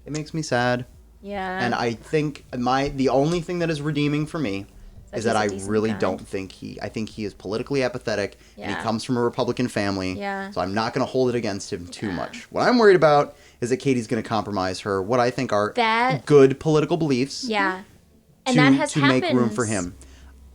[SPEAKER 2] It makes me sad.
[SPEAKER 3] yeah.
[SPEAKER 2] And I think the only thing that is redeeming for me is that
[SPEAKER 3] he's a
[SPEAKER 2] I
[SPEAKER 3] decent
[SPEAKER 2] really
[SPEAKER 3] guy.
[SPEAKER 2] don't think I think he is politically apathetic and
[SPEAKER 3] Yeah.
[SPEAKER 2] he comes from a Republican family.
[SPEAKER 3] Yeah.
[SPEAKER 2] So I'm not going to hold it against him too much. What I'm worried about is that Katie's going to compromise what I think are
[SPEAKER 3] That-
[SPEAKER 2] good political beliefs
[SPEAKER 3] yeah, and
[SPEAKER 2] to,
[SPEAKER 3] that has
[SPEAKER 2] to
[SPEAKER 3] happened
[SPEAKER 2] make room for him.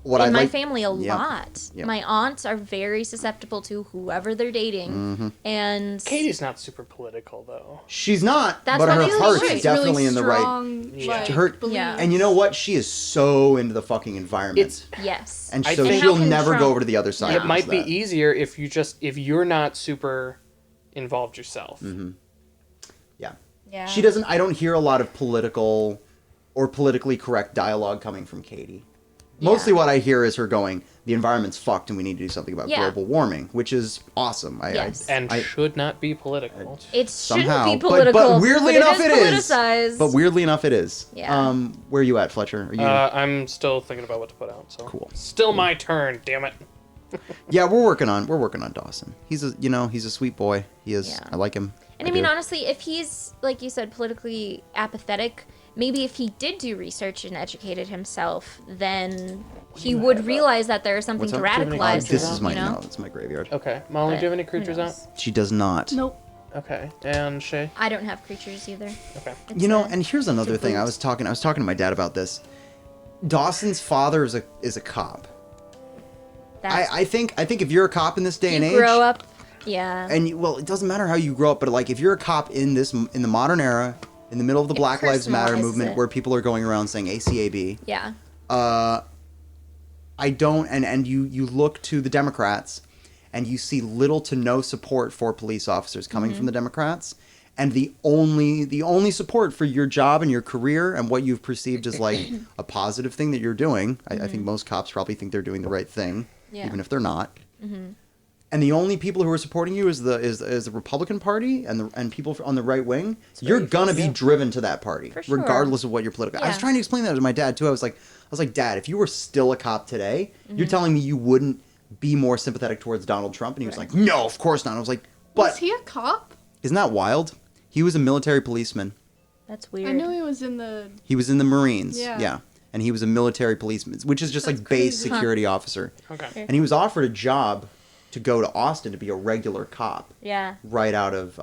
[SPEAKER 2] What
[SPEAKER 3] in
[SPEAKER 2] I
[SPEAKER 3] my
[SPEAKER 2] like,
[SPEAKER 3] family a
[SPEAKER 2] Yep.
[SPEAKER 3] lot.
[SPEAKER 2] Yep.
[SPEAKER 3] My aunts are very susceptible to whoever they're dating,
[SPEAKER 2] Mm-hmm.
[SPEAKER 3] and
[SPEAKER 1] Katie's not super political though.
[SPEAKER 2] she's not,
[SPEAKER 3] That's
[SPEAKER 2] but
[SPEAKER 3] why
[SPEAKER 2] her
[SPEAKER 3] they
[SPEAKER 2] heart's
[SPEAKER 3] like her.
[SPEAKER 2] definitely in the right.
[SPEAKER 4] Strong,
[SPEAKER 1] Yeah.
[SPEAKER 4] like,
[SPEAKER 2] Her-
[SPEAKER 4] beliefs.
[SPEAKER 3] Yeah.
[SPEAKER 2] And you know what? She is so into the fucking environment.
[SPEAKER 1] It's
[SPEAKER 3] yes,
[SPEAKER 2] and
[SPEAKER 1] I
[SPEAKER 2] so
[SPEAKER 1] think-
[SPEAKER 2] she'll
[SPEAKER 3] And how can
[SPEAKER 2] never go
[SPEAKER 3] Trump-
[SPEAKER 2] over to the other side.
[SPEAKER 3] Yeah.
[SPEAKER 1] It
[SPEAKER 2] because
[SPEAKER 1] might
[SPEAKER 2] of
[SPEAKER 1] be
[SPEAKER 2] that.
[SPEAKER 1] easier if you're not super involved yourself.
[SPEAKER 2] Mm-hmm. Yeah.
[SPEAKER 3] yeah.
[SPEAKER 2] She doesn't. I don't hear a lot of political or politically correct dialogue coming from Katie. Mostly
[SPEAKER 3] Yeah.
[SPEAKER 2] what I hear is her going, the environment's fucked and we need to do something about
[SPEAKER 3] Yeah.
[SPEAKER 2] global warming, which is awesome.
[SPEAKER 3] Yes.
[SPEAKER 1] And
[SPEAKER 2] I-
[SPEAKER 1] should not be political.
[SPEAKER 3] It
[SPEAKER 2] somehow,
[SPEAKER 3] shouldn't be
[SPEAKER 2] but
[SPEAKER 3] political,
[SPEAKER 2] weirdly
[SPEAKER 3] but
[SPEAKER 2] enough
[SPEAKER 3] it is politicized.
[SPEAKER 2] But weirdly enough it is.
[SPEAKER 3] Yeah.
[SPEAKER 2] Where are you at, Fletcher? Are you...
[SPEAKER 1] I'm still thinking about what to put out. So
[SPEAKER 2] Cool.
[SPEAKER 1] Still my turn. Damn it.
[SPEAKER 2] yeah, we're working on Dawson. He's a sweet boy. He is.
[SPEAKER 3] Yeah.
[SPEAKER 2] I like him.
[SPEAKER 3] And I mean,
[SPEAKER 2] do.
[SPEAKER 3] honestly, if he's, like you said, politically apathetic, maybe if he did do research and educated himself, then he would realize that there is something
[SPEAKER 2] What's
[SPEAKER 3] to
[SPEAKER 2] up?
[SPEAKER 3] radicalize
[SPEAKER 2] This
[SPEAKER 3] him,
[SPEAKER 2] is my
[SPEAKER 3] you know?
[SPEAKER 2] no. It's my graveyard.
[SPEAKER 1] Okay, Molly, do you have any creatures out?
[SPEAKER 2] She does not.
[SPEAKER 4] Nope.
[SPEAKER 1] Okay, and Shay.
[SPEAKER 3] I don't have creatures either.
[SPEAKER 1] Okay.
[SPEAKER 3] It's
[SPEAKER 2] You know,
[SPEAKER 3] a-
[SPEAKER 2] and here's another thing. I was talking to my dad about this. Dawson's father is a cop.
[SPEAKER 3] that's-
[SPEAKER 2] I think if you're a cop in this day and
[SPEAKER 3] you
[SPEAKER 2] age,
[SPEAKER 3] grow up, yeah.
[SPEAKER 2] and well, it doesn't matter how you grow up, but like if you're a cop in the modern era, in the middle of the Black Lives Matter
[SPEAKER 3] personalizes
[SPEAKER 2] movement,
[SPEAKER 3] it.
[SPEAKER 2] where people are going around saying ACAB,
[SPEAKER 3] Yeah.
[SPEAKER 2] I don't, and you look to the Democrats, and you see little to no support for police officers coming from the Democrats, and the only support for your job and your career and what you've perceived as like a positive thing that you're doing. I think most cops probably think they're doing the right thing,
[SPEAKER 3] Yeah.
[SPEAKER 2] even if they're not. And the only people who are supporting you is the Republican Party and people on the right wing. You're gonna be driven to that party,
[SPEAKER 3] For sure.
[SPEAKER 2] regardless of what your political. I was
[SPEAKER 3] Yeah.
[SPEAKER 2] trying to explain that to my dad too. I was like, Dad, if you were still a cop today, you're telling me you wouldn't be more sympathetic towards Donald Trump? And he was like, No, of course not. I was like,
[SPEAKER 4] Was
[SPEAKER 2] But
[SPEAKER 4] he a cop?
[SPEAKER 2] isn't that wild? He was a military policeman.
[SPEAKER 3] That's weird.
[SPEAKER 4] I knew he was in the.
[SPEAKER 2] He was in the Marines.
[SPEAKER 4] Yeah.
[SPEAKER 2] And he was a military policeman, which is just
[SPEAKER 4] That's
[SPEAKER 2] like base
[SPEAKER 4] crazy.
[SPEAKER 2] security officer.
[SPEAKER 1] Okay.
[SPEAKER 2] And he was offered a job to go to Austin to be a regular cop.
[SPEAKER 3] Yeah.
[SPEAKER 2] Right out of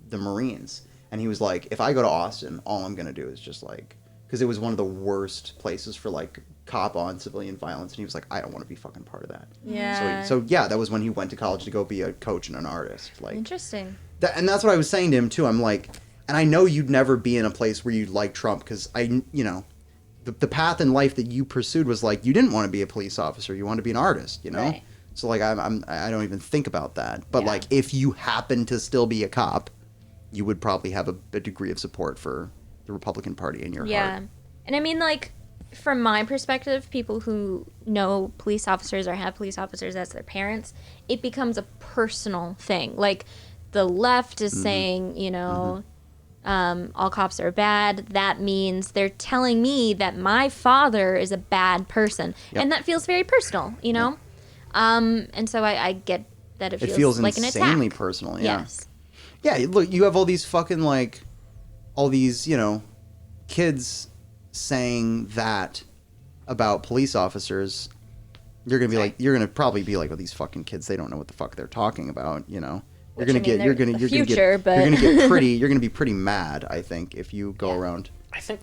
[SPEAKER 2] the Marines. And he was like, if I go to Austin, all I'm going to do is just like, because it was one of the worst places for like cop on civilian violence. And he was like, I don't want to be fucking part of that.
[SPEAKER 3] Yeah.
[SPEAKER 2] So yeah, that was when he went to college to go be a coach and an artist. Like,
[SPEAKER 3] Interesting.
[SPEAKER 2] and that's what I was saying to him too. I'm like, and I know you'd never be in a place where you'd like Trump because the path in life that you pursued was like, you didn't want to be a police officer. You wanted to be an artist, you know?
[SPEAKER 3] Right.
[SPEAKER 2] So like I don't even think about that. But
[SPEAKER 3] Yeah.
[SPEAKER 2] like if you happen to still be a cop, you would probably have a degree of support for the Republican Party in your
[SPEAKER 3] Yeah.
[SPEAKER 2] heart.
[SPEAKER 3] And I mean, like, from my perspective, people who know police officers or have police officers as their parents, it becomes a personal thing. Like, the left is saying, all cops are bad. That means they're telling me that my father is a bad person.
[SPEAKER 2] Yep.
[SPEAKER 3] And that feels very personal, you know? And so I get that it feels like an attack.
[SPEAKER 2] insanely personal. Yeah.
[SPEAKER 3] Yes.
[SPEAKER 2] Yeah. Look, you have all these fucking like, all these kids saying that about police officers. You're gonna probably be like, well, these fucking kids, they don't know what the fuck they're talking about. You're
[SPEAKER 3] Which,
[SPEAKER 2] gonna
[SPEAKER 3] I mean,
[SPEAKER 2] get,
[SPEAKER 3] they're
[SPEAKER 2] you're gonna,
[SPEAKER 3] the
[SPEAKER 2] you're gonna
[SPEAKER 3] future,
[SPEAKER 2] get,
[SPEAKER 3] but-
[SPEAKER 2] you're gonna get pretty, you're gonna be pretty mad. I think if you go
[SPEAKER 3] Yeah.
[SPEAKER 2] around.
[SPEAKER 1] I think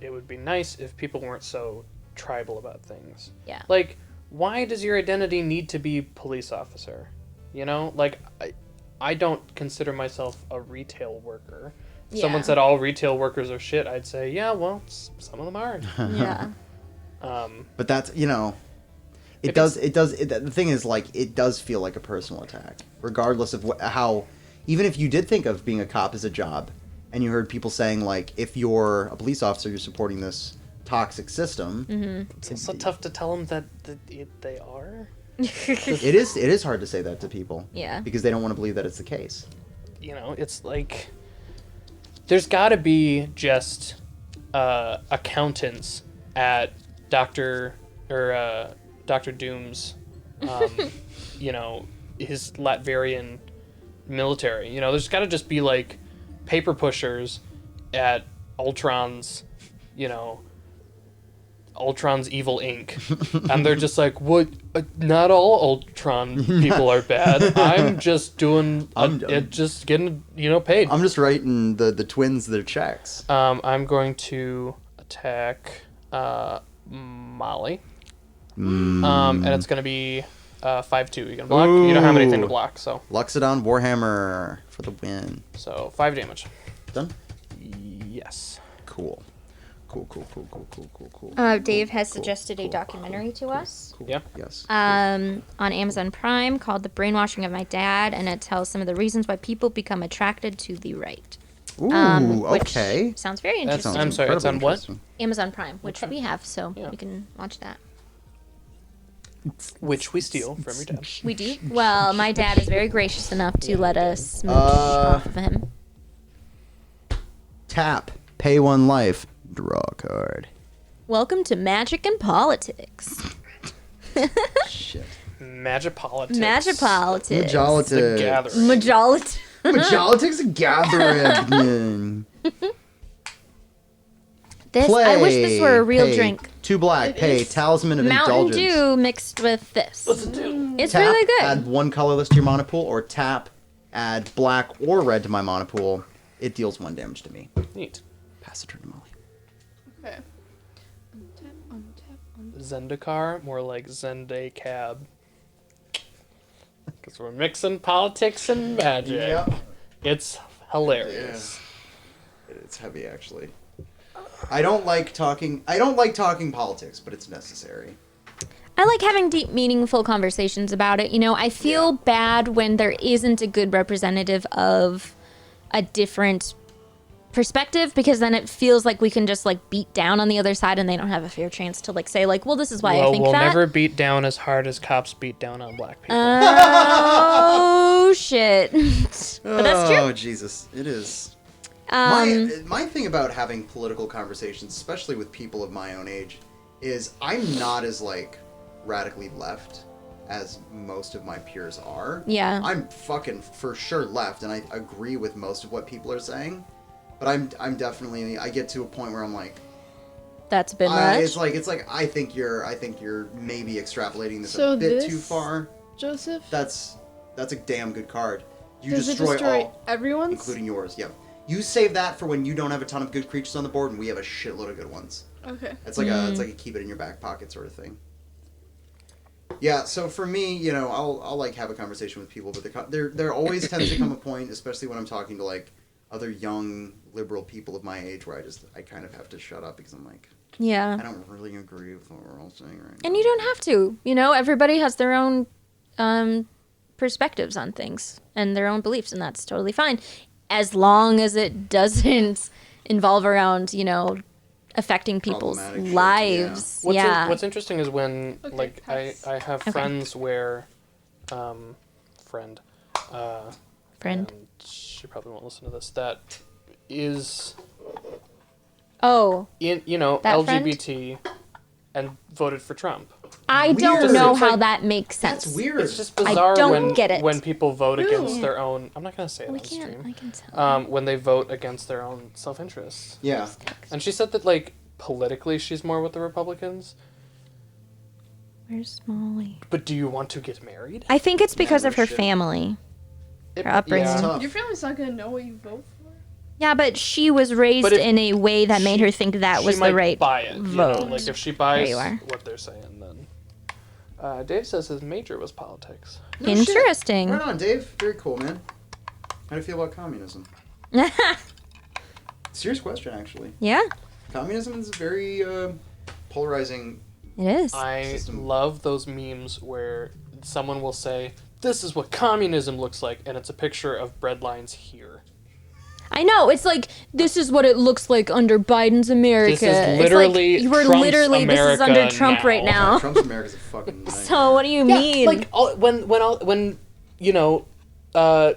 [SPEAKER 1] it would be nice if people weren't so tribal about things.
[SPEAKER 3] Yeah.
[SPEAKER 1] Like, why does your identity need to be police officer? Like, I don't consider myself a retail worker. If someone
[SPEAKER 3] Yeah.
[SPEAKER 1] said all retail workers are shit, I'd say, yeah, well, some of them are.
[SPEAKER 3] Yeah.
[SPEAKER 2] But that's the thing is, like, it does feel like a personal attack, regardless of how, even if you did think of being a cop as a job, and you heard people saying like, if you're a police officer, you're supporting this toxic system.
[SPEAKER 1] It's also tough to tell them that they are.
[SPEAKER 2] It is hard to say that to people.
[SPEAKER 3] Yeah.
[SPEAKER 2] Because they don't want to believe that it's the case.
[SPEAKER 1] It's like, there's got to be just accountants at Dr. Doom's, his Latvian military. There's got to just be like paper pushers at Ultron's, Ultron's Evil Inc. And they're just like, what? Not all Ultron people are bad. I'm just doing, just getting, paid.
[SPEAKER 2] I'm just writing the twins their checks.
[SPEAKER 1] I'm going to attack Molly. And it's going to be 5-2. You can block. You don't have anything to block, so.
[SPEAKER 2] Luxodon Warhammer for the win.
[SPEAKER 1] So 5 damage.
[SPEAKER 2] Done?
[SPEAKER 1] Yes.
[SPEAKER 2] Cool. Cool.
[SPEAKER 3] Dave has suggested a documentary to us.
[SPEAKER 1] Yeah.
[SPEAKER 2] Yes.
[SPEAKER 3] On Amazon Prime called The Brainwashing of My Dad, and it tells some of the reasons why people become attracted to the right.
[SPEAKER 2] Ooh,
[SPEAKER 3] Which
[SPEAKER 2] okay.
[SPEAKER 3] sounds very
[SPEAKER 1] That's-
[SPEAKER 3] interesting.
[SPEAKER 1] I'm sorry, it's on what?
[SPEAKER 2] Interesting.
[SPEAKER 3] Amazon Prime, which
[SPEAKER 1] Okay.
[SPEAKER 3] we have, so
[SPEAKER 1] Yeah.
[SPEAKER 3] we can watch that.
[SPEAKER 1] Which we steal from your dad.
[SPEAKER 3] We do? Well, my dad is very gracious enough to let us smooch off of him.
[SPEAKER 2] Tap. Pay one life. Draw a card.
[SPEAKER 3] Welcome to Magic and Politics.
[SPEAKER 2] Shit.
[SPEAKER 1] Magipolitics.
[SPEAKER 3] Magipolitics.
[SPEAKER 1] The
[SPEAKER 2] Majolitics.
[SPEAKER 1] gathering.
[SPEAKER 3] Majolitics.
[SPEAKER 2] Majolitics gathering.
[SPEAKER 3] This
[SPEAKER 2] Play,
[SPEAKER 3] I wish this were a real
[SPEAKER 2] pay,
[SPEAKER 3] drink.
[SPEAKER 2] 2 black,
[SPEAKER 4] It
[SPEAKER 2] pay,
[SPEAKER 4] is.
[SPEAKER 2] Talisman of
[SPEAKER 3] Mountain
[SPEAKER 2] Indulgence.
[SPEAKER 3] Dew mixed with this. It's
[SPEAKER 2] Tap,
[SPEAKER 3] really good.
[SPEAKER 2] add 1 colorless to your mana pool, or tap, add black or red to my mana pool. It deals 1 damage to me.
[SPEAKER 1] Neat.
[SPEAKER 2] Pass the turn to Molly.
[SPEAKER 4] Okay. Untap.
[SPEAKER 1] Zendikar, more like Zende Cab. Because we're mixing politics and magic.
[SPEAKER 2] Yep.
[SPEAKER 1] It's hilarious.
[SPEAKER 2] It's heavy, actually. I don't like talking politics, but it's necessary.
[SPEAKER 3] I like having deep, meaningful conversations about it. You know, I feel bad when there isn't a good representative of a different perspective, because then it feels like we can just like beat down on the other side and they don't have a fair chance to like say like, well, this is why I think
[SPEAKER 1] we'll
[SPEAKER 3] that.
[SPEAKER 1] never beat down as hard as cops beat down on black people.
[SPEAKER 3] Oh shit! But that's true.
[SPEAKER 2] Oh, Jesus. It is. My thing about having political conversations, especially with people of my own age, is I'm not as like radically left as most of my peers are.
[SPEAKER 3] Yeah.
[SPEAKER 2] I'm fucking for sure left, and I agree with most of what people are saying. But I'm definitely, I get to a point where I'm like,
[SPEAKER 3] That's a bit much.
[SPEAKER 2] it's like I think you're maybe extrapolating this
[SPEAKER 4] So
[SPEAKER 2] a bit
[SPEAKER 4] this-
[SPEAKER 2] too far.
[SPEAKER 4] Joseph,
[SPEAKER 2] That's a damn good card. You
[SPEAKER 4] does
[SPEAKER 2] destroy,
[SPEAKER 4] it destroy
[SPEAKER 2] all,
[SPEAKER 4] everyone's?
[SPEAKER 2] including yours. Yep. You save that for when you don't have a ton of good creatures on the board, and we have a shitload of good ones.
[SPEAKER 4] Okay.
[SPEAKER 2] It's like a keep it in your back pocket sort of thing. Yeah. So for me, you know, I'll like have a conversation with people, but there always tends to come a point, especially when I'm talking to like other young liberal people of my age, where I kind of have to shut up because I'm like,
[SPEAKER 3] Yeah.
[SPEAKER 2] I don't really agree with what we're all saying right now.
[SPEAKER 3] And you don't have to. You know, everybody has their own perspectives on things and their own beliefs, and that's totally fine. As long as it doesn't involve around, you know, affecting people's
[SPEAKER 2] Problematic shit,
[SPEAKER 3] lives.
[SPEAKER 1] What's interesting is when
[SPEAKER 4] Okay,
[SPEAKER 1] like
[SPEAKER 4] pass.
[SPEAKER 1] I have friends where friend
[SPEAKER 3] Friend.
[SPEAKER 1] and she probably won't listen to this, that is
[SPEAKER 3] Oh,
[SPEAKER 1] in
[SPEAKER 3] That friend?
[SPEAKER 1] LGBT and voted for Trump.
[SPEAKER 3] I
[SPEAKER 2] Weird.
[SPEAKER 3] don't know
[SPEAKER 1] It's
[SPEAKER 3] how
[SPEAKER 1] like-
[SPEAKER 3] that makes sense.
[SPEAKER 2] That's weird.
[SPEAKER 1] It's just bizarre
[SPEAKER 3] don't
[SPEAKER 1] when
[SPEAKER 3] get it.
[SPEAKER 1] when people vote against
[SPEAKER 4] Ew.
[SPEAKER 1] their own. I'm not gonna say it
[SPEAKER 3] We
[SPEAKER 1] on
[SPEAKER 3] can't. I
[SPEAKER 1] stream.
[SPEAKER 3] can tell.
[SPEAKER 1] When they vote against their own self-interest.
[SPEAKER 2] Yeah.
[SPEAKER 1] And she said that like politically she's more with the Republicans.
[SPEAKER 3] Where's Molly?
[SPEAKER 1] But do you want to get married?
[SPEAKER 3] I think it's because
[SPEAKER 2] no
[SPEAKER 3] of her
[SPEAKER 2] shit.
[SPEAKER 3] family.
[SPEAKER 1] It-
[SPEAKER 3] Her upbringing.
[SPEAKER 2] It's tough.
[SPEAKER 4] Your family's not gonna know what you vote for.
[SPEAKER 3] Yeah, but she was raised
[SPEAKER 1] But if
[SPEAKER 3] in a way that made
[SPEAKER 1] she-
[SPEAKER 3] her think that
[SPEAKER 1] she
[SPEAKER 3] was
[SPEAKER 1] might
[SPEAKER 3] the right
[SPEAKER 1] buy it,
[SPEAKER 3] vote.
[SPEAKER 1] You know? Like if she buys
[SPEAKER 3] you are.
[SPEAKER 1] what they're saying, then. Dave says his major was politics.
[SPEAKER 2] No shit.
[SPEAKER 3] Interesting.
[SPEAKER 2] Right on, Dave. Very cool, man. How do you feel about communism? Serious question, actually.
[SPEAKER 3] Yeah,
[SPEAKER 2] Communism is very polarizing.
[SPEAKER 3] it is.
[SPEAKER 1] I
[SPEAKER 2] System.
[SPEAKER 1] love those memes where someone will say, "This is what communism looks like," and it's a picture of bread lines here.
[SPEAKER 3] I know. It's like, this is what it looks like under Biden's America.
[SPEAKER 1] This is literally
[SPEAKER 3] it's like, you were
[SPEAKER 1] Trump's
[SPEAKER 3] literally, this is under
[SPEAKER 1] America
[SPEAKER 3] Trump
[SPEAKER 1] now.
[SPEAKER 3] right now.
[SPEAKER 2] Trump's America's a fucking nightmare.
[SPEAKER 3] So what do you mean?
[SPEAKER 1] Like when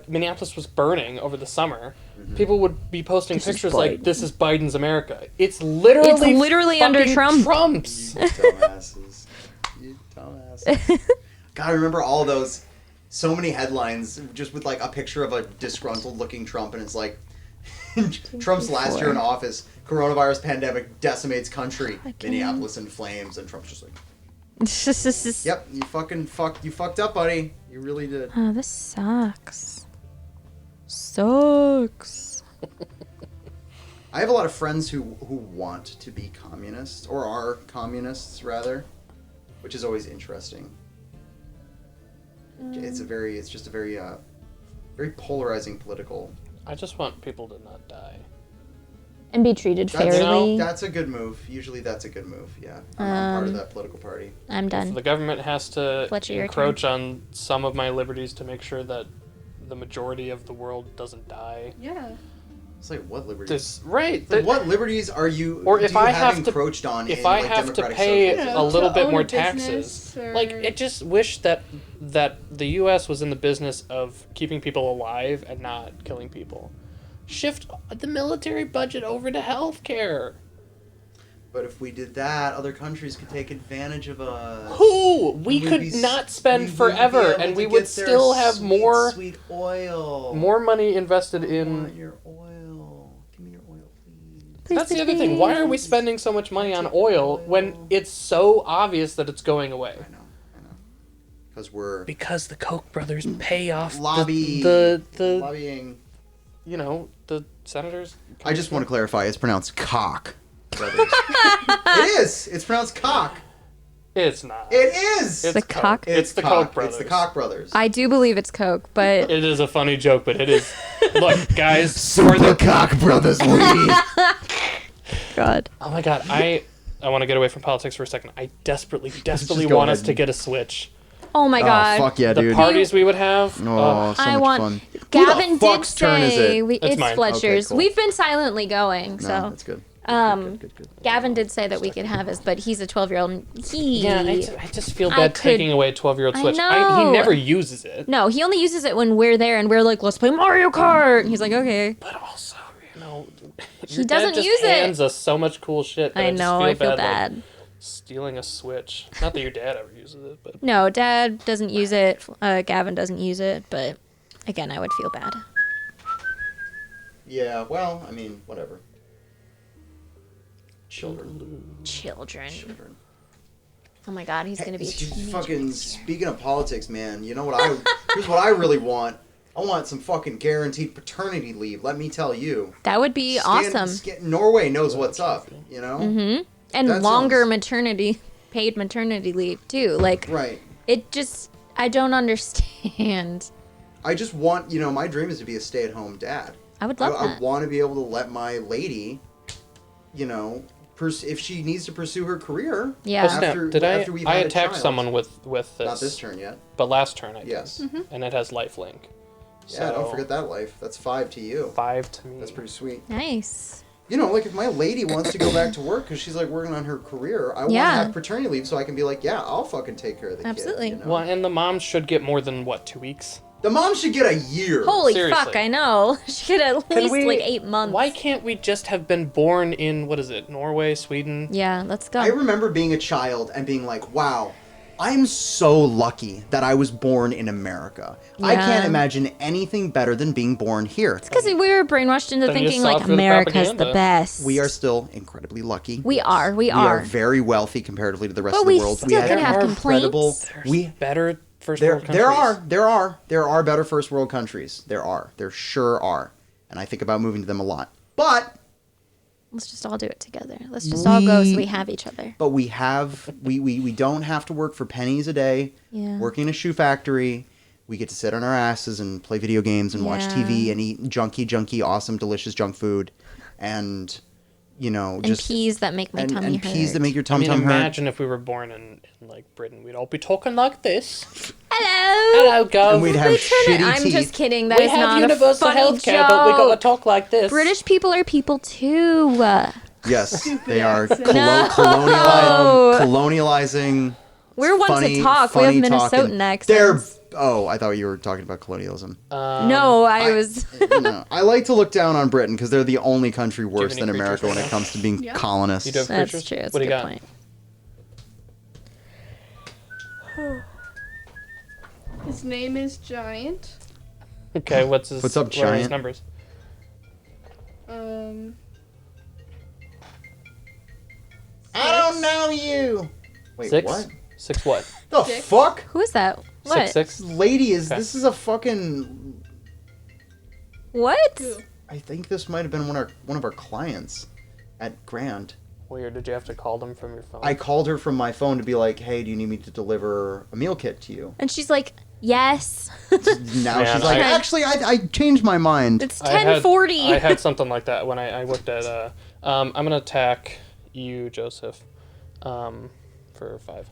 [SPEAKER 1] Minneapolis was burning over the summer, people would be posting
[SPEAKER 3] This is
[SPEAKER 1] pictures like,
[SPEAKER 3] Biden.
[SPEAKER 1] "This is Biden's America." It's literally
[SPEAKER 3] under
[SPEAKER 1] fucking
[SPEAKER 3] Trump.
[SPEAKER 1] Trump's.
[SPEAKER 2] You dumbasses. You dumbasses. God, I remember all those, so many headlines just with like a picture of a disgruntled looking Trump, and it's like, Trump's last year in office, coronavirus pandemic decimates country, Minneapolis in flames, and Trump's just like, yep, you fucked up, buddy. You really did.
[SPEAKER 3] Oh, this sucks. Sucks.
[SPEAKER 2] I have a lot of friends who want to be communists, or are communists rather, which is always interesting. It's just a very polarizing political.
[SPEAKER 1] I just want people to not die.
[SPEAKER 3] And be treated
[SPEAKER 2] That's,
[SPEAKER 3] fairly.
[SPEAKER 2] that's a good move. Usually that's a good move. Yeah, I'm part of that political party.
[SPEAKER 3] I'm
[SPEAKER 1] If
[SPEAKER 3] done.
[SPEAKER 1] the government has to
[SPEAKER 3] Fletcher, your
[SPEAKER 1] encroach on some of my liberties to make sure that the majority of the world doesn't die.
[SPEAKER 4] Yeah.
[SPEAKER 2] It's like, what liberties?
[SPEAKER 1] This right.
[SPEAKER 2] Like, what liberties are you?
[SPEAKER 1] Or
[SPEAKER 2] do
[SPEAKER 1] if
[SPEAKER 2] you
[SPEAKER 1] I
[SPEAKER 2] have
[SPEAKER 1] have to-
[SPEAKER 2] encroached on?
[SPEAKER 1] if
[SPEAKER 2] in,
[SPEAKER 1] I
[SPEAKER 2] like,
[SPEAKER 1] have to
[SPEAKER 2] democratic
[SPEAKER 1] pay
[SPEAKER 2] socialism?
[SPEAKER 1] a little
[SPEAKER 4] to
[SPEAKER 1] bit
[SPEAKER 4] own
[SPEAKER 1] more
[SPEAKER 4] a
[SPEAKER 1] taxes,
[SPEAKER 4] business or-
[SPEAKER 1] like I just wish that the U.S. was in the business of keeping people alive and not killing people. Shift the military budget over to healthcare.
[SPEAKER 2] But if we did that, other countries could take advantage of us.
[SPEAKER 1] Who? We
[SPEAKER 2] We'd
[SPEAKER 1] could
[SPEAKER 2] be
[SPEAKER 1] not
[SPEAKER 2] s-
[SPEAKER 1] spend
[SPEAKER 2] we would be
[SPEAKER 1] forever,
[SPEAKER 2] able
[SPEAKER 1] and
[SPEAKER 2] to
[SPEAKER 1] we
[SPEAKER 2] get
[SPEAKER 1] would
[SPEAKER 2] their
[SPEAKER 1] still have
[SPEAKER 2] sweet,
[SPEAKER 1] more
[SPEAKER 2] sweet oil.
[SPEAKER 1] money invested
[SPEAKER 2] I want
[SPEAKER 1] in.
[SPEAKER 2] your oil. Give me your oil, please.
[SPEAKER 1] That's the other thing. Why are we spending so much money on oil when it's so obvious that it's going away?
[SPEAKER 2] I know. Because we're
[SPEAKER 1] Because the Koch brothers pay off
[SPEAKER 2] lobbying.
[SPEAKER 1] the the senators.
[SPEAKER 2] I just want to clarify. It's pronounced cock. Brothers. It is. It's pronounced cock.
[SPEAKER 1] It's not.
[SPEAKER 2] It is.
[SPEAKER 1] It's
[SPEAKER 3] The Koch?
[SPEAKER 1] It's the
[SPEAKER 2] cock.
[SPEAKER 1] Koch brothers.
[SPEAKER 2] It's the Koch brothers.
[SPEAKER 3] I do believe it's Coke, but
[SPEAKER 1] It is a funny joke, but it is. Look, guys.
[SPEAKER 2] Super Koch brothers.
[SPEAKER 3] God.
[SPEAKER 1] Oh my god, I want to get away from politics for a second. I desperately
[SPEAKER 2] just
[SPEAKER 1] want
[SPEAKER 2] go
[SPEAKER 1] us
[SPEAKER 2] ahead
[SPEAKER 1] to
[SPEAKER 2] and-
[SPEAKER 1] get a Switch.
[SPEAKER 3] Oh my
[SPEAKER 2] Oh,
[SPEAKER 3] God.
[SPEAKER 2] fuck yeah,
[SPEAKER 1] The
[SPEAKER 2] dude.
[SPEAKER 1] parties we would have.
[SPEAKER 2] Oh, so
[SPEAKER 3] I
[SPEAKER 2] much
[SPEAKER 3] want.
[SPEAKER 2] fun.
[SPEAKER 3] Gavin
[SPEAKER 2] Who the
[SPEAKER 3] did
[SPEAKER 2] fuck's turn is
[SPEAKER 3] say
[SPEAKER 2] it?
[SPEAKER 3] it's
[SPEAKER 1] mine.
[SPEAKER 3] Fletcher's.
[SPEAKER 2] Okay, cool.
[SPEAKER 3] We've been silently going,
[SPEAKER 2] No,
[SPEAKER 3] so
[SPEAKER 2] that's good. Good.
[SPEAKER 3] Gavin did say that we could have his, but he's a 12-year-old.
[SPEAKER 1] Yeah, I just feel
[SPEAKER 3] I
[SPEAKER 1] bad
[SPEAKER 3] could-
[SPEAKER 1] taking away a 12-year-old
[SPEAKER 3] I
[SPEAKER 1] Switch. He
[SPEAKER 3] know.
[SPEAKER 1] never uses it.
[SPEAKER 3] No, he only uses it when we're there and we're like, let's play Mario Kart. And he's like, okay.
[SPEAKER 1] But also,
[SPEAKER 3] He
[SPEAKER 1] your
[SPEAKER 3] doesn't
[SPEAKER 1] dad just
[SPEAKER 3] use it.
[SPEAKER 1] hands us so much cool shit. That
[SPEAKER 3] I
[SPEAKER 1] just
[SPEAKER 3] know. I feel
[SPEAKER 1] like,
[SPEAKER 3] bad.
[SPEAKER 1] stealing a Switch. Not that your dad ever uses it, but
[SPEAKER 3] No, Dad doesn't use it. Gavin doesn't use it. But again, I would feel bad.
[SPEAKER 2] Yeah, well, I mean, whatever.
[SPEAKER 3] Children.
[SPEAKER 2] Children.
[SPEAKER 3] Oh my God, he's gonna be. a teenager
[SPEAKER 2] Fucking
[SPEAKER 3] next year.
[SPEAKER 2] speaking of politics, man. You know what here's what I really want. I want some fucking guaranteed paternity leave. Let me tell you.
[SPEAKER 3] That would be awesome.
[SPEAKER 2] Norway knows what's up. You know.
[SPEAKER 3] Mm-hmm. And
[SPEAKER 2] That
[SPEAKER 3] longer
[SPEAKER 2] sounds-
[SPEAKER 3] paid maternity leave too. Like
[SPEAKER 2] Right.
[SPEAKER 3] it just, I don't understand.
[SPEAKER 2] I just want, my dream is to be a stay-at-home dad.
[SPEAKER 3] I would love
[SPEAKER 2] I
[SPEAKER 3] that.
[SPEAKER 2] want to be able to let my lady, if she needs to pursue her career.
[SPEAKER 3] Yeah.
[SPEAKER 1] Oh, snap.
[SPEAKER 2] After we've
[SPEAKER 1] I
[SPEAKER 2] had a
[SPEAKER 1] attacked
[SPEAKER 2] child.
[SPEAKER 1] someone with this.
[SPEAKER 2] Not this turn yet.
[SPEAKER 1] But last turn I did.
[SPEAKER 2] Yes.
[SPEAKER 1] And it has lifelink.
[SPEAKER 2] Yeah, don't forget that life. That's 5 to you.
[SPEAKER 1] 5 to me.
[SPEAKER 2] That's pretty sweet.
[SPEAKER 3] Nice.
[SPEAKER 2] Like if my lady wants to go back to work because she's like working on her career, I want to
[SPEAKER 3] Yeah.
[SPEAKER 2] have paternity leave so I can be like, yeah, I'll fucking take care of the
[SPEAKER 3] Absolutely.
[SPEAKER 2] kid.
[SPEAKER 1] Well, and the mom should get more than 2 weeks?
[SPEAKER 2] The mom should get a year.
[SPEAKER 3] Holy
[SPEAKER 1] Seriously.
[SPEAKER 3] fuck, I know. She could at least like 8 months.
[SPEAKER 1] Why can't we just have been born in Norway, Sweden?
[SPEAKER 3] Yeah, let's go.
[SPEAKER 2] I remember being a child and being like, wow, I'm so lucky that I was born in America. I
[SPEAKER 3] Yeah.
[SPEAKER 2] can't imagine anything better than being born here.
[SPEAKER 3] Because we were brainwashed into
[SPEAKER 1] Then you
[SPEAKER 3] thinking
[SPEAKER 1] saw
[SPEAKER 3] like
[SPEAKER 1] through the
[SPEAKER 3] America's the
[SPEAKER 1] propaganda.
[SPEAKER 3] best.
[SPEAKER 2] We are still incredibly lucky.
[SPEAKER 3] We are.
[SPEAKER 2] We are very wealthy comparatively to the rest
[SPEAKER 3] But
[SPEAKER 2] of the
[SPEAKER 3] we
[SPEAKER 2] world.
[SPEAKER 3] still can have
[SPEAKER 2] incredible.
[SPEAKER 3] complaints.
[SPEAKER 2] We
[SPEAKER 1] Better first
[SPEAKER 2] there
[SPEAKER 1] world countries.
[SPEAKER 2] there are better first world countries. There sure are, and I think about moving to them a lot. But
[SPEAKER 3] Let's just all do it together. Let's just all go so
[SPEAKER 2] We-
[SPEAKER 3] we have each other.
[SPEAKER 2] we don't have to work for pennies a day.
[SPEAKER 3] Yeah.
[SPEAKER 2] Working in a shoe factory, we get to sit on our asses and play video games and watch
[SPEAKER 3] Yeah.
[SPEAKER 2] TV and eat junky, awesome, delicious junk food, and
[SPEAKER 3] And
[SPEAKER 2] just
[SPEAKER 3] peas that make my tummy
[SPEAKER 2] and
[SPEAKER 3] hurt.
[SPEAKER 2] peas that make your
[SPEAKER 1] I
[SPEAKER 2] tum
[SPEAKER 1] mean,
[SPEAKER 2] tum hurt.
[SPEAKER 1] imagine if we were born in Britain. We'd all be talking like this.
[SPEAKER 3] Hello.
[SPEAKER 1] Hello, girls.
[SPEAKER 2] And we'd have shitty
[SPEAKER 3] I'm
[SPEAKER 2] teeth.
[SPEAKER 3] just kidding. That
[SPEAKER 1] we
[SPEAKER 3] is
[SPEAKER 1] have
[SPEAKER 3] not
[SPEAKER 1] universal
[SPEAKER 3] a funny
[SPEAKER 1] healthcare,
[SPEAKER 3] joke.
[SPEAKER 1] but we gotta talk like this.
[SPEAKER 3] British people are people too.
[SPEAKER 2] Yes, they are
[SPEAKER 4] accent.
[SPEAKER 3] No.
[SPEAKER 2] colonializing.
[SPEAKER 3] We're one
[SPEAKER 2] funny,
[SPEAKER 3] to talk. We have
[SPEAKER 2] funny
[SPEAKER 3] Minnesotan
[SPEAKER 2] talking.
[SPEAKER 3] accents.
[SPEAKER 2] They're. Oh, I thought you were talking about colonialism.
[SPEAKER 3] No, I was.
[SPEAKER 2] No, I like to look down on Britain because they're the only country
[SPEAKER 1] have
[SPEAKER 2] worse
[SPEAKER 1] any
[SPEAKER 2] than America
[SPEAKER 1] creatures
[SPEAKER 2] when
[SPEAKER 1] right
[SPEAKER 2] it comes to being
[SPEAKER 4] Yeah.
[SPEAKER 2] colonists.
[SPEAKER 1] You do have
[SPEAKER 3] That's
[SPEAKER 1] creatures?
[SPEAKER 3] true. That's
[SPEAKER 1] What
[SPEAKER 3] a
[SPEAKER 1] do
[SPEAKER 3] good
[SPEAKER 1] you got?
[SPEAKER 3] point.
[SPEAKER 4] His name is Giant.
[SPEAKER 1] Okay, what's
[SPEAKER 2] What's up,
[SPEAKER 1] what are his
[SPEAKER 2] Giant?
[SPEAKER 1] numbers?
[SPEAKER 2] I don't know you. Wait,
[SPEAKER 1] 6?
[SPEAKER 2] what?
[SPEAKER 1] 6 what?
[SPEAKER 2] The
[SPEAKER 4] Six.
[SPEAKER 2] fuck?
[SPEAKER 3] Who is that? What?
[SPEAKER 1] 6?
[SPEAKER 2] Lady is.
[SPEAKER 1] Okay.
[SPEAKER 2] This is a fucking.
[SPEAKER 3] What?
[SPEAKER 4] Who?
[SPEAKER 2] I think this might have been one of our clients at Grand.
[SPEAKER 1] Weird. Did you have to call them from your phone?
[SPEAKER 2] I called her from my phone to be like, "Hey, do you need me to deliver a meal kit to you?"
[SPEAKER 3] And she's like, yes.
[SPEAKER 2] Now
[SPEAKER 1] Man,
[SPEAKER 2] she's like,
[SPEAKER 1] I-
[SPEAKER 2] "Actually, I changed my mind."
[SPEAKER 3] It's
[SPEAKER 1] I had-
[SPEAKER 3] 10:40.
[SPEAKER 1] I had something like that when I worked at. I'm gonna attack you, Joseph, for 5.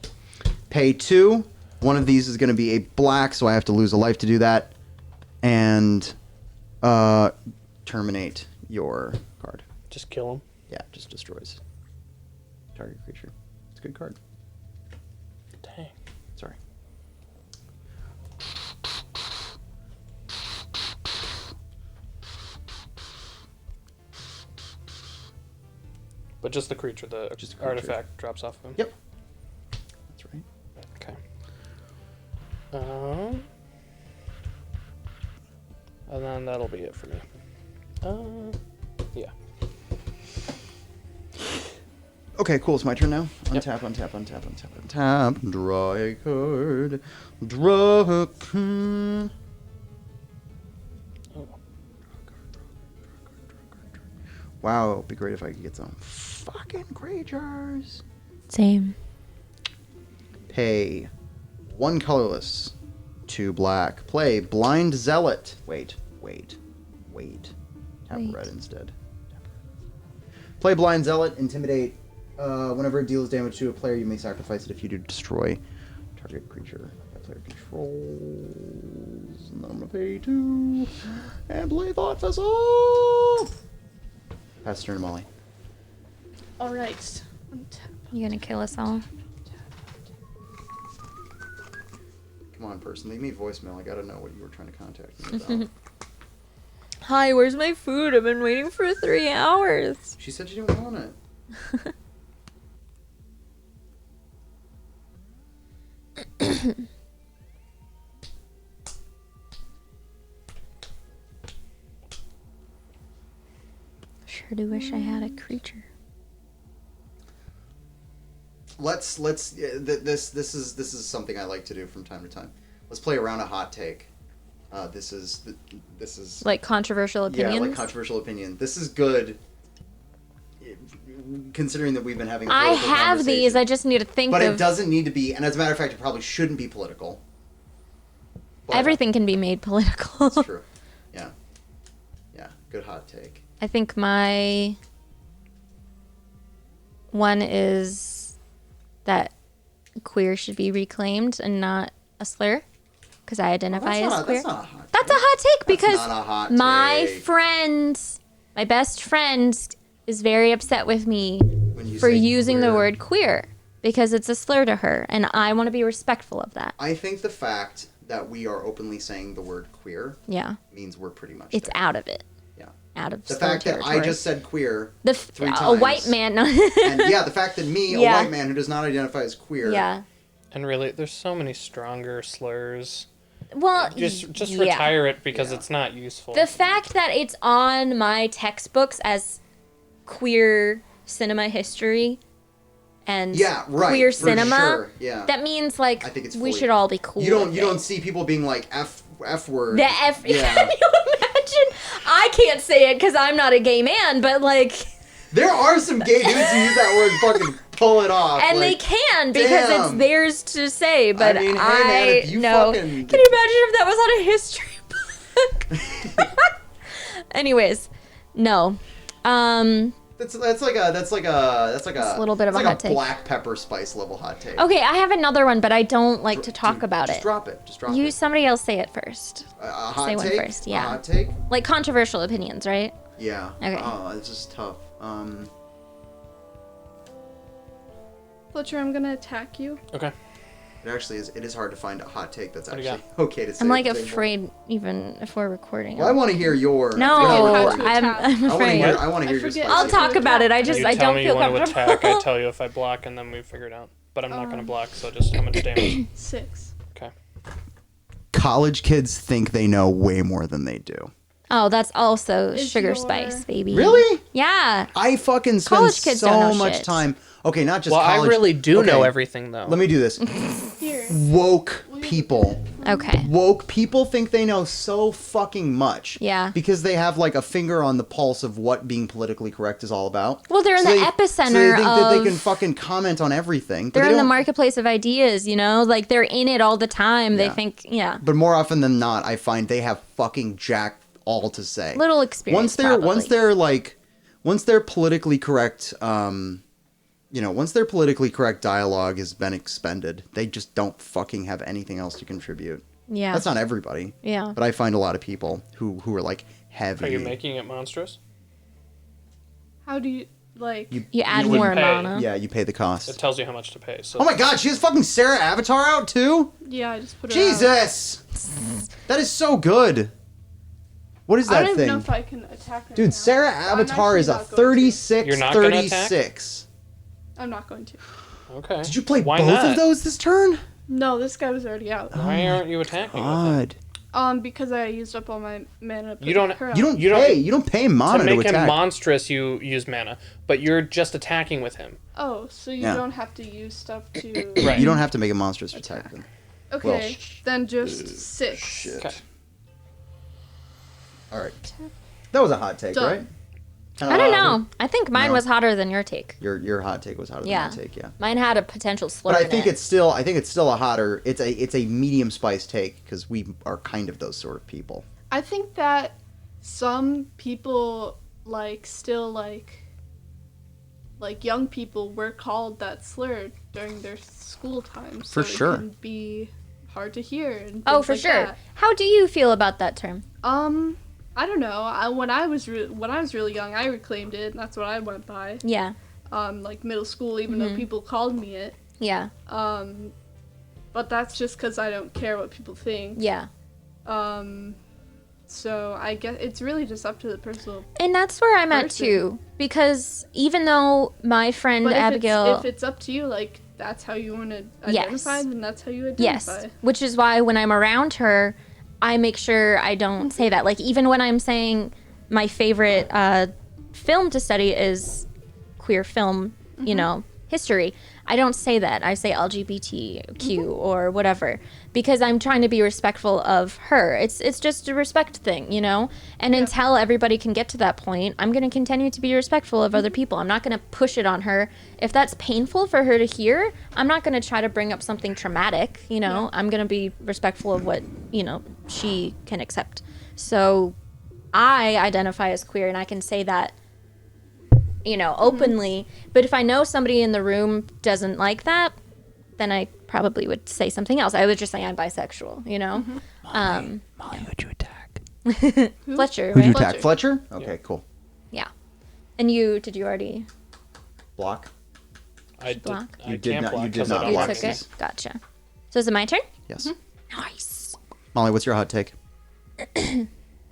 [SPEAKER 2] Pay 2. One of these is going to be a black, so I have to lose a life to do that, and terminate your card.
[SPEAKER 1] Just kill him.
[SPEAKER 2] Yeah, just destroys target creature. It's a good card.
[SPEAKER 1] Dang.
[SPEAKER 2] Sorry.
[SPEAKER 1] But just the creature, the
[SPEAKER 2] Just the creature.
[SPEAKER 1] artifact drops off of him.
[SPEAKER 2] Yep. That's right.
[SPEAKER 1] Okay. And then that'll be it for me. Yeah.
[SPEAKER 2] Okay, cool. It's my turn now. Untap, untap, untap, untap, untap. Draw a card. Draw a card. Wow, it'd be great if I could get some fucking creatures.
[SPEAKER 3] Same.
[SPEAKER 2] Pay 1 colorless, 2 black. Play Blind Zealot. Wait. Tap
[SPEAKER 3] Wait.
[SPEAKER 2] red instead. Play Blind Zealot. Intimidate. Whenever it deals damage to a player, you may sacrifice it if you do destroy target creature that player controls. And then I'm gonna pay 2 and play Thought Vessel. Pass turn to Molly.
[SPEAKER 4] Alright. Untap.
[SPEAKER 3] You gonna kill us all?
[SPEAKER 2] Come on, person. Leave me a voicemail. I gotta know what you were trying to contact me about.
[SPEAKER 3] Hi, where's my food? I've been waiting for 3 hours.
[SPEAKER 2] She said she didn't want it.
[SPEAKER 3] Sure do wish I had a creature.
[SPEAKER 2] This is something I like to do from time to time. Let's play around a hot take. This is
[SPEAKER 3] Like controversial opinions?
[SPEAKER 2] Yeah, like controversial opinion. This is good, considering that we've been having.
[SPEAKER 3] I have these. I just need to think
[SPEAKER 2] but
[SPEAKER 3] of.
[SPEAKER 2] it doesn't need to be. And as a matter of fact, it probably shouldn't be political. But
[SPEAKER 3] Everything can be made political.
[SPEAKER 2] That's true. Yeah. Good hot take.
[SPEAKER 3] I think my one is that queer should be reclaimed and not a slur, because I identify as queer.
[SPEAKER 2] That's not a hot take.
[SPEAKER 3] That's a hot take because
[SPEAKER 2] not a hot
[SPEAKER 3] my
[SPEAKER 2] take.
[SPEAKER 3] friend, my best friend, is very upset with me
[SPEAKER 2] When you
[SPEAKER 3] for
[SPEAKER 2] say
[SPEAKER 3] using the
[SPEAKER 2] queer.
[SPEAKER 3] word queer because it's a slur to her, and I want to be respectful of that.
[SPEAKER 2] I think the fact that we are openly saying the word queer
[SPEAKER 3] Yeah,
[SPEAKER 2] means we're pretty much
[SPEAKER 3] it's
[SPEAKER 2] there.
[SPEAKER 3] out of it.
[SPEAKER 2] Yeah.
[SPEAKER 3] Out of
[SPEAKER 2] The
[SPEAKER 3] slur
[SPEAKER 2] fact that I
[SPEAKER 3] territory.
[SPEAKER 2] just said queer
[SPEAKER 3] a
[SPEAKER 2] 3 times.
[SPEAKER 3] white man.
[SPEAKER 2] And yeah, the fact that me, a
[SPEAKER 3] Yeah.
[SPEAKER 2] white man who does not identify as queer.
[SPEAKER 3] Yeah.
[SPEAKER 1] And really, there's so many stronger slurs.
[SPEAKER 3] Well,
[SPEAKER 1] Just
[SPEAKER 3] yeah.
[SPEAKER 1] retire it because
[SPEAKER 2] Yeah.
[SPEAKER 1] it's not useful.
[SPEAKER 3] The fact that it's on my textbooks as queer cinema history and
[SPEAKER 2] Yeah, right.
[SPEAKER 3] queer
[SPEAKER 2] for
[SPEAKER 3] cinema,
[SPEAKER 2] Sure. Yeah.
[SPEAKER 3] that means like
[SPEAKER 2] I think it's
[SPEAKER 3] we
[SPEAKER 2] fully-
[SPEAKER 3] should all be cool.
[SPEAKER 2] You don't
[SPEAKER 3] with
[SPEAKER 2] you don't
[SPEAKER 3] it.
[SPEAKER 2] see people being like F word.
[SPEAKER 3] The F.
[SPEAKER 2] Yeah.
[SPEAKER 3] Can you imagine? I can't say it because I'm not a gay man, but like,
[SPEAKER 2] There are some gay dudes who use that word and fucking pull it off.
[SPEAKER 3] and they
[SPEAKER 2] like,
[SPEAKER 3] can because
[SPEAKER 2] damn.
[SPEAKER 3] it's theirs to say. But
[SPEAKER 2] I mean, hey, man, if you
[SPEAKER 3] know.
[SPEAKER 2] fucking-
[SPEAKER 3] Can you imagine if that was on a history book? Anyways, no.
[SPEAKER 2] That's like a
[SPEAKER 3] It's a little bit of
[SPEAKER 2] it's
[SPEAKER 3] a
[SPEAKER 2] like
[SPEAKER 3] hot take.
[SPEAKER 2] black pepper spice level hot take.
[SPEAKER 3] Okay, I have another one, but I don't like to talk about
[SPEAKER 2] just
[SPEAKER 3] it.
[SPEAKER 2] Drop it. Just drop
[SPEAKER 3] You,
[SPEAKER 2] it.
[SPEAKER 3] somebody else say it first.
[SPEAKER 2] A hot
[SPEAKER 3] say one
[SPEAKER 2] take.
[SPEAKER 3] first, yeah.
[SPEAKER 2] A hot take.
[SPEAKER 3] Like controversial opinions, right?
[SPEAKER 2] Yeah.
[SPEAKER 3] Okay.
[SPEAKER 2] Oh, it's just tough.
[SPEAKER 4] Fletcher, I'm gonna attack you.
[SPEAKER 1] Okay.
[SPEAKER 2] It actually is. It is hard to find a hot take that's
[SPEAKER 1] What do you
[SPEAKER 2] actually okay to say.
[SPEAKER 3] I'm like
[SPEAKER 2] at the table.
[SPEAKER 3] afraid, even if we're recording.
[SPEAKER 2] Well, I want to hear your.
[SPEAKER 3] No,
[SPEAKER 4] how to
[SPEAKER 3] I'm
[SPEAKER 4] attack.
[SPEAKER 3] I'm
[SPEAKER 2] I want to
[SPEAKER 3] afraid.
[SPEAKER 2] hear. I want to
[SPEAKER 4] I
[SPEAKER 2] hear your.
[SPEAKER 4] forget.
[SPEAKER 2] spicy
[SPEAKER 3] I'll
[SPEAKER 2] take.
[SPEAKER 3] talk about it. I just
[SPEAKER 1] You
[SPEAKER 3] I
[SPEAKER 1] tell
[SPEAKER 3] don't
[SPEAKER 1] me
[SPEAKER 3] feel
[SPEAKER 1] you want to
[SPEAKER 3] comfortable.
[SPEAKER 1] attack, I tell you if I block, and then we figure it out. But I'm not going to block, so just how much damage?
[SPEAKER 4] 6.
[SPEAKER 1] Okay.
[SPEAKER 2] College kids think they know way more than they do.
[SPEAKER 3] Oh, that's also
[SPEAKER 4] Is
[SPEAKER 3] sugar
[SPEAKER 4] your-
[SPEAKER 3] spice, baby.
[SPEAKER 2] Really?
[SPEAKER 3] Yeah.
[SPEAKER 2] I fucking spend
[SPEAKER 3] College kids don't
[SPEAKER 2] so
[SPEAKER 3] know
[SPEAKER 2] much
[SPEAKER 3] shit.
[SPEAKER 2] time. Okay, not just
[SPEAKER 1] Well,
[SPEAKER 2] college.
[SPEAKER 1] I really do know
[SPEAKER 2] Okay,
[SPEAKER 1] everything, though.
[SPEAKER 2] Let me do this.
[SPEAKER 4] Here.
[SPEAKER 2] Woke people.
[SPEAKER 3] Okay.
[SPEAKER 2] Woke people think they know so fucking much.
[SPEAKER 3] Yeah.
[SPEAKER 2] Because they have like a finger on the pulse of what being politically correct is all about.
[SPEAKER 3] Well, they're in the
[SPEAKER 2] So
[SPEAKER 3] epicenter
[SPEAKER 2] they think that they
[SPEAKER 3] of-
[SPEAKER 2] can fucking comment on everything. But
[SPEAKER 3] They're
[SPEAKER 2] they
[SPEAKER 3] in the
[SPEAKER 2] don't-
[SPEAKER 3] marketplace of ideas, you know? Like they're in it all the time. They
[SPEAKER 2] Yeah.
[SPEAKER 3] think, yeah.
[SPEAKER 2] But more often than not, I find they have fucking jack all to say.
[SPEAKER 3] Little experience.
[SPEAKER 2] once their politically correct once their politically correct dialogue has been expended, they just don't fucking have anything else to contribute.
[SPEAKER 3] Yeah.
[SPEAKER 2] That's not everybody.
[SPEAKER 3] Yeah.
[SPEAKER 2] But I find a lot of people who are like heavy.
[SPEAKER 1] Are you making it monstrous?
[SPEAKER 4] How do you like?
[SPEAKER 3] You add
[SPEAKER 1] would
[SPEAKER 3] more
[SPEAKER 1] pay.
[SPEAKER 3] mana.
[SPEAKER 2] Yeah, you pay the
[SPEAKER 1] It
[SPEAKER 2] cost.
[SPEAKER 1] tells you how much to pay. So
[SPEAKER 2] Oh my god, she has fucking Sarah Avatar out too?
[SPEAKER 4] Yeah, I just put it out.
[SPEAKER 2] Jesus! That is so good. What is
[SPEAKER 4] I
[SPEAKER 2] that
[SPEAKER 4] don't even know
[SPEAKER 2] thing?
[SPEAKER 4] if I can attack her.
[SPEAKER 2] Dude,
[SPEAKER 4] now.
[SPEAKER 2] Sarah
[SPEAKER 4] I'm
[SPEAKER 2] Avatar
[SPEAKER 4] actually
[SPEAKER 2] is a
[SPEAKER 4] not going to.
[SPEAKER 2] 36
[SPEAKER 1] You're not gonna attack?
[SPEAKER 2] 36.
[SPEAKER 4] I'm not going to.
[SPEAKER 1] okay.
[SPEAKER 2] Did you play
[SPEAKER 1] Why
[SPEAKER 2] both
[SPEAKER 1] not?
[SPEAKER 2] of those this turn?
[SPEAKER 4] No, this guy was already out.
[SPEAKER 1] Why aren't you attacking with it?
[SPEAKER 2] God.
[SPEAKER 4] Because I used up all my mana.
[SPEAKER 1] You don't-
[SPEAKER 4] her
[SPEAKER 2] You
[SPEAKER 4] out.
[SPEAKER 2] don't pay mana
[SPEAKER 1] To
[SPEAKER 2] to
[SPEAKER 1] make him
[SPEAKER 2] attack.
[SPEAKER 1] monstrous, you use mana, but you're just attacking with him.
[SPEAKER 4] Oh, so you
[SPEAKER 2] Yeah.
[SPEAKER 4] don't have to use stuff to.
[SPEAKER 1] Right.
[SPEAKER 2] You don't have to make a monstrous attack. Then.
[SPEAKER 4] Okay, then just 6.
[SPEAKER 2] Shit.
[SPEAKER 1] Okay.
[SPEAKER 2] All right. That was a hot take,
[SPEAKER 4] Done.
[SPEAKER 2] right?
[SPEAKER 3] I don't know. I think mine
[SPEAKER 2] No.
[SPEAKER 3] was hotter than your take.
[SPEAKER 2] Your hot take was hotter than
[SPEAKER 3] Yeah.
[SPEAKER 2] my take, yeah.
[SPEAKER 3] Mine had a potential slur.
[SPEAKER 2] But I
[SPEAKER 3] in
[SPEAKER 2] think
[SPEAKER 3] it.
[SPEAKER 2] it's still a hotter. It's a medium spice take because we are kind of those sort of people.
[SPEAKER 4] I think that some people still young people were called that slur during their school time. So
[SPEAKER 2] For sure.
[SPEAKER 4] It can be hard to hear. And
[SPEAKER 3] Oh,
[SPEAKER 4] things
[SPEAKER 3] for
[SPEAKER 4] like
[SPEAKER 3] sure.
[SPEAKER 4] that.
[SPEAKER 3] How do you feel about that term?
[SPEAKER 4] I don't know. When I was really young, I reclaimed it, and that's what I went by.
[SPEAKER 3] Yeah.
[SPEAKER 4] Middle school, even though people called me it.
[SPEAKER 3] Yeah.
[SPEAKER 4] But that's just because I don't care what people think.
[SPEAKER 3] Yeah.
[SPEAKER 4] So I guess it's really just up to the personal.
[SPEAKER 3] And that's where I'm at
[SPEAKER 4] Person.
[SPEAKER 3] too. Because even though my friend
[SPEAKER 4] But
[SPEAKER 3] Abigail.
[SPEAKER 4] if it's up to you, that's how you want to
[SPEAKER 3] Yes.
[SPEAKER 4] identify, then that's how you identify.
[SPEAKER 3] Yes. Which is why when I'm around her, I make sure I don't say that. Like, even when I'm saying my favorite film to study is queer film, you know, history, I don't say that. I say LGBTQ or whatever because I'm trying to be respectful of her. It's just a respect thing, you know? And until everybody can get to that point, I'm going to continue to be respectful of other people. I'm not going to push it on her. If that's painful for her to hear, I'm not going to try to bring up something traumatic, you know? I'm going to be respectful of what, you know, she can accept. So I identify as queer and I can say that, you know, openly. But if I know somebody in the room doesn't like that, then I probably would say something else. I would just say I'm bisexual, you know?
[SPEAKER 2] Molly, who'd you attack?
[SPEAKER 3] Fletcher,
[SPEAKER 2] Who'd you
[SPEAKER 3] right?
[SPEAKER 2] attack? Fletcher? Okay, cool.
[SPEAKER 3] Yeah. And you, did you already
[SPEAKER 2] Block.
[SPEAKER 1] I did.
[SPEAKER 3] block?
[SPEAKER 1] I
[SPEAKER 2] You did
[SPEAKER 1] can't
[SPEAKER 2] not-
[SPEAKER 1] block
[SPEAKER 2] you did
[SPEAKER 1] 'cause I
[SPEAKER 2] not
[SPEAKER 1] don't
[SPEAKER 3] You
[SPEAKER 2] block.
[SPEAKER 1] like
[SPEAKER 3] took
[SPEAKER 2] Alexis.
[SPEAKER 3] it? Gotcha. So is it my turn?
[SPEAKER 2] Yes.
[SPEAKER 3] Nice.
[SPEAKER 2] Molly, what's your hot take?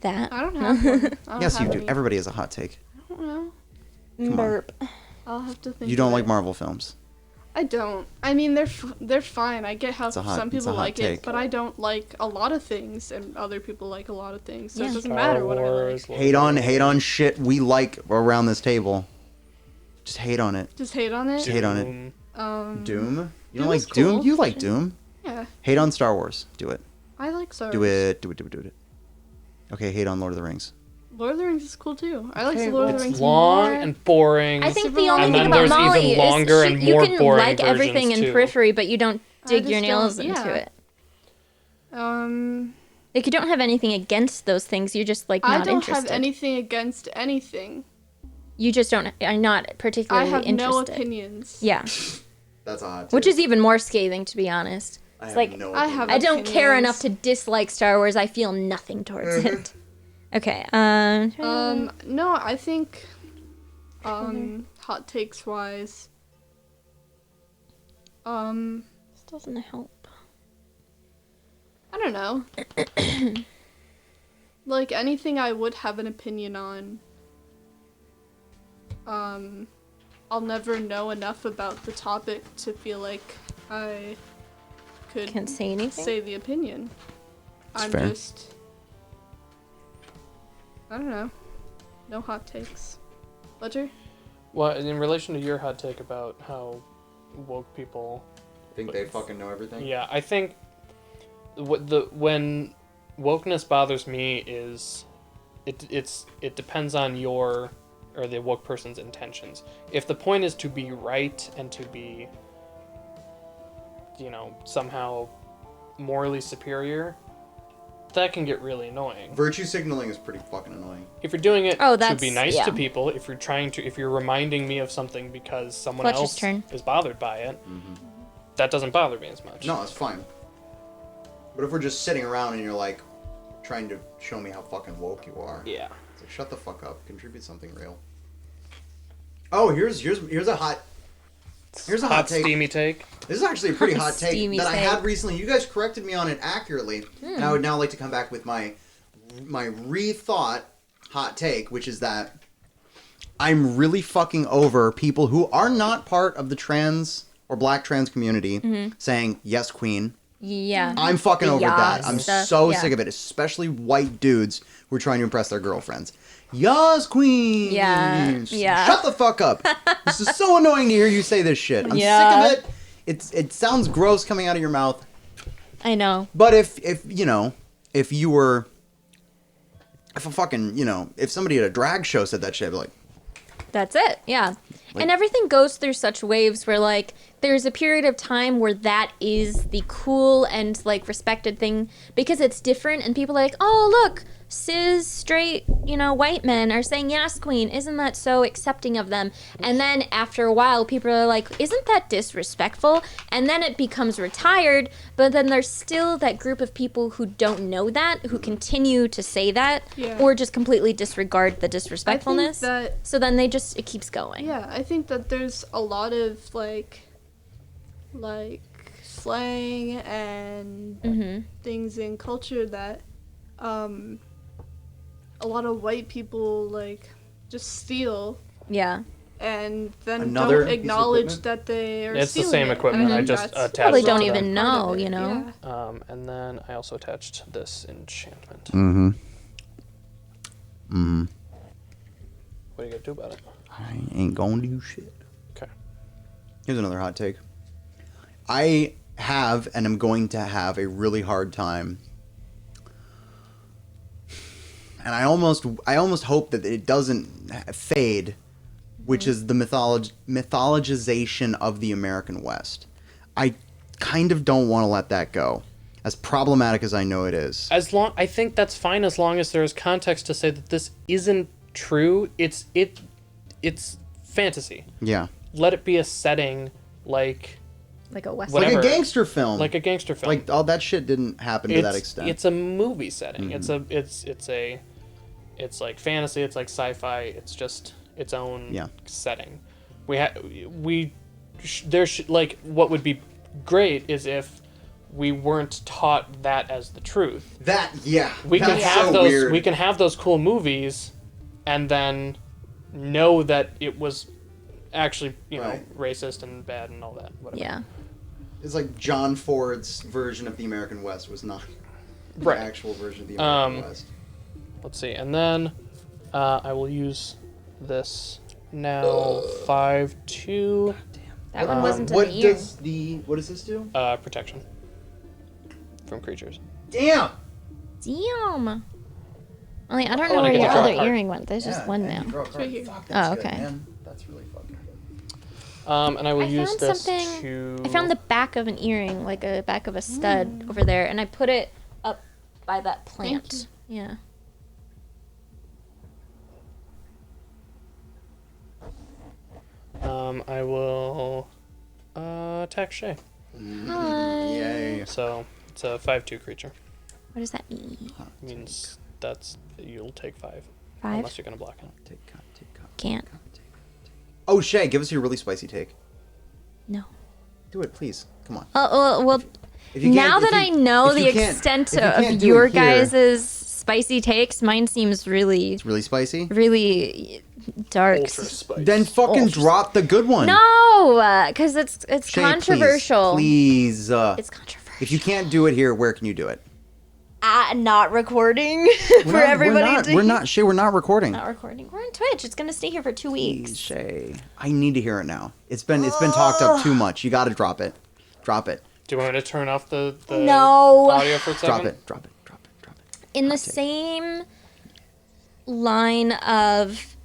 [SPEAKER 3] That.
[SPEAKER 4] I don't have one. I don't
[SPEAKER 2] Yes, you
[SPEAKER 4] have
[SPEAKER 2] do.
[SPEAKER 4] any.
[SPEAKER 2] Everybody has a hot take.
[SPEAKER 4] I don't know.
[SPEAKER 2] on.
[SPEAKER 3] Burp.
[SPEAKER 4] I'll have to think.
[SPEAKER 2] You don't
[SPEAKER 4] of
[SPEAKER 2] like
[SPEAKER 4] it.
[SPEAKER 2] Marvel films.
[SPEAKER 4] I don't. I mean, they're fine. I get how
[SPEAKER 2] It's a hot-
[SPEAKER 4] some
[SPEAKER 2] it's a
[SPEAKER 4] people
[SPEAKER 2] hot
[SPEAKER 4] like
[SPEAKER 2] take.
[SPEAKER 4] it, but I don't like a lot of things, and other people like a lot of things. So
[SPEAKER 3] Yeah.
[SPEAKER 4] it doesn't
[SPEAKER 1] Star
[SPEAKER 4] matter what I like.
[SPEAKER 1] Wars,
[SPEAKER 2] Hate on shit we like around this table. Just hate on it.
[SPEAKER 4] Just hate on it.
[SPEAKER 2] Hate on it.
[SPEAKER 1] Doom.
[SPEAKER 2] Doom? You
[SPEAKER 4] Doom
[SPEAKER 2] don't
[SPEAKER 4] is
[SPEAKER 2] like Doom?
[SPEAKER 4] cool.
[SPEAKER 2] You like Doom.
[SPEAKER 4] Yeah,
[SPEAKER 2] Hate on Star Wars. Do it.
[SPEAKER 4] I like Star
[SPEAKER 2] Do
[SPEAKER 4] Wars.
[SPEAKER 2] it. Do it. Do it. Do it. Okay, hate on Lord of the Rings.
[SPEAKER 4] Lord of the Rings is cool too. I like
[SPEAKER 2] Okay,
[SPEAKER 4] Lord of the
[SPEAKER 1] It's
[SPEAKER 4] Rings
[SPEAKER 1] long
[SPEAKER 4] more.
[SPEAKER 1] and boring.
[SPEAKER 3] I think
[SPEAKER 4] Super
[SPEAKER 3] the
[SPEAKER 4] long.
[SPEAKER 3] only
[SPEAKER 1] And
[SPEAKER 3] thing
[SPEAKER 1] then
[SPEAKER 3] about
[SPEAKER 1] there's
[SPEAKER 3] Molly
[SPEAKER 1] even longer
[SPEAKER 3] is
[SPEAKER 1] and
[SPEAKER 3] you
[SPEAKER 1] more
[SPEAKER 3] can
[SPEAKER 1] boring
[SPEAKER 3] like everything in
[SPEAKER 1] versions, too.
[SPEAKER 3] periphery, but you don't dig
[SPEAKER 4] just
[SPEAKER 3] your nails
[SPEAKER 4] don't-
[SPEAKER 3] into
[SPEAKER 4] yeah.
[SPEAKER 3] it.
[SPEAKER 4] Um,
[SPEAKER 3] Like, you don't have anything against those things. You're just, like,
[SPEAKER 4] I
[SPEAKER 3] not
[SPEAKER 4] don't
[SPEAKER 3] interested.
[SPEAKER 4] have anything against anything.
[SPEAKER 3] You just are not
[SPEAKER 4] I
[SPEAKER 3] particularly
[SPEAKER 4] have
[SPEAKER 3] interested.
[SPEAKER 4] no opinions.
[SPEAKER 3] Yeah.
[SPEAKER 2] That's a hot take.
[SPEAKER 3] Which is even more scathing, to be honest. It's like,
[SPEAKER 2] no
[SPEAKER 4] I
[SPEAKER 2] opinion.
[SPEAKER 4] have
[SPEAKER 3] I don't care
[SPEAKER 4] opinions.
[SPEAKER 3] enough to dislike Star Wars. I feel nothing towards it. Okay.
[SPEAKER 4] No, I think, hot takes wise,
[SPEAKER 3] This doesn't help.
[SPEAKER 4] I don't know. Like anything I would have an opinion on. I'll never know enough about the topic to feel like I could
[SPEAKER 3] Can't say anything.
[SPEAKER 4] say the opinion. I'm
[SPEAKER 2] fair.
[SPEAKER 4] just, I don't know. No hot takes. Ledger?
[SPEAKER 1] Well, in relation to your hot take about how woke people,
[SPEAKER 2] Think they fucking know everything?
[SPEAKER 1] yeah, I think when wokeness bothers me is it depends on your or the woke person's intentions. If the point is to be right and to be, you know, somehow morally superior, that can get really annoying.
[SPEAKER 2] Virtue signaling is pretty fucking annoying.
[SPEAKER 1] If you're doing it
[SPEAKER 3] Oh,
[SPEAKER 1] to
[SPEAKER 3] that's-
[SPEAKER 1] be nice
[SPEAKER 3] yeah.
[SPEAKER 1] to people, if you're reminding me of something because someone
[SPEAKER 3] Fletcher's
[SPEAKER 1] else
[SPEAKER 3] turn.
[SPEAKER 1] is bothered by it, that doesn't bother me as much.
[SPEAKER 2] No, it's fine. But if we're just sitting around and you're like trying to show me how fucking woke you are,
[SPEAKER 1] Yeah.
[SPEAKER 2] it's like, shut the fuck up. Contribute something real. Oh, here's a hot
[SPEAKER 1] Hot
[SPEAKER 2] take.
[SPEAKER 1] steamy take.
[SPEAKER 2] This is actually a pretty hot take
[SPEAKER 3] Steamy
[SPEAKER 2] that I
[SPEAKER 3] take.
[SPEAKER 2] had recently. You guys corrected me on it accurately, and I would now like to come back with my rethought hot take, which is that I'm really fucking over people who are not part of the trans or black trans community saying, yes, queen,
[SPEAKER 3] Yeah.
[SPEAKER 2] I'm fucking
[SPEAKER 3] The
[SPEAKER 2] over that.
[SPEAKER 3] yas
[SPEAKER 2] I'm
[SPEAKER 3] stuff,
[SPEAKER 2] so
[SPEAKER 3] yeah.
[SPEAKER 2] sick of it, especially white dudes who are trying to impress their girlfriends. Yas, queen.
[SPEAKER 3] Yeah, yeah.
[SPEAKER 2] Shut the fuck up. This is so annoying to hear you say this shit. I'm
[SPEAKER 3] Yeah.
[SPEAKER 2] sick of it. It sounds gross coming out of your mouth.
[SPEAKER 3] I know.
[SPEAKER 2] But if you were, if a fucking, if somebody at a drag show said that shit, I'd be like,
[SPEAKER 3] That's it, yeah. And everything goes through such waves where, like, there's a period of time where that is the cool and, like, respected thing because it's different and people are like, oh, look, cis, straight, white men are saying yes, queen. Isn't that so accepting of them? And then after a while, people are like, isn't that disrespectful? And then it becomes retired, but then there's still that group of people who don't know that, who continue to say that,
[SPEAKER 4] Yeah.
[SPEAKER 3] or just completely disregard the disrespectfulness.
[SPEAKER 4] that-
[SPEAKER 3] So then it keeps going.
[SPEAKER 4] Yeah, I think that there's a lot of like slang and
[SPEAKER 3] Mm-hmm.
[SPEAKER 4] things in culture that a lot of white people like just steal
[SPEAKER 3] Yeah.
[SPEAKER 4] and then
[SPEAKER 2] Another
[SPEAKER 4] don't
[SPEAKER 2] piece of
[SPEAKER 4] acknowment
[SPEAKER 2] equipment?
[SPEAKER 4] that they are
[SPEAKER 1] It's the
[SPEAKER 4] stealing
[SPEAKER 1] same
[SPEAKER 4] it.
[SPEAKER 1] equipment.
[SPEAKER 4] And
[SPEAKER 1] I
[SPEAKER 4] think
[SPEAKER 1] just
[SPEAKER 4] that's
[SPEAKER 1] attached
[SPEAKER 3] Probably
[SPEAKER 1] it
[SPEAKER 3] don't
[SPEAKER 1] to
[SPEAKER 3] even
[SPEAKER 1] them.
[SPEAKER 3] know,
[SPEAKER 4] part of it,
[SPEAKER 3] you know?
[SPEAKER 4] yeah.
[SPEAKER 1] And then I also attached this enchantment.
[SPEAKER 2] mm-hmm. Mm-hmm.
[SPEAKER 1] What are you gonna do about it?
[SPEAKER 2] I ain't gonna do shit.
[SPEAKER 1] Okay.
[SPEAKER 2] Here's another hot take. I have and am going to have a really hard time. And I almost hope that it doesn't fade, which is the mythologization of the American West. I kind of don't want to let that go, as problematic as I know it is.
[SPEAKER 1] I think that's fine as long as there's context to say that this isn't true. It's fantasy.
[SPEAKER 2] Yeah.
[SPEAKER 1] Let it be a setting like
[SPEAKER 3] Like a West.
[SPEAKER 1] Whatever.
[SPEAKER 2] Like a gangster film.
[SPEAKER 1] a gangster film.
[SPEAKER 2] Like all that shit didn't happen to that extent.
[SPEAKER 1] It's a movie setting. It's like fantasy. It's like sci-fi. It's just its own setting. What would be great is if we weren't taught that as the truth.
[SPEAKER 2] We
[SPEAKER 1] Can have those. Weird. We can have those cool movies, and then know that it was actually racist and bad and all that. Whatever.
[SPEAKER 3] Yeah.
[SPEAKER 2] It's like John Ford's version of the American West was not the actual version of the American West.
[SPEAKER 1] Let's see, and then I will use this now 5/2.
[SPEAKER 3] That one wasn't in
[SPEAKER 2] What
[SPEAKER 3] the ear.
[SPEAKER 2] what does this do?
[SPEAKER 1] Protection from creatures.
[SPEAKER 2] Damn.
[SPEAKER 3] Damn. I don't
[SPEAKER 1] Oh,
[SPEAKER 3] know
[SPEAKER 1] and I
[SPEAKER 3] where
[SPEAKER 1] get to
[SPEAKER 3] your
[SPEAKER 1] draw a
[SPEAKER 3] other
[SPEAKER 1] card.
[SPEAKER 3] earring went. There's just one
[SPEAKER 2] and
[SPEAKER 3] now.
[SPEAKER 2] you draw a card.
[SPEAKER 4] right here.
[SPEAKER 2] Fuck, that's
[SPEAKER 3] Oh,
[SPEAKER 2] good,
[SPEAKER 3] okay.
[SPEAKER 2] man. That's really fucking good.
[SPEAKER 1] And I will use
[SPEAKER 3] found
[SPEAKER 1] this
[SPEAKER 3] something.
[SPEAKER 1] to.
[SPEAKER 3] I found the back of an earring, like a back of a stud over there, and I put it up by that plant. Yeah.
[SPEAKER 1] I will attack Shay.
[SPEAKER 3] Hi.
[SPEAKER 2] Yay.
[SPEAKER 1] So it's a 5/2 creature.
[SPEAKER 3] What does that mean?
[SPEAKER 1] Means you'll take 5.
[SPEAKER 3] 5?
[SPEAKER 1] Unless you're gonna block it.
[SPEAKER 2] Take.
[SPEAKER 3] Can't.
[SPEAKER 2] Oh, Shay, give us your really spicy take.
[SPEAKER 3] No.
[SPEAKER 2] Do it, please. Come on.
[SPEAKER 3] Well,
[SPEAKER 2] If you
[SPEAKER 3] now
[SPEAKER 2] can't-
[SPEAKER 3] that
[SPEAKER 2] if you-
[SPEAKER 3] I know
[SPEAKER 2] if
[SPEAKER 3] the
[SPEAKER 2] you can't-
[SPEAKER 3] extent
[SPEAKER 2] if you can't
[SPEAKER 3] of
[SPEAKER 2] do
[SPEAKER 3] your
[SPEAKER 2] it here-
[SPEAKER 3] guys' spicy takes, mine seems really,
[SPEAKER 2] Really spicy?
[SPEAKER 3] really dark.
[SPEAKER 1] Ultra spice.
[SPEAKER 2] Then fucking drop the good one.
[SPEAKER 3] No, because it's
[SPEAKER 2] Shay,
[SPEAKER 3] controversial.
[SPEAKER 2] Please.
[SPEAKER 3] It's controversial.
[SPEAKER 2] If you can't do it here, where can you do it?
[SPEAKER 3] Not recording for everybody to
[SPEAKER 2] We're not, Shay, we're not recording.
[SPEAKER 3] Not recording. We're on Twitch. It's gonna stay here for 2 weeks.
[SPEAKER 2] Please, Shay. I need to hear it now. It's been talked up too much. You gotta drop it. Drop it.
[SPEAKER 1] Do you want me to turn off the
[SPEAKER 3] No.
[SPEAKER 1] audio for a second?
[SPEAKER 2] Drop it.
[SPEAKER 3] In the same line of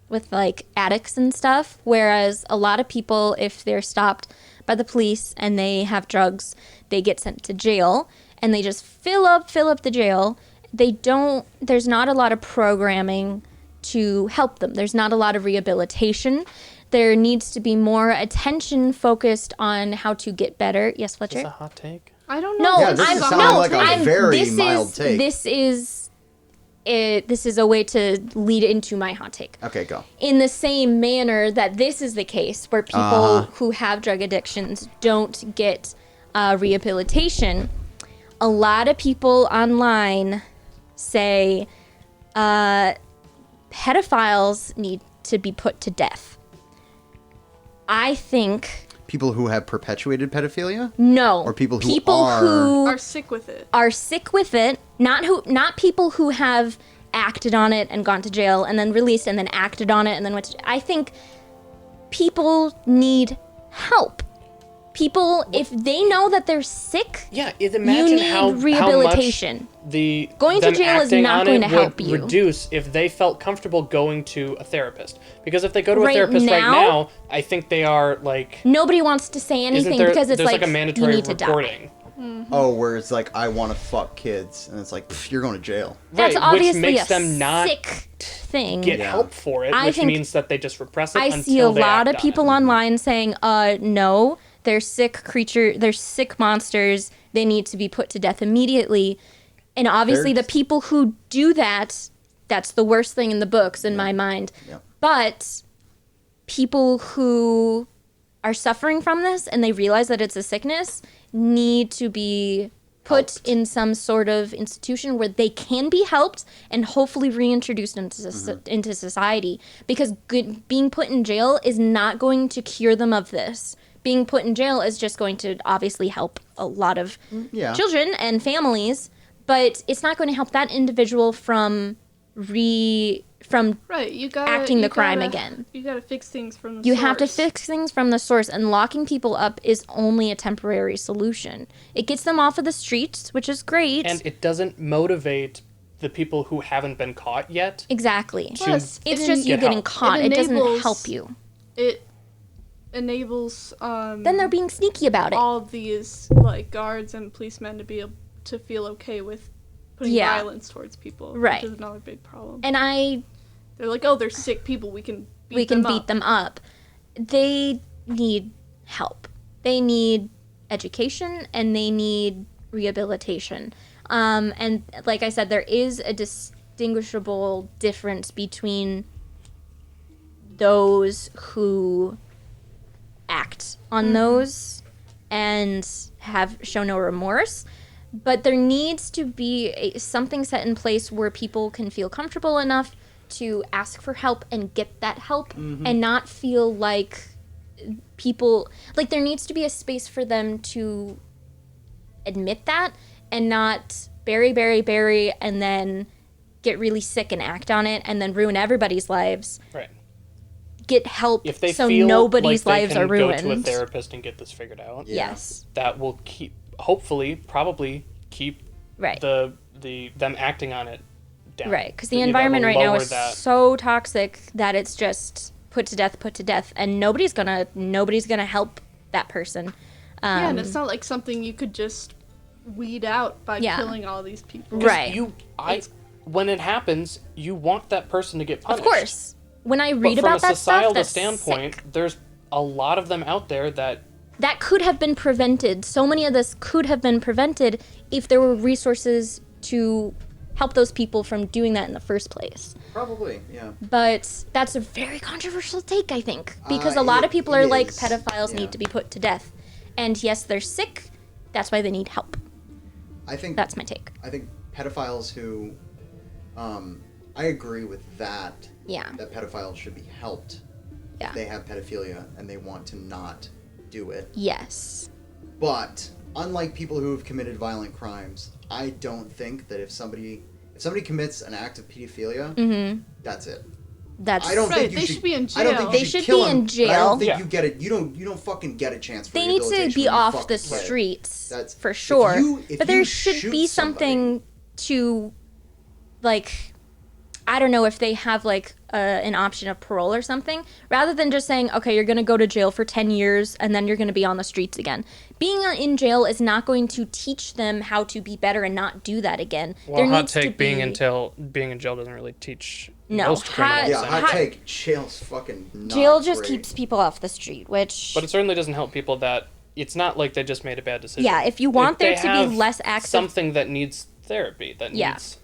[SPEAKER 3] with like addicts and stuff, whereas a lot of people, if they're stopped by the police and they have drugs, they get sent to jail and they just fill up the jail. There's not a lot of programming to help them. There's not a lot of rehabilitation. There needs to be more attention focused on how to get better. Yes, Fletcher?
[SPEAKER 1] Is that a hot take?
[SPEAKER 4] I don't know.
[SPEAKER 3] No,
[SPEAKER 2] Yeah, this
[SPEAKER 3] I'm
[SPEAKER 2] is sounding like a very
[SPEAKER 3] this
[SPEAKER 2] mild
[SPEAKER 3] is,
[SPEAKER 2] take.
[SPEAKER 3] This is a way to lead into my hot take.
[SPEAKER 2] Okay, go.
[SPEAKER 3] In the same manner that this is the case, where people who have drug addictions don't get rehabilitation, a lot of people online say pedophiles need to be put to death. I think
[SPEAKER 2] People who have perpetuated pedophilia?
[SPEAKER 3] No.
[SPEAKER 2] Or people who
[SPEAKER 3] who
[SPEAKER 4] Are sick with it.
[SPEAKER 3] are sick with it, not people who have acted on it and gone to jail and then released and then acted on it and then went to I think people need help. People, if they know that they're sick,
[SPEAKER 1] Yeah,
[SPEAKER 3] you
[SPEAKER 1] imagine
[SPEAKER 3] need
[SPEAKER 1] how
[SPEAKER 3] rehabilitation.
[SPEAKER 1] How much the
[SPEAKER 3] Going to
[SPEAKER 1] them
[SPEAKER 3] jail is
[SPEAKER 1] acting
[SPEAKER 3] not
[SPEAKER 1] on
[SPEAKER 3] going
[SPEAKER 1] it
[SPEAKER 3] to help
[SPEAKER 1] would
[SPEAKER 3] you.
[SPEAKER 1] reduce if they felt comfortable going to a therapist. Because if they go to a
[SPEAKER 3] Right
[SPEAKER 1] therapist right
[SPEAKER 3] now-
[SPEAKER 1] now, I think they are like
[SPEAKER 3] Nobody wants to say
[SPEAKER 1] isn't
[SPEAKER 3] anything
[SPEAKER 1] there,
[SPEAKER 3] because it's
[SPEAKER 1] there's
[SPEAKER 3] like,
[SPEAKER 1] a mandatory
[SPEAKER 3] you need to die.
[SPEAKER 1] reporting.
[SPEAKER 2] Oh, where it's like, I want to fuck kids. And it's like, "Pff, you're going to jail.
[SPEAKER 3] That's
[SPEAKER 1] Right,
[SPEAKER 3] obviously
[SPEAKER 1] which makes
[SPEAKER 3] a
[SPEAKER 1] them not
[SPEAKER 3] sick thing.
[SPEAKER 1] get
[SPEAKER 2] Yeah.
[SPEAKER 1] help for it,
[SPEAKER 3] I
[SPEAKER 1] which
[SPEAKER 3] think-
[SPEAKER 1] means that they just repress it
[SPEAKER 3] I
[SPEAKER 1] until
[SPEAKER 3] see a
[SPEAKER 1] they
[SPEAKER 3] lot
[SPEAKER 1] act
[SPEAKER 3] of
[SPEAKER 1] on
[SPEAKER 3] people
[SPEAKER 1] it.
[SPEAKER 3] online saying, no, they're sick they're sick monsters, they need to be put to death immediately. And obviously the
[SPEAKER 2] There's-
[SPEAKER 3] people who do that, that's the worst thing in the books in my mind.
[SPEAKER 2] Yeah.
[SPEAKER 3] But people who are suffering from this and they realize that it's a sickness need to be put
[SPEAKER 2] Helped.
[SPEAKER 3] in some sort of institution where they can be helped and hopefully reintroduced into society, because being put in jail is not going to cure them of this. Being put in jail is just going to obviously help a lot of
[SPEAKER 2] Yeah.
[SPEAKER 3] children and families, but it's not going to help that individual from
[SPEAKER 4] Right, you gotta
[SPEAKER 3] acting the
[SPEAKER 4] you
[SPEAKER 3] crime
[SPEAKER 4] gotta-
[SPEAKER 3] again.
[SPEAKER 4] You gotta fix things from the
[SPEAKER 3] You
[SPEAKER 4] source.
[SPEAKER 3] have to fix things from the source, and locking people up is only a temporary solution. It gets them off of the streets, which is great.
[SPEAKER 1] And it doesn't motivate the people who haven't been caught yet.
[SPEAKER 3] Exactly.
[SPEAKER 4] Plus,
[SPEAKER 3] It's
[SPEAKER 4] it
[SPEAKER 3] just you
[SPEAKER 1] get
[SPEAKER 3] getting
[SPEAKER 1] help.
[SPEAKER 3] caught.
[SPEAKER 4] It
[SPEAKER 3] It doesn't
[SPEAKER 4] enables-
[SPEAKER 3] help you.
[SPEAKER 4] It enables
[SPEAKER 3] Then they're being sneaky about it.
[SPEAKER 4] all of these like guards and policemen to be able to feel okay with putting
[SPEAKER 3] Yeah.
[SPEAKER 4] violence towards people.
[SPEAKER 3] Right.
[SPEAKER 4] Which is another big problem.
[SPEAKER 3] And
[SPEAKER 4] They're like, oh, they're sick people. We can beat
[SPEAKER 3] we can
[SPEAKER 4] them
[SPEAKER 3] beat
[SPEAKER 4] up.
[SPEAKER 3] them up. They need help. They need education and they need rehabilitation. And like I said, there is a distinguishable difference between those who act on those and have show no remorse. But there needs to be something set in place where people can feel comfortable enough to ask for help and get that help and not feel like people, like there needs to be a space for them to admit that and not bury and then get really sick and act on it and then ruin everybody's lives.
[SPEAKER 1] Right.
[SPEAKER 3] Get help
[SPEAKER 1] If they
[SPEAKER 3] so
[SPEAKER 1] feel
[SPEAKER 3] nobody's
[SPEAKER 1] like they
[SPEAKER 3] lives
[SPEAKER 1] can
[SPEAKER 3] are ruined.
[SPEAKER 1] go to a therapist and get this figured out,
[SPEAKER 2] Yeah.
[SPEAKER 3] Yes.
[SPEAKER 1] that will probably keep
[SPEAKER 3] Right.
[SPEAKER 1] them acting on it down.
[SPEAKER 3] Right, because the
[SPEAKER 1] That
[SPEAKER 3] environment
[SPEAKER 1] will
[SPEAKER 3] right now
[SPEAKER 1] lower
[SPEAKER 3] is
[SPEAKER 1] that.
[SPEAKER 3] so toxic that it's just put to death, and nobody's gonna help that person.
[SPEAKER 4] Yeah, and it's not like something you could just weed out by
[SPEAKER 3] Yeah.
[SPEAKER 4] killing all these people.
[SPEAKER 1] 'Cause
[SPEAKER 3] Right.
[SPEAKER 1] when it happens, you want that person to get punished.
[SPEAKER 3] Of course, when I
[SPEAKER 1] But
[SPEAKER 3] read
[SPEAKER 1] from
[SPEAKER 3] about
[SPEAKER 1] a
[SPEAKER 3] that stuff,
[SPEAKER 1] societal
[SPEAKER 3] that's
[SPEAKER 1] standpoint,
[SPEAKER 3] sick.
[SPEAKER 1] there's a lot of them out there that
[SPEAKER 3] That could have been prevented. So many of this could have been prevented if there were resources to help those people from doing that in the first place.
[SPEAKER 2] Probably, yeah.
[SPEAKER 3] But that's a very controversial take, I think, because a lot of people
[SPEAKER 2] it
[SPEAKER 3] are like,
[SPEAKER 2] is,
[SPEAKER 3] pedophiles
[SPEAKER 2] yeah.
[SPEAKER 3] need to be put to death. And yes, they're sick. That's why they need help.
[SPEAKER 2] I think
[SPEAKER 3] That's my take.
[SPEAKER 2] I think pedophiles who, I agree with that.
[SPEAKER 3] Yeah.
[SPEAKER 2] That pedophiles should be helped.
[SPEAKER 3] Yeah.
[SPEAKER 2] If they have pedophilia and they want to not do it.
[SPEAKER 3] Yes.
[SPEAKER 2] But unlike people who have committed violent crimes, I don't think that if somebody commits an act of pedophilia, that's it.
[SPEAKER 3] That's
[SPEAKER 2] I don't
[SPEAKER 4] Right,
[SPEAKER 2] think you
[SPEAKER 4] they
[SPEAKER 2] should,
[SPEAKER 4] should be in
[SPEAKER 2] I don't
[SPEAKER 4] jail.
[SPEAKER 2] think
[SPEAKER 3] They
[SPEAKER 2] you
[SPEAKER 3] should
[SPEAKER 2] kill
[SPEAKER 3] be in
[SPEAKER 2] him, but I don't
[SPEAKER 3] jail.
[SPEAKER 2] think
[SPEAKER 1] Yeah.
[SPEAKER 2] you get it. You don't fucking get a chance for
[SPEAKER 3] they need to
[SPEAKER 2] rehabilitation
[SPEAKER 3] be
[SPEAKER 2] when you
[SPEAKER 3] off
[SPEAKER 2] fucking
[SPEAKER 3] the
[SPEAKER 2] get it.
[SPEAKER 3] streets
[SPEAKER 2] That's-
[SPEAKER 3] for
[SPEAKER 2] if
[SPEAKER 3] sure.
[SPEAKER 2] if
[SPEAKER 3] but there
[SPEAKER 2] you
[SPEAKER 3] should
[SPEAKER 2] shoot
[SPEAKER 3] be
[SPEAKER 2] somebody-
[SPEAKER 3] something to, like, I don't know if they have like an option of parole or something, rather than just saying, okay, you're gonna go to jail for 10 years and then you're gonna be on the streets again. Being in jail is not going to teach them how to be better and not do that again.
[SPEAKER 1] well, hot
[SPEAKER 3] needs to
[SPEAKER 1] take being
[SPEAKER 3] be-
[SPEAKER 1] being in jail doesn't really teach
[SPEAKER 3] No,
[SPEAKER 1] most criminals.
[SPEAKER 2] Yeah,
[SPEAKER 1] anything.
[SPEAKER 2] hot take. Jail's fucking not
[SPEAKER 3] Jail just
[SPEAKER 2] great.
[SPEAKER 3] keeps people off the street, which
[SPEAKER 1] But it certainly doesn't help people that it's not like they just made a bad decision.
[SPEAKER 3] Yeah, if you want there
[SPEAKER 1] they
[SPEAKER 3] to be
[SPEAKER 1] have
[SPEAKER 3] less acts of-
[SPEAKER 1] something that needs therapy, that
[SPEAKER 3] Yeah.
[SPEAKER 1] needs,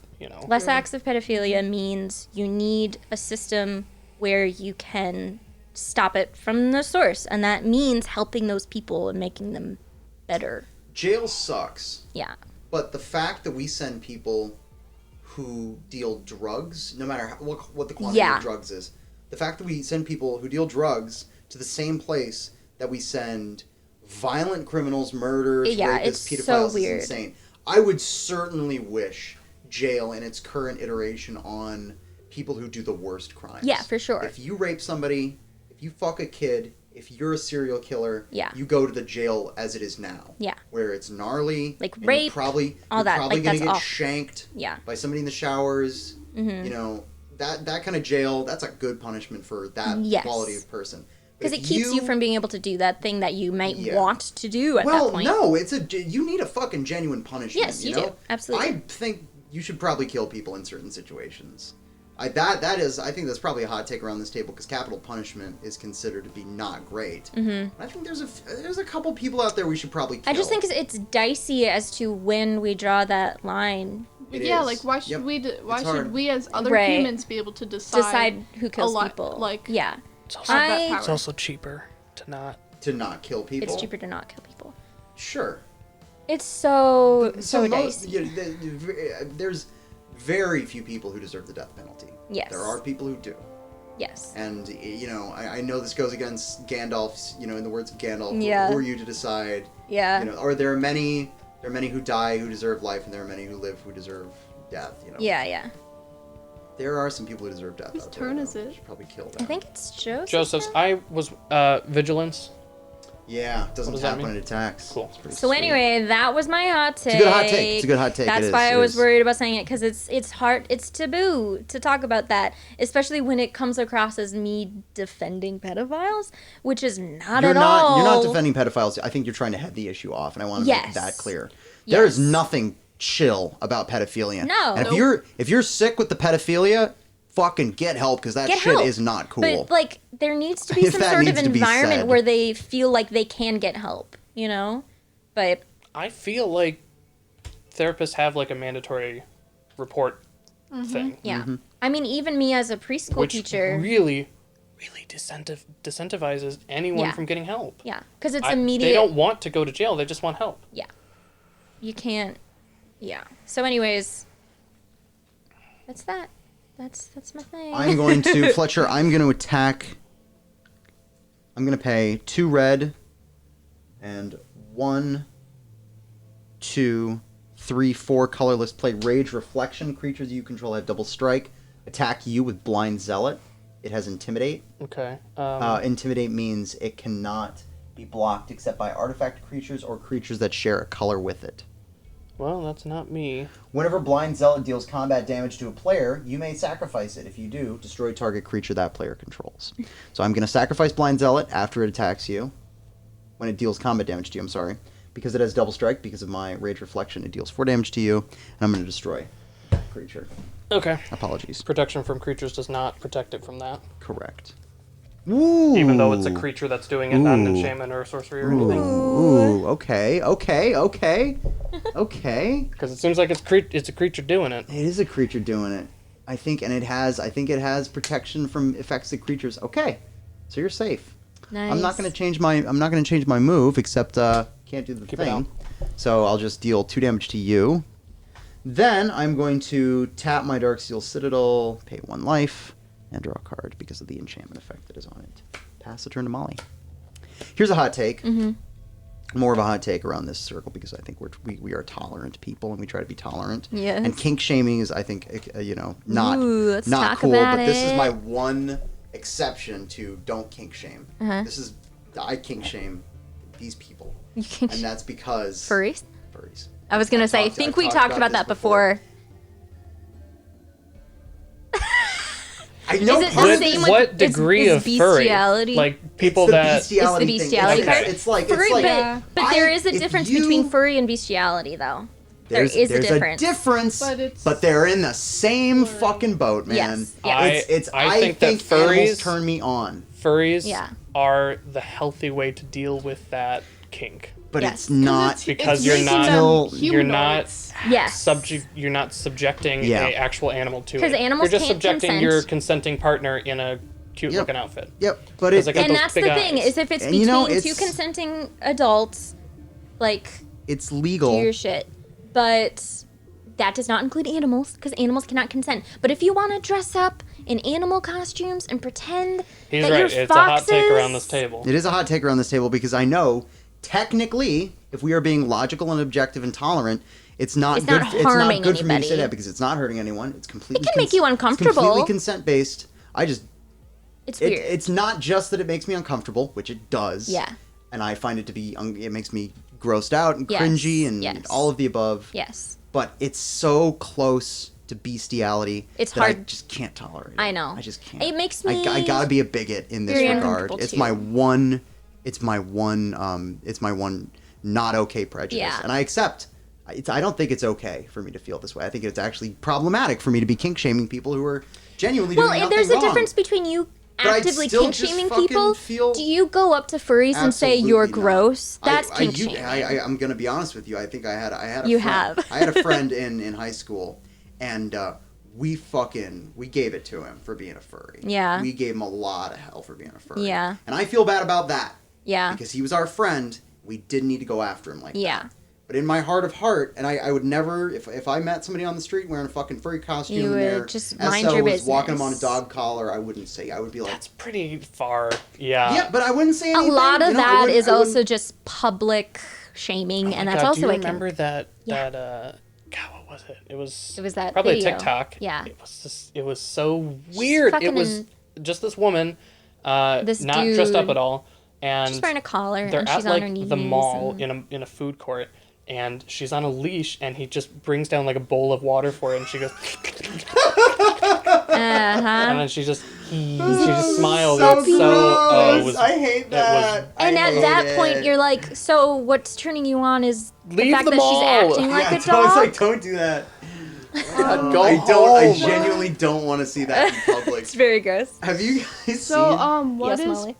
[SPEAKER 3] less acts of pedophilia means you need a system where you can stop it from the source, and that means helping those people and making them better.
[SPEAKER 2] Jail sucks.
[SPEAKER 3] Yeah.
[SPEAKER 2] But the fact that we send people who deal drugs, no matter what the quantity
[SPEAKER 3] Yeah.
[SPEAKER 2] of drugs is, the fact that we send people who deal drugs to the same place that we send violent criminals, murderers,
[SPEAKER 3] Yeah,
[SPEAKER 2] rapists,
[SPEAKER 3] it's
[SPEAKER 2] pedophiles
[SPEAKER 3] so
[SPEAKER 2] is
[SPEAKER 3] weird.
[SPEAKER 2] insane. I would certainly wish jail in its current iteration on people who do the worst crimes.
[SPEAKER 3] Yeah, for sure.
[SPEAKER 2] If you rape somebody, if you fuck a kid, if you're a serial killer,
[SPEAKER 3] Yeah.
[SPEAKER 2] you go to the jail as it is now.
[SPEAKER 3] Yeah.
[SPEAKER 2] Where it's gnarly.
[SPEAKER 3] Like
[SPEAKER 2] and
[SPEAKER 3] rape,
[SPEAKER 2] you're probably
[SPEAKER 3] all that.
[SPEAKER 2] probably
[SPEAKER 3] Like,
[SPEAKER 2] gonna
[SPEAKER 3] that's
[SPEAKER 2] get
[SPEAKER 3] awful.
[SPEAKER 2] shanked
[SPEAKER 3] Yeah.
[SPEAKER 2] by somebody in the showers.
[SPEAKER 3] Mhm.
[SPEAKER 2] You know, that kind of jail, that's a good punishment for that
[SPEAKER 3] Yes.
[SPEAKER 2] quality of person.
[SPEAKER 3] Because
[SPEAKER 2] If
[SPEAKER 3] it keeps you from being able to do that thing that you might
[SPEAKER 2] Yeah.
[SPEAKER 3] want to do at
[SPEAKER 2] well,
[SPEAKER 3] that point.
[SPEAKER 2] no, you need a fucking genuine punishment.
[SPEAKER 3] Yes,
[SPEAKER 2] you
[SPEAKER 3] you
[SPEAKER 2] know?
[SPEAKER 3] do. Absolutely.
[SPEAKER 2] I think you should probably kill people in certain situations. I think that's probably a hot take around this table because capital punishment is considered to be not great. Mm-hmm. I think there's a couple people out there we should probably kill.
[SPEAKER 3] I just think it's dicey as to when we draw that line.
[SPEAKER 2] It
[SPEAKER 4] yeah,
[SPEAKER 2] is.
[SPEAKER 4] like why should
[SPEAKER 2] Yep.
[SPEAKER 4] why
[SPEAKER 2] It's
[SPEAKER 4] should
[SPEAKER 2] hard.
[SPEAKER 4] we as other
[SPEAKER 3] Right.
[SPEAKER 4] humans be able to decide
[SPEAKER 3] Who kills
[SPEAKER 4] lot-
[SPEAKER 3] people.
[SPEAKER 4] like-
[SPEAKER 3] yeah.
[SPEAKER 1] It's also,
[SPEAKER 4] have that
[SPEAKER 3] I-
[SPEAKER 4] power?
[SPEAKER 1] it's also cheaper to not.
[SPEAKER 2] to not kill people.
[SPEAKER 3] It's cheaper to not kill people.
[SPEAKER 2] Sure.
[SPEAKER 3] It's so
[SPEAKER 2] most,
[SPEAKER 3] dicey.
[SPEAKER 2] there's very few people who deserve the death penalty.
[SPEAKER 3] Yes.
[SPEAKER 2] There are people who do.
[SPEAKER 3] Yes.
[SPEAKER 2] And, you know, I know this goes against Gandalf's, you know, in the words of Gandalf,
[SPEAKER 3] Yeah.
[SPEAKER 2] who are you to decide?
[SPEAKER 3] Yeah.
[SPEAKER 2] You know, or there are many who die who deserve life, and there are many who live who deserve death, you know.
[SPEAKER 3] Yeah, yeah.
[SPEAKER 2] There are some people who deserve death
[SPEAKER 4] Whose
[SPEAKER 2] out
[SPEAKER 4] turn
[SPEAKER 2] there,
[SPEAKER 4] is
[SPEAKER 2] though.
[SPEAKER 4] it?
[SPEAKER 2] We should probably kill them.
[SPEAKER 3] I think it's Joseph's.
[SPEAKER 1] Joseph's.
[SPEAKER 3] turn?
[SPEAKER 1] I was vigilance.
[SPEAKER 2] Yeah, it doesn't
[SPEAKER 1] What does that
[SPEAKER 2] tap when
[SPEAKER 1] mean?
[SPEAKER 2] it attacks.
[SPEAKER 1] Cool.
[SPEAKER 2] It's pretty
[SPEAKER 3] So
[SPEAKER 2] sweet.
[SPEAKER 3] anyway, that was my hot take.
[SPEAKER 2] It's a good hot take. It's a good hot take.
[SPEAKER 3] That's
[SPEAKER 2] It
[SPEAKER 3] why
[SPEAKER 2] is.
[SPEAKER 3] I
[SPEAKER 2] It
[SPEAKER 3] was
[SPEAKER 2] is.
[SPEAKER 3] worried about saying it because it's hard. It's taboo to talk about that, especially when it comes across as me defending pedophiles, which is not
[SPEAKER 2] You're
[SPEAKER 3] at
[SPEAKER 2] not
[SPEAKER 3] all.
[SPEAKER 2] you're not defending pedophiles. I think you're trying to head the issue off, and I want to
[SPEAKER 3] Yes.
[SPEAKER 2] make that clear. There is
[SPEAKER 3] Yes.
[SPEAKER 2] nothing chill about pedophilia.
[SPEAKER 3] No.
[SPEAKER 2] And
[SPEAKER 3] Nope.
[SPEAKER 2] if you're sick with the pedophilia, fucking get help because that
[SPEAKER 3] Get
[SPEAKER 2] shit
[SPEAKER 3] help.
[SPEAKER 2] is not cool.
[SPEAKER 3] But like, there needs to be
[SPEAKER 2] If
[SPEAKER 3] some
[SPEAKER 2] that
[SPEAKER 3] sort of
[SPEAKER 2] needs to be
[SPEAKER 3] environment
[SPEAKER 2] said.
[SPEAKER 3] where they feel like they can get help. You know, but
[SPEAKER 1] I feel like therapists have like a mandatory report thing,
[SPEAKER 3] yeah.
[SPEAKER 2] Mm-hmm.
[SPEAKER 3] I mean, even me as a preschool
[SPEAKER 1] which
[SPEAKER 3] teacher.
[SPEAKER 1] really disincentivizes anyone
[SPEAKER 3] Yeah.
[SPEAKER 1] from getting help.
[SPEAKER 3] Yeah, because it's
[SPEAKER 1] They
[SPEAKER 3] immediate.
[SPEAKER 1] don't want to go to jail; they just want help.
[SPEAKER 3] Yeah. You can't. Yeah. So, anyways, that's that. That's my thing.
[SPEAKER 2] I'm going to Fletcher. I'm going to attack. I'm going to pay 2 red and 1, 2, 3, 4 colorless. Play Rage Reflection. Creatures you control have double strike. Attack you with Blind Zealot. It has Intimidate.
[SPEAKER 1] Okay.
[SPEAKER 2] Intimidate means it cannot be blocked except by artifact creatures or creatures that share a color with it.
[SPEAKER 1] Well, that's not me.
[SPEAKER 2] Whenever Blind Zealot deals combat damage to a player, you may sacrifice it. If you do, destroy target creature that player controls. So I'm going to sacrifice Blind Zealot after it attacks you. When it deals combat damage to you, I'm sorry. Because it has double strike, because of my Rage Reflection, it deals 4 damage to you, and I'm going to destroy that creature.
[SPEAKER 1] Okay.
[SPEAKER 2] Apologies.
[SPEAKER 1] Protection from creatures does not protect it from that,
[SPEAKER 2] Correct. Ooh.
[SPEAKER 1] even though it's a creature that's doing it, not an enchantment or a sorcery or anything.
[SPEAKER 2] Ooh, okay.
[SPEAKER 1] Because it seems like it's a creature doing it.
[SPEAKER 2] It is a creature doing it. I think it has protection from effects of creatures. Okay. So you're safe.
[SPEAKER 3] Nice.
[SPEAKER 2] I'm not going to change my move except can't do the
[SPEAKER 1] Keep it
[SPEAKER 2] thing.
[SPEAKER 1] out.
[SPEAKER 2] So I'll just deal 2 damage to you. Then I'm going to tap my Darksteel Citadel, pay 1 life, and draw a card because of the enchantment effect that is on it. Pass the turn to Molly. Here's a hot take.
[SPEAKER 3] Mm-hmm.
[SPEAKER 2] More of a hot take around this circle because I think we are tolerant people and we try to be tolerant.
[SPEAKER 3] Yes.
[SPEAKER 2] And kink shaming is, I think, not
[SPEAKER 3] Ooh, let's
[SPEAKER 2] not
[SPEAKER 3] talk
[SPEAKER 2] cool.
[SPEAKER 3] about
[SPEAKER 2] But this is
[SPEAKER 3] it.
[SPEAKER 2] my one exception to don't kink shame.
[SPEAKER 3] Uh-huh.
[SPEAKER 2] I kink shame these people,
[SPEAKER 3] You can
[SPEAKER 2] and that's because
[SPEAKER 3] furries.
[SPEAKER 2] furries.
[SPEAKER 3] I was gonna
[SPEAKER 2] I've
[SPEAKER 3] say. I
[SPEAKER 2] talked-
[SPEAKER 3] think
[SPEAKER 2] I've
[SPEAKER 3] we
[SPEAKER 2] talked
[SPEAKER 3] talked
[SPEAKER 2] about
[SPEAKER 3] about
[SPEAKER 2] this
[SPEAKER 3] that
[SPEAKER 2] before.
[SPEAKER 3] before.
[SPEAKER 2] I know
[SPEAKER 3] Is it the
[SPEAKER 2] part of
[SPEAKER 3] same
[SPEAKER 2] this-
[SPEAKER 3] with-
[SPEAKER 1] What degree
[SPEAKER 3] is
[SPEAKER 1] of furry?
[SPEAKER 3] bestiality?
[SPEAKER 1] Like people
[SPEAKER 2] it's the
[SPEAKER 1] that
[SPEAKER 2] bestiality
[SPEAKER 3] It's the
[SPEAKER 2] thing.
[SPEAKER 3] bestiality
[SPEAKER 2] It's-
[SPEAKER 1] part?
[SPEAKER 2] It's like
[SPEAKER 3] Furry,
[SPEAKER 2] it's like
[SPEAKER 4] Yeah.
[SPEAKER 3] but there is a
[SPEAKER 2] if
[SPEAKER 3] difference
[SPEAKER 2] you-
[SPEAKER 3] between furry and bestiality, though.
[SPEAKER 2] There's
[SPEAKER 3] there is a
[SPEAKER 2] a
[SPEAKER 3] difference.
[SPEAKER 2] but they're in the same fucking boat, man.
[SPEAKER 3] Yes, yes.
[SPEAKER 2] It's
[SPEAKER 1] I think that
[SPEAKER 2] animals
[SPEAKER 1] furries-
[SPEAKER 2] turn me on,
[SPEAKER 1] furries
[SPEAKER 3] Yeah.
[SPEAKER 1] are the healthy way to deal with that kink.
[SPEAKER 2] but
[SPEAKER 3] Yes.
[SPEAKER 2] it's not.
[SPEAKER 1] Because
[SPEAKER 4] it's
[SPEAKER 1] you're
[SPEAKER 4] making
[SPEAKER 1] not-
[SPEAKER 4] them
[SPEAKER 1] you're not
[SPEAKER 4] humanoids.
[SPEAKER 3] Yes.
[SPEAKER 1] You're not subjecting
[SPEAKER 2] Yeah.
[SPEAKER 1] a actual animal to it.
[SPEAKER 3] 'Cause animals
[SPEAKER 1] You're just
[SPEAKER 3] can't
[SPEAKER 1] subjecting
[SPEAKER 3] consent.
[SPEAKER 1] your consenting partner in a cute
[SPEAKER 2] Yep.
[SPEAKER 1] looking outfit.
[SPEAKER 2] Yep, but
[SPEAKER 1] Because
[SPEAKER 2] it,
[SPEAKER 1] I got
[SPEAKER 3] And
[SPEAKER 1] those
[SPEAKER 3] that's the
[SPEAKER 1] big
[SPEAKER 3] thing,
[SPEAKER 1] eyes.
[SPEAKER 3] is if it's
[SPEAKER 2] And,
[SPEAKER 3] between two
[SPEAKER 2] it's-
[SPEAKER 3] consenting adults, like,
[SPEAKER 2] it's
[SPEAKER 3] do
[SPEAKER 2] legal.
[SPEAKER 3] your shit. But that does not include animals because animals cannot consent. But if you want to dress up in animal costumes and pretend
[SPEAKER 1] He's
[SPEAKER 3] that
[SPEAKER 1] right.
[SPEAKER 3] you're
[SPEAKER 1] It's
[SPEAKER 3] foxes,
[SPEAKER 1] a hot take around this table.
[SPEAKER 2] It is a hot take around this table because I know, technically, if we are being logical and objective and tolerant, it's not good for me to say
[SPEAKER 3] anybody.
[SPEAKER 2] that because it's not hurting anyone. It's completely
[SPEAKER 3] It can make you uncomfortable.
[SPEAKER 2] It's completely consent-based.
[SPEAKER 3] It's weird.
[SPEAKER 2] It's not just that it makes me uncomfortable, which it does.
[SPEAKER 3] Yeah.
[SPEAKER 2] And I find it to be, it makes me grossed out and
[SPEAKER 3] Yes,
[SPEAKER 2] cringy and
[SPEAKER 3] yes.
[SPEAKER 2] all of the above.
[SPEAKER 3] Yes.
[SPEAKER 2] But it's so close to bestiality
[SPEAKER 3] It's
[SPEAKER 2] that I
[SPEAKER 3] hard.
[SPEAKER 2] just can't tolerate it.
[SPEAKER 3] I know.
[SPEAKER 2] I just can't.
[SPEAKER 3] It makes me
[SPEAKER 2] I gotta be a bigot in this
[SPEAKER 3] very
[SPEAKER 2] regard.
[SPEAKER 3] uncomfortable,
[SPEAKER 2] It's
[SPEAKER 3] too.
[SPEAKER 2] my one. It's my one not okay prejudice,
[SPEAKER 3] Yeah.
[SPEAKER 2] and I accept. I don't think it's okay for me to feel this way. I think it's actually problematic for me to be kink shaming people who are genuinely doing nothing
[SPEAKER 3] there's a
[SPEAKER 2] wrong.
[SPEAKER 3] difference between you
[SPEAKER 2] But I'd
[SPEAKER 3] actively
[SPEAKER 2] still
[SPEAKER 3] kink
[SPEAKER 2] just
[SPEAKER 3] shaming
[SPEAKER 2] fucking
[SPEAKER 3] people.
[SPEAKER 2] feel-
[SPEAKER 3] Do you go up to furries and say
[SPEAKER 2] Absolutely
[SPEAKER 3] you're
[SPEAKER 2] not.
[SPEAKER 3] gross? That's kink shaming.
[SPEAKER 2] I'm gonna be honest with you. I think I had a
[SPEAKER 3] You
[SPEAKER 2] friend,
[SPEAKER 3] have.
[SPEAKER 2] I had a friend in high school, and we gave it to him for being a furry.
[SPEAKER 3] Yeah.
[SPEAKER 2] We gave him a lot of hell for being a furry.
[SPEAKER 3] Yeah.
[SPEAKER 2] And I feel bad about that
[SPEAKER 3] Yeah.
[SPEAKER 2] because he was our friend. We didn't need to go after him like that.
[SPEAKER 3] Yeah.
[SPEAKER 2] But in my heart of heart, and I would never, if I met somebody on the street wearing a fucking furry costume
[SPEAKER 3] You
[SPEAKER 2] and their
[SPEAKER 3] would just mind
[SPEAKER 2] SO
[SPEAKER 3] your
[SPEAKER 2] was walking them on a
[SPEAKER 3] business.
[SPEAKER 2] dog collar, I wouldn't say. I would be like,
[SPEAKER 1] That's pretty far. Yeah.
[SPEAKER 2] yeah, but I wouldn't say
[SPEAKER 3] A
[SPEAKER 2] anything.
[SPEAKER 3] lot of
[SPEAKER 2] you know, I
[SPEAKER 3] that
[SPEAKER 2] wouldn't-
[SPEAKER 3] is
[SPEAKER 2] I wouldn't-
[SPEAKER 3] also just public shaming, and that's
[SPEAKER 1] God,
[SPEAKER 3] also
[SPEAKER 1] do you
[SPEAKER 3] a kink.
[SPEAKER 1] remember that
[SPEAKER 3] Yeah.
[SPEAKER 1] God, what was it? It was
[SPEAKER 3] that
[SPEAKER 1] probably
[SPEAKER 3] video.
[SPEAKER 1] TikTok.
[SPEAKER 3] Yeah.
[SPEAKER 1] It was so weird. It
[SPEAKER 3] fucking
[SPEAKER 1] was just this woman,
[SPEAKER 3] This
[SPEAKER 1] not dressed up
[SPEAKER 3] dude.
[SPEAKER 1] at all, and
[SPEAKER 3] She's wearing a collar
[SPEAKER 1] they're
[SPEAKER 3] and
[SPEAKER 1] at
[SPEAKER 3] she's on
[SPEAKER 1] like
[SPEAKER 3] her knees.
[SPEAKER 1] the mall
[SPEAKER 3] and-
[SPEAKER 1] in a food court, and she's on a leash, and he just brings down like a bowl of water for her, and she goes, and
[SPEAKER 3] Uh-huh.
[SPEAKER 1] then she just smiled.
[SPEAKER 2] So
[SPEAKER 1] It was
[SPEAKER 2] gross.
[SPEAKER 1] it was,
[SPEAKER 2] I hate that.
[SPEAKER 3] And
[SPEAKER 2] I
[SPEAKER 3] at
[SPEAKER 2] hate
[SPEAKER 3] that point,
[SPEAKER 2] it.
[SPEAKER 3] you're like, so what's turning you on is the
[SPEAKER 1] Leave
[SPEAKER 3] fact
[SPEAKER 1] the
[SPEAKER 3] that
[SPEAKER 1] mall.
[SPEAKER 3] she's acting like
[SPEAKER 2] yeah,
[SPEAKER 3] a
[SPEAKER 2] so I was
[SPEAKER 3] dog.
[SPEAKER 2] like, don't do that.
[SPEAKER 1] Go
[SPEAKER 2] I
[SPEAKER 1] home.
[SPEAKER 2] genuinely don't want to see that in public.
[SPEAKER 3] It's very gross.
[SPEAKER 2] Have you guys
[SPEAKER 4] So,
[SPEAKER 2] seen?
[SPEAKER 4] what
[SPEAKER 3] Yes,
[SPEAKER 4] is
[SPEAKER 3] Molly.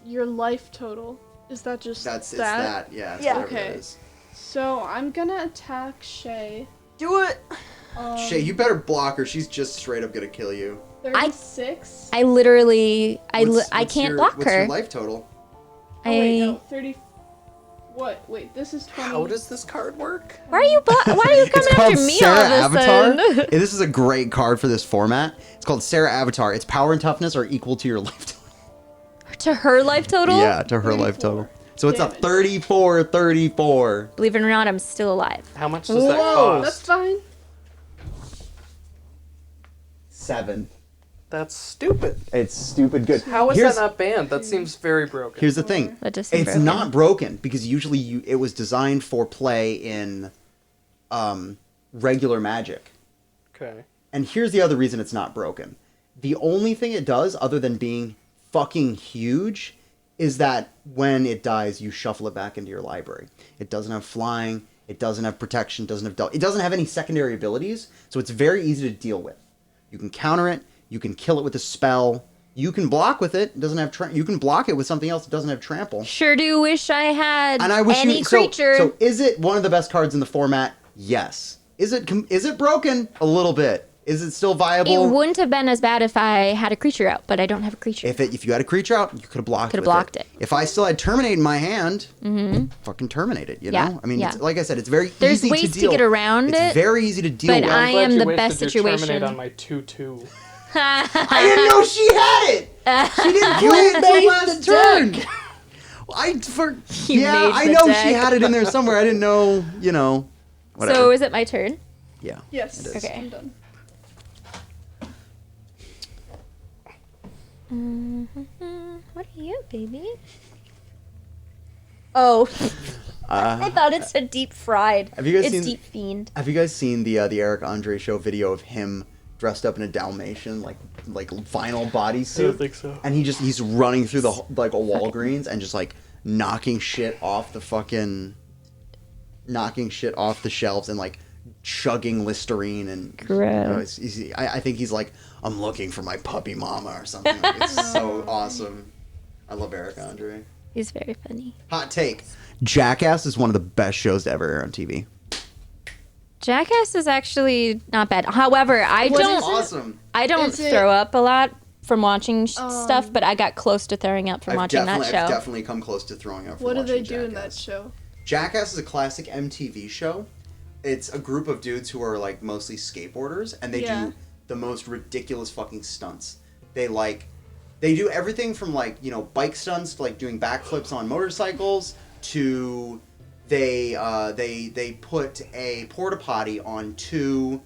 [SPEAKER 4] your life total? Is that just
[SPEAKER 2] It's
[SPEAKER 4] that?
[SPEAKER 2] that. Yeah. It's
[SPEAKER 3] Yeah.
[SPEAKER 2] whatever
[SPEAKER 4] Okay.
[SPEAKER 2] it is.
[SPEAKER 4] So I'm gonna attack Shay.
[SPEAKER 3] Do it.
[SPEAKER 2] Shay, you better block her. She's just straight up gonna kill you.
[SPEAKER 4] 36.
[SPEAKER 3] I literally, I
[SPEAKER 2] What's
[SPEAKER 3] can't
[SPEAKER 2] your,
[SPEAKER 3] block
[SPEAKER 2] what's
[SPEAKER 3] her.
[SPEAKER 2] your life total?
[SPEAKER 4] Oh, wait, no, 30. What? Wait, this is 20.
[SPEAKER 1] How does this card work?
[SPEAKER 3] Why are you coming after me all of a sudden?
[SPEAKER 2] Yeah, this is a great card for this format. It's called Sarah Avatar. Its power and toughness are equal to your life total.
[SPEAKER 3] To her life total?
[SPEAKER 2] Yeah, to her life
[SPEAKER 4] 34.
[SPEAKER 2] total. So it's a
[SPEAKER 4] Damage.
[SPEAKER 2] 34.
[SPEAKER 3] Believe it or not, I'm still alive.
[SPEAKER 1] How much does that
[SPEAKER 2] Whoa.
[SPEAKER 4] That's
[SPEAKER 1] cost?
[SPEAKER 4] fine.
[SPEAKER 2] 7.
[SPEAKER 1] That's stupid.
[SPEAKER 2] It's stupid good.
[SPEAKER 1] How is
[SPEAKER 2] Here's-
[SPEAKER 1] that not banned? That seems very broken.
[SPEAKER 2] Here's the thing.
[SPEAKER 3] That just seems
[SPEAKER 2] It's
[SPEAKER 3] broken.
[SPEAKER 2] not broken because usually it was designed for play in regular Magic.
[SPEAKER 1] Okay.
[SPEAKER 2] And here's the other reason it's not broken. The only thing it does, other than being fucking huge, is that when it dies, you shuffle it back into your library. It doesn't have flying. It doesn't have protection. It doesn't have any secondary abilities, so it's very easy to deal with. You can counter it. You can kill it with a spell. You can block with it. It doesn't have. You can block it with something else that doesn't have trample.
[SPEAKER 3] Sure do wish I had
[SPEAKER 2] And I wish
[SPEAKER 3] any
[SPEAKER 2] you.
[SPEAKER 3] creature.
[SPEAKER 2] So is it one of the best cards in the format? Yes. Is it broken? A little bit. Is it still viable?
[SPEAKER 3] It wouldn't have been as bad if I had a creature out, but I don't have a creature.
[SPEAKER 2] If you had a creature out, you could have blocked.
[SPEAKER 3] Could have
[SPEAKER 2] with
[SPEAKER 3] blocked it.
[SPEAKER 2] If I still had Terminate in my hand, fucking terminate it. You
[SPEAKER 3] Yeah,
[SPEAKER 2] know, I mean,
[SPEAKER 3] yeah.
[SPEAKER 2] it's, like I said, it's very
[SPEAKER 3] There's
[SPEAKER 2] easy
[SPEAKER 3] ways
[SPEAKER 2] to
[SPEAKER 3] to
[SPEAKER 2] deal.
[SPEAKER 3] get around
[SPEAKER 2] it's
[SPEAKER 3] it,
[SPEAKER 2] very easy to deal
[SPEAKER 3] but
[SPEAKER 2] with.
[SPEAKER 3] I
[SPEAKER 1] Glad
[SPEAKER 3] am
[SPEAKER 1] you
[SPEAKER 3] the
[SPEAKER 1] wasted
[SPEAKER 3] best
[SPEAKER 1] your
[SPEAKER 3] situation.
[SPEAKER 1] Terminate on my 2/2.
[SPEAKER 2] I didn't know she had it. She didn't play it until
[SPEAKER 3] made
[SPEAKER 2] last
[SPEAKER 3] the
[SPEAKER 2] turn.
[SPEAKER 3] deck.
[SPEAKER 2] Yeah,
[SPEAKER 3] made
[SPEAKER 2] I
[SPEAKER 3] the
[SPEAKER 2] know she
[SPEAKER 3] deck.
[SPEAKER 2] had it in there somewhere. I didn't know. You know. Whatever.
[SPEAKER 3] So is it my turn?
[SPEAKER 2] yeah.
[SPEAKER 4] Yes.
[SPEAKER 2] It is.
[SPEAKER 3] Okay.
[SPEAKER 4] I'm done.
[SPEAKER 3] What are you, baby? Oh, I thought it said deep fried.
[SPEAKER 2] Have you guys
[SPEAKER 3] it's
[SPEAKER 2] seen-
[SPEAKER 3] deep fiend.
[SPEAKER 2] Have you guys seen the Eric Andre show video of him dressed up in a Dalmatian, like vinyl bodysuit?
[SPEAKER 1] I don't think so.
[SPEAKER 2] And he's running through the like a Walgreens and just like knocking shit off the shelves and like chugging Listerine and
[SPEAKER 3] Gross.
[SPEAKER 2] I think he's like, I'm looking for my puppy mama or something. Like, it's so awesome. I love Eric Andre.
[SPEAKER 3] He's very funny.
[SPEAKER 2] Hot take: Jackass is one of the best shows to ever air on TV.
[SPEAKER 3] Jackass is actually not bad. However, I
[SPEAKER 2] It's
[SPEAKER 3] don't
[SPEAKER 2] awesome.
[SPEAKER 4] Is it-
[SPEAKER 3] throw up a lot from watching stuff, but I got close to throwing up from watching that show.
[SPEAKER 2] I've definitely come close to throwing up. From
[SPEAKER 4] What do they
[SPEAKER 2] watching
[SPEAKER 4] do in that
[SPEAKER 2] Jackass.
[SPEAKER 4] show?
[SPEAKER 2] Jackass is a classic MTV show it's a group of dudes who are like mostly skateboarders, and they
[SPEAKER 4] Yeah.
[SPEAKER 2] do the most ridiculous fucking stunts. They do everything from like, you know, bike stunts to like doing backflips on motorcycles to they put a porta potty on 2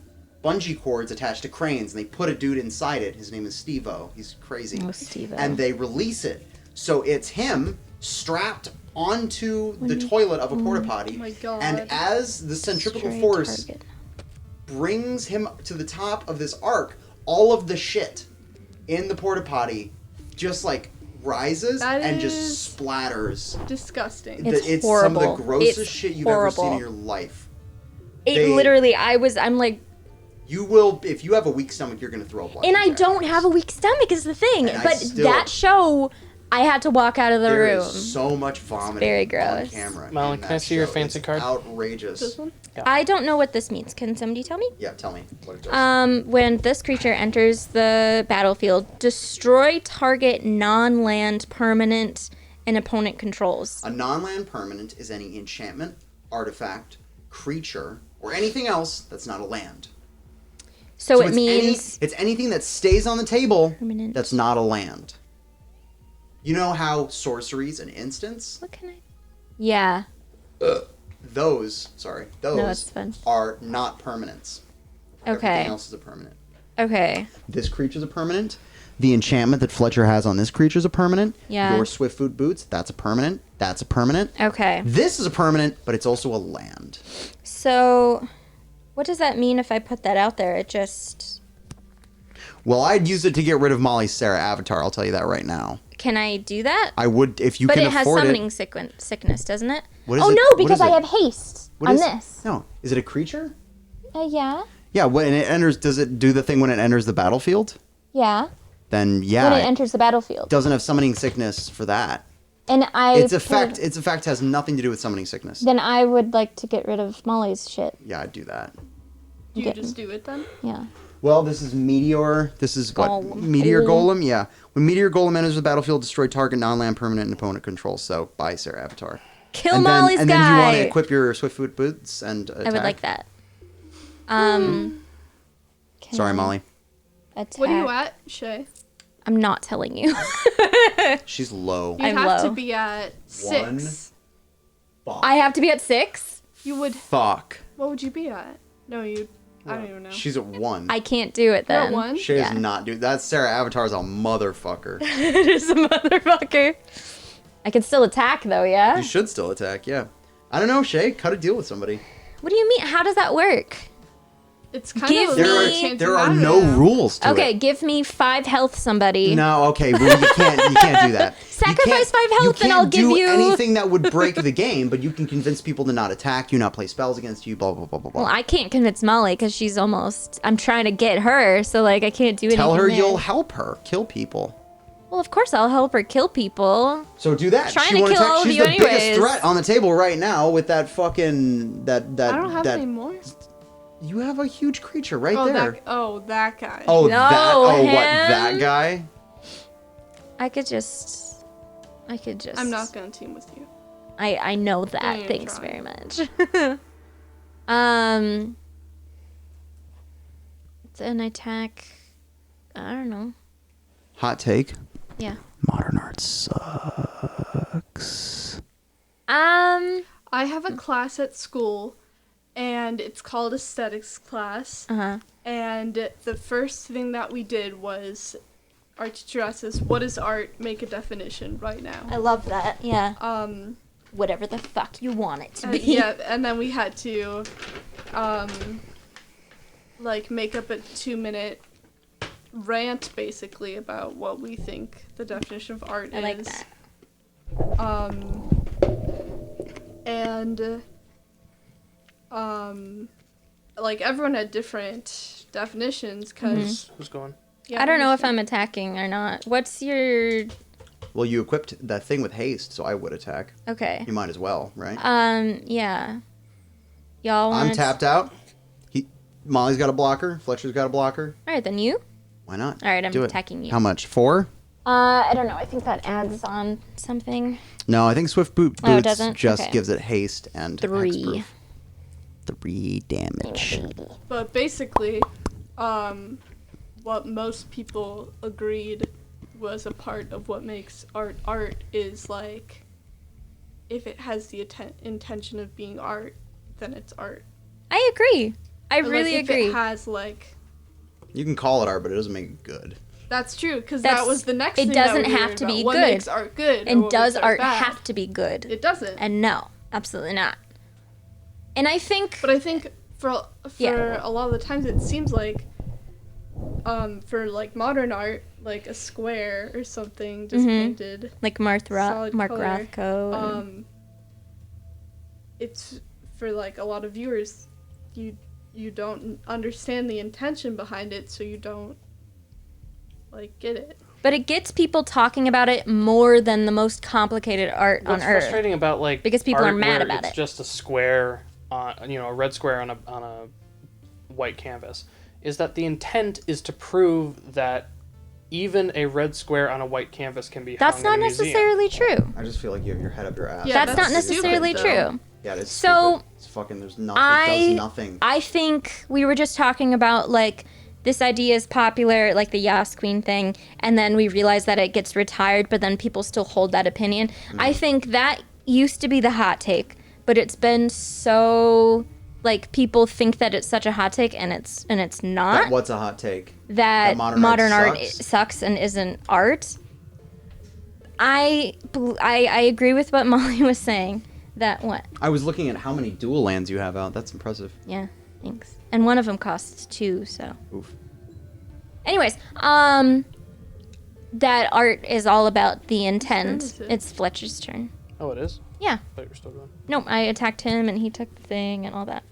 [SPEAKER 2] bungee cords attached to cranes, and they put a dude inside it. His name is Steve-O. He's crazy.
[SPEAKER 3] Oh, Steve-O.
[SPEAKER 2] And they release it. So it's him strapped onto the toilet of a porta potty.
[SPEAKER 4] Oh my God.
[SPEAKER 2] And as the centripetal
[SPEAKER 3] Stray
[SPEAKER 2] force
[SPEAKER 3] target.
[SPEAKER 2] brings him to the top of this arc, all of the shit in the porta potty just like rises
[SPEAKER 4] That
[SPEAKER 2] and
[SPEAKER 4] is
[SPEAKER 2] just splatters.
[SPEAKER 4] Disgusting.
[SPEAKER 3] It's
[SPEAKER 2] Some of
[SPEAKER 3] horrible.
[SPEAKER 2] the grossest
[SPEAKER 3] It's
[SPEAKER 2] shit you've ever seen in
[SPEAKER 3] horrible.
[SPEAKER 2] your life.
[SPEAKER 3] It literally, I'm like,
[SPEAKER 2] You will, if you have a weak stomach, you're gonna throw blood.
[SPEAKER 3] and I don't have a weak stomach is the thing.
[SPEAKER 2] And I
[SPEAKER 3] But
[SPEAKER 2] still-
[SPEAKER 3] that show, I had to walk out of the
[SPEAKER 2] There
[SPEAKER 3] room.
[SPEAKER 2] is so much vomiting
[SPEAKER 3] very
[SPEAKER 2] on
[SPEAKER 3] gross.
[SPEAKER 2] camera.
[SPEAKER 1] Molly,
[SPEAKER 2] in
[SPEAKER 1] can
[SPEAKER 2] that
[SPEAKER 1] I see your
[SPEAKER 2] show.
[SPEAKER 1] fancy
[SPEAKER 2] It's
[SPEAKER 1] card?
[SPEAKER 2] Outrageous.
[SPEAKER 4] This one?
[SPEAKER 3] I don't know what this means. Can somebody tell me?
[SPEAKER 2] Yeah, tell me what it does.
[SPEAKER 3] When this creature enters the battlefield, destroy target non-land permanent and opponent controls.
[SPEAKER 2] A non-land permanent is any enchantment, artifact, creature, or anything else that's not a land.
[SPEAKER 3] So it
[SPEAKER 2] it's
[SPEAKER 3] means
[SPEAKER 2] it's anything that stays on the table
[SPEAKER 3] Permanent.
[SPEAKER 2] that's not a land. You know how sorceries and instants,
[SPEAKER 3] what can I? Yeah.
[SPEAKER 2] those
[SPEAKER 3] No, it's fun.
[SPEAKER 2] are not permanents.
[SPEAKER 3] Okay.
[SPEAKER 2] Everything else is a permanent.
[SPEAKER 3] Okay.
[SPEAKER 2] This creature's a permanent. The enchantment that Fletcher has on this creature's a permanent.
[SPEAKER 3] Yeah.
[SPEAKER 2] Your Swift Foot Boots, that's a permanent. That's a permanent.
[SPEAKER 3] Okay.
[SPEAKER 2] This is a permanent, but it's also a land.
[SPEAKER 3] So, what does that mean if I put that out there? It just
[SPEAKER 2] Well, I'd use it to get rid of Molly's Sarah avatar, I'll tell you that right now.
[SPEAKER 3] can I do that?
[SPEAKER 2] I would, if you
[SPEAKER 3] But
[SPEAKER 2] can
[SPEAKER 3] it has
[SPEAKER 2] afford
[SPEAKER 3] summoning
[SPEAKER 2] it.
[SPEAKER 3] sickness, doesn't it?
[SPEAKER 2] What is
[SPEAKER 3] Oh
[SPEAKER 2] it?
[SPEAKER 3] no,
[SPEAKER 2] What
[SPEAKER 3] because
[SPEAKER 2] is
[SPEAKER 3] I
[SPEAKER 2] it?
[SPEAKER 3] have haste
[SPEAKER 2] What
[SPEAKER 3] on
[SPEAKER 2] is-
[SPEAKER 3] this.
[SPEAKER 2] No. Is it a creature?
[SPEAKER 3] Yeah.
[SPEAKER 2] Yeah, when it enters, does it do the thing when it enters the battlefield?
[SPEAKER 3] Yeah.
[SPEAKER 2] Then yeah,
[SPEAKER 3] When it enters the battlefield.
[SPEAKER 2] doesn't have summoning sickness for that.
[SPEAKER 3] And I
[SPEAKER 2] Its effect has nothing to do with summoning sickness.
[SPEAKER 3] Then I would like to get rid of Molly's shit.
[SPEAKER 2] Yeah, I'd do that.
[SPEAKER 4] Do you
[SPEAKER 3] Get-
[SPEAKER 4] just do it then?
[SPEAKER 3] Yeah.
[SPEAKER 2] Well, this is Meteor. This is what?
[SPEAKER 3] Golem.
[SPEAKER 2] Meteor
[SPEAKER 3] Golem.
[SPEAKER 2] Golem? Yeah. When Meteor Golem enters the battlefield, destroy target non-land permanent and opponent control. So, bye, Sarah Avatar.
[SPEAKER 3] Kill
[SPEAKER 2] and
[SPEAKER 3] Molly's
[SPEAKER 2] then,
[SPEAKER 3] guy.
[SPEAKER 2] And then you want to equip your Swift Foot Boots and attack?
[SPEAKER 3] I would like that. Can
[SPEAKER 2] Sorry,
[SPEAKER 3] I
[SPEAKER 2] Molly.
[SPEAKER 3] Attack?
[SPEAKER 4] What are you at, Shay?
[SPEAKER 3] I'm not telling you.
[SPEAKER 2] She's low.
[SPEAKER 4] You
[SPEAKER 3] I'm
[SPEAKER 4] have to
[SPEAKER 3] low.
[SPEAKER 4] be at 6.
[SPEAKER 3] I have to be at 6?
[SPEAKER 4] You would.
[SPEAKER 2] Fuck.
[SPEAKER 4] What would you be at? No, you. I don't even know.
[SPEAKER 2] She's at 1.
[SPEAKER 3] I can't do it
[SPEAKER 4] You're at
[SPEAKER 3] then.
[SPEAKER 4] 1?
[SPEAKER 2] She
[SPEAKER 3] Yeah.
[SPEAKER 2] is not doing that. Sarah Avatar's a motherfucker.
[SPEAKER 3] Just a motherfucker. I can still attack though, yeah?
[SPEAKER 2] You should still attack, yeah. I don't know, Shay. Cut a deal with somebody.
[SPEAKER 3] What do you mean? How does that work?
[SPEAKER 4] It's kind
[SPEAKER 3] Give
[SPEAKER 4] of.
[SPEAKER 3] me-
[SPEAKER 2] There are no rules to
[SPEAKER 3] Okay,
[SPEAKER 2] it.
[SPEAKER 3] give me 5 health, somebody.
[SPEAKER 2] No, okay, well, you can't do that.
[SPEAKER 3] Sacrifice 5 health
[SPEAKER 2] you
[SPEAKER 3] and
[SPEAKER 2] can't
[SPEAKER 3] I'll give
[SPEAKER 2] do
[SPEAKER 3] you-
[SPEAKER 2] anything that would break the game, but you can convince people to not attack you, not play spells against you, blah blah blah blah blah.
[SPEAKER 3] Well, I can't convince Molly because she's almost. I'm trying to get her, so like I can't do anything.
[SPEAKER 2] Tell her
[SPEAKER 3] there.
[SPEAKER 2] you'll help her kill people.
[SPEAKER 3] Well, of course I'll help her kill people.
[SPEAKER 2] So do that.
[SPEAKER 3] Trying
[SPEAKER 2] she
[SPEAKER 3] to
[SPEAKER 2] won't
[SPEAKER 3] kill
[SPEAKER 2] attack.
[SPEAKER 3] all of
[SPEAKER 2] She's
[SPEAKER 3] you
[SPEAKER 2] the biggest
[SPEAKER 3] anyways.
[SPEAKER 2] threat on the table right now with that fucking that.
[SPEAKER 4] I don't have
[SPEAKER 2] that,
[SPEAKER 4] any more.
[SPEAKER 2] You have a huge creature right
[SPEAKER 4] Oh,
[SPEAKER 2] there.
[SPEAKER 4] that guy.
[SPEAKER 2] Oh,
[SPEAKER 3] No,
[SPEAKER 2] that. Oh,
[SPEAKER 3] him.
[SPEAKER 2] what? That guy?
[SPEAKER 3] I could just.
[SPEAKER 4] I'm not gonna team with you.
[SPEAKER 3] I know that.
[SPEAKER 4] Don't even
[SPEAKER 3] Thanks
[SPEAKER 4] try.
[SPEAKER 3] very much. It's an attack. I don't know.
[SPEAKER 2] Hot take.
[SPEAKER 3] Yeah.
[SPEAKER 2] Modern art sucks.
[SPEAKER 4] I have a class at school, and it's called aesthetics class.
[SPEAKER 3] Uh-huh.
[SPEAKER 4] And the first thing that we did was, our teacher asked us, "What is art? Make a definition right now."
[SPEAKER 3] I love that. Yeah.
[SPEAKER 4] Um,
[SPEAKER 3] Whatever the fuck you want it to be.
[SPEAKER 4] yeah, and then we had to, like, make up a 2-minute rant basically about what we think the definition of art
[SPEAKER 3] I
[SPEAKER 4] is.
[SPEAKER 3] like that.
[SPEAKER 4] And like everyone had different definitions because
[SPEAKER 1] Who's going?
[SPEAKER 3] I don't know if I'm attacking or not. What's your...
[SPEAKER 2] Well, you equipped that thing with haste, so I would attack.
[SPEAKER 3] Okay.
[SPEAKER 2] You might as well, right?
[SPEAKER 3] Yeah. Y'all want...
[SPEAKER 2] I'm tapped out. Molly's got a blocker. Fletcher's got a blocker.
[SPEAKER 3] Alright, then you?
[SPEAKER 2] Why not?
[SPEAKER 3] Alright, I'm
[SPEAKER 2] Do it.
[SPEAKER 3] attacking you.
[SPEAKER 2] How much? 4?
[SPEAKER 3] I don't know. I think that adds on something.
[SPEAKER 2] No, I think Swift Boots
[SPEAKER 3] Oh, it doesn't?
[SPEAKER 2] just
[SPEAKER 3] Okay.
[SPEAKER 2] gives it haste and
[SPEAKER 3] 3.
[SPEAKER 2] hexproof. 3 damage.
[SPEAKER 4] But basically, what most people agreed was a part of what makes art is like, if it has the intention of being art, then it's art.
[SPEAKER 3] I agree. I
[SPEAKER 4] Or,
[SPEAKER 3] really
[SPEAKER 4] like,
[SPEAKER 3] agree.
[SPEAKER 4] If it has like,
[SPEAKER 2] You can call it art, but it doesn't make it good.
[SPEAKER 4] that's true, because
[SPEAKER 3] That's-
[SPEAKER 4] that was the next
[SPEAKER 3] it
[SPEAKER 4] thing that
[SPEAKER 3] doesn't
[SPEAKER 4] we
[SPEAKER 3] have
[SPEAKER 4] were
[SPEAKER 3] to
[SPEAKER 4] about.
[SPEAKER 3] be
[SPEAKER 4] What
[SPEAKER 3] good.
[SPEAKER 4] makes art good? or
[SPEAKER 3] And
[SPEAKER 4] what
[SPEAKER 3] does
[SPEAKER 4] makes
[SPEAKER 3] art
[SPEAKER 4] bad?
[SPEAKER 3] have to be good?
[SPEAKER 4] It doesn't.
[SPEAKER 3] And no, absolutely not. And I think,
[SPEAKER 4] But I think for
[SPEAKER 3] Yeah.
[SPEAKER 4] a lot of the times it seems like, for like modern art, like a square or something just painted,
[SPEAKER 3] like Mark
[SPEAKER 4] solid color,
[SPEAKER 3] Rothko. and-
[SPEAKER 4] it's for like a lot of viewers, you don't understand the intention behind it, so you don't like get it.
[SPEAKER 3] but it gets people talking about it more than the most complicated art
[SPEAKER 1] What's
[SPEAKER 3] on Earth.
[SPEAKER 1] frustrating about like
[SPEAKER 3] Because people are
[SPEAKER 1] art
[SPEAKER 3] mad
[SPEAKER 1] where
[SPEAKER 3] about
[SPEAKER 1] it's
[SPEAKER 3] it.
[SPEAKER 1] just a square on a red square on a white canvas is that the intent is to prove that even a red square on a white canvas can be
[SPEAKER 3] That's
[SPEAKER 1] hung
[SPEAKER 3] not
[SPEAKER 1] in a museum.
[SPEAKER 3] necessarily true.
[SPEAKER 2] I just feel like you have your head up your ass.
[SPEAKER 4] Yeah,
[SPEAKER 3] That's
[SPEAKER 4] that's
[SPEAKER 3] not
[SPEAKER 4] stupid,
[SPEAKER 3] necessarily
[SPEAKER 4] though.
[SPEAKER 3] true.
[SPEAKER 2] Yeah, it's
[SPEAKER 3] So,
[SPEAKER 2] stupid. It's fucking, there's nothing, it does nothing.
[SPEAKER 3] I think we were just talking about, like, this idea is popular, like the Yas Queen thing, and then we realize that it gets retired, but then people still hold that opinion. I think that used to be the hot take, but it's been so, like, people think that it's such a hot take, and it's not.
[SPEAKER 2] What's a hot take?
[SPEAKER 3] That modern art
[SPEAKER 2] sucks?
[SPEAKER 3] sucks and isn't art. I agree with what Molly was saying. That what?
[SPEAKER 2] I was looking at how many dual lands you have out. That's impressive.
[SPEAKER 3] Yeah, thanks. And one of them costs 2, so.
[SPEAKER 2] Oof.
[SPEAKER 3] Anyways, that art is all about the intent.
[SPEAKER 4] Whose turn is it?
[SPEAKER 3] It's Fletcher's turn.
[SPEAKER 1] Oh, it is?
[SPEAKER 3] Yeah.
[SPEAKER 1] I thought you were still going.
[SPEAKER 3] Nope, I attacked him and he took the thing and all that.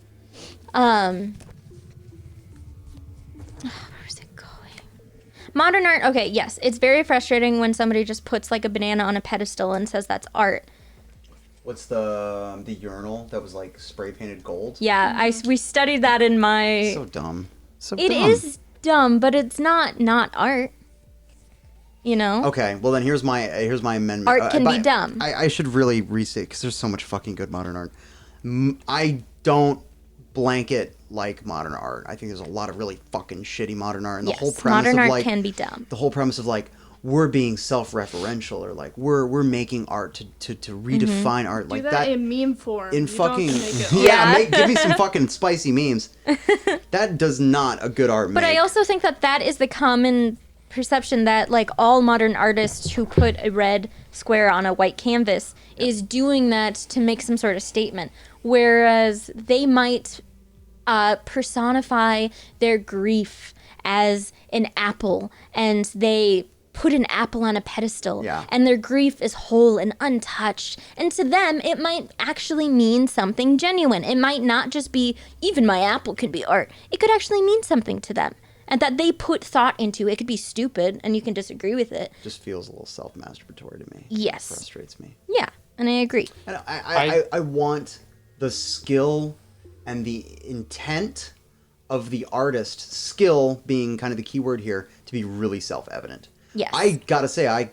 [SPEAKER 3] Where's it going? Modern art, okay, yes. It's very frustrating when somebody just puts like a banana on a pedestal and says that's art.
[SPEAKER 2] What's the urinal that was like spray painted gold?
[SPEAKER 3] Yeah, we studied that in my...
[SPEAKER 2] So dumb. So
[SPEAKER 3] It
[SPEAKER 2] dumb.
[SPEAKER 3] is dumb, but it's not art. You know?
[SPEAKER 2] Okay, well then here's my amendment.
[SPEAKER 3] Art can be
[SPEAKER 2] but
[SPEAKER 3] dumb.
[SPEAKER 2] I should really restate because there's so much fucking good modern art. I don't blanket like modern art. I think there's a lot of really fucking shitty modern art, and the
[SPEAKER 3] Yes,
[SPEAKER 2] whole premise
[SPEAKER 3] modern
[SPEAKER 2] of
[SPEAKER 3] art
[SPEAKER 2] like
[SPEAKER 3] can be dumb.
[SPEAKER 2] the whole premise of like we're being self-referential or like we're making art to redefine art
[SPEAKER 4] Do
[SPEAKER 2] like
[SPEAKER 4] that in meme form.
[SPEAKER 2] in
[SPEAKER 4] You don't have to
[SPEAKER 2] fucking
[SPEAKER 4] make it
[SPEAKER 3] Yeah.
[SPEAKER 2] give me some fucking spicy memes. That does not a good art
[SPEAKER 3] But
[SPEAKER 2] make.
[SPEAKER 3] I also think that is the common perception that like all modern artists who put a red square on a white canvas is doing that to make some sort of statement, whereas they might personify their grief as an apple and they put an apple on a pedestal
[SPEAKER 2] Yeah.
[SPEAKER 3] and their grief is whole and untouched, and to them it might actually mean something genuine. It might not just be even my apple can be art. It could actually mean something to them and that they put thought into. It could be stupid and you can disagree with it.
[SPEAKER 2] just feels a little self-masturbatory to me.
[SPEAKER 3] Yes.
[SPEAKER 2] It frustrates me.
[SPEAKER 3] Yeah, and I agree.
[SPEAKER 2] And I want the skill and the intent of the artist, skill being kind of the key word here, to be really self-evident.
[SPEAKER 3] Yes.
[SPEAKER 2] I gotta say, I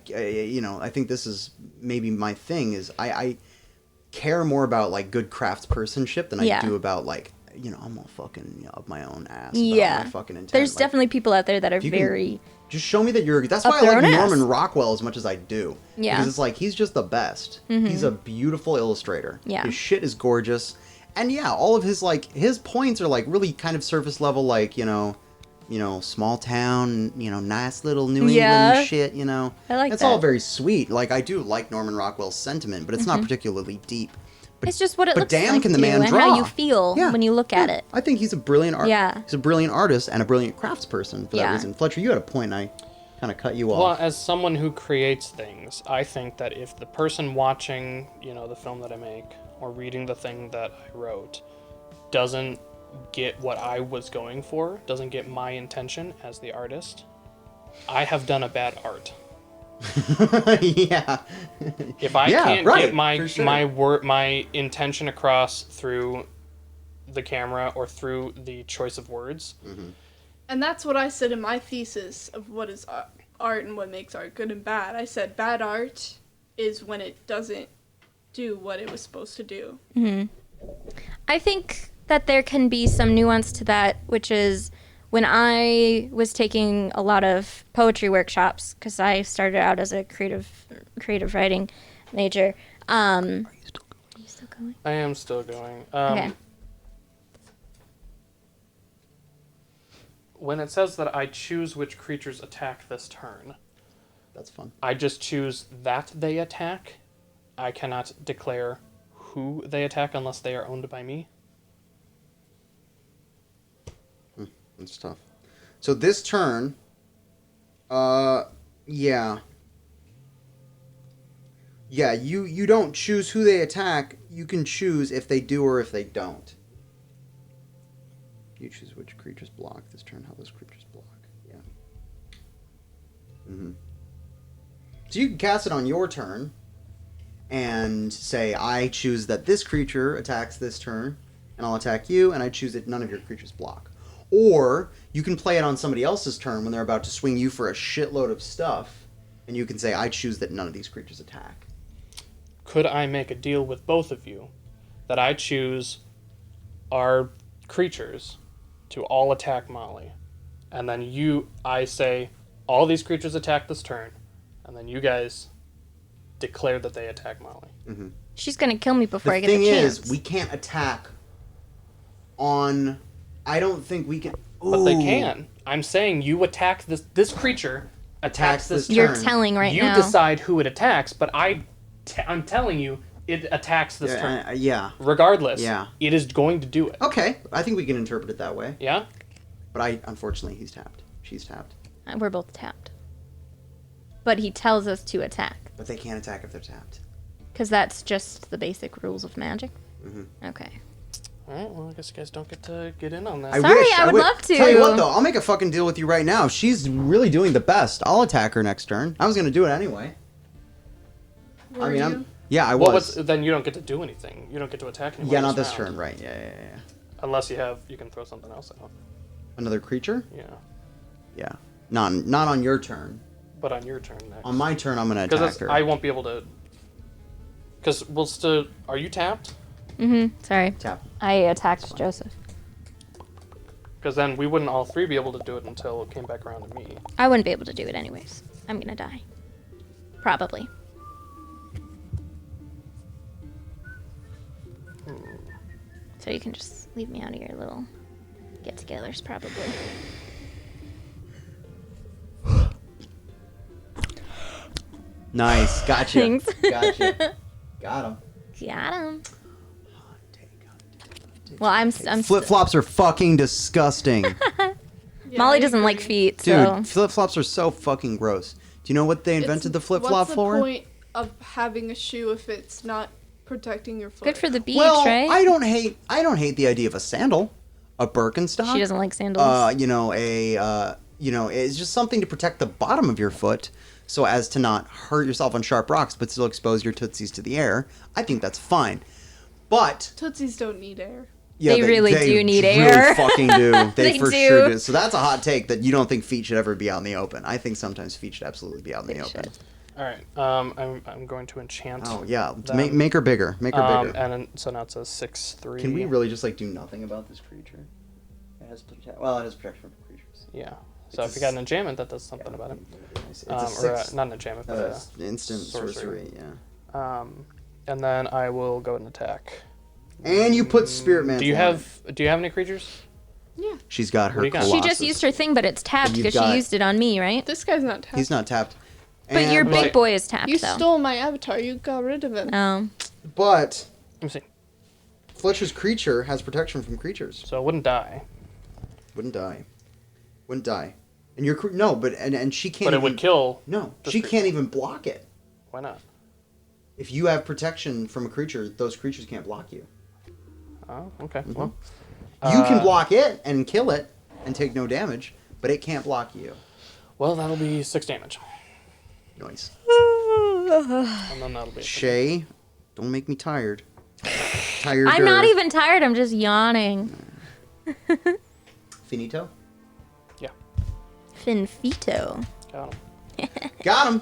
[SPEAKER 2] think this is maybe my thing, is I care more about like good craftspersonship than I
[SPEAKER 3] Yeah.
[SPEAKER 2] do about like, I'm all fucking up my own ass about
[SPEAKER 3] Yeah.
[SPEAKER 2] my fucking intent.
[SPEAKER 3] There's
[SPEAKER 2] Like,
[SPEAKER 3] definitely people out there that are
[SPEAKER 2] if you can
[SPEAKER 3] very...
[SPEAKER 2] just show me that you're. That's
[SPEAKER 3] Up
[SPEAKER 2] why I
[SPEAKER 3] their
[SPEAKER 2] like
[SPEAKER 3] own ass.
[SPEAKER 2] Norman Rockwell as much as I do.
[SPEAKER 3] Yeah.
[SPEAKER 2] Because it's like he's just the best. He's a beautiful illustrator.
[SPEAKER 3] Yeah.
[SPEAKER 2] His shit is gorgeous, and yeah, all of his his points are like really kind of surface level, like small town, nice little New
[SPEAKER 3] Yeah.
[SPEAKER 2] England shit.
[SPEAKER 3] I like
[SPEAKER 2] It's all
[SPEAKER 3] that.
[SPEAKER 2] very sweet. Like I do like Norman Rockwell's sentiment, but it's not particularly deep. But
[SPEAKER 3] It's just what it
[SPEAKER 2] but
[SPEAKER 3] looks
[SPEAKER 2] damn,
[SPEAKER 3] like
[SPEAKER 2] can the
[SPEAKER 3] to
[SPEAKER 2] man
[SPEAKER 3] you and
[SPEAKER 2] draw?
[SPEAKER 3] how you feel
[SPEAKER 2] Yeah.
[SPEAKER 3] when you look at
[SPEAKER 2] Yeah.
[SPEAKER 3] it.
[SPEAKER 2] I think he's a brilliant
[SPEAKER 3] Yeah.
[SPEAKER 2] He's a brilliant artist and a brilliant craftsperson for that
[SPEAKER 3] Yeah.
[SPEAKER 2] reason. Fletcher, you had a point. I kind of cut you
[SPEAKER 1] Well,
[SPEAKER 2] off.
[SPEAKER 1] as someone who creates things, I think that if the person watching, the film that I make or reading the thing that I wrote doesn't get what I was going for, doesn't get my intention as the artist, I have done a bad art.
[SPEAKER 2] Yeah.
[SPEAKER 1] If I
[SPEAKER 2] Yeah,
[SPEAKER 1] can't
[SPEAKER 2] right,
[SPEAKER 1] get my
[SPEAKER 2] for sure.
[SPEAKER 1] my intention across through the camera or through the choice of words,
[SPEAKER 4] And that's what I said in my thesis of what is art and what makes art good and bad. I said bad art is when it doesn't do what it was supposed to do.
[SPEAKER 3] I think that there can be some nuance to that, which is when I was taking a lot of poetry workshops, because I started out as a creative writing major. Are you still going?
[SPEAKER 1] I am still going.
[SPEAKER 3] Okay.
[SPEAKER 1] When it says that I choose which creatures attack this turn,
[SPEAKER 2] That's fun.
[SPEAKER 1] I just choose that they attack. I cannot declare who they attack unless they are owned by me.
[SPEAKER 2] That's tough. So this turn, yeah. Yeah, you don't choose who they attack. You can choose if they do or if they don't. You choose which creatures block this turn, how those creatures block. Yeah. Mm-hmm. So you can cast it on your turn and say, I choose that this creature attacks this turn, and I'll attack you, and I choose that none of your creatures block. Or you can play it on somebody else's turn when they're about to swing you for a shitload of stuff, and you can say, I choose that none of these creatures attack.
[SPEAKER 1] Could I make a deal with both of you that I choose our creatures to all attack Molly, and then I say, all these creatures attack this turn, and then you guys declare that they attack Molly.
[SPEAKER 2] Mm-hmm.
[SPEAKER 3] She's going to kill me before I
[SPEAKER 2] The
[SPEAKER 3] get the
[SPEAKER 2] thing
[SPEAKER 3] chance.
[SPEAKER 2] is, we can't attack on... I don't think we can...
[SPEAKER 1] But they
[SPEAKER 2] Ooh.
[SPEAKER 1] can. I'm saying you attack this creature attacks this turn.
[SPEAKER 3] You're telling right
[SPEAKER 1] you
[SPEAKER 3] now.
[SPEAKER 1] You decide who it attacks, but I'm telling you it attacks this turn.
[SPEAKER 2] Yeah.
[SPEAKER 1] Regardless,
[SPEAKER 2] Yeah.
[SPEAKER 1] it is going to do it.
[SPEAKER 2] Okay, I think we can interpret it that way.
[SPEAKER 1] Yeah?
[SPEAKER 2] But unfortunately, he's tapped. She's tapped.
[SPEAKER 3] We're both tapped. But he tells us to attack.
[SPEAKER 2] But they can't attack if they're tapped.
[SPEAKER 3] Because that's just the basic rules of Magic?
[SPEAKER 2] Mm-hmm.
[SPEAKER 3] Okay.
[SPEAKER 1] Alright, well, I guess you guys don't get to get in on that.
[SPEAKER 3] Sorry, I would love to.
[SPEAKER 2] Tell you what, though, I'll make a fucking deal with you right now. If she's really doing the best, I'll attack her next turn. I was going to do it anyway.
[SPEAKER 4] Were you?
[SPEAKER 2] Yeah, I
[SPEAKER 1] Well,
[SPEAKER 2] was.
[SPEAKER 1] then you don't get to do anything. You don't get to attack anyone.
[SPEAKER 2] Yeah, not this
[SPEAKER 1] round.
[SPEAKER 2] turn, right. Yeah.
[SPEAKER 1] Unless you can throw something else out.
[SPEAKER 2] Another creature?
[SPEAKER 1] Yeah.
[SPEAKER 2] Yeah. Not on your turn.
[SPEAKER 1] But on your turn next.
[SPEAKER 2] On my turn, I'm going to attack her.
[SPEAKER 1] I won't be able to... Because we'll still... Are you tapped?
[SPEAKER 3] Mm-hmm. Sorry.
[SPEAKER 2] Tap.
[SPEAKER 3] I attacked Joseph.
[SPEAKER 1] Because then we wouldn't all three be able to do it until it came back around to me.
[SPEAKER 3] I wouldn't be able to do it anyways. I'm gonna die. Probably. So you can just leave me out of your little get-togethers, probably.
[SPEAKER 2] Nice. Gotcha.
[SPEAKER 3] Thanks.
[SPEAKER 2] Gotcha. Got him.
[SPEAKER 3] Got him. Well, I'm
[SPEAKER 2] Flip-flops are fucking disgusting.
[SPEAKER 4] Yeah,
[SPEAKER 3] Molly
[SPEAKER 4] I
[SPEAKER 3] doesn't like
[SPEAKER 4] agree.
[SPEAKER 3] feet, so...
[SPEAKER 2] Dude, flip-flops are so fucking gross. Do you know what they invented the flip-flop
[SPEAKER 4] What's
[SPEAKER 2] for?
[SPEAKER 4] the point of having a shoe if it's not protecting your foot?
[SPEAKER 3] Good for the beach,
[SPEAKER 2] Well,
[SPEAKER 3] right?
[SPEAKER 2] I don't hate the idea of a sandal, a Birkenstock.
[SPEAKER 3] She doesn't like sandals.
[SPEAKER 2] It's just something to protect the bottom of your foot so as to not hurt yourself on sharp rocks but still expose your tootsies to the air. I think that's fine. But
[SPEAKER 4] Tootsies don't need air.
[SPEAKER 2] yeah,
[SPEAKER 3] They really do need
[SPEAKER 2] really
[SPEAKER 3] air.
[SPEAKER 2] fucking do. They,
[SPEAKER 3] They
[SPEAKER 2] for
[SPEAKER 3] do.
[SPEAKER 2] sure do. So that's a hot take that you don't think feet should ever be out in the open. I think sometimes feet should absolutely be out in the
[SPEAKER 3] They
[SPEAKER 2] open.
[SPEAKER 3] should.
[SPEAKER 1] Alright, I'm going to enchant.
[SPEAKER 2] Oh yeah,
[SPEAKER 1] them.
[SPEAKER 2] make her bigger. Make her bigger.
[SPEAKER 1] And then, so now it says 6/3.
[SPEAKER 2] Can we really just do nothing about this creature? It has protection from creatures.
[SPEAKER 1] Yeah. So
[SPEAKER 2] It's
[SPEAKER 1] if you got an enchantment, that does something about it.
[SPEAKER 2] It's a six,
[SPEAKER 1] not an enchantment, but
[SPEAKER 2] instant sorcery. Yeah.
[SPEAKER 1] and then I will go and attack.
[SPEAKER 2] And you put spirit mantle.
[SPEAKER 1] Do you have any creatures?
[SPEAKER 4] Yeah.
[SPEAKER 2] She's got her.
[SPEAKER 1] What do you got?
[SPEAKER 3] She
[SPEAKER 2] Colossus.
[SPEAKER 3] just used her thing, but it's tapped
[SPEAKER 2] And you've
[SPEAKER 3] because she
[SPEAKER 2] got-
[SPEAKER 3] used it on me, right?
[SPEAKER 4] This guy's not tapped.
[SPEAKER 2] He's not tapped.
[SPEAKER 3] But your
[SPEAKER 2] And-
[SPEAKER 3] big boy is tapped,
[SPEAKER 4] You
[SPEAKER 3] though.
[SPEAKER 4] stole my avatar. You got rid of him.
[SPEAKER 3] Oh.
[SPEAKER 2] But
[SPEAKER 1] Let me see.
[SPEAKER 2] Fletcher's creature has protection from creatures.
[SPEAKER 1] So it wouldn't die,
[SPEAKER 2] Wouldn't die. Wouldn't die. And your no, but and she can't.
[SPEAKER 1] but it
[SPEAKER 2] even,
[SPEAKER 1] would kill.
[SPEAKER 2] No,
[SPEAKER 1] the
[SPEAKER 2] she
[SPEAKER 1] creature.
[SPEAKER 2] can't even block it.
[SPEAKER 1] Why not?
[SPEAKER 2] If you have protection from a creature, those creatures can't block you.
[SPEAKER 1] Oh, okay.
[SPEAKER 2] Mm-hmm.
[SPEAKER 1] Well,
[SPEAKER 2] You can block it and kill it and take no damage, but it can't block you.
[SPEAKER 1] well, that'll be 6 damage,
[SPEAKER 2] Nice.
[SPEAKER 1] and then that'll be.
[SPEAKER 2] Shay, don't make me tired. Tired.
[SPEAKER 3] I'm not even tired. I'm just yawning.
[SPEAKER 2] Finito.
[SPEAKER 1] Yeah.
[SPEAKER 3] Finfito.
[SPEAKER 1] Got him.
[SPEAKER 2] Got him.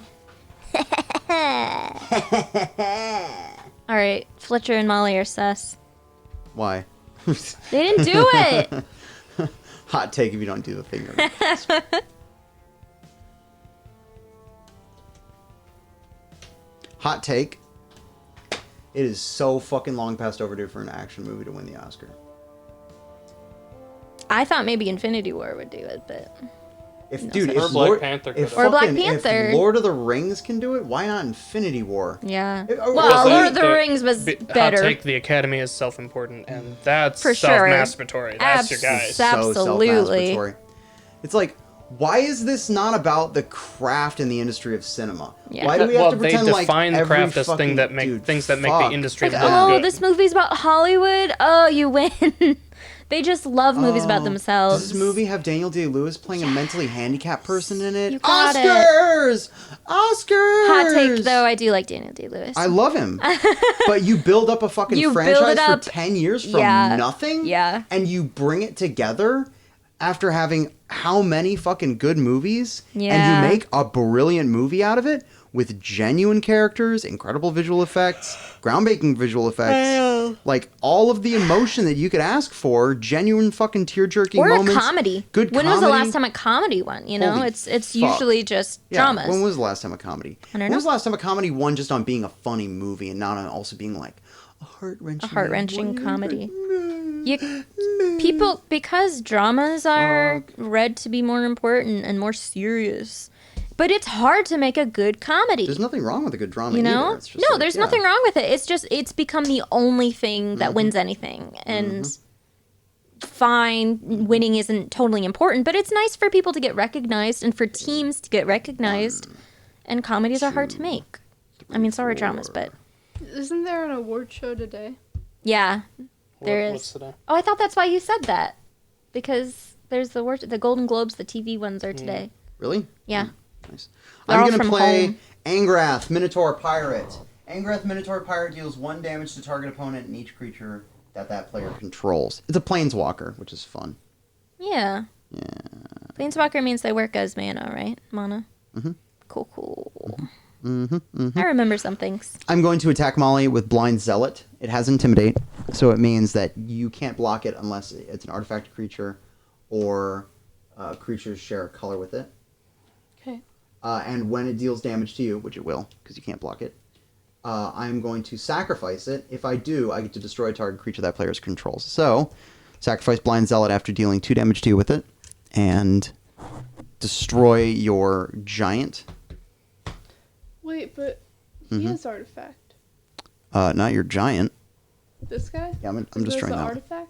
[SPEAKER 3] All right. Fletcher and Molly are sus.
[SPEAKER 2] Why?
[SPEAKER 3] They didn't do it.
[SPEAKER 2] Hot take if you don't do the thing. You're right. Hot take. It is so fucking long past overdue for an action movie to win the Oscar.
[SPEAKER 3] I thought maybe Infinity War would do it, but
[SPEAKER 2] If
[SPEAKER 3] No,
[SPEAKER 2] dude,
[SPEAKER 3] sorry.
[SPEAKER 2] if
[SPEAKER 1] Or Black
[SPEAKER 2] Lord,
[SPEAKER 1] Panther
[SPEAKER 2] if
[SPEAKER 1] could've.
[SPEAKER 3] Or Black
[SPEAKER 2] fucking-
[SPEAKER 3] Panther.
[SPEAKER 2] if Lord of the Rings can do it, why not Infinity War?
[SPEAKER 3] yeah.
[SPEAKER 2] It- oh,
[SPEAKER 3] Well,
[SPEAKER 2] because
[SPEAKER 3] Lord of the
[SPEAKER 1] The-
[SPEAKER 3] Rings was
[SPEAKER 1] Hot
[SPEAKER 3] better.
[SPEAKER 1] take: the Academy is self-important, and that's
[SPEAKER 3] For sure.
[SPEAKER 1] self-masturbatory. That's your guys.
[SPEAKER 3] Abs- Absolutely.
[SPEAKER 2] So self-masturbatory. It's like, why is this not about the craft and the industry of cinema?
[SPEAKER 3] Yeah.
[SPEAKER 2] Why do we have
[SPEAKER 1] Well,
[SPEAKER 2] to
[SPEAKER 1] they
[SPEAKER 2] pretend like
[SPEAKER 1] define the
[SPEAKER 2] every
[SPEAKER 1] craft as
[SPEAKER 2] fucking,
[SPEAKER 1] thing that make
[SPEAKER 2] dude,
[SPEAKER 1] things that make
[SPEAKER 2] fuck.
[SPEAKER 1] the industry
[SPEAKER 3] Like,
[SPEAKER 1] look
[SPEAKER 3] oh,
[SPEAKER 1] good.
[SPEAKER 3] this movie's about Hollywood. Oh, you win. They just love movies about
[SPEAKER 2] Oh,
[SPEAKER 3] themselves.
[SPEAKER 2] Does this movie have Daniel Day-Lewis playing a mentally handicapped person in it?
[SPEAKER 3] You got it.
[SPEAKER 2] Oscars! Oscars!
[SPEAKER 3] Hot take, though. I do like Daniel Day-Lewis.
[SPEAKER 2] I love him. But you build up a fucking
[SPEAKER 3] You build
[SPEAKER 2] franchise
[SPEAKER 3] it up.
[SPEAKER 2] for 10 years from
[SPEAKER 3] Yeah.
[SPEAKER 2] nothing?
[SPEAKER 3] Yeah.
[SPEAKER 2] And you bring it together after having how many fucking good movies?
[SPEAKER 3] Yeah.
[SPEAKER 2] And you make a brilliant movie out of it with genuine characters, incredible visual effects, groundbreaking visual effects. Like, all of the emotion that you could ask for, genuine fucking tear-jerking
[SPEAKER 3] or
[SPEAKER 2] moments.
[SPEAKER 3] a comedy.
[SPEAKER 2] Good
[SPEAKER 3] When was the
[SPEAKER 2] comedy.
[SPEAKER 3] last time a comedy won? You know,
[SPEAKER 2] Holy
[SPEAKER 3] it's
[SPEAKER 2] fuck.
[SPEAKER 3] usually just
[SPEAKER 2] Yeah,
[SPEAKER 3] dramas.
[SPEAKER 2] when was the last time a comedy?
[SPEAKER 3] I don't
[SPEAKER 2] When
[SPEAKER 3] know.
[SPEAKER 2] was the last time a comedy won just on being a funny movie and not on also being like a heart-wrenching,
[SPEAKER 3] A heart-wrenching comedy. People, because dramas are read to be more important and more serious. But it's hard to make a good comedy.
[SPEAKER 2] There's nothing wrong with a good drama
[SPEAKER 3] You know?
[SPEAKER 2] either. It's just
[SPEAKER 3] No,
[SPEAKER 2] like,
[SPEAKER 3] there's
[SPEAKER 2] yeah.
[SPEAKER 3] nothing wrong with it. It's just, it's become the only thing that wins anything. And fine, winning isn't totally important, but it's nice for people to get recognized and for teams to get recognized. And comedies are hard to make. I mean, so are dramas, but
[SPEAKER 4] Isn't there an award show today?
[SPEAKER 3] yeah, there
[SPEAKER 1] What's
[SPEAKER 3] is.
[SPEAKER 1] today?
[SPEAKER 3] Oh, I thought that's why you said that. Because there's the Golden Globes, the TV ones are today.
[SPEAKER 2] Really?
[SPEAKER 3] Yeah.
[SPEAKER 2] Nice.
[SPEAKER 3] They're
[SPEAKER 2] I'm
[SPEAKER 3] all
[SPEAKER 2] going to
[SPEAKER 3] from
[SPEAKER 2] play
[SPEAKER 3] home.
[SPEAKER 2] Angrath, Minotaur Pirate. Angrath, Minotaur Pirate deals 1 damage to target opponent and each creature that player controls. It's a planeswalker, which is fun.
[SPEAKER 3] Yeah.
[SPEAKER 2] Yeah.
[SPEAKER 3] Planeswalker means they work as mana, right? Mana.
[SPEAKER 2] Mm-hmm.
[SPEAKER 3] Cool. I remember some things.
[SPEAKER 2] I'm going to attack Molly with Blind Zealot. It has Intimidate, so it means that you can't block it unless it's an artifact creature or creatures share a color with it.
[SPEAKER 4] Okay.
[SPEAKER 2] And when it deals damage to you, which it will, because you can't block it, I'm going to sacrifice it. If I do, I get to destroy a target creature that players controls. So, sacrifice Blind Zealot after dealing 2 damage to you with it, and destroy your giant.
[SPEAKER 4] Wait, but he has artifact.
[SPEAKER 2] Not your giant.
[SPEAKER 4] This guy?
[SPEAKER 2] Yeah, I'm
[SPEAKER 4] Is this
[SPEAKER 2] destroying
[SPEAKER 4] the
[SPEAKER 2] that.
[SPEAKER 4] artifact?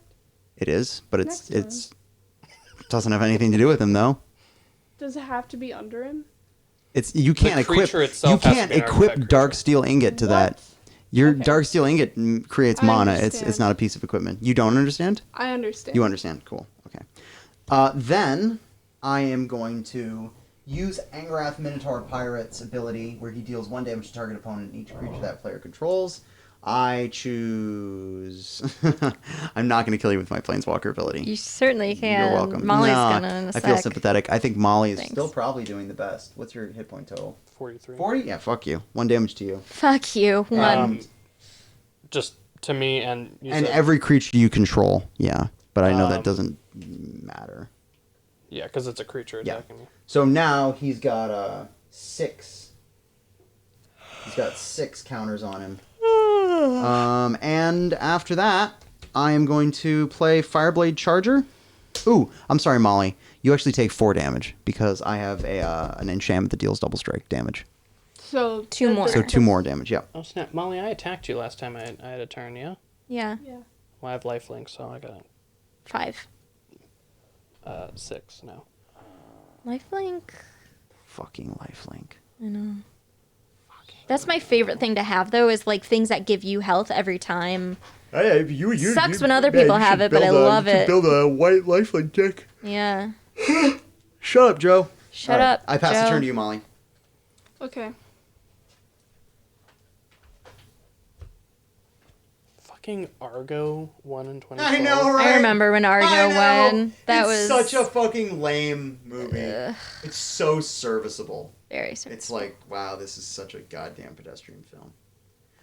[SPEAKER 2] It is, but it's
[SPEAKER 4] Next
[SPEAKER 2] doesn't have anything to do with him though.
[SPEAKER 4] Does it have to be under him?
[SPEAKER 2] It's you can't equip
[SPEAKER 1] creature itself
[SPEAKER 2] you
[SPEAKER 1] has to
[SPEAKER 2] can't
[SPEAKER 1] be an
[SPEAKER 2] equip
[SPEAKER 1] artifact
[SPEAKER 2] Dark
[SPEAKER 1] creature.
[SPEAKER 2] Steel Ingot to that.
[SPEAKER 4] What?
[SPEAKER 2] Your
[SPEAKER 4] Okay.
[SPEAKER 2] Dark Steel Ingot creates
[SPEAKER 4] I
[SPEAKER 2] mana. It's
[SPEAKER 4] understand.
[SPEAKER 2] not a piece of equipment. You don't understand?
[SPEAKER 4] I understand.
[SPEAKER 2] You understand. Cool. Okay. Then I am going to use Angrath Minotaur Pirate's ability where he deals 1 damage to target opponent and each creature that player controls. I choose... I'm not going to kill you with my Planeswalker ability.
[SPEAKER 3] You certainly can.
[SPEAKER 2] You're welcome.
[SPEAKER 3] Molly's
[SPEAKER 2] No,
[SPEAKER 3] gonna in a
[SPEAKER 2] I feel
[SPEAKER 3] sec.
[SPEAKER 2] sympathetic. I think Molly is
[SPEAKER 3] Thanks.
[SPEAKER 2] still probably doing the best. What's your hit point total?
[SPEAKER 1] 43.
[SPEAKER 2] 40? Yeah, fuck you. 1 damage to you.
[SPEAKER 3] Fuck you. One.
[SPEAKER 1] Um, just to me, and you
[SPEAKER 2] And
[SPEAKER 1] said,
[SPEAKER 2] every creature you control. Yeah, but I know that
[SPEAKER 1] Um,
[SPEAKER 2] doesn't matter.
[SPEAKER 1] yeah, because it's a creature
[SPEAKER 2] Yeah.
[SPEAKER 1] attacking me.
[SPEAKER 2] So now he's got 6. He's got 6 counters on him. And after that, I am going to play Fireblade Charger. Ooh, I'm sorry, Molly. You actually take 4 damage because I have an enchantment that deals double strike damage.
[SPEAKER 4] So
[SPEAKER 3] 2 more.
[SPEAKER 2] So 2 more damage. Yeah.
[SPEAKER 1] Oh snap, Molly! I attacked you last time I had a turn. Yeah.
[SPEAKER 3] Yeah.
[SPEAKER 4] Yeah.
[SPEAKER 1] Well, I have lifelink, so I got
[SPEAKER 3] 5.
[SPEAKER 1] 6 now.
[SPEAKER 3] Lifelink.
[SPEAKER 2] Fucking lifelink.
[SPEAKER 3] I know. That's my favorite thing to have, though, is like things that give you health every time. Sucks when other people have it, but I love it.
[SPEAKER 2] Build a white lifelink deck.
[SPEAKER 3] Yeah.
[SPEAKER 2] Shut up, Joe.
[SPEAKER 3] Shut
[SPEAKER 2] All right,
[SPEAKER 3] up.
[SPEAKER 2] I pass
[SPEAKER 3] Joe.
[SPEAKER 2] the turn to you, Molly.
[SPEAKER 4] Okay.
[SPEAKER 1] Fucking Argo 1 in 20.
[SPEAKER 2] I know, right?
[SPEAKER 3] I remember when Argo
[SPEAKER 2] I know.
[SPEAKER 3] won. That
[SPEAKER 2] It's
[SPEAKER 3] was
[SPEAKER 2] such a fucking lame movie.
[SPEAKER 3] Ugh.
[SPEAKER 2] It's so serviceable.
[SPEAKER 3] very sweet.
[SPEAKER 2] It's like, wow, this is such a goddamn pedestrian film.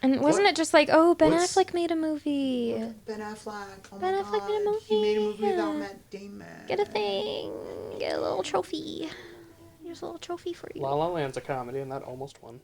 [SPEAKER 3] And wasn't
[SPEAKER 2] What?
[SPEAKER 3] it just like, oh, Ben
[SPEAKER 2] What's-
[SPEAKER 3] Affleck made a movie.
[SPEAKER 2] Ben Affleck. Oh
[SPEAKER 3] Ben
[SPEAKER 2] my
[SPEAKER 3] Affleck
[SPEAKER 2] god.
[SPEAKER 3] made a movie.
[SPEAKER 2] He made a movie
[SPEAKER 3] Yeah.
[SPEAKER 2] about Matt Damon.
[SPEAKER 3] Get a thing. Get a little trophy. Here's a little trophy for you.
[SPEAKER 1] La La Land's a comedy, and that almost won.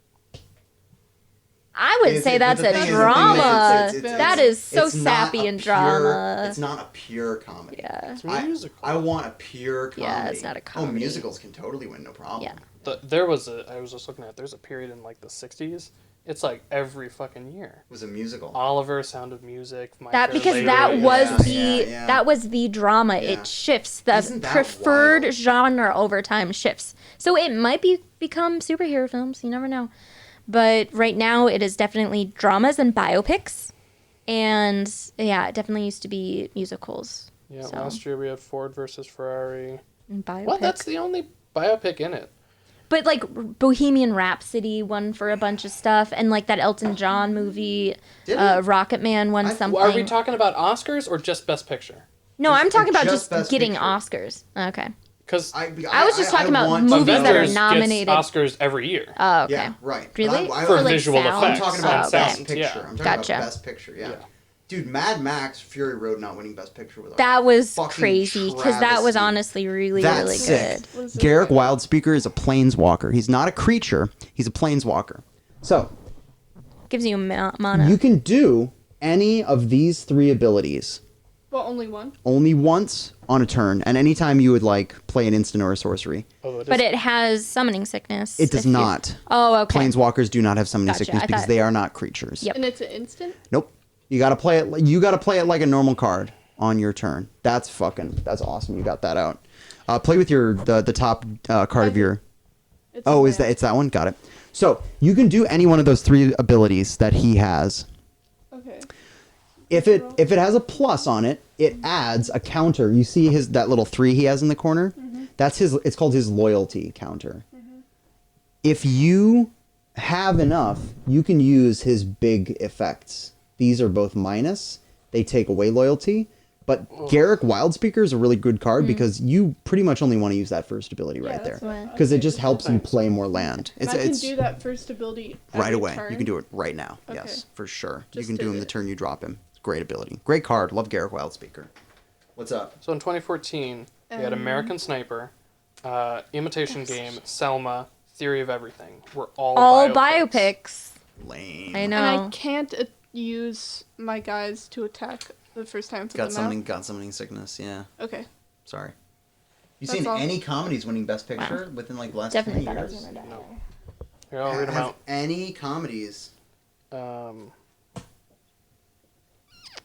[SPEAKER 3] I would
[SPEAKER 2] It's-
[SPEAKER 3] say
[SPEAKER 2] but
[SPEAKER 3] that's
[SPEAKER 2] the
[SPEAKER 3] a
[SPEAKER 2] thing is,
[SPEAKER 3] drama.
[SPEAKER 2] it's-
[SPEAKER 3] That is so
[SPEAKER 2] it's not
[SPEAKER 3] sappy
[SPEAKER 2] a
[SPEAKER 3] and
[SPEAKER 2] pure-
[SPEAKER 3] drama.
[SPEAKER 2] It's not a pure comedy.
[SPEAKER 3] Yeah.
[SPEAKER 1] It's a musical.
[SPEAKER 2] I want a pure comedy.
[SPEAKER 3] Yeah, it's not a comedy.
[SPEAKER 2] Oh, musicals can totally win, no problem.
[SPEAKER 3] Yeah.
[SPEAKER 1] I was just looking at, there's a period in like the 60s. It's like every fucking year.
[SPEAKER 2] It was a musical.
[SPEAKER 1] Oliver, Sound of Music, My
[SPEAKER 3] That
[SPEAKER 1] Fair
[SPEAKER 3] because
[SPEAKER 1] Lady.
[SPEAKER 3] that was
[SPEAKER 2] yeah.
[SPEAKER 3] that was the drama.
[SPEAKER 2] Yeah.
[SPEAKER 3] It shifts. The
[SPEAKER 2] Isn't that
[SPEAKER 3] preferred
[SPEAKER 2] wild?
[SPEAKER 3] genre over time shifts. So it might become superhero films. You never know. But right now it is definitely dramas and biopics. And yeah, it definitely used to be musicals.
[SPEAKER 1] Yeah,
[SPEAKER 3] So.
[SPEAKER 1] last year we had Ford versus Ferrari.
[SPEAKER 3] And biopic.
[SPEAKER 1] What? That's the only biopic in it.
[SPEAKER 3] But like Bohemian Rhapsody won for a bunch of stuff, and like that Elton John movie,
[SPEAKER 2] Did it?
[SPEAKER 3] Rocket Man won something.
[SPEAKER 1] Are we talking about Oscars or just Best Picture?
[SPEAKER 3] No, I'm talking about
[SPEAKER 2] Just
[SPEAKER 3] just
[SPEAKER 2] Best
[SPEAKER 3] getting
[SPEAKER 2] Picture.
[SPEAKER 3] Oscars. Okay.
[SPEAKER 1] Because
[SPEAKER 3] I was just talking about
[SPEAKER 2] want to
[SPEAKER 3] movies
[SPEAKER 2] know-
[SPEAKER 3] that are
[SPEAKER 1] Avengers
[SPEAKER 3] nominated.
[SPEAKER 1] gets Oscars every year.
[SPEAKER 3] Oh, okay.
[SPEAKER 2] Yeah, right.
[SPEAKER 3] Really?
[SPEAKER 2] But
[SPEAKER 1] For
[SPEAKER 3] like,
[SPEAKER 1] visual
[SPEAKER 3] sound?
[SPEAKER 1] effects.
[SPEAKER 2] I'm talking
[SPEAKER 3] Oh,
[SPEAKER 2] about
[SPEAKER 3] okay.
[SPEAKER 2] Best Picture.
[SPEAKER 1] Yeah.
[SPEAKER 2] I'm talking
[SPEAKER 3] Gotcha.
[SPEAKER 2] about Best Picture, yeah.
[SPEAKER 1] Yeah.
[SPEAKER 2] Dude, Mad Max Fury Road not winning Best Picture with
[SPEAKER 3] That was
[SPEAKER 2] fucking
[SPEAKER 3] crazy because that was
[SPEAKER 2] travesty.
[SPEAKER 3] honestly really,
[SPEAKER 2] That's
[SPEAKER 3] really
[SPEAKER 2] sick.
[SPEAKER 3] good.
[SPEAKER 4] What is this
[SPEAKER 2] Garrick
[SPEAKER 4] about?
[SPEAKER 2] Wildspeaker is a planeswalker. He's not a creature. He's a planeswalker. So,
[SPEAKER 3] Gives you mana.
[SPEAKER 2] you can do any of these 3 abilities
[SPEAKER 4] Well, only one.
[SPEAKER 2] only once on a turn, and anytime you would like play an instant or a sorcery.
[SPEAKER 1] Although
[SPEAKER 3] But it has summoning sickness.
[SPEAKER 2] It does
[SPEAKER 3] if you-
[SPEAKER 2] not.
[SPEAKER 3] Oh, okay.
[SPEAKER 2] Planeswalkers do not have summoning
[SPEAKER 3] Gotcha,
[SPEAKER 2] sickness
[SPEAKER 3] I
[SPEAKER 2] because
[SPEAKER 3] thought-
[SPEAKER 2] they are not creatures.
[SPEAKER 3] Yep.
[SPEAKER 4] And it's an instant?
[SPEAKER 2] Nope. You gotta play it. You gotta play it like a normal card on your turn. That's awesome. You got that out. Play with the top card of your.
[SPEAKER 4] It's
[SPEAKER 2] Oh,
[SPEAKER 4] a
[SPEAKER 2] is that
[SPEAKER 4] land.
[SPEAKER 2] it's that one? Got it. So you can do any one of those 3 abilities that he has.
[SPEAKER 4] Okay.
[SPEAKER 2] If it has a plus on it, it adds a counter. You see that little 3 he has in the corner? That's his. It's called his loyalty counter. If you have enough, you can use his big effects. These are both minus. They take away loyalty. But Garrick Wildspeaker is a really good card because you pretty much only want to use that first ability right there.
[SPEAKER 4] that's what-
[SPEAKER 2] Because it
[SPEAKER 4] okay.
[SPEAKER 2] just helps you play more land.
[SPEAKER 4] And I can do that first ability
[SPEAKER 2] right
[SPEAKER 4] every
[SPEAKER 2] away.
[SPEAKER 4] turn?
[SPEAKER 2] You can do it right now.
[SPEAKER 4] Okay.
[SPEAKER 2] Yes, for sure. You
[SPEAKER 4] Just
[SPEAKER 2] can do
[SPEAKER 4] did
[SPEAKER 2] him the
[SPEAKER 4] it.
[SPEAKER 2] turn you drop him. Great ability. Great card. Love Garrick Wildspeaker. What's up?
[SPEAKER 1] So in 2014, we had American Sniper, Imitation Game, Selma, Theory of Everything. Were all
[SPEAKER 3] biopics.
[SPEAKER 2] Lame.
[SPEAKER 3] I
[SPEAKER 4] And
[SPEAKER 3] know.
[SPEAKER 4] I can't use my guys to attack the first time.
[SPEAKER 2] Got summoning sickness. Yeah.
[SPEAKER 4] Okay.
[SPEAKER 2] Sorry. You
[SPEAKER 4] That's
[SPEAKER 2] seen
[SPEAKER 4] all.
[SPEAKER 2] any comedies winning Best Picture within like the last
[SPEAKER 3] Definitely
[SPEAKER 2] 10
[SPEAKER 3] thought I was
[SPEAKER 2] years?
[SPEAKER 3] gonna die.
[SPEAKER 1] No. Here, I'll read them
[SPEAKER 2] Have
[SPEAKER 1] out.
[SPEAKER 2] any comedies?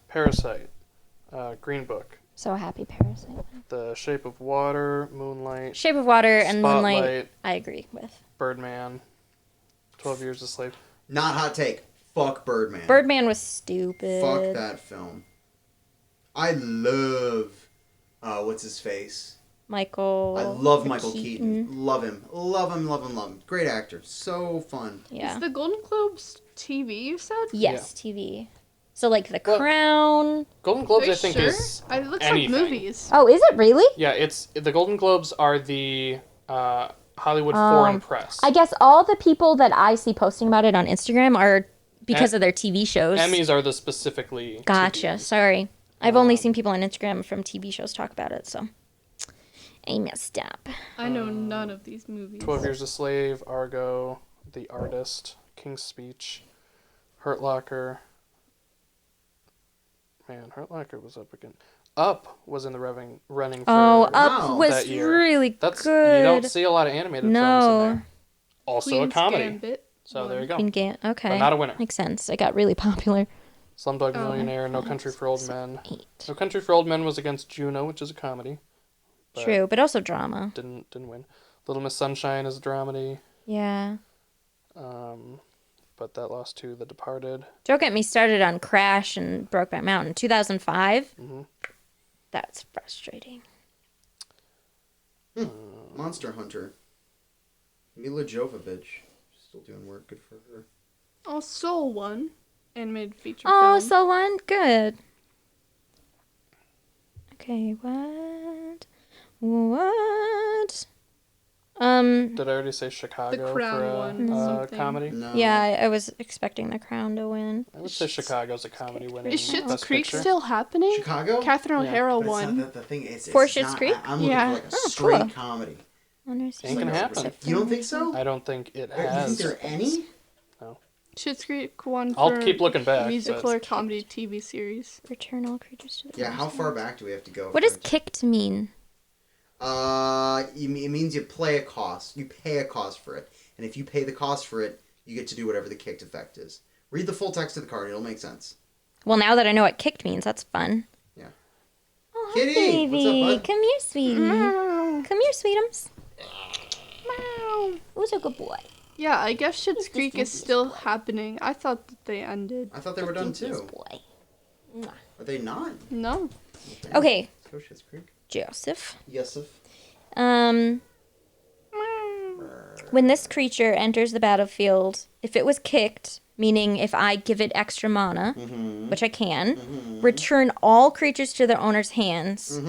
[SPEAKER 1] Parasite, Green Book,
[SPEAKER 3] So happy, Parasite.
[SPEAKER 1] The Shape of Water, Moonlight,
[SPEAKER 3] Shape of Water and Moonlight.
[SPEAKER 1] Spotlight,
[SPEAKER 3] I agree with.
[SPEAKER 1] Birdman, 12 Years a Slave.
[SPEAKER 2] Not hot take. Fuck Birdman.
[SPEAKER 3] Birdman was stupid.
[SPEAKER 2] Fuck that film. I love. What's his face?
[SPEAKER 3] Michael.
[SPEAKER 2] I love Michael Keaton. Love him. Love him. Love him. Love him. Great actor. So fun.
[SPEAKER 3] Yeah.
[SPEAKER 4] Is the Golden Globes TV, you said?
[SPEAKER 3] Yes, TV. So like The
[SPEAKER 1] Well-
[SPEAKER 3] Crown.
[SPEAKER 1] Golden Globes,
[SPEAKER 4] Are you
[SPEAKER 1] I think,
[SPEAKER 4] sure?
[SPEAKER 1] is
[SPEAKER 4] It looks
[SPEAKER 1] anything.
[SPEAKER 4] like movies.
[SPEAKER 3] Oh, is it really?
[SPEAKER 1] Yeah, it's the Golden Globes are the Hollywood Foreign Press.
[SPEAKER 3] I guess all the people that I see posting about it on Instagram are because of their TV shows.
[SPEAKER 1] Emmys are the specifically.
[SPEAKER 3] Gotcha.
[SPEAKER 1] TV.
[SPEAKER 3] Sorry. I've only seen people on Instagram from TV shows talk about it, so I messed up.
[SPEAKER 4] I know none of these movies.
[SPEAKER 1] 12 Years a Slave, Argo, The Artist, King's Speech, Hurt Locker. Man, Hurt Locker was up again. Up was in the running for.
[SPEAKER 3] Oh, Up
[SPEAKER 2] Wow.
[SPEAKER 3] was
[SPEAKER 1] that year.
[SPEAKER 3] really
[SPEAKER 1] That's
[SPEAKER 3] good.
[SPEAKER 1] you don't see a lot of animated films in
[SPEAKER 3] No.
[SPEAKER 1] there. Also
[SPEAKER 4] Queen's
[SPEAKER 1] a comedy.
[SPEAKER 4] Gambit.
[SPEAKER 1] So there you go.
[SPEAKER 3] Queen Okay.
[SPEAKER 1] But not a winner.
[SPEAKER 3] Makes sense. It got really popular.
[SPEAKER 1] Slumdog
[SPEAKER 4] Oh.
[SPEAKER 1] Millionaire, No Country for Old Men.
[SPEAKER 3] 8.
[SPEAKER 1] No Country for Old Men was against Juno, which is a comedy. But
[SPEAKER 3] True, but also drama.
[SPEAKER 1] Didn't win. Little Miss Sunshine is a dramedy.
[SPEAKER 3] Yeah.
[SPEAKER 1] But that lost to The Departed.
[SPEAKER 3] Don't get me started on Crash and Brokeback Mountain. 2005. That's frustrating.
[SPEAKER 2] Monster Hunter. Mila Jovovich. Still doing work. Good for her.
[SPEAKER 4] Oh, Soul won. Animated feature
[SPEAKER 3] Oh,
[SPEAKER 4] film.
[SPEAKER 3] so one good. Okay, what?
[SPEAKER 1] Did I already say Chicago
[SPEAKER 4] The Crown
[SPEAKER 1] for
[SPEAKER 4] one, something.
[SPEAKER 1] comedy?
[SPEAKER 2] No.
[SPEAKER 3] Yeah, I was expecting The Crown to win.
[SPEAKER 1] I would say Chicago's a comedy winning
[SPEAKER 4] Is Schitt's
[SPEAKER 1] Best
[SPEAKER 4] Creek
[SPEAKER 1] Picture.
[SPEAKER 4] still happening?
[SPEAKER 2] Chicago?
[SPEAKER 4] Catherine
[SPEAKER 1] Yeah.
[SPEAKER 4] O'Hara
[SPEAKER 2] But it's
[SPEAKER 4] won.
[SPEAKER 2] not the thing. It's
[SPEAKER 3] For
[SPEAKER 2] it's
[SPEAKER 3] Schitt's
[SPEAKER 2] not,
[SPEAKER 3] Creek?
[SPEAKER 2] I'm looking
[SPEAKER 4] Yeah.
[SPEAKER 2] for like a
[SPEAKER 3] Oh,
[SPEAKER 2] straight
[SPEAKER 3] cool.
[SPEAKER 2] comedy.
[SPEAKER 1] Ain't gonna happen.
[SPEAKER 2] You don't think so?
[SPEAKER 1] I don't think it
[SPEAKER 2] You think
[SPEAKER 1] has.
[SPEAKER 2] there are any?
[SPEAKER 4] Schitt's Creek won for
[SPEAKER 1] I'll keep looking back.
[SPEAKER 4] musical
[SPEAKER 1] but
[SPEAKER 4] or comedy TV series.
[SPEAKER 3] Return all creatures to the
[SPEAKER 2] Yeah, how
[SPEAKER 3] owner's
[SPEAKER 2] far
[SPEAKER 3] hand.
[SPEAKER 2] back do we have to go?
[SPEAKER 3] What
[SPEAKER 2] for
[SPEAKER 3] does
[SPEAKER 2] it?
[SPEAKER 3] kicked mean?
[SPEAKER 2] It means you play a cost. You pay a cost for it. And if you pay the cost for it, you get to do whatever the kicked effect is. Read the full text of the card. It'll make sense.
[SPEAKER 3] Well, now that I know what kicked means, that's fun.
[SPEAKER 2] Yeah.
[SPEAKER 3] Oh, hi,
[SPEAKER 2] Kitty!
[SPEAKER 3] baby.
[SPEAKER 2] What's up, bud?
[SPEAKER 3] Come here, sweetie.
[SPEAKER 4] Meow.
[SPEAKER 3] Come here, sweetums.
[SPEAKER 4] Meow.
[SPEAKER 3] Who's a good boy?
[SPEAKER 4] Yeah, I guess Schitt's Creek is still happening. I thought that they ended.
[SPEAKER 2] I thought they were done
[SPEAKER 3] Yes,
[SPEAKER 2] too.
[SPEAKER 3] boy.
[SPEAKER 2] Are they not?
[SPEAKER 4] No.
[SPEAKER 3] Okay,
[SPEAKER 2] Let's go Schitt's Creek.
[SPEAKER 3] Joseph.
[SPEAKER 2] Yes, if.
[SPEAKER 3] When this creature enters the battlefield, if it was kicked, meaning if I give it extra mana, which I can, return all creatures to their owner's hands,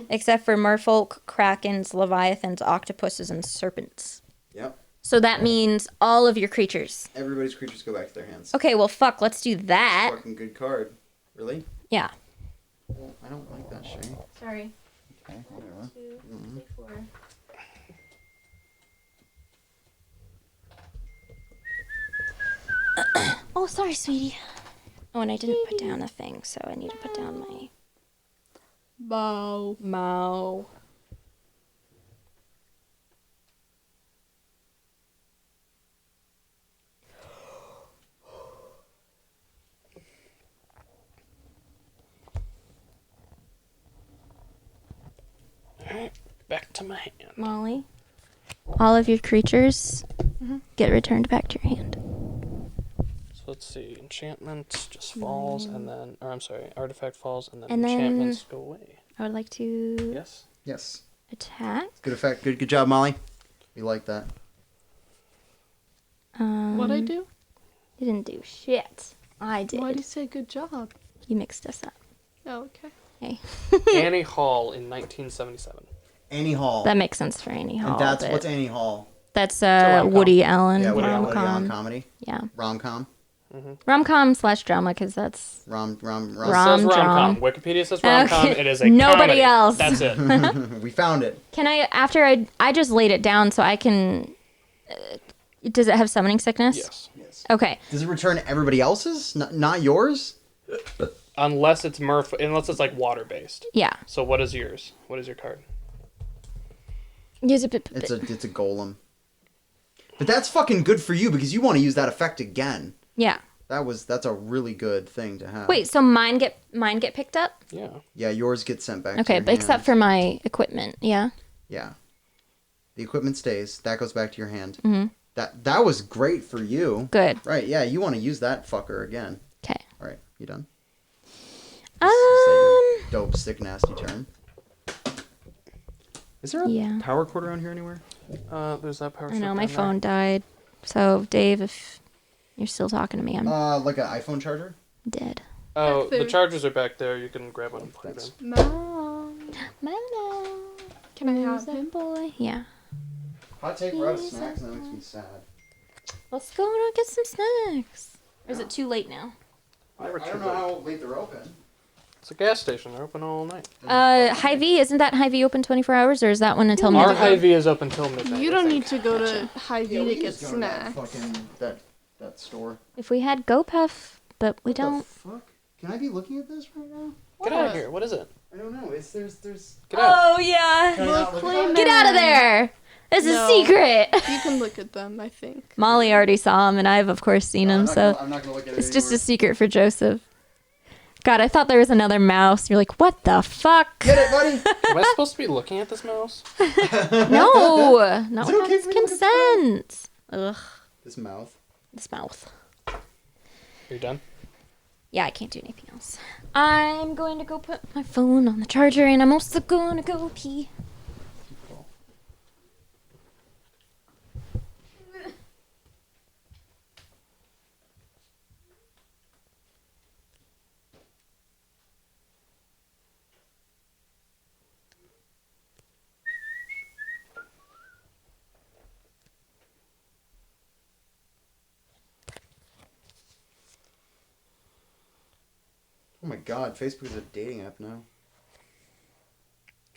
[SPEAKER 3] except for merfolk, krakens, leviathans, octopuses, and serpents.
[SPEAKER 2] Yep.
[SPEAKER 3] So that means all of your creatures.
[SPEAKER 2] Everybody's creatures go back to their hands.
[SPEAKER 3] Okay, well, fuck, let's do that.
[SPEAKER 2] Fucking good card. Really?
[SPEAKER 3] Yeah.
[SPEAKER 2] Well, I don't like that, Shay.
[SPEAKER 3] Sorry.
[SPEAKER 2] Okay, whatever.
[SPEAKER 3] 2, 3, 4. Oh, sorry, sweetie. Oh, and I didn't put down a thing, so I need to put down my
[SPEAKER 4] Bow.
[SPEAKER 3] Mo.
[SPEAKER 1] Alright, back to my hand.
[SPEAKER 3] Molly. All of your creatures get returned back to your hand.
[SPEAKER 1] So let's see. Enchantment just falls, and then, or I'm sorry, artifact falls, and then
[SPEAKER 3] And then-
[SPEAKER 1] enchantments go away.
[SPEAKER 3] I would like to
[SPEAKER 1] Yes.
[SPEAKER 2] Yes.
[SPEAKER 3] attack.
[SPEAKER 2] Good effect. Good job, Molly. We like that.
[SPEAKER 4] What'd I do?
[SPEAKER 3] You didn't do shit. I did.
[SPEAKER 4] Why'd you say good job?
[SPEAKER 3] You mixed us up.
[SPEAKER 4] Oh, okay.
[SPEAKER 3] Hey.
[SPEAKER 1] Annie Hall in 1977.
[SPEAKER 2] Annie Hall.
[SPEAKER 3] That makes sense for Annie Hall.
[SPEAKER 2] and that's
[SPEAKER 3] but
[SPEAKER 2] what's Annie Hall.
[SPEAKER 3] that's
[SPEAKER 1] a rom-com.
[SPEAKER 3] Woody Allen
[SPEAKER 2] Yeah, Woody Allen
[SPEAKER 3] rom-com.
[SPEAKER 2] comedy.
[SPEAKER 3] Yeah.
[SPEAKER 2] Rom-com.
[SPEAKER 3] Rom-com / drama, because that's...
[SPEAKER 2] Rom.
[SPEAKER 1] It says
[SPEAKER 3] Rom-dom.
[SPEAKER 1] rom-com. Wikipedia says rom-com.
[SPEAKER 3] Okay.
[SPEAKER 1] It is a
[SPEAKER 3] Nobody
[SPEAKER 1] comedy.
[SPEAKER 3] else.
[SPEAKER 1] That's it.
[SPEAKER 2] We found it.
[SPEAKER 3] Can I, after I just laid it down so I can... does it have summoning sickness?
[SPEAKER 1] Yes.
[SPEAKER 2] Yes.
[SPEAKER 3] Okay.
[SPEAKER 2] Does it return everybody else's? Not yours?
[SPEAKER 1] Unless it's unless it's like water-based.
[SPEAKER 3] Yeah.
[SPEAKER 1] So what is yours? What is your card?
[SPEAKER 3] Use
[SPEAKER 2] It's a golem. But that's fucking good for you because you want to use that effect again.
[SPEAKER 3] Yeah.
[SPEAKER 2] That's a really good thing to have.
[SPEAKER 3] Wait, so mine get picked up?
[SPEAKER 1] Yeah.
[SPEAKER 2] Yeah, yours gets sent back. to
[SPEAKER 3] Okay,
[SPEAKER 2] your
[SPEAKER 3] but except
[SPEAKER 2] hand.
[SPEAKER 3] for my equipment, yeah.
[SPEAKER 2] Yeah. The equipment stays. That goes back to your hand. Mm-hmm. That was great for you.
[SPEAKER 3] Good.
[SPEAKER 2] Right, yeah, you want to use that fucker again.
[SPEAKER 3] Okay.
[SPEAKER 2] All right, you done? Is that your dope, sick, nasty turn? Is there a
[SPEAKER 3] Yeah.
[SPEAKER 2] power cord around here anywhere?
[SPEAKER 1] There's that power.
[SPEAKER 3] I know
[SPEAKER 1] strip
[SPEAKER 3] my
[SPEAKER 1] down
[SPEAKER 3] phone died. So Dave, if you're still talking to me, I'm
[SPEAKER 2] Like an iPhone charger?
[SPEAKER 3] dead.
[SPEAKER 1] There. Oh,
[SPEAKER 4] Back
[SPEAKER 1] the
[SPEAKER 4] there.
[SPEAKER 1] chargers are back there. You can grab one and plug it in.
[SPEAKER 4] Mom.
[SPEAKER 3] Mama,
[SPEAKER 4] Can I have
[SPEAKER 3] who's that
[SPEAKER 4] him?
[SPEAKER 3] boy? Yeah.
[SPEAKER 2] Hot take, we're out of snacks, and that makes me sad.
[SPEAKER 3] Let's go and get some snacks. Or is it too late now?
[SPEAKER 2] I don't know how late they're open.
[SPEAKER 1] It's a gas station. They're open all night.
[SPEAKER 3] Hy-Vee, isn't that Hy-Vee open 24 hours, or is that one until
[SPEAKER 1] Our
[SPEAKER 3] midnight?
[SPEAKER 1] Hy-Vee is open till midnight.
[SPEAKER 4] You
[SPEAKER 1] I
[SPEAKER 4] don't
[SPEAKER 1] think.
[SPEAKER 4] need to go to Hy-Vee
[SPEAKER 2] Yeah, we
[SPEAKER 4] to
[SPEAKER 2] can
[SPEAKER 4] get
[SPEAKER 2] just go to that
[SPEAKER 4] snacks.
[SPEAKER 2] fucking that store.
[SPEAKER 3] If we had GoPuff, but we
[SPEAKER 2] What the
[SPEAKER 3] don't.
[SPEAKER 2] fuck? Can I be looking at this right now?
[SPEAKER 1] Get out of here. What is it?
[SPEAKER 2] I don't know. There's.
[SPEAKER 1] Get out.
[SPEAKER 3] Oh yeah.
[SPEAKER 2] Can I not look at that?
[SPEAKER 3] Get out of there. It's
[SPEAKER 4] No.
[SPEAKER 3] a secret.
[SPEAKER 4] You can look at them, I think.
[SPEAKER 3] Molly already saw him, and I've of course seen
[SPEAKER 2] No,
[SPEAKER 3] him. So
[SPEAKER 2] I'm not gonna look at it
[SPEAKER 3] it's just a
[SPEAKER 2] anymore.
[SPEAKER 3] secret for Joseph. God, I thought there was another mouse. You're like, what the fuck?
[SPEAKER 2] Get it, buddy.
[SPEAKER 1] Am I supposed to be looking at this mouse?
[SPEAKER 3] No, not
[SPEAKER 2] Is it
[SPEAKER 3] without
[SPEAKER 2] okay
[SPEAKER 3] his
[SPEAKER 2] for me to look at
[SPEAKER 3] consent. Ugh,
[SPEAKER 2] This mouth.
[SPEAKER 3] this mouth.
[SPEAKER 1] You're done.
[SPEAKER 3] Yeah, I can't do anything else. I'm going to go put my phone on the charger, and I'm also going to go pee.
[SPEAKER 2] my god, Facebook is a dating app now.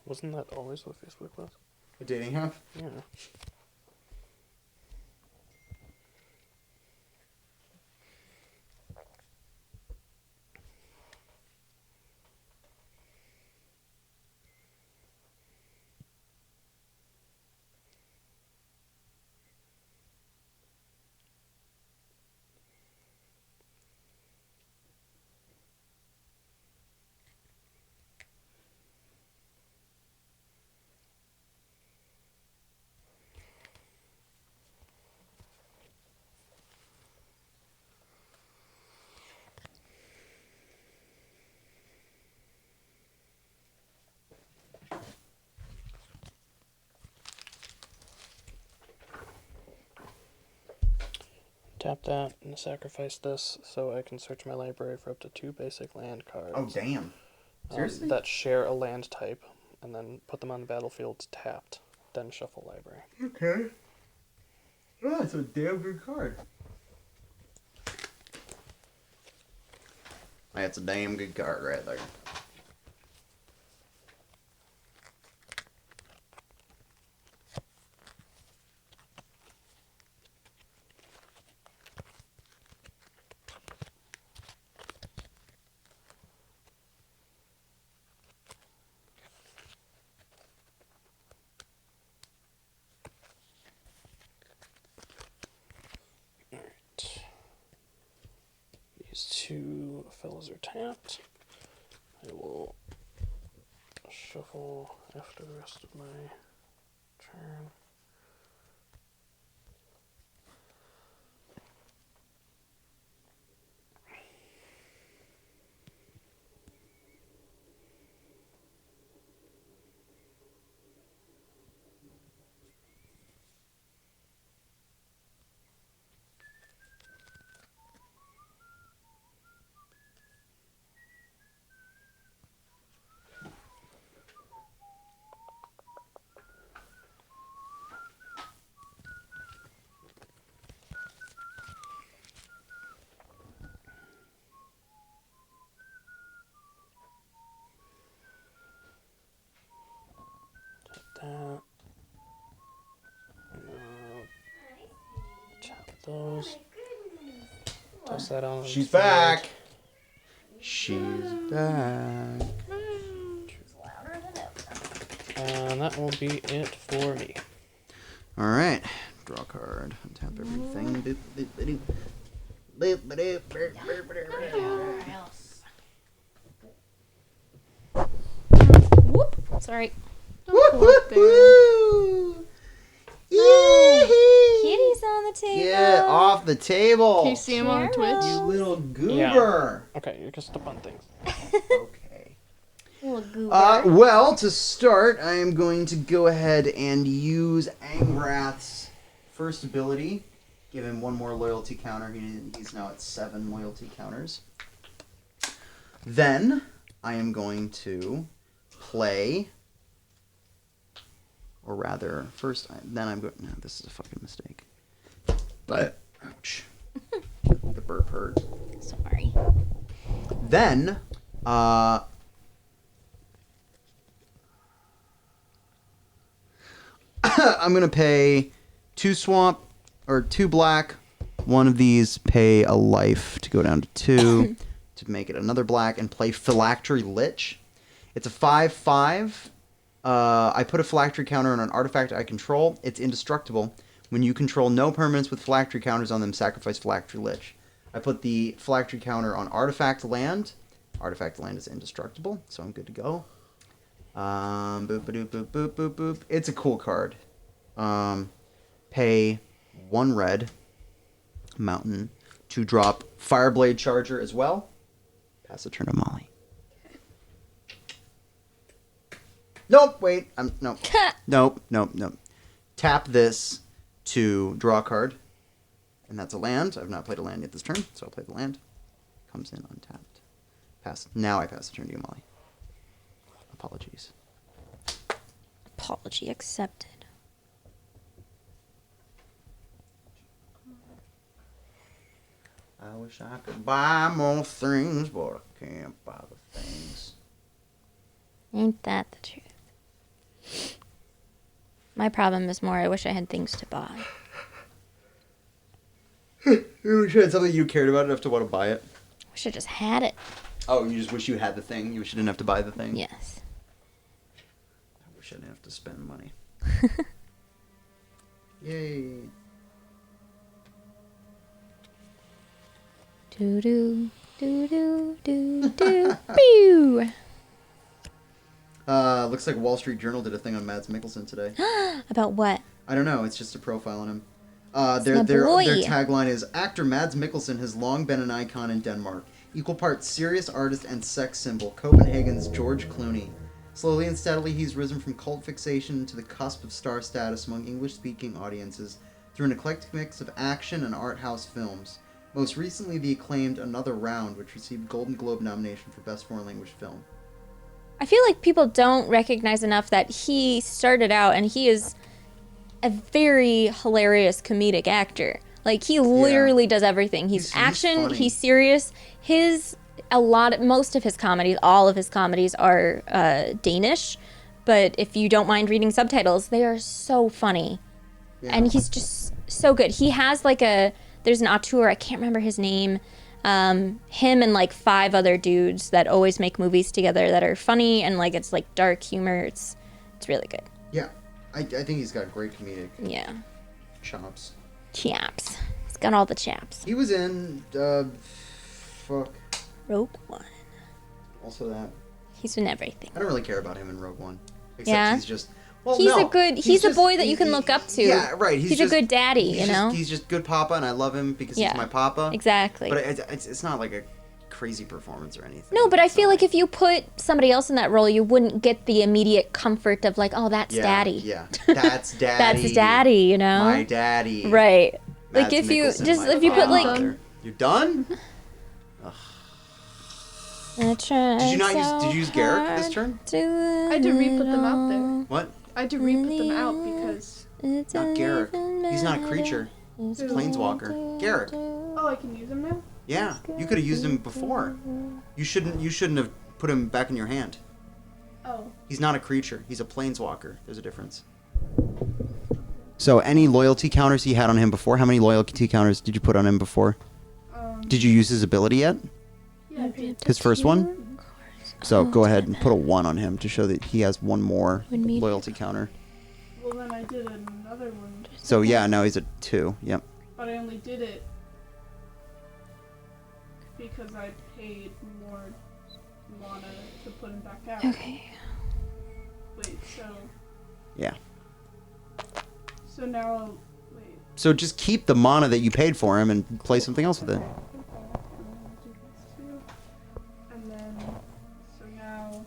[SPEAKER 1] Wasn't that always what Facebook was?
[SPEAKER 2] A dating app?
[SPEAKER 1] Yeah. Tap that and sacrifice this so I can search my library for up to 2 basic land cards.
[SPEAKER 2] Oh, damn. Seriously?
[SPEAKER 1] That share a land type, and then put them on the battlefield tapped. Then shuffle library.
[SPEAKER 2] Okay. Oh, that's a damn good card. That's a damn good card right there.
[SPEAKER 1] These 2 fellas are tapped. I will shuffle after the rest of my turn. That. Tap those. Toss that on.
[SPEAKER 2] She's back. She's back.
[SPEAKER 1] And that will be it for me.
[SPEAKER 2] All right. Draw a card. Untap everything. Boop, boop, boop, boop, boop, boop, boop, boop.
[SPEAKER 3] Whoop. Sorry.
[SPEAKER 4] Don't pull up there.
[SPEAKER 2] Woo! Yee-hee!
[SPEAKER 3] Kitty's on the table.
[SPEAKER 2] Get off the table.
[SPEAKER 4] Can you see him on
[SPEAKER 3] Carol.
[SPEAKER 4] Twitch?
[SPEAKER 2] You little goober.
[SPEAKER 1] Okay, you can step on things.
[SPEAKER 2] Okay.
[SPEAKER 3] Little goober.
[SPEAKER 2] Well, to start, I am going to go ahead and use Angrath's first ability. Give him 1 more loyalty counter. He's now at 7 loyalty counters. Then, I am going to play... Or rather, first, then I'm going... No, this is a fucking mistake. But, ouch. The burp hurt.
[SPEAKER 3] Sorry.
[SPEAKER 2] Then, I'm going to pay 2 swamp, or 2 black. One of these pay a life to go down to 2 to make it another black, and play Phylactery Lich. It's a 5/5. I put a phylactery counter on an artifact I control. It's indestructible. When you control no permanents with phylactery counters on them, sacrifice Phylactery Lich. I put the phylactery counter on artifact land. Artifact land is indestructible, so I'm good to go. Boop, boop, boop, boop, boop, boop. It's a cool card. Pay 1 red mountain to drop Fireblade Charger as well. Pass the turn to Molly. Nope, wait. Nope. Nope. Tap this to draw a card. And that's a land. I've not played a land yet this turn, so I'll play the land. Comes in untapped. Pass. Now I pass the turn to you, Molly. Apologies.
[SPEAKER 3] Apology accepted.
[SPEAKER 2] I wish I could buy more things, but I can't buy the things.
[SPEAKER 3] Ain't that the truth? My problem is more I wish I had things to buy.
[SPEAKER 2] You wish you had something you cared about enough to want to buy it?
[SPEAKER 3] Wish I just had it.
[SPEAKER 2] Oh, you just wish you had the thing? You wish you didn't have to buy the thing?
[SPEAKER 3] Yes.
[SPEAKER 2] I wish I didn't have to spend money. Yay.
[SPEAKER 3] Do do do do do do pew.
[SPEAKER 2] Looks like Wall Street Journal did a thing on Mads Mikkelsen today.
[SPEAKER 3] About what?
[SPEAKER 2] I don't know. It's just a profile on him.
[SPEAKER 3] my
[SPEAKER 2] Their
[SPEAKER 3] boy.
[SPEAKER 2] tagline is, actor Mads Mikkelsen has long been an icon in Denmark. Equal parts serious artist and sex symbol, Copenhagen's George Clooney. Slowly and steadily, he's risen from cult fixation to the cusp of star status among English-speaking audiences through an eclectic mix of action and art house films. Most recently, the acclaimed Another Round, which received Golden Globe nomination for Best Foreign Language Film.
[SPEAKER 3] I feel like people don't recognize enough that he started out and he is a very hilarious comedic actor. Like, he literally does everything. He's action,
[SPEAKER 2] funny.
[SPEAKER 3] he's serious. Most of his comedies, all of his comedies are Danish, but if you don't mind reading subtitles, they are so funny.
[SPEAKER 2] Yeah.
[SPEAKER 3] And he's just so good. He has there's an auteur, I can't remember his name, him and like 5 other dudes that always make movies together that are funny and like it's like dark humor. It's really good.
[SPEAKER 2] Yeah, I think he's got great comedic
[SPEAKER 3] Yeah.
[SPEAKER 2] chops.
[SPEAKER 3] Chaps. He's got all the chaps.
[SPEAKER 2] He was in,
[SPEAKER 3] Rogue One.
[SPEAKER 2] also that.
[SPEAKER 3] He's in everything.
[SPEAKER 2] I don't really care about him in Rogue One. Except
[SPEAKER 3] Yeah?
[SPEAKER 2] he's just... Well,
[SPEAKER 3] He's
[SPEAKER 2] no,
[SPEAKER 3] a good. He's a
[SPEAKER 2] just-
[SPEAKER 3] boy that you can look up to.
[SPEAKER 2] Yeah, right.
[SPEAKER 3] He's
[SPEAKER 2] just,
[SPEAKER 3] a good daddy, you know.
[SPEAKER 2] He's just good papa, and I love him because
[SPEAKER 3] Yeah.
[SPEAKER 2] he's my papa.
[SPEAKER 3] Exactly.
[SPEAKER 2] But it's not like a crazy performance or anything.
[SPEAKER 3] No, but I
[SPEAKER 2] It's
[SPEAKER 3] feel
[SPEAKER 2] not
[SPEAKER 3] like if you put somebody else in that role, you wouldn't get the immediate comfort of like, oh, that's daddy.
[SPEAKER 2] Yeah, that's daddy.
[SPEAKER 3] That's daddy, you know.
[SPEAKER 2] My daddy.
[SPEAKER 3] Right.
[SPEAKER 2] Mads
[SPEAKER 3] Like if you
[SPEAKER 2] Mikkelsen,
[SPEAKER 3] just
[SPEAKER 2] my
[SPEAKER 3] if you put like.
[SPEAKER 2] father. You're done? Did you not use? Did you use Garrick this turn?
[SPEAKER 4] I had to re-put them out there.
[SPEAKER 2] What?
[SPEAKER 4] I had to re-put them out because...
[SPEAKER 2] Not Garrick. He's not a creature. He's a planeswalker. Garrick.
[SPEAKER 4] Oh, I can use them now?
[SPEAKER 2] Yeah, you could have used him before. You shouldn't have put him back in your hand.
[SPEAKER 4] Oh.
[SPEAKER 2] He's not a creature. He's a planeswalker. There's a difference. So any loyalty counters he had on him before? How many loyalty counters did you put on him before? Did you use his ability yet?
[SPEAKER 4] Yeah, I did.
[SPEAKER 2] His first one? So go ahead and put a 1 on him to show that he has 1 more loyalty counter.
[SPEAKER 4] Well, then I did another one.
[SPEAKER 2] So yeah, now he's at 2. Yep.
[SPEAKER 4] But I only did it because I paid more mana to put him back out.
[SPEAKER 3] Okay.
[SPEAKER 4] Wait, so...
[SPEAKER 2] Yeah.
[SPEAKER 4] So now... Wait.
[SPEAKER 2] So just keep the mana that you paid for him and play something else with it.
[SPEAKER 4] And then, so now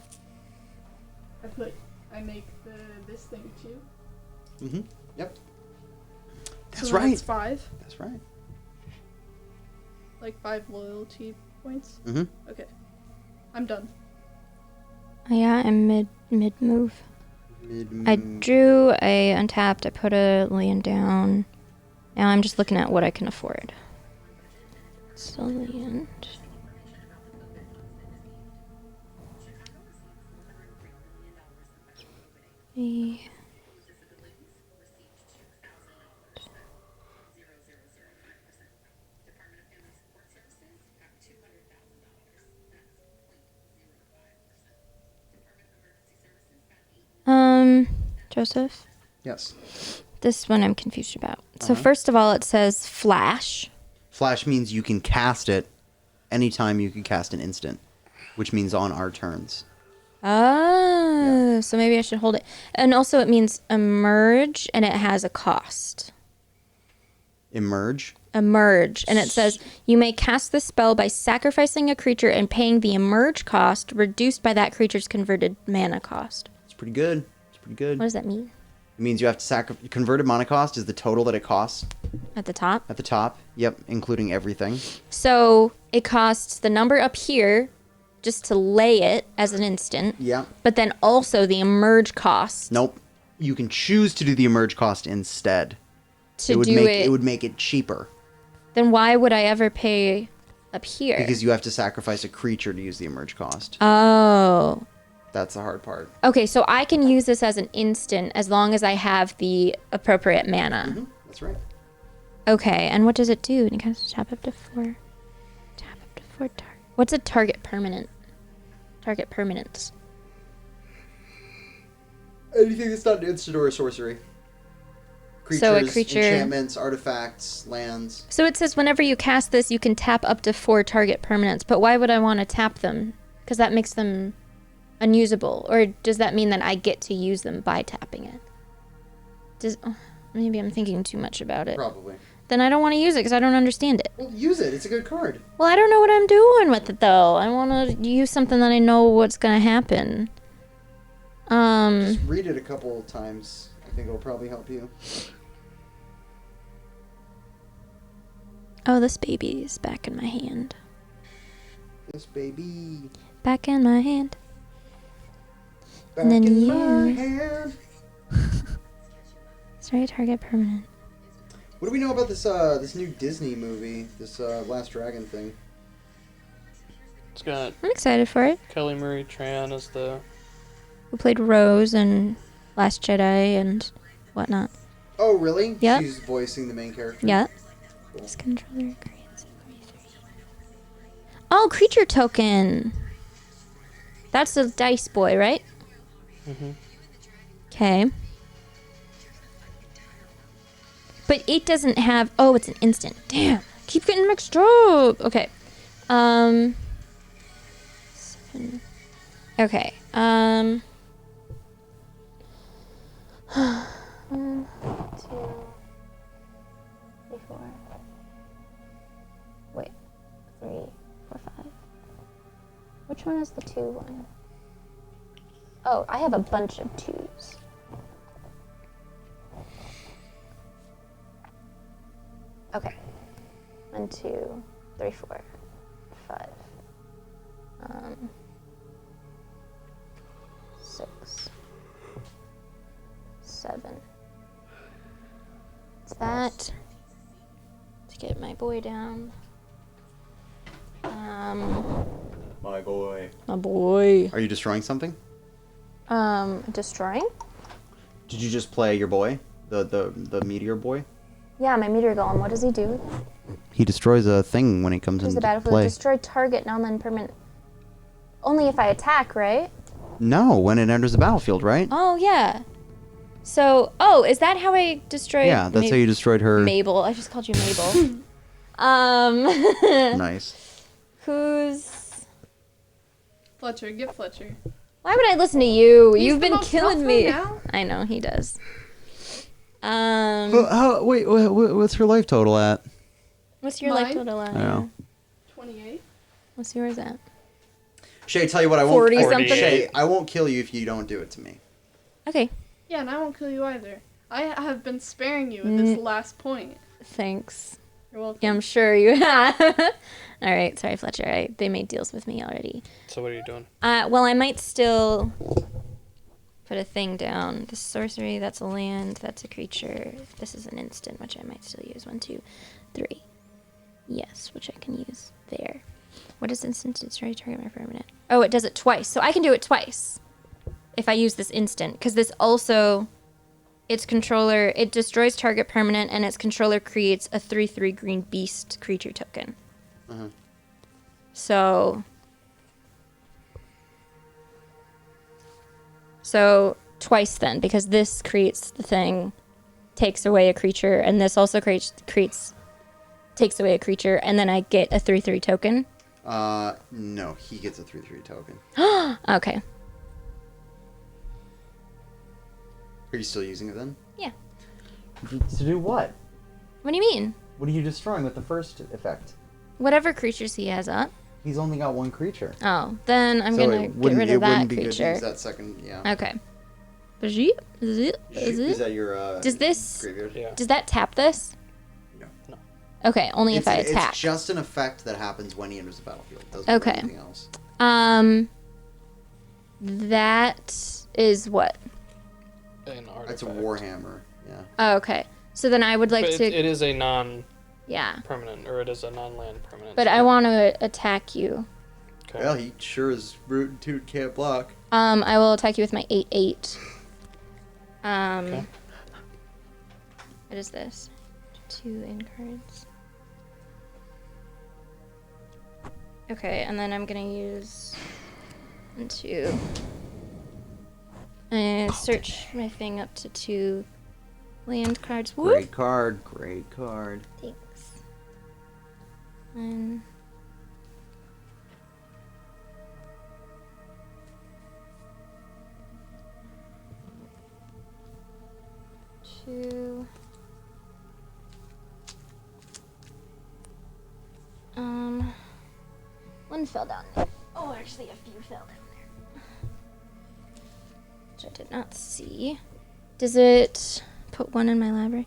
[SPEAKER 4] I make this thing too.
[SPEAKER 2] Mm-hmm. Yep. That's
[SPEAKER 4] So now
[SPEAKER 2] right.
[SPEAKER 4] it's 5,
[SPEAKER 2] That's right.
[SPEAKER 4] like 5 loyalty points.
[SPEAKER 2] Mm-hmm.
[SPEAKER 4] Okay, I'm done.
[SPEAKER 3] Yeah, I'm mid move. I drew a untapped. I put a land down. Now I'm just looking at what I can afford. So land. Okay. Joseph,
[SPEAKER 2] Yes.
[SPEAKER 3] this one I'm confused about. So
[SPEAKER 2] Uh-huh.
[SPEAKER 3] first of all, it says flash.
[SPEAKER 2] Flash means you can cast it anytime you can cast an instant, which means on our turns.
[SPEAKER 3] Oh, so maybe I should hold it. And also it means emerge, and it has a cost.
[SPEAKER 2] Emerge.
[SPEAKER 3] Emerge, and it says you may cast the spell by sacrificing a creature and paying the emerge cost reduced by that creature's converted mana cost.
[SPEAKER 2] It's pretty good. It's pretty good.
[SPEAKER 3] What does that mean?
[SPEAKER 2] It means you have to sacrifice. Converted mana cost is the total that it costs
[SPEAKER 3] At the top?
[SPEAKER 2] at the top. Yep, including everything.
[SPEAKER 3] So it costs the number up here just to lay it as an instant,
[SPEAKER 2] Yeah.
[SPEAKER 3] but then also the emerge cost
[SPEAKER 2] Nope. You can choose to do the emerge cost instead.
[SPEAKER 3] to
[SPEAKER 2] it would
[SPEAKER 3] do
[SPEAKER 2] make
[SPEAKER 3] it.
[SPEAKER 2] it would make it cheaper.
[SPEAKER 3] Then why would I ever pay up here?
[SPEAKER 2] Because you have to sacrifice a creature to use the emerge cost.
[SPEAKER 3] Oh.
[SPEAKER 2] That's the hard part.
[SPEAKER 3] Okay, so I can use this as an instant as long as I have the appropriate mana.
[SPEAKER 2] Mm-hmm. That's right.
[SPEAKER 3] Okay, and what does it do? You guys tap up to 4. Tap up to 4 target. What's a target permanent? Target permanence.
[SPEAKER 2] Anything that's not an instant or a sorcery. Creatures,
[SPEAKER 3] So a creature-
[SPEAKER 2] enchantments, artifacts, lands.
[SPEAKER 3] So it says whenever you cast this, you can tap up to 4 target permanents. But why would I want to tap them? Because that makes them unusable. Or does that mean that I get to use them by tapping it? Maybe I'm thinking too much about it.
[SPEAKER 2] Probably.
[SPEAKER 3] Then I don't want to use it because I don't understand it.
[SPEAKER 2] Well, use it. It's a good card.
[SPEAKER 3] Well, I don't know what I'm doing with it though. I want to use something that I know what's gonna happen.
[SPEAKER 2] Just read it a couple times. I think it'll probably help you.
[SPEAKER 3] Oh, this baby is back in my hand.
[SPEAKER 2] This baby.
[SPEAKER 3] Back in my hand.
[SPEAKER 2] Back
[SPEAKER 3] And then
[SPEAKER 2] in my
[SPEAKER 3] you-
[SPEAKER 2] hand.
[SPEAKER 3] Sorry, target permanent.
[SPEAKER 2] What do we know about this new Disney movie? This Last Dragon thing.
[SPEAKER 1] It's got
[SPEAKER 3] I'm excited for it.
[SPEAKER 1] Kelly Marie Tran as the.
[SPEAKER 3] Who played Rose in Last Jedi and whatnot.
[SPEAKER 2] Oh, really?
[SPEAKER 3] Yep.
[SPEAKER 2] She's voicing the main character.
[SPEAKER 3] Yeah.
[SPEAKER 2] Cool.
[SPEAKER 3] This controller creates a 3/3. Oh, creature token. That's the dice boy, right?
[SPEAKER 1] Mm-hmm.
[SPEAKER 3] Okay. But it doesn't have. Oh, it's an instant. Damn. Keep getting mixed up. Okay. 7. Okay. 1, 2, 3, 4. Wait. 3, 4, 5. Which one is the 2 one? Oh, I have a bunch of 2s. Okay. 1, 2, 3, 4, 5. 6, 7. It's that. To get my boy down.
[SPEAKER 2] My boy.
[SPEAKER 3] My boy.
[SPEAKER 2] Are you destroying something?
[SPEAKER 3] Destroying?
[SPEAKER 2] Did you just play your boy? The meteor boy?
[SPEAKER 3] Yeah, my meteor golem. What does he do?
[SPEAKER 2] He destroys a thing when he comes
[SPEAKER 3] Choose
[SPEAKER 2] into
[SPEAKER 3] the battlefield.
[SPEAKER 2] play.
[SPEAKER 3] Destroy target non-permanent. Only if I attack, right?
[SPEAKER 2] No, when it enters the battlefield, right?
[SPEAKER 3] Oh yeah. So, is that how I destroyed?
[SPEAKER 2] Yeah, that's how you destroyed her.
[SPEAKER 3] Mabel. I just called you Mabel.
[SPEAKER 2] Nice.
[SPEAKER 3] Who's?
[SPEAKER 4] Fletcher, get Fletcher.
[SPEAKER 3] Why would I listen to you?
[SPEAKER 4] He's
[SPEAKER 3] You've
[SPEAKER 4] the
[SPEAKER 3] been
[SPEAKER 4] most
[SPEAKER 3] killing
[SPEAKER 4] helpful
[SPEAKER 3] me.
[SPEAKER 4] now.
[SPEAKER 3] I know he does.
[SPEAKER 2] Wait, what's her life total at?
[SPEAKER 3] What's your life
[SPEAKER 4] Mine?
[SPEAKER 3] total at?
[SPEAKER 2] I know.
[SPEAKER 4] 28.
[SPEAKER 3] What's yours at?
[SPEAKER 2] Shay, tell you what, I won't.
[SPEAKER 3] 40
[SPEAKER 1] something?
[SPEAKER 2] Shay, I won't kill you if you don't do it to me.
[SPEAKER 3] Okay.
[SPEAKER 4] Yeah, and I won't kill you either. I have been sparing you at this last point.
[SPEAKER 3] Thanks.
[SPEAKER 4] You're welcome.
[SPEAKER 3] Yeah, I'm sure you have. All right. Sorry, Fletcher. They made deals with me already.
[SPEAKER 1] So what are you doing?
[SPEAKER 3] Well, I might still put a thing down. This sorcery, that's a land, that's a creature. This is an instant, which I might still use. 1, 2, 3. Yes, which I can use there. What is instant? Destroy target my permanent. Oh, it does it twice. So I can do it twice if I use this instant. Because this also, its controller, it destroys target permanent, and its controller creates a 3/3 green beast creature token.
[SPEAKER 2] Uh-huh.
[SPEAKER 3] So twice then, because this creates the thing, takes away a creature, and this also takes away a creature, and then I get a 3/3 token.
[SPEAKER 2] No, he gets a 3/3 token.
[SPEAKER 3] Okay.
[SPEAKER 2] Are you still using it then?
[SPEAKER 3] Yeah.
[SPEAKER 2] To do what?
[SPEAKER 3] What do you mean?
[SPEAKER 2] What are you destroying with the first effect?
[SPEAKER 3] Whatever creatures he has up.
[SPEAKER 2] He's only got one creature.
[SPEAKER 3] Oh, then I'm
[SPEAKER 2] So
[SPEAKER 3] gonna
[SPEAKER 2] it
[SPEAKER 3] get rid of that
[SPEAKER 2] wouldn't be good to
[SPEAKER 3] creature.
[SPEAKER 2] use that second, yeah.
[SPEAKER 3] Okay. Is
[SPEAKER 2] Is that your
[SPEAKER 3] Does this-
[SPEAKER 2] graveyard?
[SPEAKER 1] Yeah.
[SPEAKER 3] Does that tap this?
[SPEAKER 2] No.
[SPEAKER 3] Okay, only if I attack.
[SPEAKER 2] It's just an effect that happens when he enters the battlefield. It doesn't
[SPEAKER 3] Okay.
[SPEAKER 2] do anything else.
[SPEAKER 3] That is what?
[SPEAKER 1] An artifact.
[SPEAKER 2] That's a Warhammer, yeah.
[SPEAKER 3] Oh, okay. So then I would like
[SPEAKER 1] But
[SPEAKER 3] to.
[SPEAKER 1] it is a non
[SPEAKER 5] Yeah.
[SPEAKER 1] permanent, or it is a non-land permanent.
[SPEAKER 5] But I want to attack you.
[SPEAKER 1] Okay.
[SPEAKER 2] Well, he sure is root and toot can't block.
[SPEAKER 5] I will attack you with my 8/8.
[SPEAKER 1] Okay.
[SPEAKER 5] What is this? 2 in cards. Okay, and then I'm gonna use 1, 2. And search my thing up to 2 land cards. Whoop.
[SPEAKER 2] Great card. Great card.
[SPEAKER 5] Thanks. And 2. One fell down there. Oh, actually, a few fell down there. Which I did not see. Does it put 1 in my library?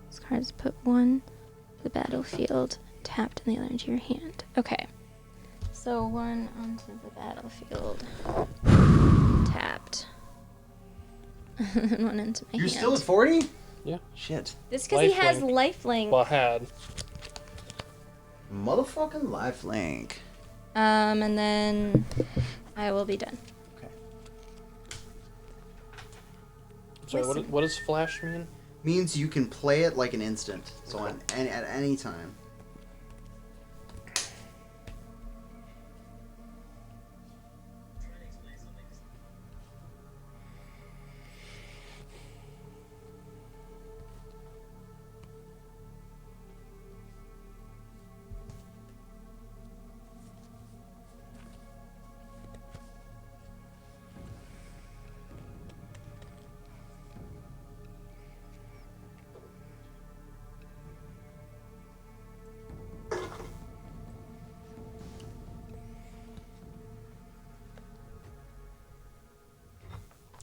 [SPEAKER 5] This card's put 1 to the battlefield, tapped, and the other into your hand. Okay. So 1 onto the battlefield, tapped. And 1 into my
[SPEAKER 2] You're
[SPEAKER 5] hand.
[SPEAKER 2] still at 40?
[SPEAKER 1] Yeah.
[SPEAKER 2] Shit.
[SPEAKER 3] This because he has
[SPEAKER 1] Lifelink.
[SPEAKER 3] lifelink.
[SPEAKER 1] Well, had.
[SPEAKER 2] Motherfucking lifelink.
[SPEAKER 5] And then I will be done.
[SPEAKER 2] Okay.
[SPEAKER 1] So what does flash mean?
[SPEAKER 2] Means you can play it like an instant. So at any time.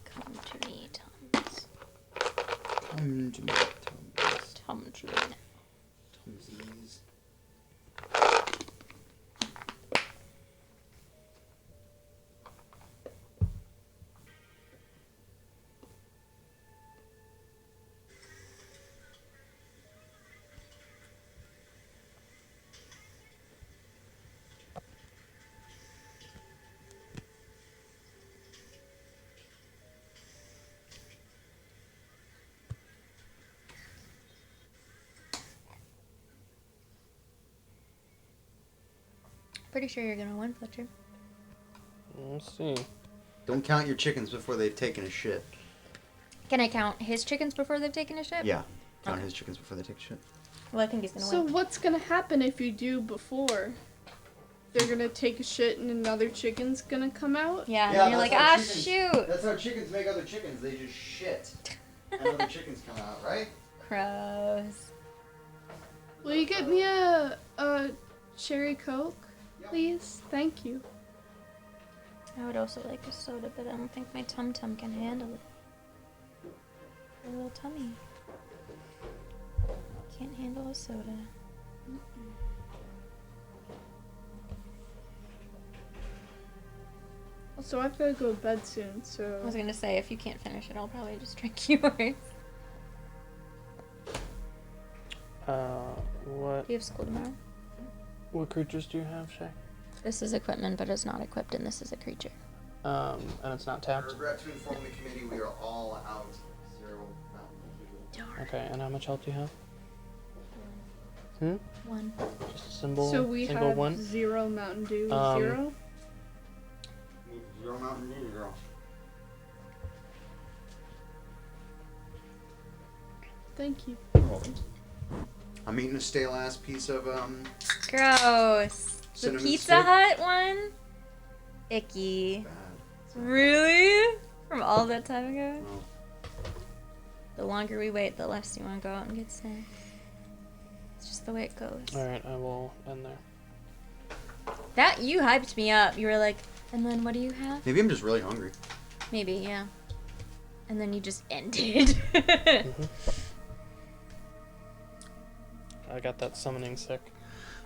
[SPEAKER 5] Come to me, Tums.
[SPEAKER 2] Come to me,
[SPEAKER 5] Come to me.
[SPEAKER 2] Tumsies.
[SPEAKER 3] Pretty sure you're gonna win, Fletcher.
[SPEAKER 1] We'll see.
[SPEAKER 2] Don't count your chickens before they've taken a shit.
[SPEAKER 3] Can I count his chickens before they've taken a shit?
[SPEAKER 2] Yeah. Count
[SPEAKER 3] Okay.
[SPEAKER 2] his chickens before they take a shit.
[SPEAKER 3] Well, I think he's gonna
[SPEAKER 4] So
[SPEAKER 3] win.
[SPEAKER 4] what's gonna happen if you do before? They're gonna take a shit and another chicken's gonna come out?
[SPEAKER 3] Yeah,
[SPEAKER 2] Yeah,
[SPEAKER 3] and you're
[SPEAKER 2] that's
[SPEAKER 3] like,
[SPEAKER 2] how
[SPEAKER 3] ah,
[SPEAKER 2] chickens-
[SPEAKER 3] shoot.
[SPEAKER 2] That's how chickens make other chickens. They just shit. And other chickens come out, right?
[SPEAKER 3] Gross.
[SPEAKER 4] Will you get me a cherry coke, please? Thank you.
[SPEAKER 3] I would also like a soda, but I don't think my tum tum can handle it. A little tummy. Can't handle a soda.
[SPEAKER 4] Also, I've gotta go to bed soon,
[SPEAKER 3] I
[SPEAKER 4] so.
[SPEAKER 3] was gonna say, if you can't finish it, I'll probably just drink yours.
[SPEAKER 1] What
[SPEAKER 3] Do you have school tomorrow?
[SPEAKER 1] creatures do you have, Shay?
[SPEAKER 3] This is equipment, but it's not equipped, and this is a creature.
[SPEAKER 1] And it's not
[SPEAKER 2] I
[SPEAKER 1] tapped.
[SPEAKER 2] regret to inform the committee we are all out. 0 mountain.
[SPEAKER 1] Okay, and how much health do you have? Hmm?
[SPEAKER 3] 1.
[SPEAKER 1] Just a symbol.
[SPEAKER 4] So we
[SPEAKER 1] single
[SPEAKER 4] have
[SPEAKER 1] one.
[SPEAKER 4] 0 Mountain Dew,
[SPEAKER 1] Um,
[SPEAKER 4] 0.
[SPEAKER 2] 0 mountain Dew, girl.
[SPEAKER 4] Thank you.
[SPEAKER 2] I'm eating a stale ass piece of
[SPEAKER 3] Gross. The
[SPEAKER 2] cinnamon
[SPEAKER 3] Pizza
[SPEAKER 2] stick.
[SPEAKER 3] Hut one? Icky.
[SPEAKER 2] Bad.
[SPEAKER 3] Really? From all that time ago?
[SPEAKER 2] No.
[SPEAKER 3] The longer we wait, the less you want to go out and get snacks. It's just the way it goes.
[SPEAKER 1] Alright, I will end there.
[SPEAKER 3] That, you hyped me up. You were like, and then what do you have?
[SPEAKER 2] Maybe I'm just really hungry.
[SPEAKER 3] Maybe, yeah. And then you just ended.
[SPEAKER 1] I got that summoning sick.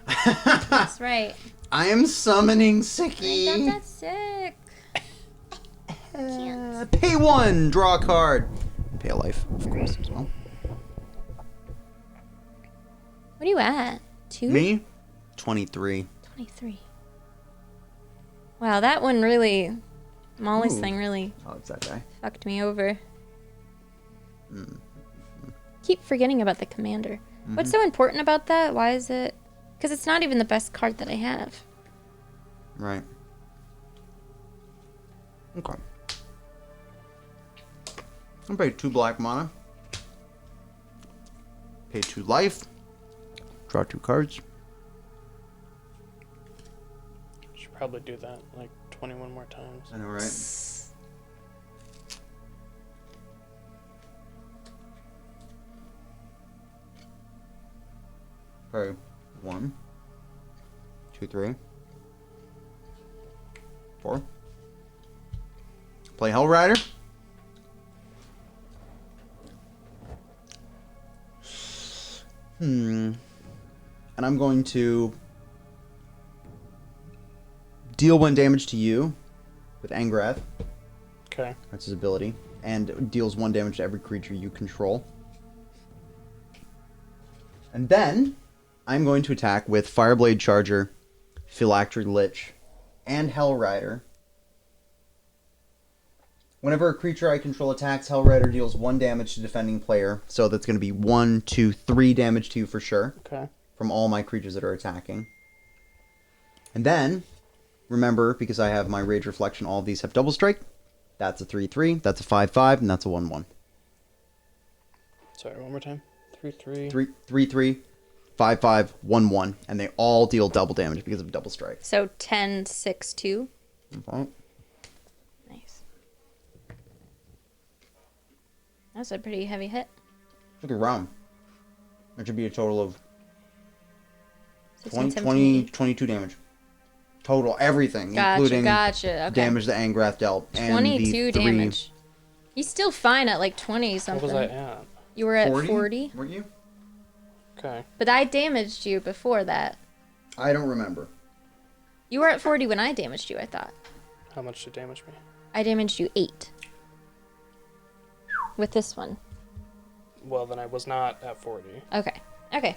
[SPEAKER 3] That's right.
[SPEAKER 2] I am summoning
[SPEAKER 3] I got
[SPEAKER 2] Sicky.
[SPEAKER 3] that sick.
[SPEAKER 2] Pay 1, draw a card. Pay a life, of course, as well.
[SPEAKER 5] What are you at? 2?
[SPEAKER 2] Me? 23.
[SPEAKER 5] 23. Wow, that one really... Molly's
[SPEAKER 2] Ooh.
[SPEAKER 5] thing really
[SPEAKER 2] Oh, it's that guy.
[SPEAKER 5] fucked me over. Keep forgetting about the commander. What's so important about that? Why is it... Because it's not even the best card that I have.
[SPEAKER 2] Right. Okay. I'll pay 2 black mana. Pay 2 life. Draw 2 cards.
[SPEAKER 1] Should probably do that like 21 more times.
[SPEAKER 2] I know, right? Okay. 1, 2, 3, 4. Play Hell Rider. And I'm going to deal 1 damage to you with Angrath.
[SPEAKER 1] Okay.
[SPEAKER 2] That's his ability. And deals 1 damage to every creature you control. And then I'm going to attack with Fireblade Charger, Phylactery Lich, and Hell Rider. Whenever a creature I control attacks, Hell Rider deals 1 damage to defending player. So that's going to be 1, 2, 3 damage to you for sure.
[SPEAKER 1] Okay.
[SPEAKER 2] From all my creatures that are attacking. And then, remember, because I have my Rage Reflection, all of these have double strike. That's a 3/3, that's a 5/5, and that's a 1/1.
[SPEAKER 1] Sorry, one more time. 3/3.
[SPEAKER 2] 3/3, 5/5, 1/1, and they all deal double damage because of double strike.
[SPEAKER 3] So 10, 6, 2.
[SPEAKER 2] Okay.
[SPEAKER 3] Nice. That's a pretty heavy hit.
[SPEAKER 2] Look around. That should be a total of
[SPEAKER 3] 16,
[SPEAKER 2] 20, 22 damage. Total, everything,
[SPEAKER 3] Gotcha,
[SPEAKER 2] including
[SPEAKER 3] gotcha. Okay.
[SPEAKER 2] damage that Angrath dealt. And
[SPEAKER 3] 22
[SPEAKER 2] the 3
[SPEAKER 3] damage. He's still fine at like 20
[SPEAKER 1] What
[SPEAKER 3] something.
[SPEAKER 1] was I at?
[SPEAKER 3] You were at 40?
[SPEAKER 2] Weren't you?
[SPEAKER 1] Okay.
[SPEAKER 3] But I damaged you before that.
[SPEAKER 2] I don't remember.
[SPEAKER 3] You were at 40 when I damaged you, I thought.
[SPEAKER 1] How much did damage me?
[SPEAKER 3] I damaged you 8. With this one.
[SPEAKER 1] Well, then I was not at 40.
[SPEAKER 3] Okay. Okay.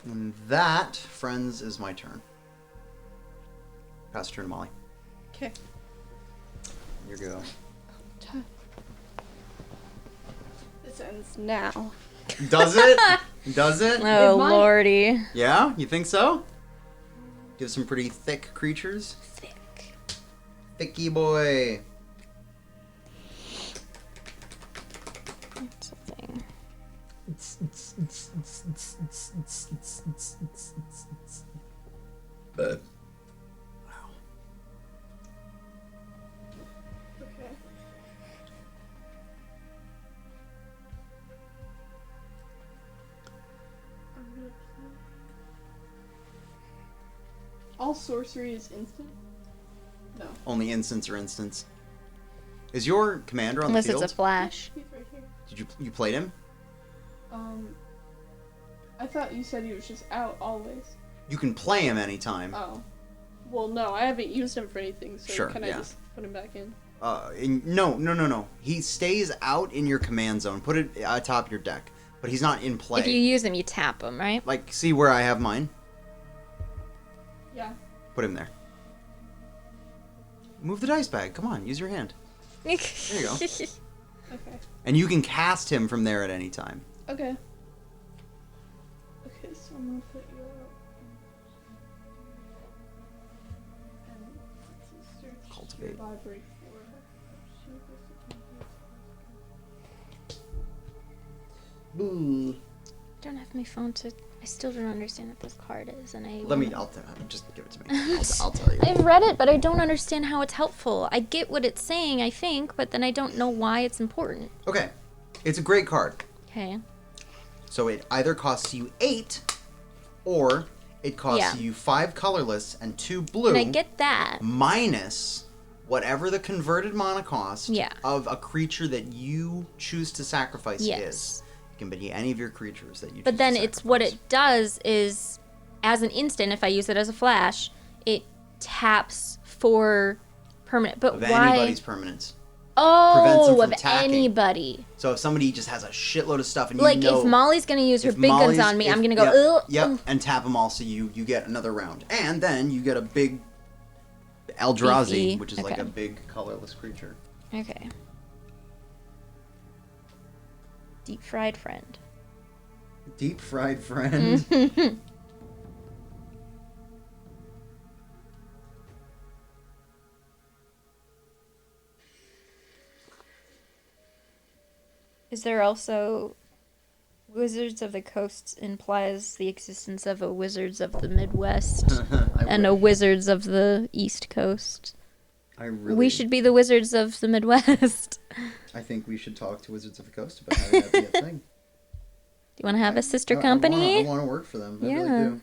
[SPEAKER 2] And that, friends, is my turn. Pass the turn to Molly.
[SPEAKER 4] Okay.
[SPEAKER 2] Here you go.
[SPEAKER 4] This ends now.
[SPEAKER 2] Does it? Does it?
[SPEAKER 3] Oh,
[SPEAKER 4] It might.
[SPEAKER 3] lordy.
[SPEAKER 2] Yeah? You think so? Give some pretty thick creatures.
[SPEAKER 3] Thick.
[SPEAKER 2] Thicky boy.
[SPEAKER 3] That's the thing.
[SPEAKER 2] But
[SPEAKER 4] Okay. All sorcery is instant? No.
[SPEAKER 2] only instants or instants. Is your commander on
[SPEAKER 3] Unless
[SPEAKER 2] the field?
[SPEAKER 3] it's a flash.
[SPEAKER 4] He's right here.
[SPEAKER 2] Did you played him?
[SPEAKER 4] I thought you said he was just out always.
[SPEAKER 2] You can play him anytime.
[SPEAKER 4] Oh. Well, no, I haven't used him for anything, so
[SPEAKER 2] Sure,
[SPEAKER 4] can
[SPEAKER 2] yeah.
[SPEAKER 4] I just put him back in?
[SPEAKER 2] No. He stays out in your command zone. Put it atop your deck, but he's not in play.
[SPEAKER 3] If you use them, you tap them, right?
[SPEAKER 2] Like, see where I have mine?
[SPEAKER 4] Yeah.
[SPEAKER 2] Put him there. Move the dice bag. Come on, use your hand.
[SPEAKER 3] There
[SPEAKER 2] you go.
[SPEAKER 4] Okay.
[SPEAKER 2] And you can cast him from there at any time.
[SPEAKER 4] Okay. Okay, so I'm gonna put you out. And let's see, search
[SPEAKER 2] Cultivate.
[SPEAKER 4] your library for.
[SPEAKER 2] Boo.
[SPEAKER 3] I don't have my phone to... I still don't understand what this card is, and I...
[SPEAKER 2] Just give it to me. I'll tell you.
[SPEAKER 3] I've read it, but I don't understand how it's helpful. I get what it's saying, I think, but then I don't know why it's important.
[SPEAKER 2] Okay. It's a great card.
[SPEAKER 3] Okay.
[SPEAKER 2] So it either costs you 8, or it costs
[SPEAKER 3] Yeah.
[SPEAKER 2] you 5 colorless and 2 blue.
[SPEAKER 3] And I get that.
[SPEAKER 2] Minus whatever the converted mana cost
[SPEAKER 3] Yeah.
[SPEAKER 2] of a creature that you choose to sacrifice
[SPEAKER 3] Yes.
[SPEAKER 2] is. It can be any of your creatures that you
[SPEAKER 3] But
[SPEAKER 2] choose
[SPEAKER 3] then
[SPEAKER 2] to
[SPEAKER 3] it's what
[SPEAKER 2] sacrifice.
[SPEAKER 3] it does is, as an instant, if I use it as a flash, it taps for permanent. But
[SPEAKER 2] Of
[SPEAKER 3] why?
[SPEAKER 2] anybody's permanence. Prevents them
[SPEAKER 5] Oh,
[SPEAKER 2] from
[SPEAKER 5] of
[SPEAKER 2] attacking.
[SPEAKER 5] anybody.
[SPEAKER 2] So if somebody just has a shitload of stuff and you
[SPEAKER 5] Like
[SPEAKER 2] know...
[SPEAKER 5] if Molly's gonna use her
[SPEAKER 2] if
[SPEAKER 5] big guns
[SPEAKER 2] Molly's-
[SPEAKER 5] on me,
[SPEAKER 2] if-
[SPEAKER 5] I'm gonna go,
[SPEAKER 2] yep,
[SPEAKER 5] ugh.
[SPEAKER 2] Yep, and tap them all so you get another round. And then you get a big Eldrazi,
[SPEAKER 5] Beefy.
[SPEAKER 2] which is like
[SPEAKER 5] Okay.
[SPEAKER 2] a big colorless creature.
[SPEAKER 5] Okay.
[SPEAKER 3] Deep fried friend.
[SPEAKER 2] Deep fried friend.
[SPEAKER 3] Is there also Wizards of the Coast implies the existence of a Wizards of the Midwest and a Wizards of the East Coast.
[SPEAKER 2] I really...
[SPEAKER 3] We should be the Wizards of the Midwest.
[SPEAKER 2] I think we should talk to Wizards of the Coast about having that be a thing.
[SPEAKER 3] Do you want to have a sister
[SPEAKER 2] I
[SPEAKER 3] company?
[SPEAKER 2] want to work for them. I
[SPEAKER 3] Yeah.
[SPEAKER 2] really do.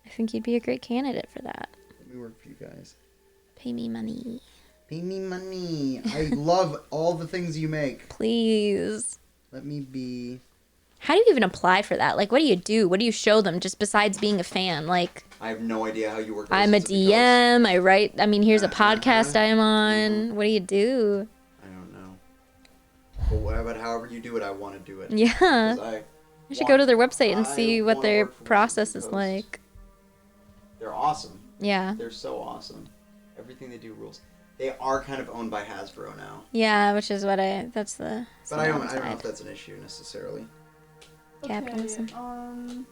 [SPEAKER 3] I think you'd be a great candidate for that.
[SPEAKER 2] Let me work for you guys.
[SPEAKER 5] Pay me money.
[SPEAKER 2] Pay me money. I love all the things you make.
[SPEAKER 3] Please.
[SPEAKER 2] Let me be...
[SPEAKER 3] How do you even apply for that? Like, what do you do? What do you show them just besides being a fan? Like,
[SPEAKER 2] I have no idea how you work.
[SPEAKER 3] I'm a
[SPEAKER 2] Wizards of the Coast.
[SPEAKER 3] DM, I write, I mean, here's a podcast I'm on. What do you do?
[SPEAKER 2] I don't know. But however you do it, I want to do it.
[SPEAKER 3] Yeah.
[SPEAKER 2] 'Cause I
[SPEAKER 3] should go to their website and
[SPEAKER 2] I
[SPEAKER 3] see what
[SPEAKER 2] wanna
[SPEAKER 3] their
[SPEAKER 2] work for Wizards
[SPEAKER 3] process
[SPEAKER 2] of the
[SPEAKER 3] is
[SPEAKER 2] Coast.
[SPEAKER 3] like.
[SPEAKER 2] They're awesome.
[SPEAKER 3] Yeah.
[SPEAKER 2] They're so awesome. Everything they do rules. They are kind of owned by Hasbro now.
[SPEAKER 3] Yeah, which is what that's the
[SPEAKER 2] But I don't know if
[SPEAKER 3] downside.
[SPEAKER 2] that's an issue necessarily.
[SPEAKER 3] Capitalism.
[SPEAKER 4] Okay,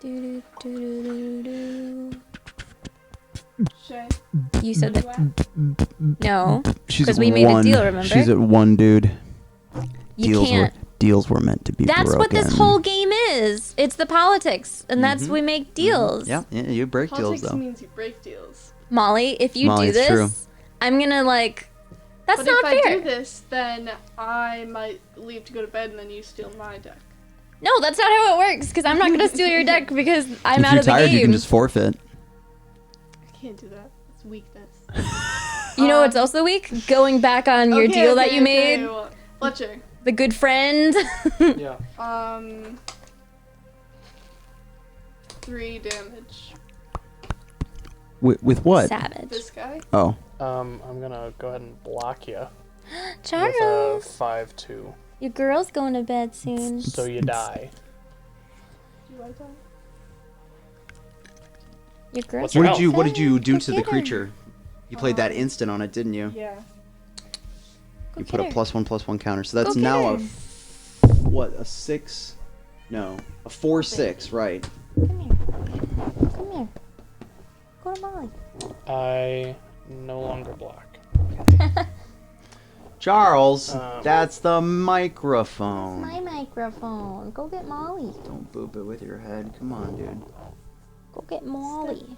[SPEAKER 3] Do, do, do, do, do.
[SPEAKER 4] Shay.
[SPEAKER 3] You said
[SPEAKER 4] do
[SPEAKER 3] that.
[SPEAKER 4] I?
[SPEAKER 3] No.
[SPEAKER 2] She's
[SPEAKER 3] 'Cause we made a deal, remember?
[SPEAKER 2] She's at one dude.
[SPEAKER 3] You can't.
[SPEAKER 2] Deals were meant to be
[SPEAKER 3] That's what this whole game is. It's the politics, and that's
[SPEAKER 2] Mhm.
[SPEAKER 3] we make deals.
[SPEAKER 2] Yeah, you break
[SPEAKER 4] Politics
[SPEAKER 2] deals though.
[SPEAKER 4] means you break deals.
[SPEAKER 3] Molly, if you
[SPEAKER 2] Molly,
[SPEAKER 3] do
[SPEAKER 2] it's
[SPEAKER 3] this,
[SPEAKER 2] true.
[SPEAKER 3] I'm gonna like. That's
[SPEAKER 4] But
[SPEAKER 3] not
[SPEAKER 4] if
[SPEAKER 3] fair.
[SPEAKER 4] I do this, then I might leave to go to bed and then you steal my deck.
[SPEAKER 3] No, that's not how it works. Because I'm not gonna steal your deck because I'm
[SPEAKER 2] if
[SPEAKER 3] out
[SPEAKER 2] you're
[SPEAKER 3] of the
[SPEAKER 2] tired,
[SPEAKER 3] game.
[SPEAKER 2] you can just forfeit.
[SPEAKER 4] I can't do that. It's weakness.
[SPEAKER 3] You know what's also weak? Going back on your deal that you made.
[SPEAKER 4] Well, Fletcher.
[SPEAKER 3] The good friend.
[SPEAKER 1] Yeah.
[SPEAKER 4] 3 damage.
[SPEAKER 2] With what?
[SPEAKER 3] Savage.
[SPEAKER 4] This guy.
[SPEAKER 2] Oh.
[SPEAKER 1] I'm gonna go ahead and block you with a
[SPEAKER 3] Charles,
[SPEAKER 1] 5/2,
[SPEAKER 3] your girl's going to bed soon.
[SPEAKER 1] so you die.
[SPEAKER 4] Do I die?
[SPEAKER 3] Your girl's.
[SPEAKER 1] What's your health?
[SPEAKER 2] What did you do
[SPEAKER 3] Go
[SPEAKER 2] to the
[SPEAKER 3] get her.
[SPEAKER 2] creature? You played that instant on it, didn't you?
[SPEAKER 4] Yeah.
[SPEAKER 3] Go
[SPEAKER 2] You
[SPEAKER 3] get
[SPEAKER 2] put a
[SPEAKER 3] her.
[SPEAKER 2] +1/+1 counter. So that's
[SPEAKER 3] Go get
[SPEAKER 2] now
[SPEAKER 3] her.
[SPEAKER 2] a 6? No, a 4/6, right?
[SPEAKER 3] Come here. Come here. Go to Molly.
[SPEAKER 1] I no longer block.
[SPEAKER 2] Charles,
[SPEAKER 1] Um,
[SPEAKER 2] that's the microphone.
[SPEAKER 3] My microphone. Go get Molly.
[SPEAKER 2] Don't boop it with your head. Come on, dude.
[SPEAKER 3] Go get Molly.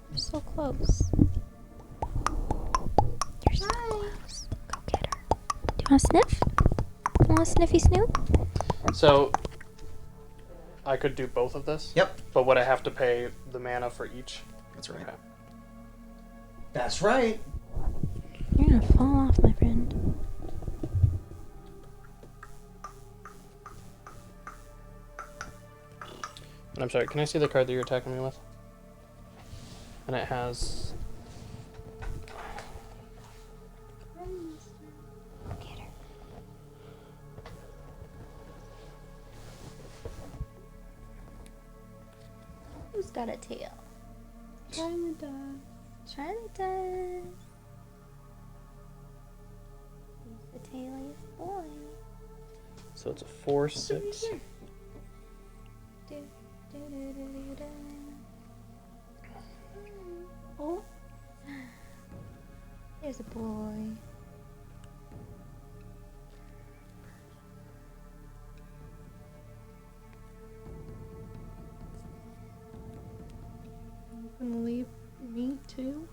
[SPEAKER 3] You're so close. You're so close. Go get her. Do you want to sniff? You want a sniffy snoop?
[SPEAKER 1] So I could do both of this.
[SPEAKER 2] Yep.
[SPEAKER 1] But would I have to pay the mana for each?
[SPEAKER 2] That's right.
[SPEAKER 1] Okay.
[SPEAKER 2] That's right.
[SPEAKER 3] You're gonna fall off, my friend.
[SPEAKER 1] And I'm sorry, can I see the card that you're attacking me with? And it has...
[SPEAKER 3] Go get her. Who's got a tail?
[SPEAKER 4] China does.
[SPEAKER 3] China does. He's the tailiest boy.
[SPEAKER 1] So it's a 4/6.
[SPEAKER 3] Do, do, do, do, do, do.
[SPEAKER 4] Oh.
[SPEAKER 3] There's a boy.
[SPEAKER 4] You gonna leave me too?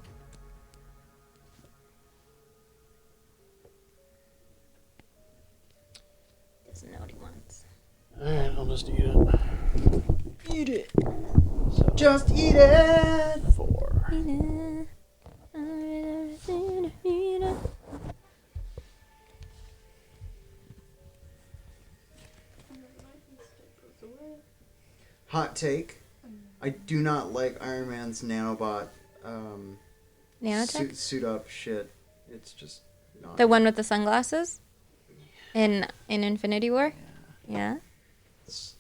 [SPEAKER 3] Doesn't know what he wants.
[SPEAKER 1] Alright, I'll just eat it.
[SPEAKER 2] Eat it.
[SPEAKER 1] So
[SPEAKER 2] Just eat it.
[SPEAKER 1] 4.
[SPEAKER 2] Hot take. I do not like Iron Man's nanobot
[SPEAKER 3] Nanotech?
[SPEAKER 2] suit up shit. It's just not.
[SPEAKER 3] The one with the sunglasses? In Infinity War? Yeah.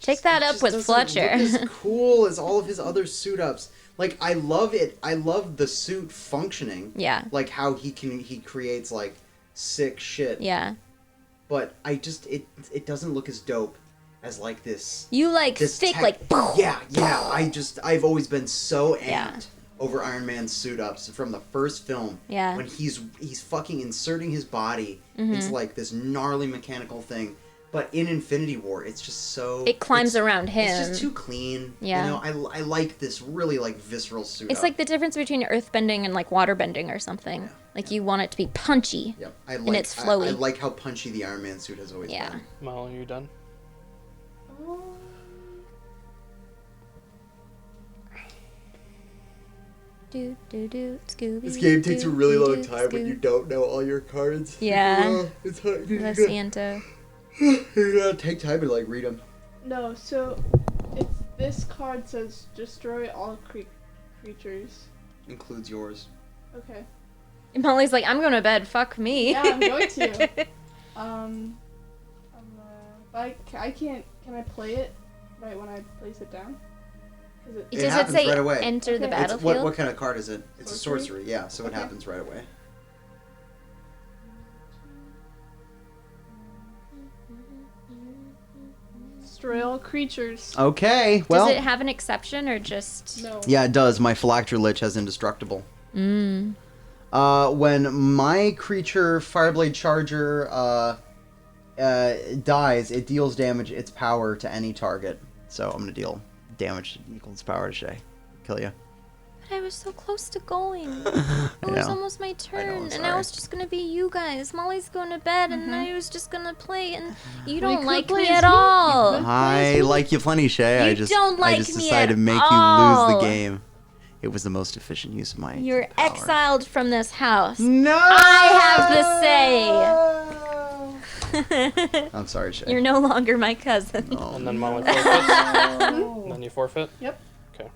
[SPEAKER 3] Take that up with Fletcher.
[SPEAKER 2] Look as cool as all of his other suit ups. Like I love it. I love the suit functioning.
[SPEAKER 3] Yeah.
[SPEAKER 2] Like how he creates like sick shit.
[SPEAKER 3] Yeah.
[SPEAKER 2] But it doesn't look as dope as like this.
[SPEAKER 3] You like
[SPEAKER 2] this
[SPEAKER 3] thick,
[SPEAKER 2] tech-
[SPEAKER 3] like.
[SPEAKER 2] Yeah. I've always been so amped
[SPEAKER 3] Yeah.
[SPEAKER 2] over Iron Man's suit ups from the first film.
[SPEAKER 3] Yeah.
[SPEAKER 2] When he's fucking inserting his body
[SPEAKER 3] Mm-hmm.
[SPEAKER 2] into like this gnarly mechanical thing. But in Infinity War, it's just so...
[SPEAKER 3] It climbs around him.
[SPEAKER 2] It's just too clean.
[SPEAKER 3] Yeah.
[SPEAKER 2] You know, I like this really, like, visceral suit
[SPEAKER 3] It's
[SPEAKER 2] up.
[SPEAKER 3] like the difference between earthbending and like waterbending or something.
[SPEAKER 2] Yeah.
[SPEAKER 3] Like you want it to be punchy.
[SPEAKER 2] Yep.
[SPEAKER 3] and it's flowy.
[SPEAKER 2] I like how punchy the Iron Man suit has always
[SPEAKER 3] Yeah.
[SPEAKER 2] been.
[SPEAKER 1] Molly, you done?
[SPEAKER 3] Do Scooby.
[SPEAKER 2] This game takes a really long time when you
[SPEAKER 3] Scoob.
[SPEAKER 2] don't know all your cards.
[SPEAKER 3] Yeah.
[SPEAKER 2] It's hard. You
[SPEAKER 3] The
[SPEAKER 2] gotta,
[SPEAKER 3] Santa.
[SPEAKER 2] you gotta take time to, like, read them.
[SPEAKER 4] No, so it's this card says destroy all creatures.
[SPEAKER 2] Includes yours.
[SPEAKER 4] Okay.
[SPEAKER 3] And Molly's like, I'm going to bed. Fuck me.
[SPEAKER 4] Yeah, I'm going to. But I can't. Can I play it right when I place it down? Is
[SPEAKER 3] Does
[SPEAKER 2] It
[SPEAKER 3] it
[SPEAKER 2] happens
[SPEAKER 3] say
[SPEAKER 2] right away.
[SPEAKER 3] enter the
[SPEAKER 4] Okay.
[SPEAKER 2] It's,
[SPEAKER 3] battlefield?
[SPEAKER 2] what kind of card is it? It's a
[SPEAKER 4] Sorcery?
[SPEAKER 2] sorcery, yeah, so it
[SPEAKER 4] Okay.
[SPEAKER 2] happens right away.
[SPEAKER 4] Destroy all creatures.
[SPEAKER 2] Okay, well...
[SPEAKER 3] Does it have an exception or just?
[SPEAKER 4] No.
[SPEAKER 2] Yeah, it does. My Phylactery Lich has Indestructible.
[SPEAKER 3] Mm.
[SPEAKER 2] When my creature, Fireblade Charger, dies, it deals damage its power to any target. So I'm gonna deal damage equal its power to Shay. Kill you.
[SPEAKER 3] But I was so close to going. It was
[SPEAKER 2] know.
[SPEAKER 3] almost my turn, and
[SPEAKER 2] sorry.
[SPEAKER 3] now it's just gonna be you guys. Molly's going to bed, and I was just gonna play, and you don't
[SPEAKER 4] could
[SPEAKER 3] like
[SPEAKER 4] play
[SPEAKER 3] me
[SPEAKER 4] as
[SPEAKER 3] at
[SPEAKER 4] me.
[SPEAKER 3] all.
[SPEAKER 4] You could.
[SPEAKER 2] I like you plenty, Shay.
[SPEAKER 3] You don't like
[SPEAKER 2] I just
[SPEAKER 3] me
[SPEAKER 2] decided
[SPEAKER 3] at
[SPEAKER 2] to make you
[SPEAKER 3] all.
[SPEAKER 2] lose the game. It was the most efficient use of my
[SPEAKER 3] You're
[SPEAKER 2] power.
[SPEAKER 3] exiled from this house.
[SPEAKER 2] No!
[SPEAKER 3] I have the say.
[SPEAKER 2] I'm sorry, Shay.
[SPEAKER 3] You're no longer my cousin.
[SPEAKER 2] Oh,
[SPEAKER 1] And then Molly forfeits. And then you forfeit.
[SPEAKER 4] Yep.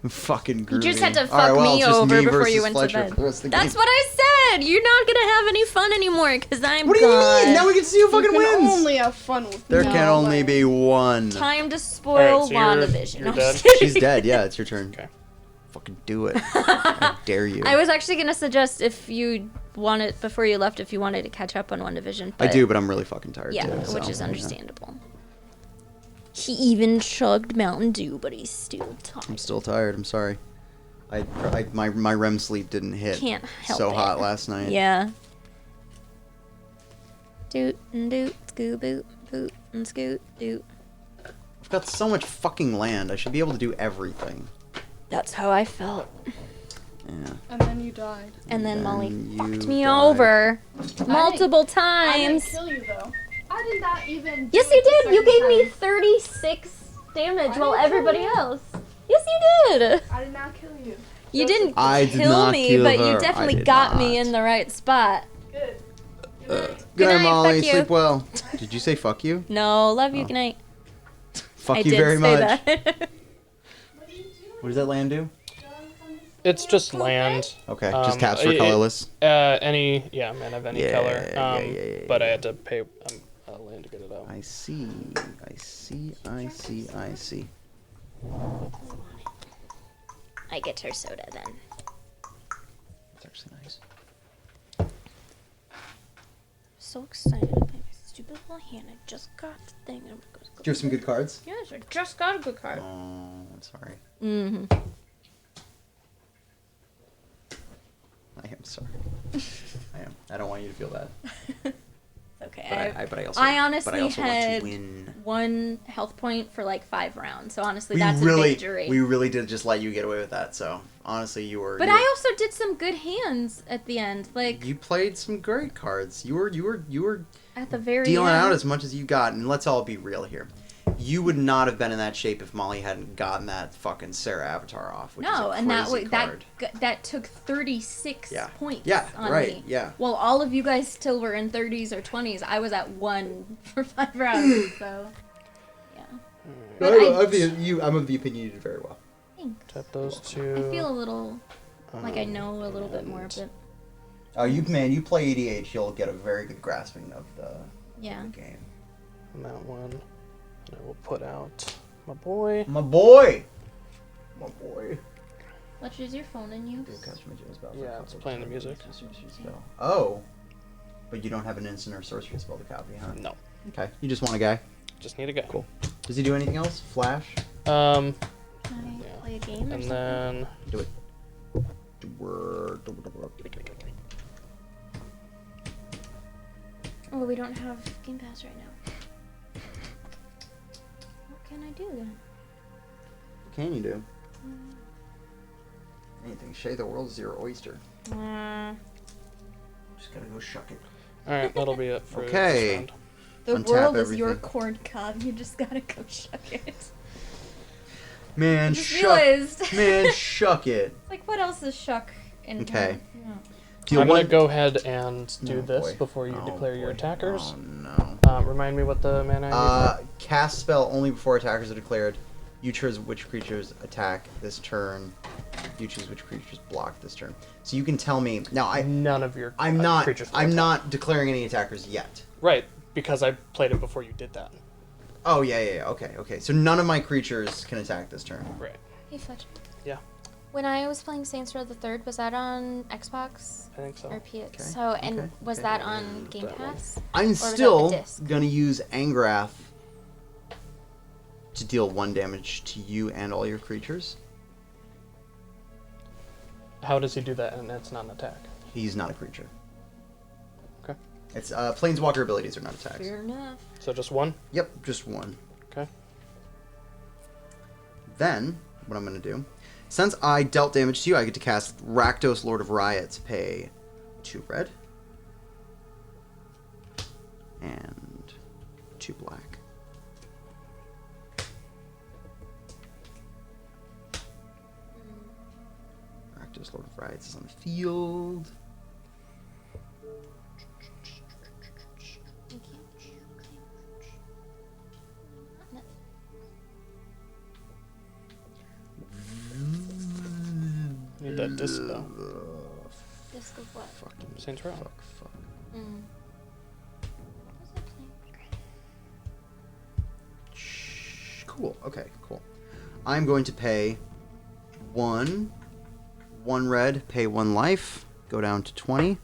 [SPEAKER 2] fucking groovy.
[SPEAKER 3] You just had to
[SPEAKER 2] All right,
[SPEAKER 3] fuck
[SPEAKER 2] well,
[SPEAKER 3] me
[SPEAKER 2] it's just
[SPEAKER 3] over
[SPEAKER 2] me
[SPEAKER 3] before
[SPEAKER 2] versus
[SPEAKER 3] you went
[SPEAKER 2] Fletcher
[SPEAKER 3] to bed.
[SPEAKER 2] for the rest of the
[SPEAKER 3] That's
[SPEAKER 2] game.
[SPEAKER 3] what I said. You're not gonna have any fun anymore because I'm
[SPEAKER 2] What do you
[SPEAKER 3] gone.
[SPEAKER 2] mean? Now we get to see who fucking
[SPEAKER 4] You can
[SPEAKER 2] wins.
[SPEAKER 4] only have fun with
[SPEAKER 2] There
[SPEAKER 4] me.
[SPEAKER 2] can only
[SPEAKER 4] Like,
[SPEAKER 2] be one.
[SPEAKER 3] Time to spoil
[SPEAKER 1] Alright, so you're
[SPEAKER 3] WandaVision. No, I'm
[SPEAKER 1] dead?
[SPEAKER 3] just kidding.
[SPEAKER 2] She's dead. Yeah, it's your turn.
[SPEAKER 1] Okay.
[SPEAKER 2] Fucking do it. I dare you.
[SPEAKER 3] I was actually gonna suggest if you wanted before you left, if you wanted to catch up on WandaVision.
[SPEAKER 2] I
[SPEAKER 3] But
[SPEAKER 2] do, but I'm really fucking tired
[SPEAKER 3] yeah,
[SPEAKER 2] too.
[SPEAKER 3] which
[SPEAKER 2] so,
[SPEAKER 3] is
[SPEAKER 2] yeah.
[SPEAKER 3] understandable. He even chugged Mountain Dew, but he's still tired.
[SPEAKER 2] I'm still tired. I'm sorry. My REM sleep didn't hit
[SPEAKER 3] Can't help
[SPEAKER 2] so
[SPEAKER 3] it.
[SPEAKER 2] hot last night.
[SPEAKER 3] Yeah. Doot and doot, scoo boot, boot and scoot doot.
[SPEAKER 2] I've got so much fucking land. I should be able to do everything.
[SPEAKER 3] That's how I felt.
[SPEAKER 2] Yeah.
[SPEAKER 4] And then you died.
[SPEAKER 3] And then Molly
[SPEAKER 2] you
[SPEAKER 3] fucked me
[SPEAKER 2] died.
[SPEAKER 3] over multiple
[SPEAKER 4] I didn't
[SPEAKER 3] times.
[SPEAKER 4] kill you though. I did not even.
[SPEAKER 3] Yes,
[SPEAKER 4] do
[SPEAKER 3] you
[SPEAKER 4] it the
[SPEAKER 3] did. You
[SPEAKER 4] second
[SPEAKER 3] gave me
[SPEAKER 4] time.
[SPEAKER 3] 36 damage
[SPEAKER 4] I
[SPEAKER 3] while
[SPEAKER 4] didn't kill
[SPEAKER 3] everybody
[SPEAKER 4] you.
[SPEAKER 3] else. Yes, you did.
[SPEAKER 4] I did not kill you.
[SPEAKER 3] You didn't
[SPEAKER 2] I did
[SPEAKER 3] kill
[SPEAKER 2] not
[SPEAKER 3] me,
[SPEAKER 2] kill
[SPEAKER 3] but
[SPEAKER 2] her.
[SPEAKER 3] you
[SPEAKER 2] I
[SPEAKER 3] definitely
[SPEAKER 2] did
[SPEAKER 3] got me
[SPEAKER 2] not.
[SPEAKER 3] in the right spot.
[SPEAKER 4] Good.
[SPEAKER 2] Good
[SPEAKER 3] Good
[SPEAKER 2] night,
[SPEAKER 3] night,
[SPEAKER 2] Molly.
[SPEAKER 3] fuck you.
[SPEAKER 2] Sleep well. Did you say fuck you?
[SPEAKER 3] No, love you.
[SPEAKER 2] Oh.
[SPEAKER 3] Good night.
[SPEAKER 2] Fuck
[SPEAKER 3] I
[SPEAKER 2] you
[SPEAKER 3] did
[SPEAKER 2] very
[SPEAKER 3] say
[SPEAKER 2] much.
[SPEAKER 3] that.
[SPEAKER 2] What does that land do?
[SPEAKER 1] It's just land.
[SPEAKER 2] Okay, just taps for
[SPEAKER 1] it-
[SPEAKER 2] colorless.
[SPEAKER 1] Any mana of any
[SPEAKER 2] Yeah,
[SPEAKER 1] color.
[SPEAKER 2] yeah,
[SPEAKER 1] But I
[SPEAKER 2] yeah.
[SPEAKER 1] had to pay land to get it out.
[SPEAKER 2] I see. I see. I see. I see.
[SPEAKER 3] I get her soda then.
[SPEAKER 2] That's actually nice.
[SPEAKER 3] So excited to play my stupid little hand. I just got the thing.
[SPEAKER 2] Do you have some good cards?
[SPEAKER 3] Yes, I just got a good card.
[SPEAKER 2] Oh, I'm sorry.
[SPEAKER 3] Mm-hmm.
[SPEAKER 2] I am sorry. I am. I don't want you to feel that.
[SPEAKER 3] Okay.
[SPEAKER 2] But I also.
[SPEAKER 3] I honestly
[SPEAKER 2] but I also want
[SPEAKER 3] had
[SPEAKER 2] to win.
[SPEAKER 3] 1 health point for like 5 rounds. So honestly,
[SPEAKER 2] We
[SPEAKER 3] that's a
[SPEAKER 2] really,
[SPEAKER 3] victory.
[SPEAKER 2] we really did just let you get away with that. So honestly, you were.
[SPEAKER 3] But
[SPEAKER 2] you were,
[SPEAKER 3] I also did some good hands at the end. Like
[SPEAKER 2] You played some great cards. You were
[SPEAKER 3] at the very
[SPEAKER 2] dealing
[SPEAKER 3] end.
[SPEAKER 2] out as much as you got, and let's all be real here. You would not have been in that shape if Molly hadn't gotten that fucking Sarah Avatar off. Which is
[SPEAKER 3] No,
[SPEAKER 2] a
[SPEAKER 3] and that
[SPEAKER 2] crazy card.
[SPEAKER 3] that took 36
[SPEAKER 2] Yeah.
[SPEAKER 3] points
[SPEAKER 2] Yeah,
[SPEAKER 3] on
[SPEAKER 2] right,
[SPEAKER 3] me.
[SPEAKER 2] yeah.
[SPEAKER 3] While all of you guys still were in 30s or 20s, I was at 1 for 5 rounds. So, yeah. But
[SPEAKER 2] I'm of the opinion you did very well.
[SPEAKER 5] Thanks.
[SPEAKER 1] Tap those two.
[SPEAKER 5] I feel a little like I know a little bit more,
[SPEAKER 1] and-
[SPEAKER 5] but
[SPEAKER 2] Oh, you play EDH, you'll get a very good grasping of the
[SPEAKER 5] yeah.
[SPEAKER 2] game.
[SPEAKER 1] on that one. And I will put out my boy.
[SPEAKER 2] My boy! My boy.
[SPEAKER 5] What is your phone in use?
[SPEAKER 1] Yeah, it's playing the music.
[SPEAKER 2] Oh. But you don't have an instant or sorcery spell to copy, huh?
[SPEAKER 1] No,
[SPEAKER 2] Okay. You just want a guy.
[SPEAKER 1] just need a guy.
[SPEAKER 2] Cool. Does he do anything else? Flash?
[SPEAKER 1] Um,
[SPEAKER 5] Can I
[SPEAKER 1] Yeah.
[SPEAKER 5] play a game or
[SPEAKER 1] and
[SPEAKER 5] something?
[SPEAKER 1] then
[SPEAKER 2] Do it.
[SPEAKER 5] Oh, we don't have Game Pass right now. What can I do then?
[SPEAKER 2] What can you do? Anything. Shay, the world is your oyster. Just gotta go shuck it.
[SPEAKER 1] all right, that'll be it for
[SPEAKER 2] Okay.
[SPEAKER 1] this round.
[SPEAKER 5] The
[SPEAKER 2] Untap
[SPEAKER 5] world is your
[SPEAKER 2] everything.
[SPEAKER 5] corn cob. You just gotta go shuck it.
[SPEAKER 2] Man,
[SPEAKER 5] I just
[SPEAKER 2] shuck.
[SPEAKER 5] realized.
[SPEAKER 2] Man, shuck it.
[SPEAKER 5] Like, what else is shuck in
[SPEAKER 2] Okay.
[SPEAKER 5] Yeah.
[SPEAKER 2] Deal
[SPEAKER 1] I'm gonna
[SPEAKER 2] one-
[SPEAKER 1] go ahead and do
[SPEAKER 2] Oh,
[SPEAKER 1] this
[SPEAKER 2] boy.
[SPEAKER 1] before you
[SPEAKER 2] Oh,
[SPEAKER 1] declare your
[SPEAKER 2] boy.
[SPEAKER 1] attackers.
[SPEAKER 2] Oh no.
[SPEAKER 1] Remind me what the mana I need.
[SPEAKER 2] Cast spell only before attackers are declared. You choose which creatures attack this turn. You choose which creatures block this turn. So you can tell me now.
[SPEAKER 1] None of your
[SPEAKER 2] I'm not.
[SPEAKER 1] creatures will
[SPEAKER 2] I'm
[SPEAKER 1] attack.
[SPEAKER 2] not declaring any attackers yet.
[SPEAKER 1] Right, because I played it before you did that.
[SPEAKER 2] Oh yeah. Okay. So none of my creatures can attack this turn.
[SPEAKER 1] Right.
[SPEAKER 5] Hey, Fletcher.
[SPEAKER 1] Yeah,
[SPEAKER 5] When I was playing Saints Row the Third, was that on Xbox
[SPEAKER 1] I think so.
[SPEAKER 5] or PS?
[SPEAKER 2] Okay,
[SPEAKER 5] So, and
[SPEAKER 2] okay,
[SPEAKER 5] was
[SPEAKER 2] okay.
[SPEAKER 5] that on Game
[SPEAKER 1] That one.
[SPEAKER 5] Pass?
[SPEAKER 2] I'm
[SPEAKER 5] was that the
[SPEAKER 2] still
[SPEAKER 5] disc?
[SPEAKER 2] gonna use Angrath to deal 1 damage to you and all your creatures.
[SPEAKER 1] How does he do that? And that's not an attack.
[SPEAKER 2] He's not a creature.
[SPEAKER 1] Okay.
[SPEAKER 2] It's planeswalker abilities are not attacks.
[SPEAKER 5] Fair enough.
[SPEAKER 1] So just one.
[SPEAKER 2] Yep, just 1.
[SPEAKER 1] Okay.
[SPEAKER 2] Then, what I'm going to do, since I dealt damage to you, I get to cast Rakdos, Lord of Riots, pay 2 red, and 2 black. Rakdos, Lord of Riots is on the field.
[SPEAKER 5] Thank you.
[SPEAKER 1] Need that disc though.
[SPEAKER 5] Disc of what?
[SPEAKER 2] Fucking
[SPEAKER 1] Saints Row.
[SPEAKER 2] fuck.
[SPEAKER 5] Mm. What's that thing?
[SPEAKER 2] Cool. Okay, cool. I'm going to pay 1 red, pay 1 life, go down to 20.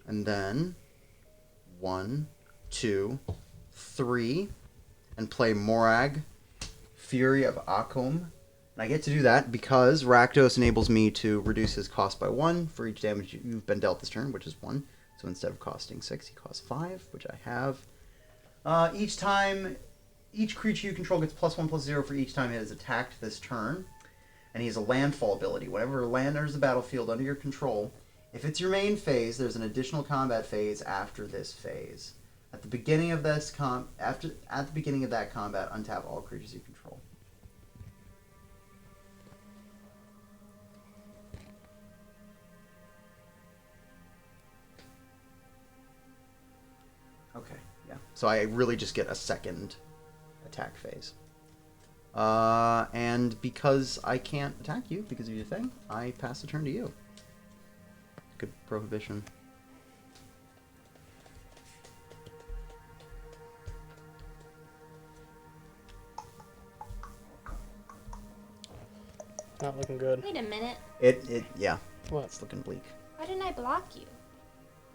[SPEAKER 2] And then 1, 2, 3, and play Morag, Fury of Akum. And I get to do that because Rakdos enables me to reduce his cost by 1 for each damage you've been dealt this turn, which is 1. So instead of costing 6, he costs 5, which I have. Each time, each creature you control gets +1/+0 for each time it is attacked this turn. And he has a landfall ability. Whenever land enters the battlefield under your control, if it's your main phase, there's an additional combat phase after this phase. At the beginning of this at the beginning of that combat, untap all creatures you control. Okay, yeah. So I really just get a second attack phase. And because I can't attack you because of your thing, I pass the turn to you. Good prohibition.
[SPEAKER 1] Not looking good.
[SPEAKER 5] Wait a minute.
[SPEAKER 2] Yeah,
[SPEAKER 1] What?
[SPEAKER 2] it's looking bleak.
[SPEAKER 5] Why didn't I block you?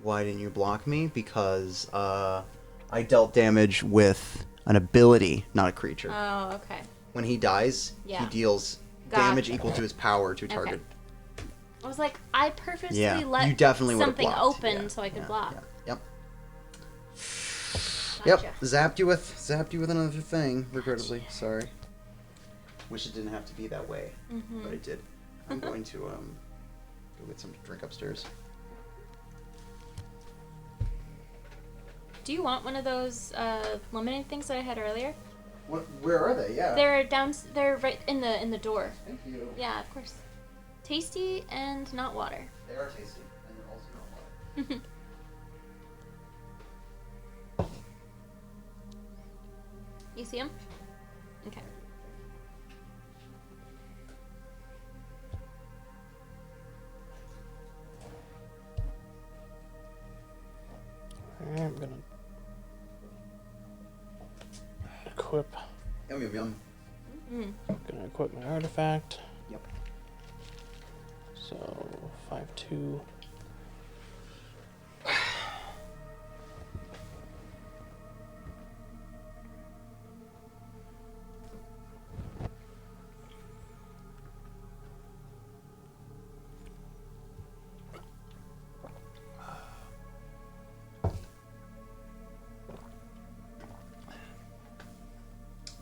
[SPEAKER 2] Why didn't you block me? Because I dealt damage with an ability, not a creature.
[SPEAKER 5] Oh, okay.
[SPEAKER 2] When he dies,
[SPEAKER 5] Yeah.
[SPEAKER 2] he deals damage
[SPEAKER 5] Gotcha.
[SPEAKER 2] equal to his power to a
[SPEAKER 5] Okay.
[SPEAKER 2] target.
[SPEAKER 5] I was like, I purposely
[SPEAKER 2] Yeah,
[SPEAKER 5] let
[SPEAKER 2] you definitely would have
[SPEAKER 5] something
[SPEAKER 2] blocked.
[SPEAKER 5] open
[SPEAKER 2] Yeah,
[SPEAKER 5] so I could
[SPEAKER 2] yeah,
[SPEAKER 5] block.
[SPEAKER 2] yeah. Yep.
[SPEAKER 5] Gotcha.
[SPEAKER 2] Yep. Zapped you with another thing. Regrettably, sorry. Wish it didn't have to be that way,
[SPEAKER 5] Mm-hmm.
[SPEAKER 2] but it did. I'm going to go get some drink upstairs.
[SPEAKER 5] Do you want one of those lemonade things that I had earlier?
[SPEAKER 2] What? Where are they? Yeah.
[SPEAKER 5] They're down. They're right in the door.
[SPEAKER 2] Thank you.
[SPEAKER 5] Yeah, of course. Tasty and not water.
[SPEAKER 2] They are tasty, and they're also not water.
[SPEAKER 5] You see them? Okay.
[SPEAKER 1] equip.
[SPEAKER 2] Yum, yum, yum.
[SPEAKER 1] Gonna equip my artifact.
[SPEAKER 2] Yep.
[SPEAKER 1] So 5/2.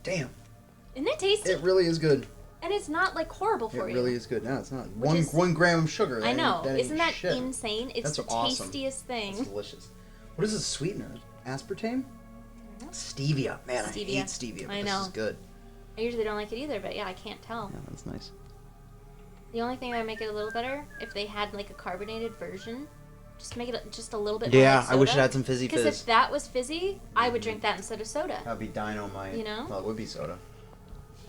[SPEAKER 2] Damn.
[SPEAKER 3] Isn't it tasty?
[SPEAKER 2] It really is good.
[SPEAKER 3] And it's not like horrible
[SPEAKER 2] It
[SPEAKER 3] for you.
[SPEAKER 2] really is good. No, it's not.
[SPEAKER 3] Which is-
[SPEAKER 2] 1 gram of sugar.
[SPEAKER 3] I know.
[SPEAKER 2] That
[SPEAKER 3] Isn't that
[SPEAKER 2] shit.
[SPEAKER 3] insane? It's
[SPEAKER 2] That's
[SPEAKER 3] the
[SPEAKER 2] awesome.
[SPEAKER 3] tastiest thing.
[SPEAKER 2] It's delicious. What is this sweetener? Aspartame? Stevia. Man, I
[SPEAKER 3] Stevia.
[SPEAKER 2] hate stevia, but
[SPEAKER 3] I
[SPEAKER 2] this
[SPEAKER 3] know.
[SPEAKER 2] is good.
[SPEAKER 3] I usually don't like it either, but yeah, I can't tell.
[SPEAKER 2] Yeah, that's nice.
[SPEAKER 3] The only thing that would make it a little better, if they had like a carbonated version, just make it just a little bit more
[SPEAKER 2] Yeah,
[SPEAKER 3] like
[SPEAKER 2] I wish it
[SPEAKER 3] soda.
[SPEAKER 2] had some fizzy
[SPEAKER 3] Because
[SPEAKER 2] fizz.
[SPEAKER 3] if that was fizzy, I would drink that instead of soda.
[SPEAKER 2] That would be dynamite.
[SPEAKER 3] You know?
[SPEAKER 2] Well, it would be soda.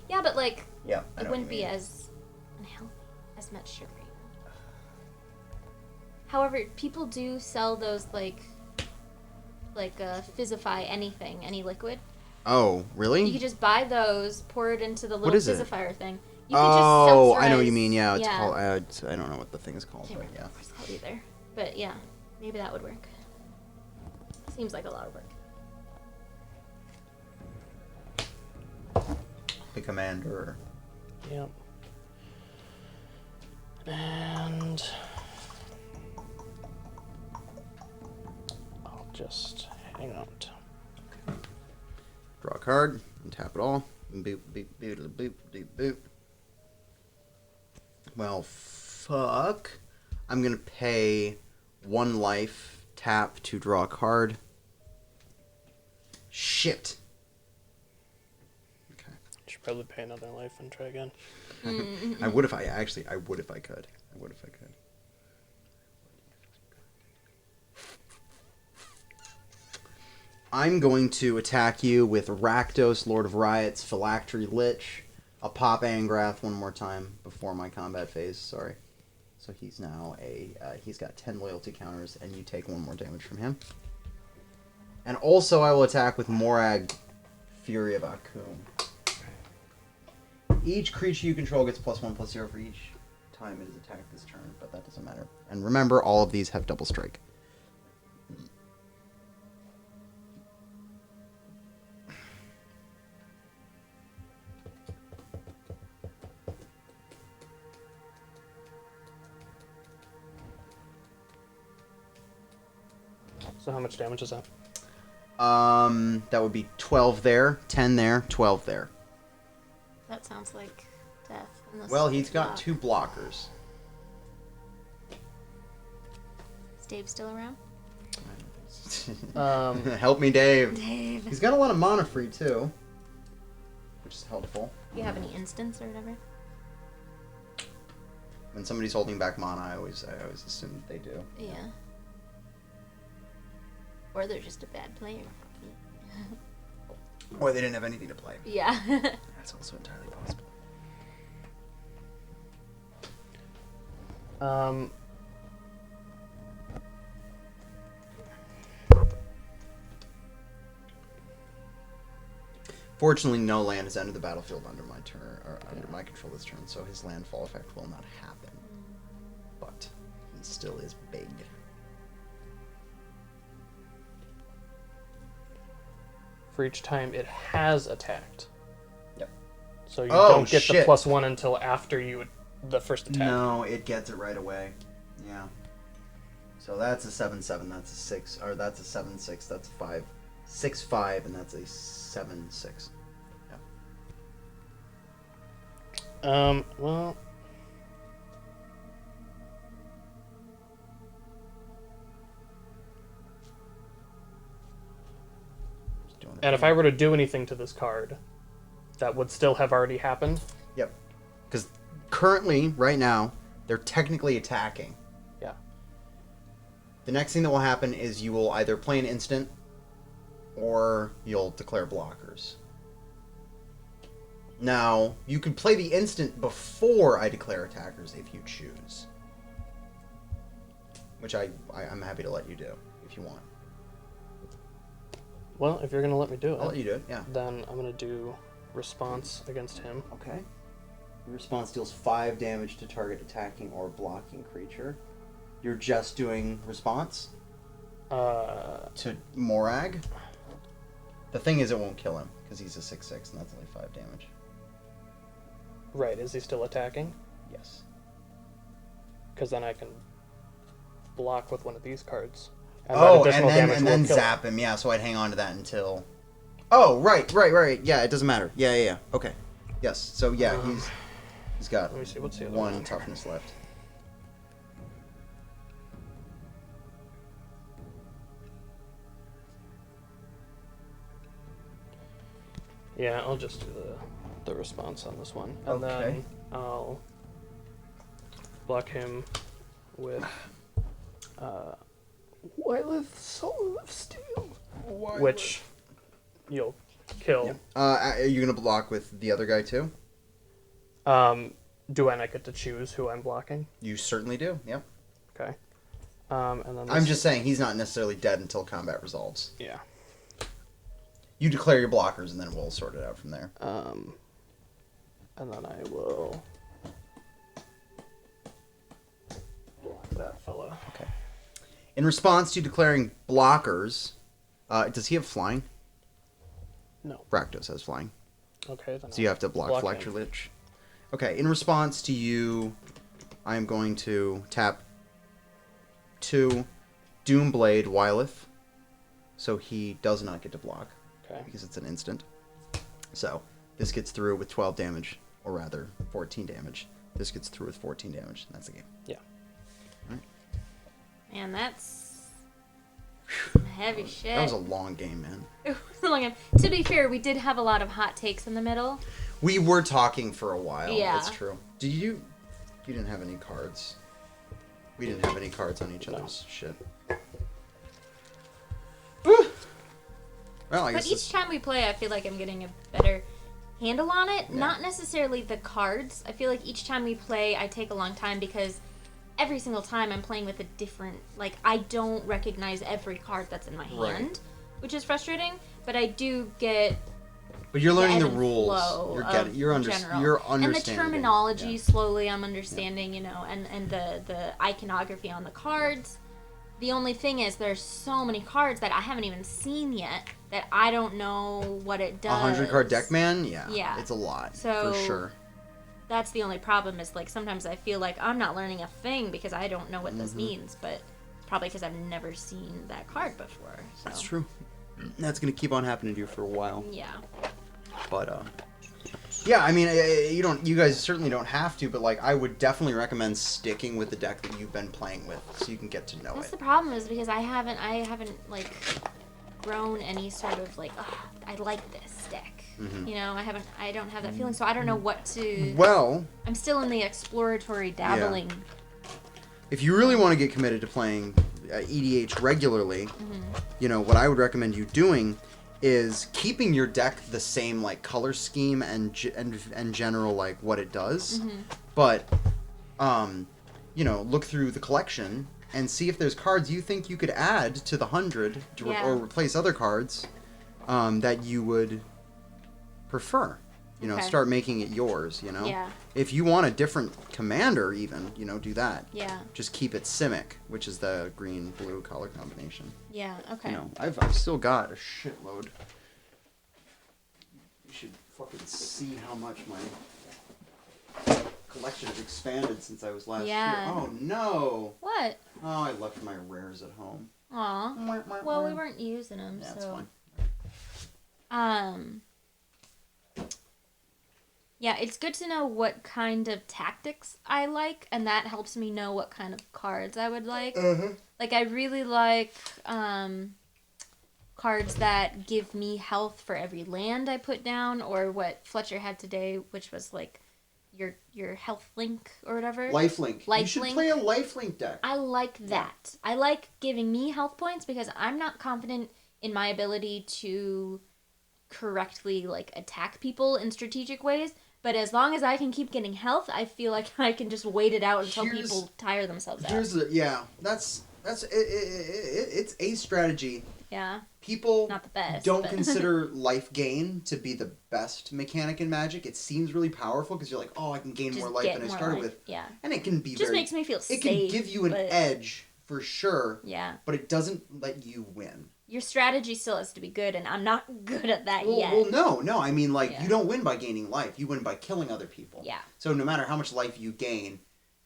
[SPEAKER 3] Yeah, but like,
[SPEAKER 2] Yeah, I
[SPEAKER 3] it
[SPEAKER 2] know what
[SPEAKER 3] wouldn't
[SPEAKER 2] you
[SPEAKER 3] be
[SPEAKER 2] mean.
[SPEAKER 3] as unhealthy, as much sugar. However, people do sell those like Fizzify anything, any liquid.
[SPEAKER 2] Oh, really?
[SPEAKER 3] You could just buy those, pour it into the little
[SPEAKER 2] is it?
[SPEAKER 3] Fizzifier thing. You
[SPEAKER 2] Oh,
[SPEAKER 3] could just
[SPEAKER 2] I know what you
[SPEAKER 3] seltzerize-
[SPEAKER 2] mean. Yeah, it's
[SPEAKER 3] yeah.
[SPEAKER 2] called. I don't know what the thing is called,
[SPEAKER 3] Can't
[SPEAKER 2] but
[SPEAKER 3] remember
[SPEAKER 2] yeah.
[SPEAKER 3] what it's called either. But yeah, maybe that would work. Seems like a lot of work.
[SPEAKER 2] The commander.
[SPEAKER 1] Yep. And I'll just hang out.
[SPEAKER 2] Draw a card and tap it all. Boop, boop, boop, boop, boop, boop. Well, fuck. I'm gonna pay 1 life, tap to draw a card. Shit. Okay.
[SPEAKER 1] Should probably pay another life and try again.
[SPEAKER 2] I would if I actually. I would if I could. I would if I could. I'm going to attack you with Rakdos, Lord of Riots, Phylactery Lich. I'll pop Angrath one more time before my combat phase. Sorry. So he's now he's got 10 loyalty counters, and you take 1 more damage from him. And also, I will attack with Morag, Fury of Akum. Each creature you control gets +1/+0 for each time it is attacked this turn, but that doesn't matter. And remember, all of these have double strike.
[SPEAKER 1] So how much damage is that?
[SPEAKER 2] That would be 12 there, 10 there, 12 there.
[SPEAKER 3] That sounds like death. unless
[SPEAKER 2] Well,
[SPEAKER 3] it's
[SPEAKER 2] he's got
[SPEAKER 3] block.
[SPEAKER 2] 2 blockers.
[SPEAKER 3] Is Dave still around?
[SPEAKER 2] Help me, Dave.
[SPEAKER 3] Dave.
[SPEAKER 2] He's got a lot of mana free too, which is helpful.
[SPEAKER 3] Do you have any instants or whatever?
[SPEAKER 2] When somebody's holding back mana, I always assume that they do.
[SPEAKER 3] Yeah. Or they're just a bad player.
[SPEAKER 2] Or they didn't have anything to play.
[SPEAKER 3] Yeah.
[SPEAKER 2] That's also entirely possible. Fortunately, no land has entered the battlefield under my turn or under my control this turn, so his landfall effect will not happen. But he still is big.
[SPEAKER 1] For each time it has attacked.
[SPEAKER 2] Yep.
[SPEAKER 1] So you
[SPEAKER 2] Oh,
[SPEAKER 1] don't get
[SPEAKER 2] shit.
[SPEAKER 1] the +1 until after the first attack.
[SPEAKER 2] No, it gets it right away. Yeah. So that's a 7/7. That's a 6, or that's a 7/6. That's a 5, 6/5, and that's a 7/6.
[SPEAKER 1] Well,
[SPEAKER 2] Just doing it.
[SPEAKER 1] and if I were to do anything to this card, that would still have already happened.
[SPEAKER 2] Yep. Because currently, right now, they're technically attacking.
[SPEAKER 1] Yeah.
[SPEAKER 2] The next thing that will happen is you will either play an instant, or you'll declare blockers. Now, you can play the instant before I declare attackers if you choose. Which I'm happy to let you do, if you want.
[SPEAKER 1] Well, if you're gonna let me do it,
[SPEAKER 2] I'll let you do it. Yeah.
[SPEAKER 1] then I'm gonna do response against him.
[SPEAKER 2] Okay. Your response deals 5 damage to target attacking or blocking creature. You're just doing response to Morag. The thing is, it won't kill him because he's a 6/6, and that's only 5 damage.
[SPEAKER 1] Right. Is he still attacking?
[SPEAKER 2] Yes.
[SPEAKER 1] Because then I can block with one of these cards.
[SPEAKER 2] Oh,
[SPEAKER 1] that additional damage
[SPEAKER 2] and
[SPEAKER 1] will
[SPEAKER 2] then
[SPEAKER 1] kill
[SPEAKER 2] zap him. Yeah, so I'd hang on to that until. Oh, right. Yeah, it doesn't matter. Yeah. Okay. Yes. So yeah, he's got
[SPEAKER 1] Let me see. What's the other
[SPEAKER 2] one toughness left.
[SPEAKER 1] Yeah, I'll just do the response on this one, and
[SPEAKER 2] Okay.
[SPEAKER 1] then I'll block him with Wylith Soul of Steel, which you'll kill.
[SPEAKER 2] Yep. Are you gonna block with the other guy too?
[SPEAKER 1] Do I not get to choose who I'm blocking?
[SPEAKER 2] You certainly do. Yep.
[SPEAKER 1] Okay. And then
[SPEAKER 2] I'm just saying he's not necessarily dead until combat resolves.
[SPEAKER 1] yeah.
[SPEAKER 2] You declare your blockers, and then we'll sort it out from there.
[SPEAKER 1] And then I will block that fella.
[SPEAKER 2] Okay. In response to declaring blockers, does he have flying?
[SPEAKER 1] No.
[SPEAKER 2] Rakdos has flying.
[SPEAKER 1] Okay. Then
[SPEAKER 2] So you have to block
[SPEAKER 1] Block
[SPEAKER 2] Fletcher
[SPEAKER 1] him.
[SPEAKER 2] Lich. Okay, in response to you, I am going to tap 2 Doomblade Wylith, so he does not get to block,
[SPEAKER 1] Okay.
[SPEAKER 2] because it's an instant. So, this gets through with 12 damage, or rather, 14 damage. This gets through with 14 damage, and that's the game.
[SPEAKER 1] Yeah.
[SPEAKER 5] Man, that's heavy shit.
[SPEAKER 2] That was a long game, man.
[SPEAKER 5] It was a long game. To be fair, we did have a lot of hot takes in the middle.
[SPEAKER 2] We were talking for a while,
[SPEAKER 5] Yeah.
[SPEAKER 2] that's true. Did you didn't have any cards. We didn't have any cards on each other's shit. Well, I
[SPEAKER 5] But
[SPEAKER 2] guess
[SPEAKER 5] each time we play, I feel like I'm getting a better handle on it. Not necessarily the cards. I feel like each time we play, I take a long time because every single time I'm playing with a different... Like, I don't recognize every card that's in my hand, which is frustrating. But I do get...
[SPEAKER 2] But you're learning
[SPEAKER 5] ebb
[SPEAKER 2] the
[SPEAKER 5] and
[SPEAKER 2] rules.
[SPEAKER 5] flow
[SPEAKER 2] You're
[SPEAKER 5] of
[SPEAKER 2] getting. You're
[SPEAKER 5] general.
[SPEAKER 2] You're
[SPEAKER 5] And the
[SPEAKER 2] understanding.
[SPEAKER 5] terminology,
[SPEAKER 2] Yeah.
[SPEAKER 5] slowly I'm understanding, you know, and the iconography on the cards. The only thing is there's so many cards that I haven't even seen yet that I don't know what it does.
[SPEAKER 2] 100 card deck, man. Yeah.
[SPEAKER 5] Yeah.
[SPEAKER 2] It's a lot.
[SPEAKER 5] So-
[SPEAKER 2] for sure.
[SPEAKER 5] That's the only problem is, like, sometimes I feel like I'm not learning a thing because I don't know what this means, but probably because I've never seen that card before. So.
[SPEAKER 2] That's true. That's gonna keep on happening to you for a while.
[SPEAKER 5] Yeah.
[SPEAKER 2] But yeah. I mean, you don't. You guys certainly don't have to. But like, I would definitely recommend sticking with the deck that you've been playing with, so you can get to know
[SPEAKER 5] That's
[SPEAKER 2] it.
[SPEAKER 5] the problem is because I haven't like grown any sort of like, oh, I like this deck. You know, I don't have that feeling, so I don't know what to.
[SPEAKER 2] Well,
[SPEAKER 5] I'm still in the exploratory dabbling.
[SPEAKER 2] if you really want to get committed to playing EDH regularly, you know what I would recommend you doing is keeping your deck the same like color scheme and general like what it does, but you know, look through the collection and see if there's cards you think you could add to the 100 or replace other cards that you would prefer. You know,
[SPEAKER 5] Okay.
[SPEAKER 2] start making it yours. You know,
[SPEAKER 5] Yeah.
[SPEAKER 2] if you want a different commander, even do that.
[SPEAKER 5] Yeah.
[SPEAKER 2] Just keep it Simic, which is the green-blue color combination.
[SPEAKER 5] Yeah. Okay.
[SPEAKER 2] You know, I've still got a shitload. You should fucking see how much my collection has expanded since I was last
[SPEAKER 5] Yeah.
[SPEAKER 2] here. Oh no!
[SPEAKER 5] What?
[SPEAKER 2] Oh, I left my rares at home.
[SPEAKER 5] Aw. Well, we weren't using them,
[SPEAKER 2] Yeah,
[SPEAKER 5] so.
[SPEAKER 2] that's fine.
[SPEAKER 5] Yeah, it's good to know what kind of tactics I like, and that helps me know what kind of cards I would like. Like, I really like cards that give me health for every land I put down, or what Fletcher had today, which was like your health link or whatever.
[SPEAKER 2] Lifelink. You should
[SPEAKER 5] Lifelink.
[SPEAKER 2] play a lifelink deck.
[SPEAKER 5] I like that. I like giving me health points because I'm not confident in my ability to correctly like attack people in strategic ways. But as long as I can keep getting health, I feel like I can just wait it out until
[SPEAKER 2] Here's-
[SPEAKER 5] people tire themselves out.
[SPEAKER 2] That's It's a strategy.
[SPEAKER 3] Yeah.
[SPEAKER 2] People
[SPEAKER 3] Not the best,
[SPEAKER 2] don't
[SPEAKER 3] but-
[SPEAKER 2] consider life gain to be the best mechanic in Magic. It seems really powerful because you're like, oh, I can gain
[SPEAKER 3] Just
[SPEAKER 2] more life
[SPEAKER 3] get
[SPEAKER 2] than I
[SPEAKER 3] more
[SPEAKER 2] started
[SPEAKER 3] life,
[SPEAKER 2] with.
[SPEAKER 3] yeah.
[SPEAKER 2] And it can be
[SPEAKER 3] Just
[SPEAKER 2] very...
[SPEAKER 3] makes me feel
[SPEAKER 2] It
[SPEAKER 3] safe.
[SPEAKER 2] can give you an
[SPEAKER 3] but-
[SPEAKER 2] edge, for sure.
[SPEAKER 3] Yeah.
[SPEAKER 2] But it doesn't let you win.
[SPEAKER 3] Your strategy still has to be good, and I'm not good at that yet.
[SPEAKER 2] Well, no. I mean, like,
[SPEAKER 3] Yeah.
[SPEAKER 2] you don't win by gaining life. You win by killing other people.
[SPEAKER 3] Yeah.
[SPEAKER 2] So no matter how much life you gain,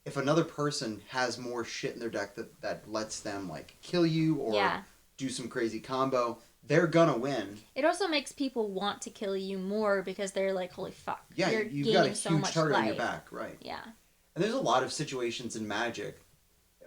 [SPEAKER 2] if another person has more shit in their deck that lets them, like, kill you or do some crazy combo, they're gonna win.
[SPEAKER 3] It also makes people want to kill you more because they're like, holy fuck.
[SPEAKER 2] Yeah,
[SPEAKER 3] you're
[SPEAKER 2] you've
[SPEAKER 3] gaining
[SPEAKER 2] got a
[SPEAKER 3] so
[SPEAKER 2] huge
[SPEAKER 3] much
[SPEAKER 2] target on
[SPEAKER 3] life.
[SPEAKER 2] your back, right.
[SPEAKER 3] Yeah.
[SPEAKER 2] And there's a lot of situations in Magic,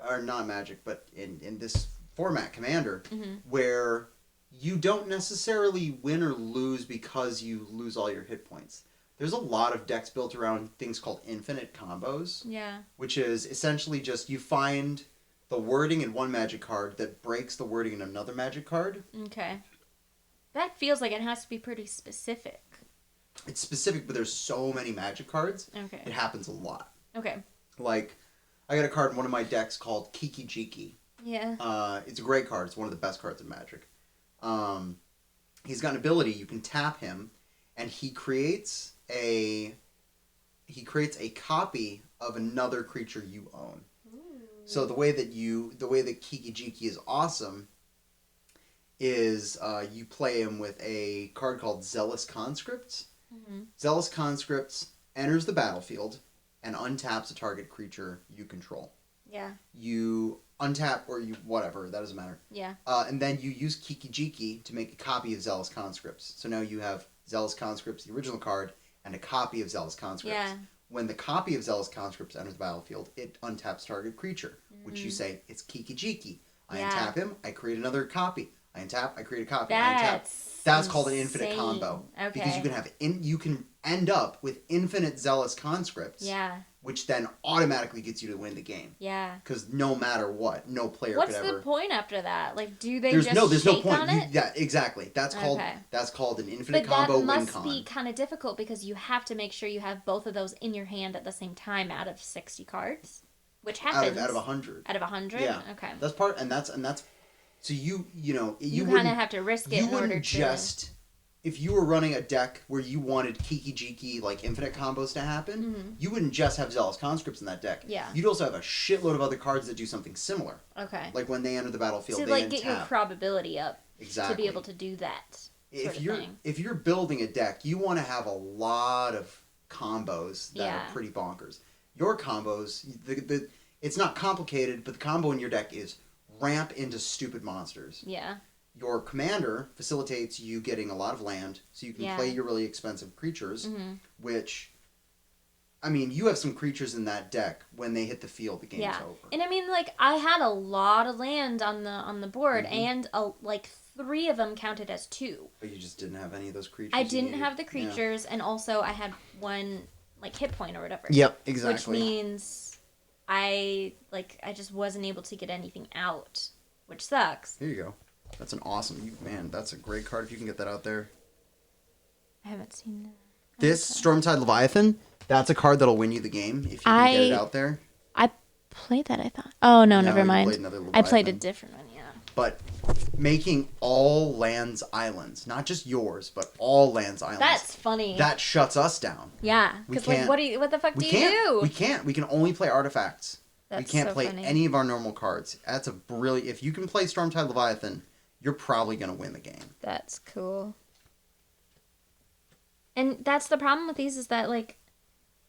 [SPEAKER 2] or not Magic, but in this format, Commander, where you don't necessarily win or lose because you lose all your hit points. There's a lot of decks built around things called infinite combos,
[SPEAKER 3] Yeah.
[SPEAKER 2] which is essentially just you find the wording in one Magic card that breaks the wording in another Magic card.
[SPEAKER 3] Okay. That feels like it has to be pretty specific.
[SPEAKER 2] It's specific, but there's so many Magic cards,
[SPEAKER 3] Okay.
[SPEAKER 2] it happens a lot.
[SPEAKER 3] Okay.
[SPEAKER 2] Like, I got a card in one of my decks called Kiki Jiki.
[SPEAKER 3] Yeah.
[SPEAKER 2] It's a great card. It's one of the best cards in Magic. He's got an ability. You can tap him, and he creates a copy of another creature you own. So the way that Kiki Jiki is awesome is you play him with a card called Zealous Conscripts. Zealous Conscripts enters the battlefield and untaps a target creature you control.
[SPEAKER 3] Yeah.
[SPEAKER 2] You untap or you whatever, that doesn't matter.
[SPEAKER 3] Yeah.
[SPEAKER 2] And then you use Kiki Jiki to make a copy of Zealous Conscripts. So now you have Zealous Conscripts, the original card, and a copy of Zealous Conscripts.
[SPEAKER 3] Yeah.
[SPEAKER 2] When the copy of Zealous Conscripts enters the battlefield, it untaps target creature, which you say, it's Kiki Jiki. I
[SPEAKER 3] Yeah.
[SPEAKER 2] untap him, I create another copy. I untap, I create a copy.
[SPEAKER 3] That's
[SPEAKER 2] called an infinite
[SPEAKER 3] insane.
[SPEAKER 2] combo.
[SPEAKER 3] Okay.
[SPEAKER 2] Because you can end up with infinite Zealous Conscripts,
[SPEAKER 3] Yeah.
[SPEAKER 2] which then automatically gets you to win the game.
[SPEAKER 3] Yeah.
[SPEAKER 2] Because no matter what, no player
[SPEAKER 3] What's
[SPEAKER 2] could
[SPEAKER 3] the
[SPEAKER 2] ever...
[SPEAKER 3] point after that? Like, do they
[SPEAKER 2] There's
[SPEAKER 3] just
[SPEAKER 2] no
[SPEAKER 3] shake
[SPEAKER 2] point.
[SPEAKER 3] on it?
[SPEAKER 2] Yeah, exactly. That's called an infinite
[SPEAKER 3] But
[SPEAKER 2] combo
[SPEAKER 3] that
[SPEAKER 2] win
[SPEAKER 3] must
[SPEAKER 2] con.
[SPEAKER 3] be kind of difficult because you have to make sure you have both of those in your hand at the same time out of 60 cards, which happens.
[SPEAKER 2] Out of 100.
[SPEAKER 3] Out of 100?
[SPEAKER 2] Yeah.
[SPEAKER 3] Okay.
[SPEAKER 2] That's part, and that's so you
[SPEAKER 3] You kind
[SPEAKER 2] wouldn't-
[SPEAKER 3] of have to risk it
[SPEAKER 2] you
[SPEAKER 3] in order
[SPEAKER 2] wouldn't
[SPEAKER 3] to...
[SPEAKER 2] just if you were running a deck where you wanted Kiki Jiki like infinite combos to happen, you wouldn't just have Zealous Conscripts in that deck.
[SPEAKER 3] Yeah.
[SPEAKER 2] You'd also have a shitload of other cards that do something similar.
[SPEAKER 3] Okay.
[SPEAKER 2] Like when they enter the battlefield,
[SPEAKER 3] To,
[SPEAKER 2] they
[SPEAKER 3] like, get your
[SPEAKER 2] untap.
[SPEAKER 3] probability up
[SPEAKER 2] Exactly.
[SPEAKER 3] to be able to do that sort of thing.
[SPEAKER 2] If you're building a deck, you want to have a lot of combos that
[SPEAKER 3] Yeah.
[SPEAKER 2] are pretty bonkers. Your combos, it's not complicated, but the combo in your deck is ramp into stupid monsters.
[SPEAKER 3] Yeah.
[SPEAKER 2] Your commander facilitates you getting a lot of land, so you can
[SPEAKER 3] Yeah.
[SPEAKER 2] play your really expensive creatures, which, I mean, you have some creatures in that deck. When they hit the field, the game's
[SPEAKER 3] Yeah.
[SPEAKER 2] over.
[SPEAKER 3] And I mean, like, I had a lot of land on the board, and like 3 of them counted as 2.
[SPEAKER 2] But you just didn't have any of those creatures.
[SPEAKER 3] I
[SPEAKER 2] you
[SPEAKER 3] didn't
[SPEAKER 2] needed.
[SPEAKER 3] have the creatures, and also I had 1 like hit point or whatever.
[SPEAKER 2] Yep, exactly.
[SPEAKER 3] Which means I just wasn't able to get anything out, which sucks.
[SPEAKER 2] Here you go. That's an awesome... Man, that's a great card if you can get that out there.
[SPEAKER 3] I haven't seen that.
[SPEAKER 2] This Stormtide Leviathan, that's a card that'll win you the game if you can get it out there.
[SPEAKER 5] I played that, I thought. Oh, no,
[SPEAKER 2] No,
[SPEAKER 5] never
[SPEAKER 2] you
[SPEAKER 5] mind.
[SPEAKER 2] played another
[SPEAKER 3] I played a
[SPEAKER 2] Leviathan.
[SPEAKER 3] different one, yeah.
[SPEAKER 2] But making all lands islands, not just yours, but all lands islands.
[SPEAKER 3] That's funny.
[SPEAKER 2] That shuts us down.
[SPEAKER 3] Yeah,
[SPEAKER 2] We
[SPEAKER 3] because like,
[SPEAKER 2] can't-
[SPEAKER 3] what the fuck
[SPEAKER 2] We
[SPEAKER 3] do
[SPEAKER 2] can't.
[SPEAKER 3] you do?
[SPEAKER 2] We can't. We can only play artifacts. We
[SPEAKER 3] That's
[SPEAKER 2] can't
[SPEAKER 3] so
[SPEAKER 2] play
[SPEAKER 3] funny.
[SPEAKER 2] any of our normal cards. That's a brilliant... If you can play Stormtide Leviathan, you're probably going to win the game.
[SPEAKER 3] That's cool. And that's the problem with these is that like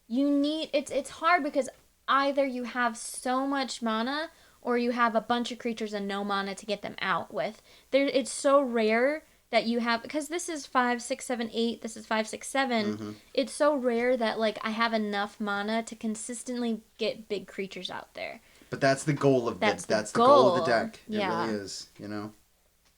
[SPEAKER 3] you need it's hard because either you have so much mana or you have a bunch of creatures and no mana to get them out with. It's so rare that you have because this is 5, 6, 7, 8, this is 5, 6, 7. It's so rare that like I have enough mana to consistently get big creatures out there.
[SPEAKER 2] But that's the goal of
[SPEAKER 3] That's the
[SPEAKER 2] that's the goal of the
[SPEAKER 3] goal.
[SPEAKER 2] deck. It
[SPEAKER 3] Yeah.
[SPEAKER 2] really is, you know.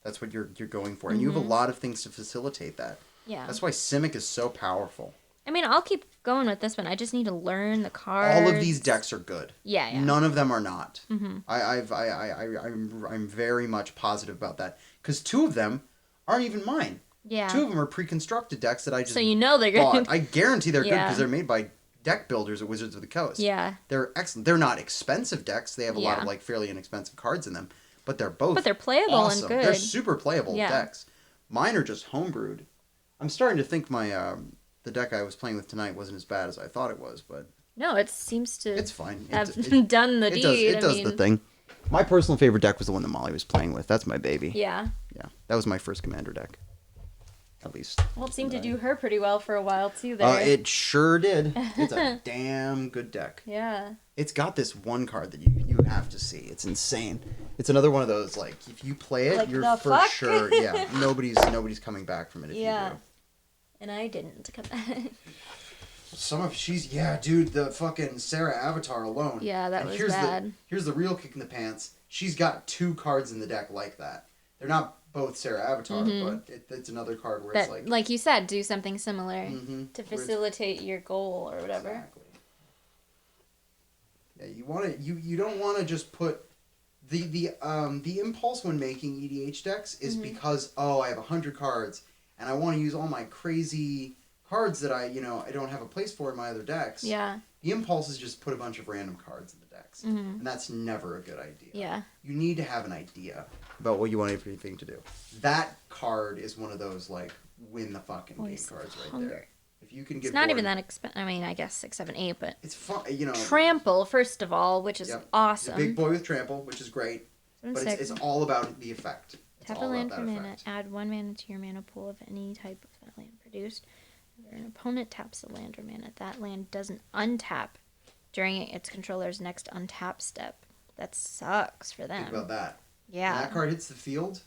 [SPEAKER 2] That's what you're going for. And you have a lot of things to facilitate that.
[SPEAKER 3] Yeah.
[SPEAKER 2] That's why Simic is so powerful.
[SPEAKER 3] I mean, I'll keep going with this one. I just need to learn the cards.
[SPEAKER 2] All of these decks are good.
[SPEAKER 3] Yeah, yeah.
[SPEAKER 2] None of them are not. I'm very much positive about that because 2 of them aren't even mine.
[SPEAKER 3] Yeah.
[SPEAKER 2] 2 of them are pre-constructed decks that I just
[SPEAKER 3] So you know they're
[SPEAKER 2] bought.
[SPEAKER 3] good.
[SPEAKER 2] I guarantee they're good
[SPEAKER 3] Yeah.
[SPEAKER 2] because they're made by deck builders at Wizards of the Coast.
[SPEAKER 5] Yeah.
[SPEAKER 2] They're excellent. They're not expensive decks. They have a lot
[SPEAKER 5] Yeah.
[SPEAKER 2] of like fairly inexpensive cards in them, but they're both
[SPEAKER 5] But they're playable
[SPEAKER 2] awesome.
[SPEAKER 5] and good.
[SPEAKER 2] They're super playable
[SPEAKER 5] Yeah.
[SPEAKER 2] decks. Mine are just homebrewed. I'm starting to think my the deck I was playing with tonight wasn't as bad as I thought it was, but
[SPEAKER 5] No, it seems to
[SPEAKER 2] it's fine.
[SPEAKER 5] have done the
[SPEAKER 2] it
[SPEAKER 5] deed.
[SPEAKER 2] does
[SPEAKER 5] I
[SPEAKER 2] the
[SPEAKER 5] mean,
[SPEAKER 2] thing. My personal favorite deck was the one that Molly was playing with. That's my baby.
[SPEAKER 5] Yeah.
[SPEAKER 2] Yeah, that was my first commander deck. At least.
[SPEAKER 5] Well, it seemed to do her pretty well for a while too. There.
[SPEAKER 2] It sure did. It's a damn good deck.
[SPEAKER 5] Yeah.
[SPEAKER 2] It's got this one card that you have to see. It's insane. It's another one of those like if you play it,
[SPEAKER 3] Like,
[SPEAKER 2] you're
[SPEAKER 3] the
[SPEAKER 2] for
[SPEAKER 3] fuck?
[SPEAKER 2] sure. Yeah, nobody's coming back from it if
[SPEAKER 5] Yeah.
[SPEAKER 2] you do.
[SPEAKER 5] And I didn't come back.
[SPEAKER 2] Dude, the fucking Sarah Avatar alone.
[SPEAKER 5] Yeah, that
[SPEAKER 2] And
[SPEAKER 5] was
[SPEAKER 2] here's
[SPEAKER 5] bad.
[SPEAKER 2] Here's the real kick in the pants. She's got 2 cards in the deck like that. They're not both Sarah Avatar, but it's another card where
[SPEAKER 5] Mm-hmm. That,
[SPEAKER 2] it's like
[SPEAKER 5] like you said, do something similar to
[SPEAKER 2] where it's-
[SPEAKER 5] facilitate your goal or whatever.
[SPEAKER 2] Exactly. Yeah, you don't want to just put the impulse when making EDH decks is
[SPEAKER 5] Mm-hmm.
[SPEAKER 2] because I have 100 cards and I want to use all my crazy cards that I don't have a place for in my other decks.
[SPEAKER 5] Yeah.
[SPEAKER 2] The impulse is just put a bunch of random cards in the decks,
[SPEAKER 5] Mhm.
[SPEAKER 2] and that's never a good idea.
[SPEAKER 5] Yeah.
[SPEAKER 2] You need to have an idea about what you want everything to do. That card is one of those like win the fucking game
[SPEAKER 5] Voice of
[SPEAKER 2] cards right
[SPEAKER 5] Hunger.
[SPEAKER 2] there. If you can
[SPEAKER 5] It's
[SPEAKER 2] get
[SPEAKER 5] not
[SPEAKER 2] bored,
[SPEAKER 5] even that expensive. I mean, I guess 6, 7, 8, but
[SPEAKER 2] it's fun.
[SPEAKER 5] trample first of all, which is
[SPEAKER 2] Yep.
[SPEAKER 5] awesome.
[SPEAKER 2] He's a big boy with trample, which is great, but
[SPEAKER 5] 7,
[SPEAKER 2] it's
[SPEAKER 5] 6.
[SPEAKER 2] all about the effect. It's
[SPEAKER 5] Tap
[SPEAKER 2] all
[SPEAKER 5] a
[SPEAKER 2] about
[SPEAKER 5] land
[SPEAKER 2] that
[SPEAKER 5] for mana.
[SPEAKER 2] effect.
[SPEAKER 5] Add 1 mana to your mana pool of any type of that land produced. If an opponent taps a land or mana, that land doesn't untap during its controller's next untap step. That sucks for them.
[SPEAKER 2] Think about that.
[SPEAKER 5] Yeah.
[SPEAKER 2] When that card hits the field,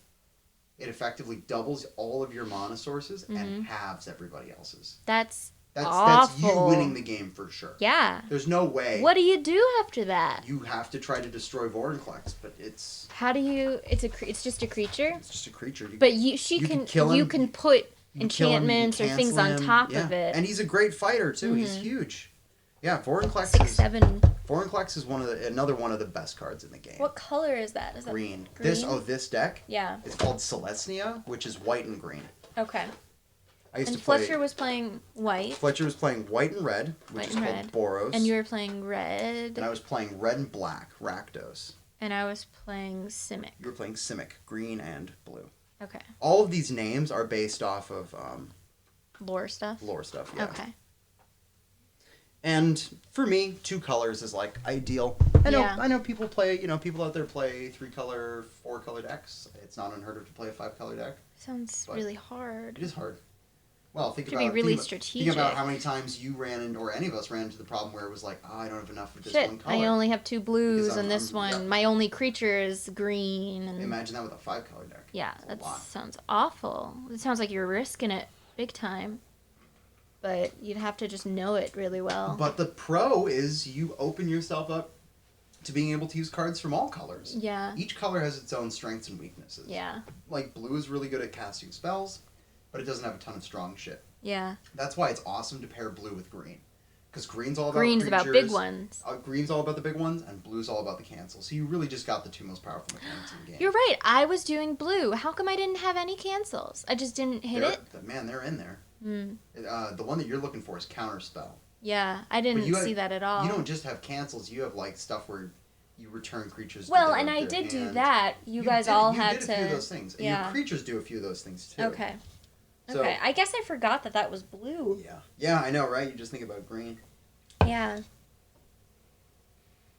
[SPEAKER 2] it effectively doubles all of your mana sources and halves everybody else's.
[SPEAKER 5] That's
[SPEAKER 2] That's you
[SPEAKER 5] awful.
[SPEAKER 2] winning the game for sure.
[SPEAKER 5] Yeah.
[SPEAKER 2] There's no way.
[SPEAKER 5] What do you do after that?
[SPEAKER 2] You have to try to destroy Vorinclex, but it's
[SPEAKER 5] How do you? It's just a creature.
[SPEAKER 2] just a creature.
[SPEAKER 5] But
[SPEAKER 2] you can kill him,
[SPEAKER 5] you can put
[SPEAKER 2] can kill him, you can
[SPEAKER 5] enchantments or things
[SPEAKER 2] cancel
[SPEAKER 5] on
[SPEAKER 2] him.
[SPEAKER 5] top
[SPEAKER 2] Yeah.
[SPEAKER 5] of it.
[SPEAKER 2] And he's a great fighter too. He's huge. Yeah, Vorinclex
[SPEAKER 5] 6,
[SPEAKER 2] is
[SPEAKER 5] 7.
[SPEAKER 2] Vorinclex is another one of the best cards in the game.
[SPEAKER 5] What color is that? Is that
[SPEAKER 2] Green.
[SPEAKER 5] green?
[SPEAKER 2] This deck
[SPEAKER 5] Yeah.
[SPEAKER 2] is called Celestia, which is white and green.
[SPEAKER 5] Okay.
[SPEAKER 2] I used
[SPEAKER 5] And
[SPEAKER 2] to play.
[SPEAKER 5] Fletcher was playing white,
[SPEAKER 2] Fletcher was playing white and red, which
[SPEAKER 5] White
[SPEAKER 2] is
[SPEAKER 5] and
[SPEAKER 2] called
[SPEAKER 5] red.
[SPEAKER 2] Boros.
[SPEAKER 5] and you were playing red,
[SPEAKER 2] And I was playing red and black, Rakdos.
[SPEAKER 5] and I was playing Simic.
[SPEAKER 2] You were playing Simic, green and blue.
[SPEAKER 5] Okay.
[SPEAKER 2] All of these names are based off of
[SPEAKER 5] Lore stuff.
[SPEAKER 2] lore stuff, yeah.
[SPEAKER 5] Okay.
[SPEAKER 2] And for me, 2 colors is like ideal.
[SPEAKER 5] Yeah.
[SPEAKER 2] I know people play, people out there play 3-color, 4-color decks. It's not unheard of to play a 5-color deck.
[SPEAKER 5] Sounds
[SPEAKER 2] But
[SPEAKER 5] really hard.
[SPEAKER 2] It is hard. Well, think
[SPEAKER 5] To be
[SPEAKER 2] about
[SPEAKER 5] really
[SPEAKER 2] think
[SPEAKER 5] strategic.
[SPEAKER 2] about how many times you ran into, or any of us ran into the problem where it was like, I don't have enough of this
[SPEAKER 5] Shit,
[SPEAKER 2] one color.
[SPEAKER 5] I only have 2 blues,
[SPEAKER 2] Because
[SPEAKER 5] and this one,
[SPEAKER 2] yeah.
[SPEAKER 5] my only creature is green, and
[SPEAKER 2] Imagine that with a 5-color deck.
[SPEAKER 5] yeah,
[SPEAKER 2] That's a
[SPEAKER 5] that
[SPEAKER 2] lot.
[SPEAKER 5] sounds awful. It sounds like you're risking it big time, but you'd have to just know it really well.
[SPEAKER 2] But the pro is you open yourself up to being able to use cards from all colors.
[SPEAKER 5] Yeah.
[SPEAKER 2] Each color has its own strengths and weaknesses.
[SPEAKER 5] Yeah.
[SPEAKER 2] Like blue is really good at casting spells, but it doesn't have a ton of strong shit.
[SPEAKER 5] Yeah.
[SPEAKER 2] That's why it's awesome to pair blue with green. Because green's all about
[SPEAKER 5] Green's
[SPEAKER 2] creatures,
[SPEAKER 5] about big ones.
[SPEAKER 2] Green's all about the big ones, and blue's all about the cancels. So you really just got the 2 most powerful mechanics in the game.
[SPEAKER 5] You're right. I was doing blue. How come I didn't have any cancels? I just didn't hit it.
[SPEAKER 2] Man, they're in there.
[SPEAKER 5] Hmm.
[SPEAKER 2] The one that you're looking for is counterspell.
[SPEAKER 5] Yeah, I didn't
[SPEAKER 2] you
[SPEAKER 5] see that at all.
[SPEAKER 2] You don't just have cancels. You have like stuff where you return creatures.
[SPEAKER 5] Well,
[SPEAKER 2] to
[SPEAKER 5] and
[SPEAKER 2] their
[SPEAKER 5] I did do
[SPEAKER 2] hand.
[SPEAKER 5] that. You guys all had
[SPEAKER 2] did
[SPEAKER 5] to.
[SPEAKER 2] a few of those things. And
[SPEAKER 5] Yeah.
[SPEAKER 2] your creatures do a few of those things too.
[SPEAKER 5] Okay.
[SPEAKER 2] So-
[SPEAKER 5] Okay. I guess I forgot that was blue.
[SPEAKER 2] Yeah. Yeah, I know, right? You just think about green.
[SPEAKER 5] Yeah.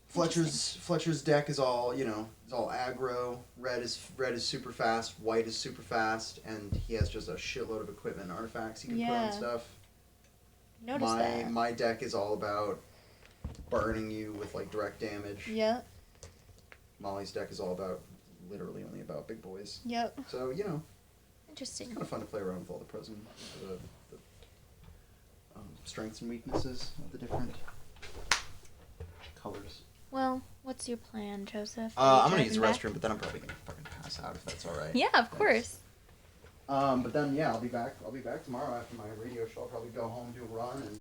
[SPEAKER 2] Fletcher's deck is all it's all aggro. Red is super fast. White is super fast, and he has just a shitload of equipment and artifacts he can put
[SPEAKER 5] Yeah.
[SPEAKER 2] on stuff.
[SPEAKER 5] Notice that.
[SPEAKER 2] My deck is all about burning you with like direct damage.
[SPEAKER 5] Yep.
[SPEAKER 2] Molly's deck is all about literally only about big boys.
[SPEAKER 5] Yep.
[SPEAKER 2] So
[SPEAKER 5] Interesting.
[SPEAKER 2] kind of fun to play around with all the pros and the strengths and weaknesses of the different colors.
[SPEAKER 5] Well, what's your plan, Joseph?
[SPEAKER 2] I'm gonna use the
[SPEAKER 5] Driving back?
[SPEAKER 2] restroom, but then I'm probably gonna fucking pass out if that's all right.
[SPEAKER 5] Yeah, of course.
[SPEAKER 2] But then I'll be back. I'll be back tomorrow after my radio show. I'll probably go home, do a run, and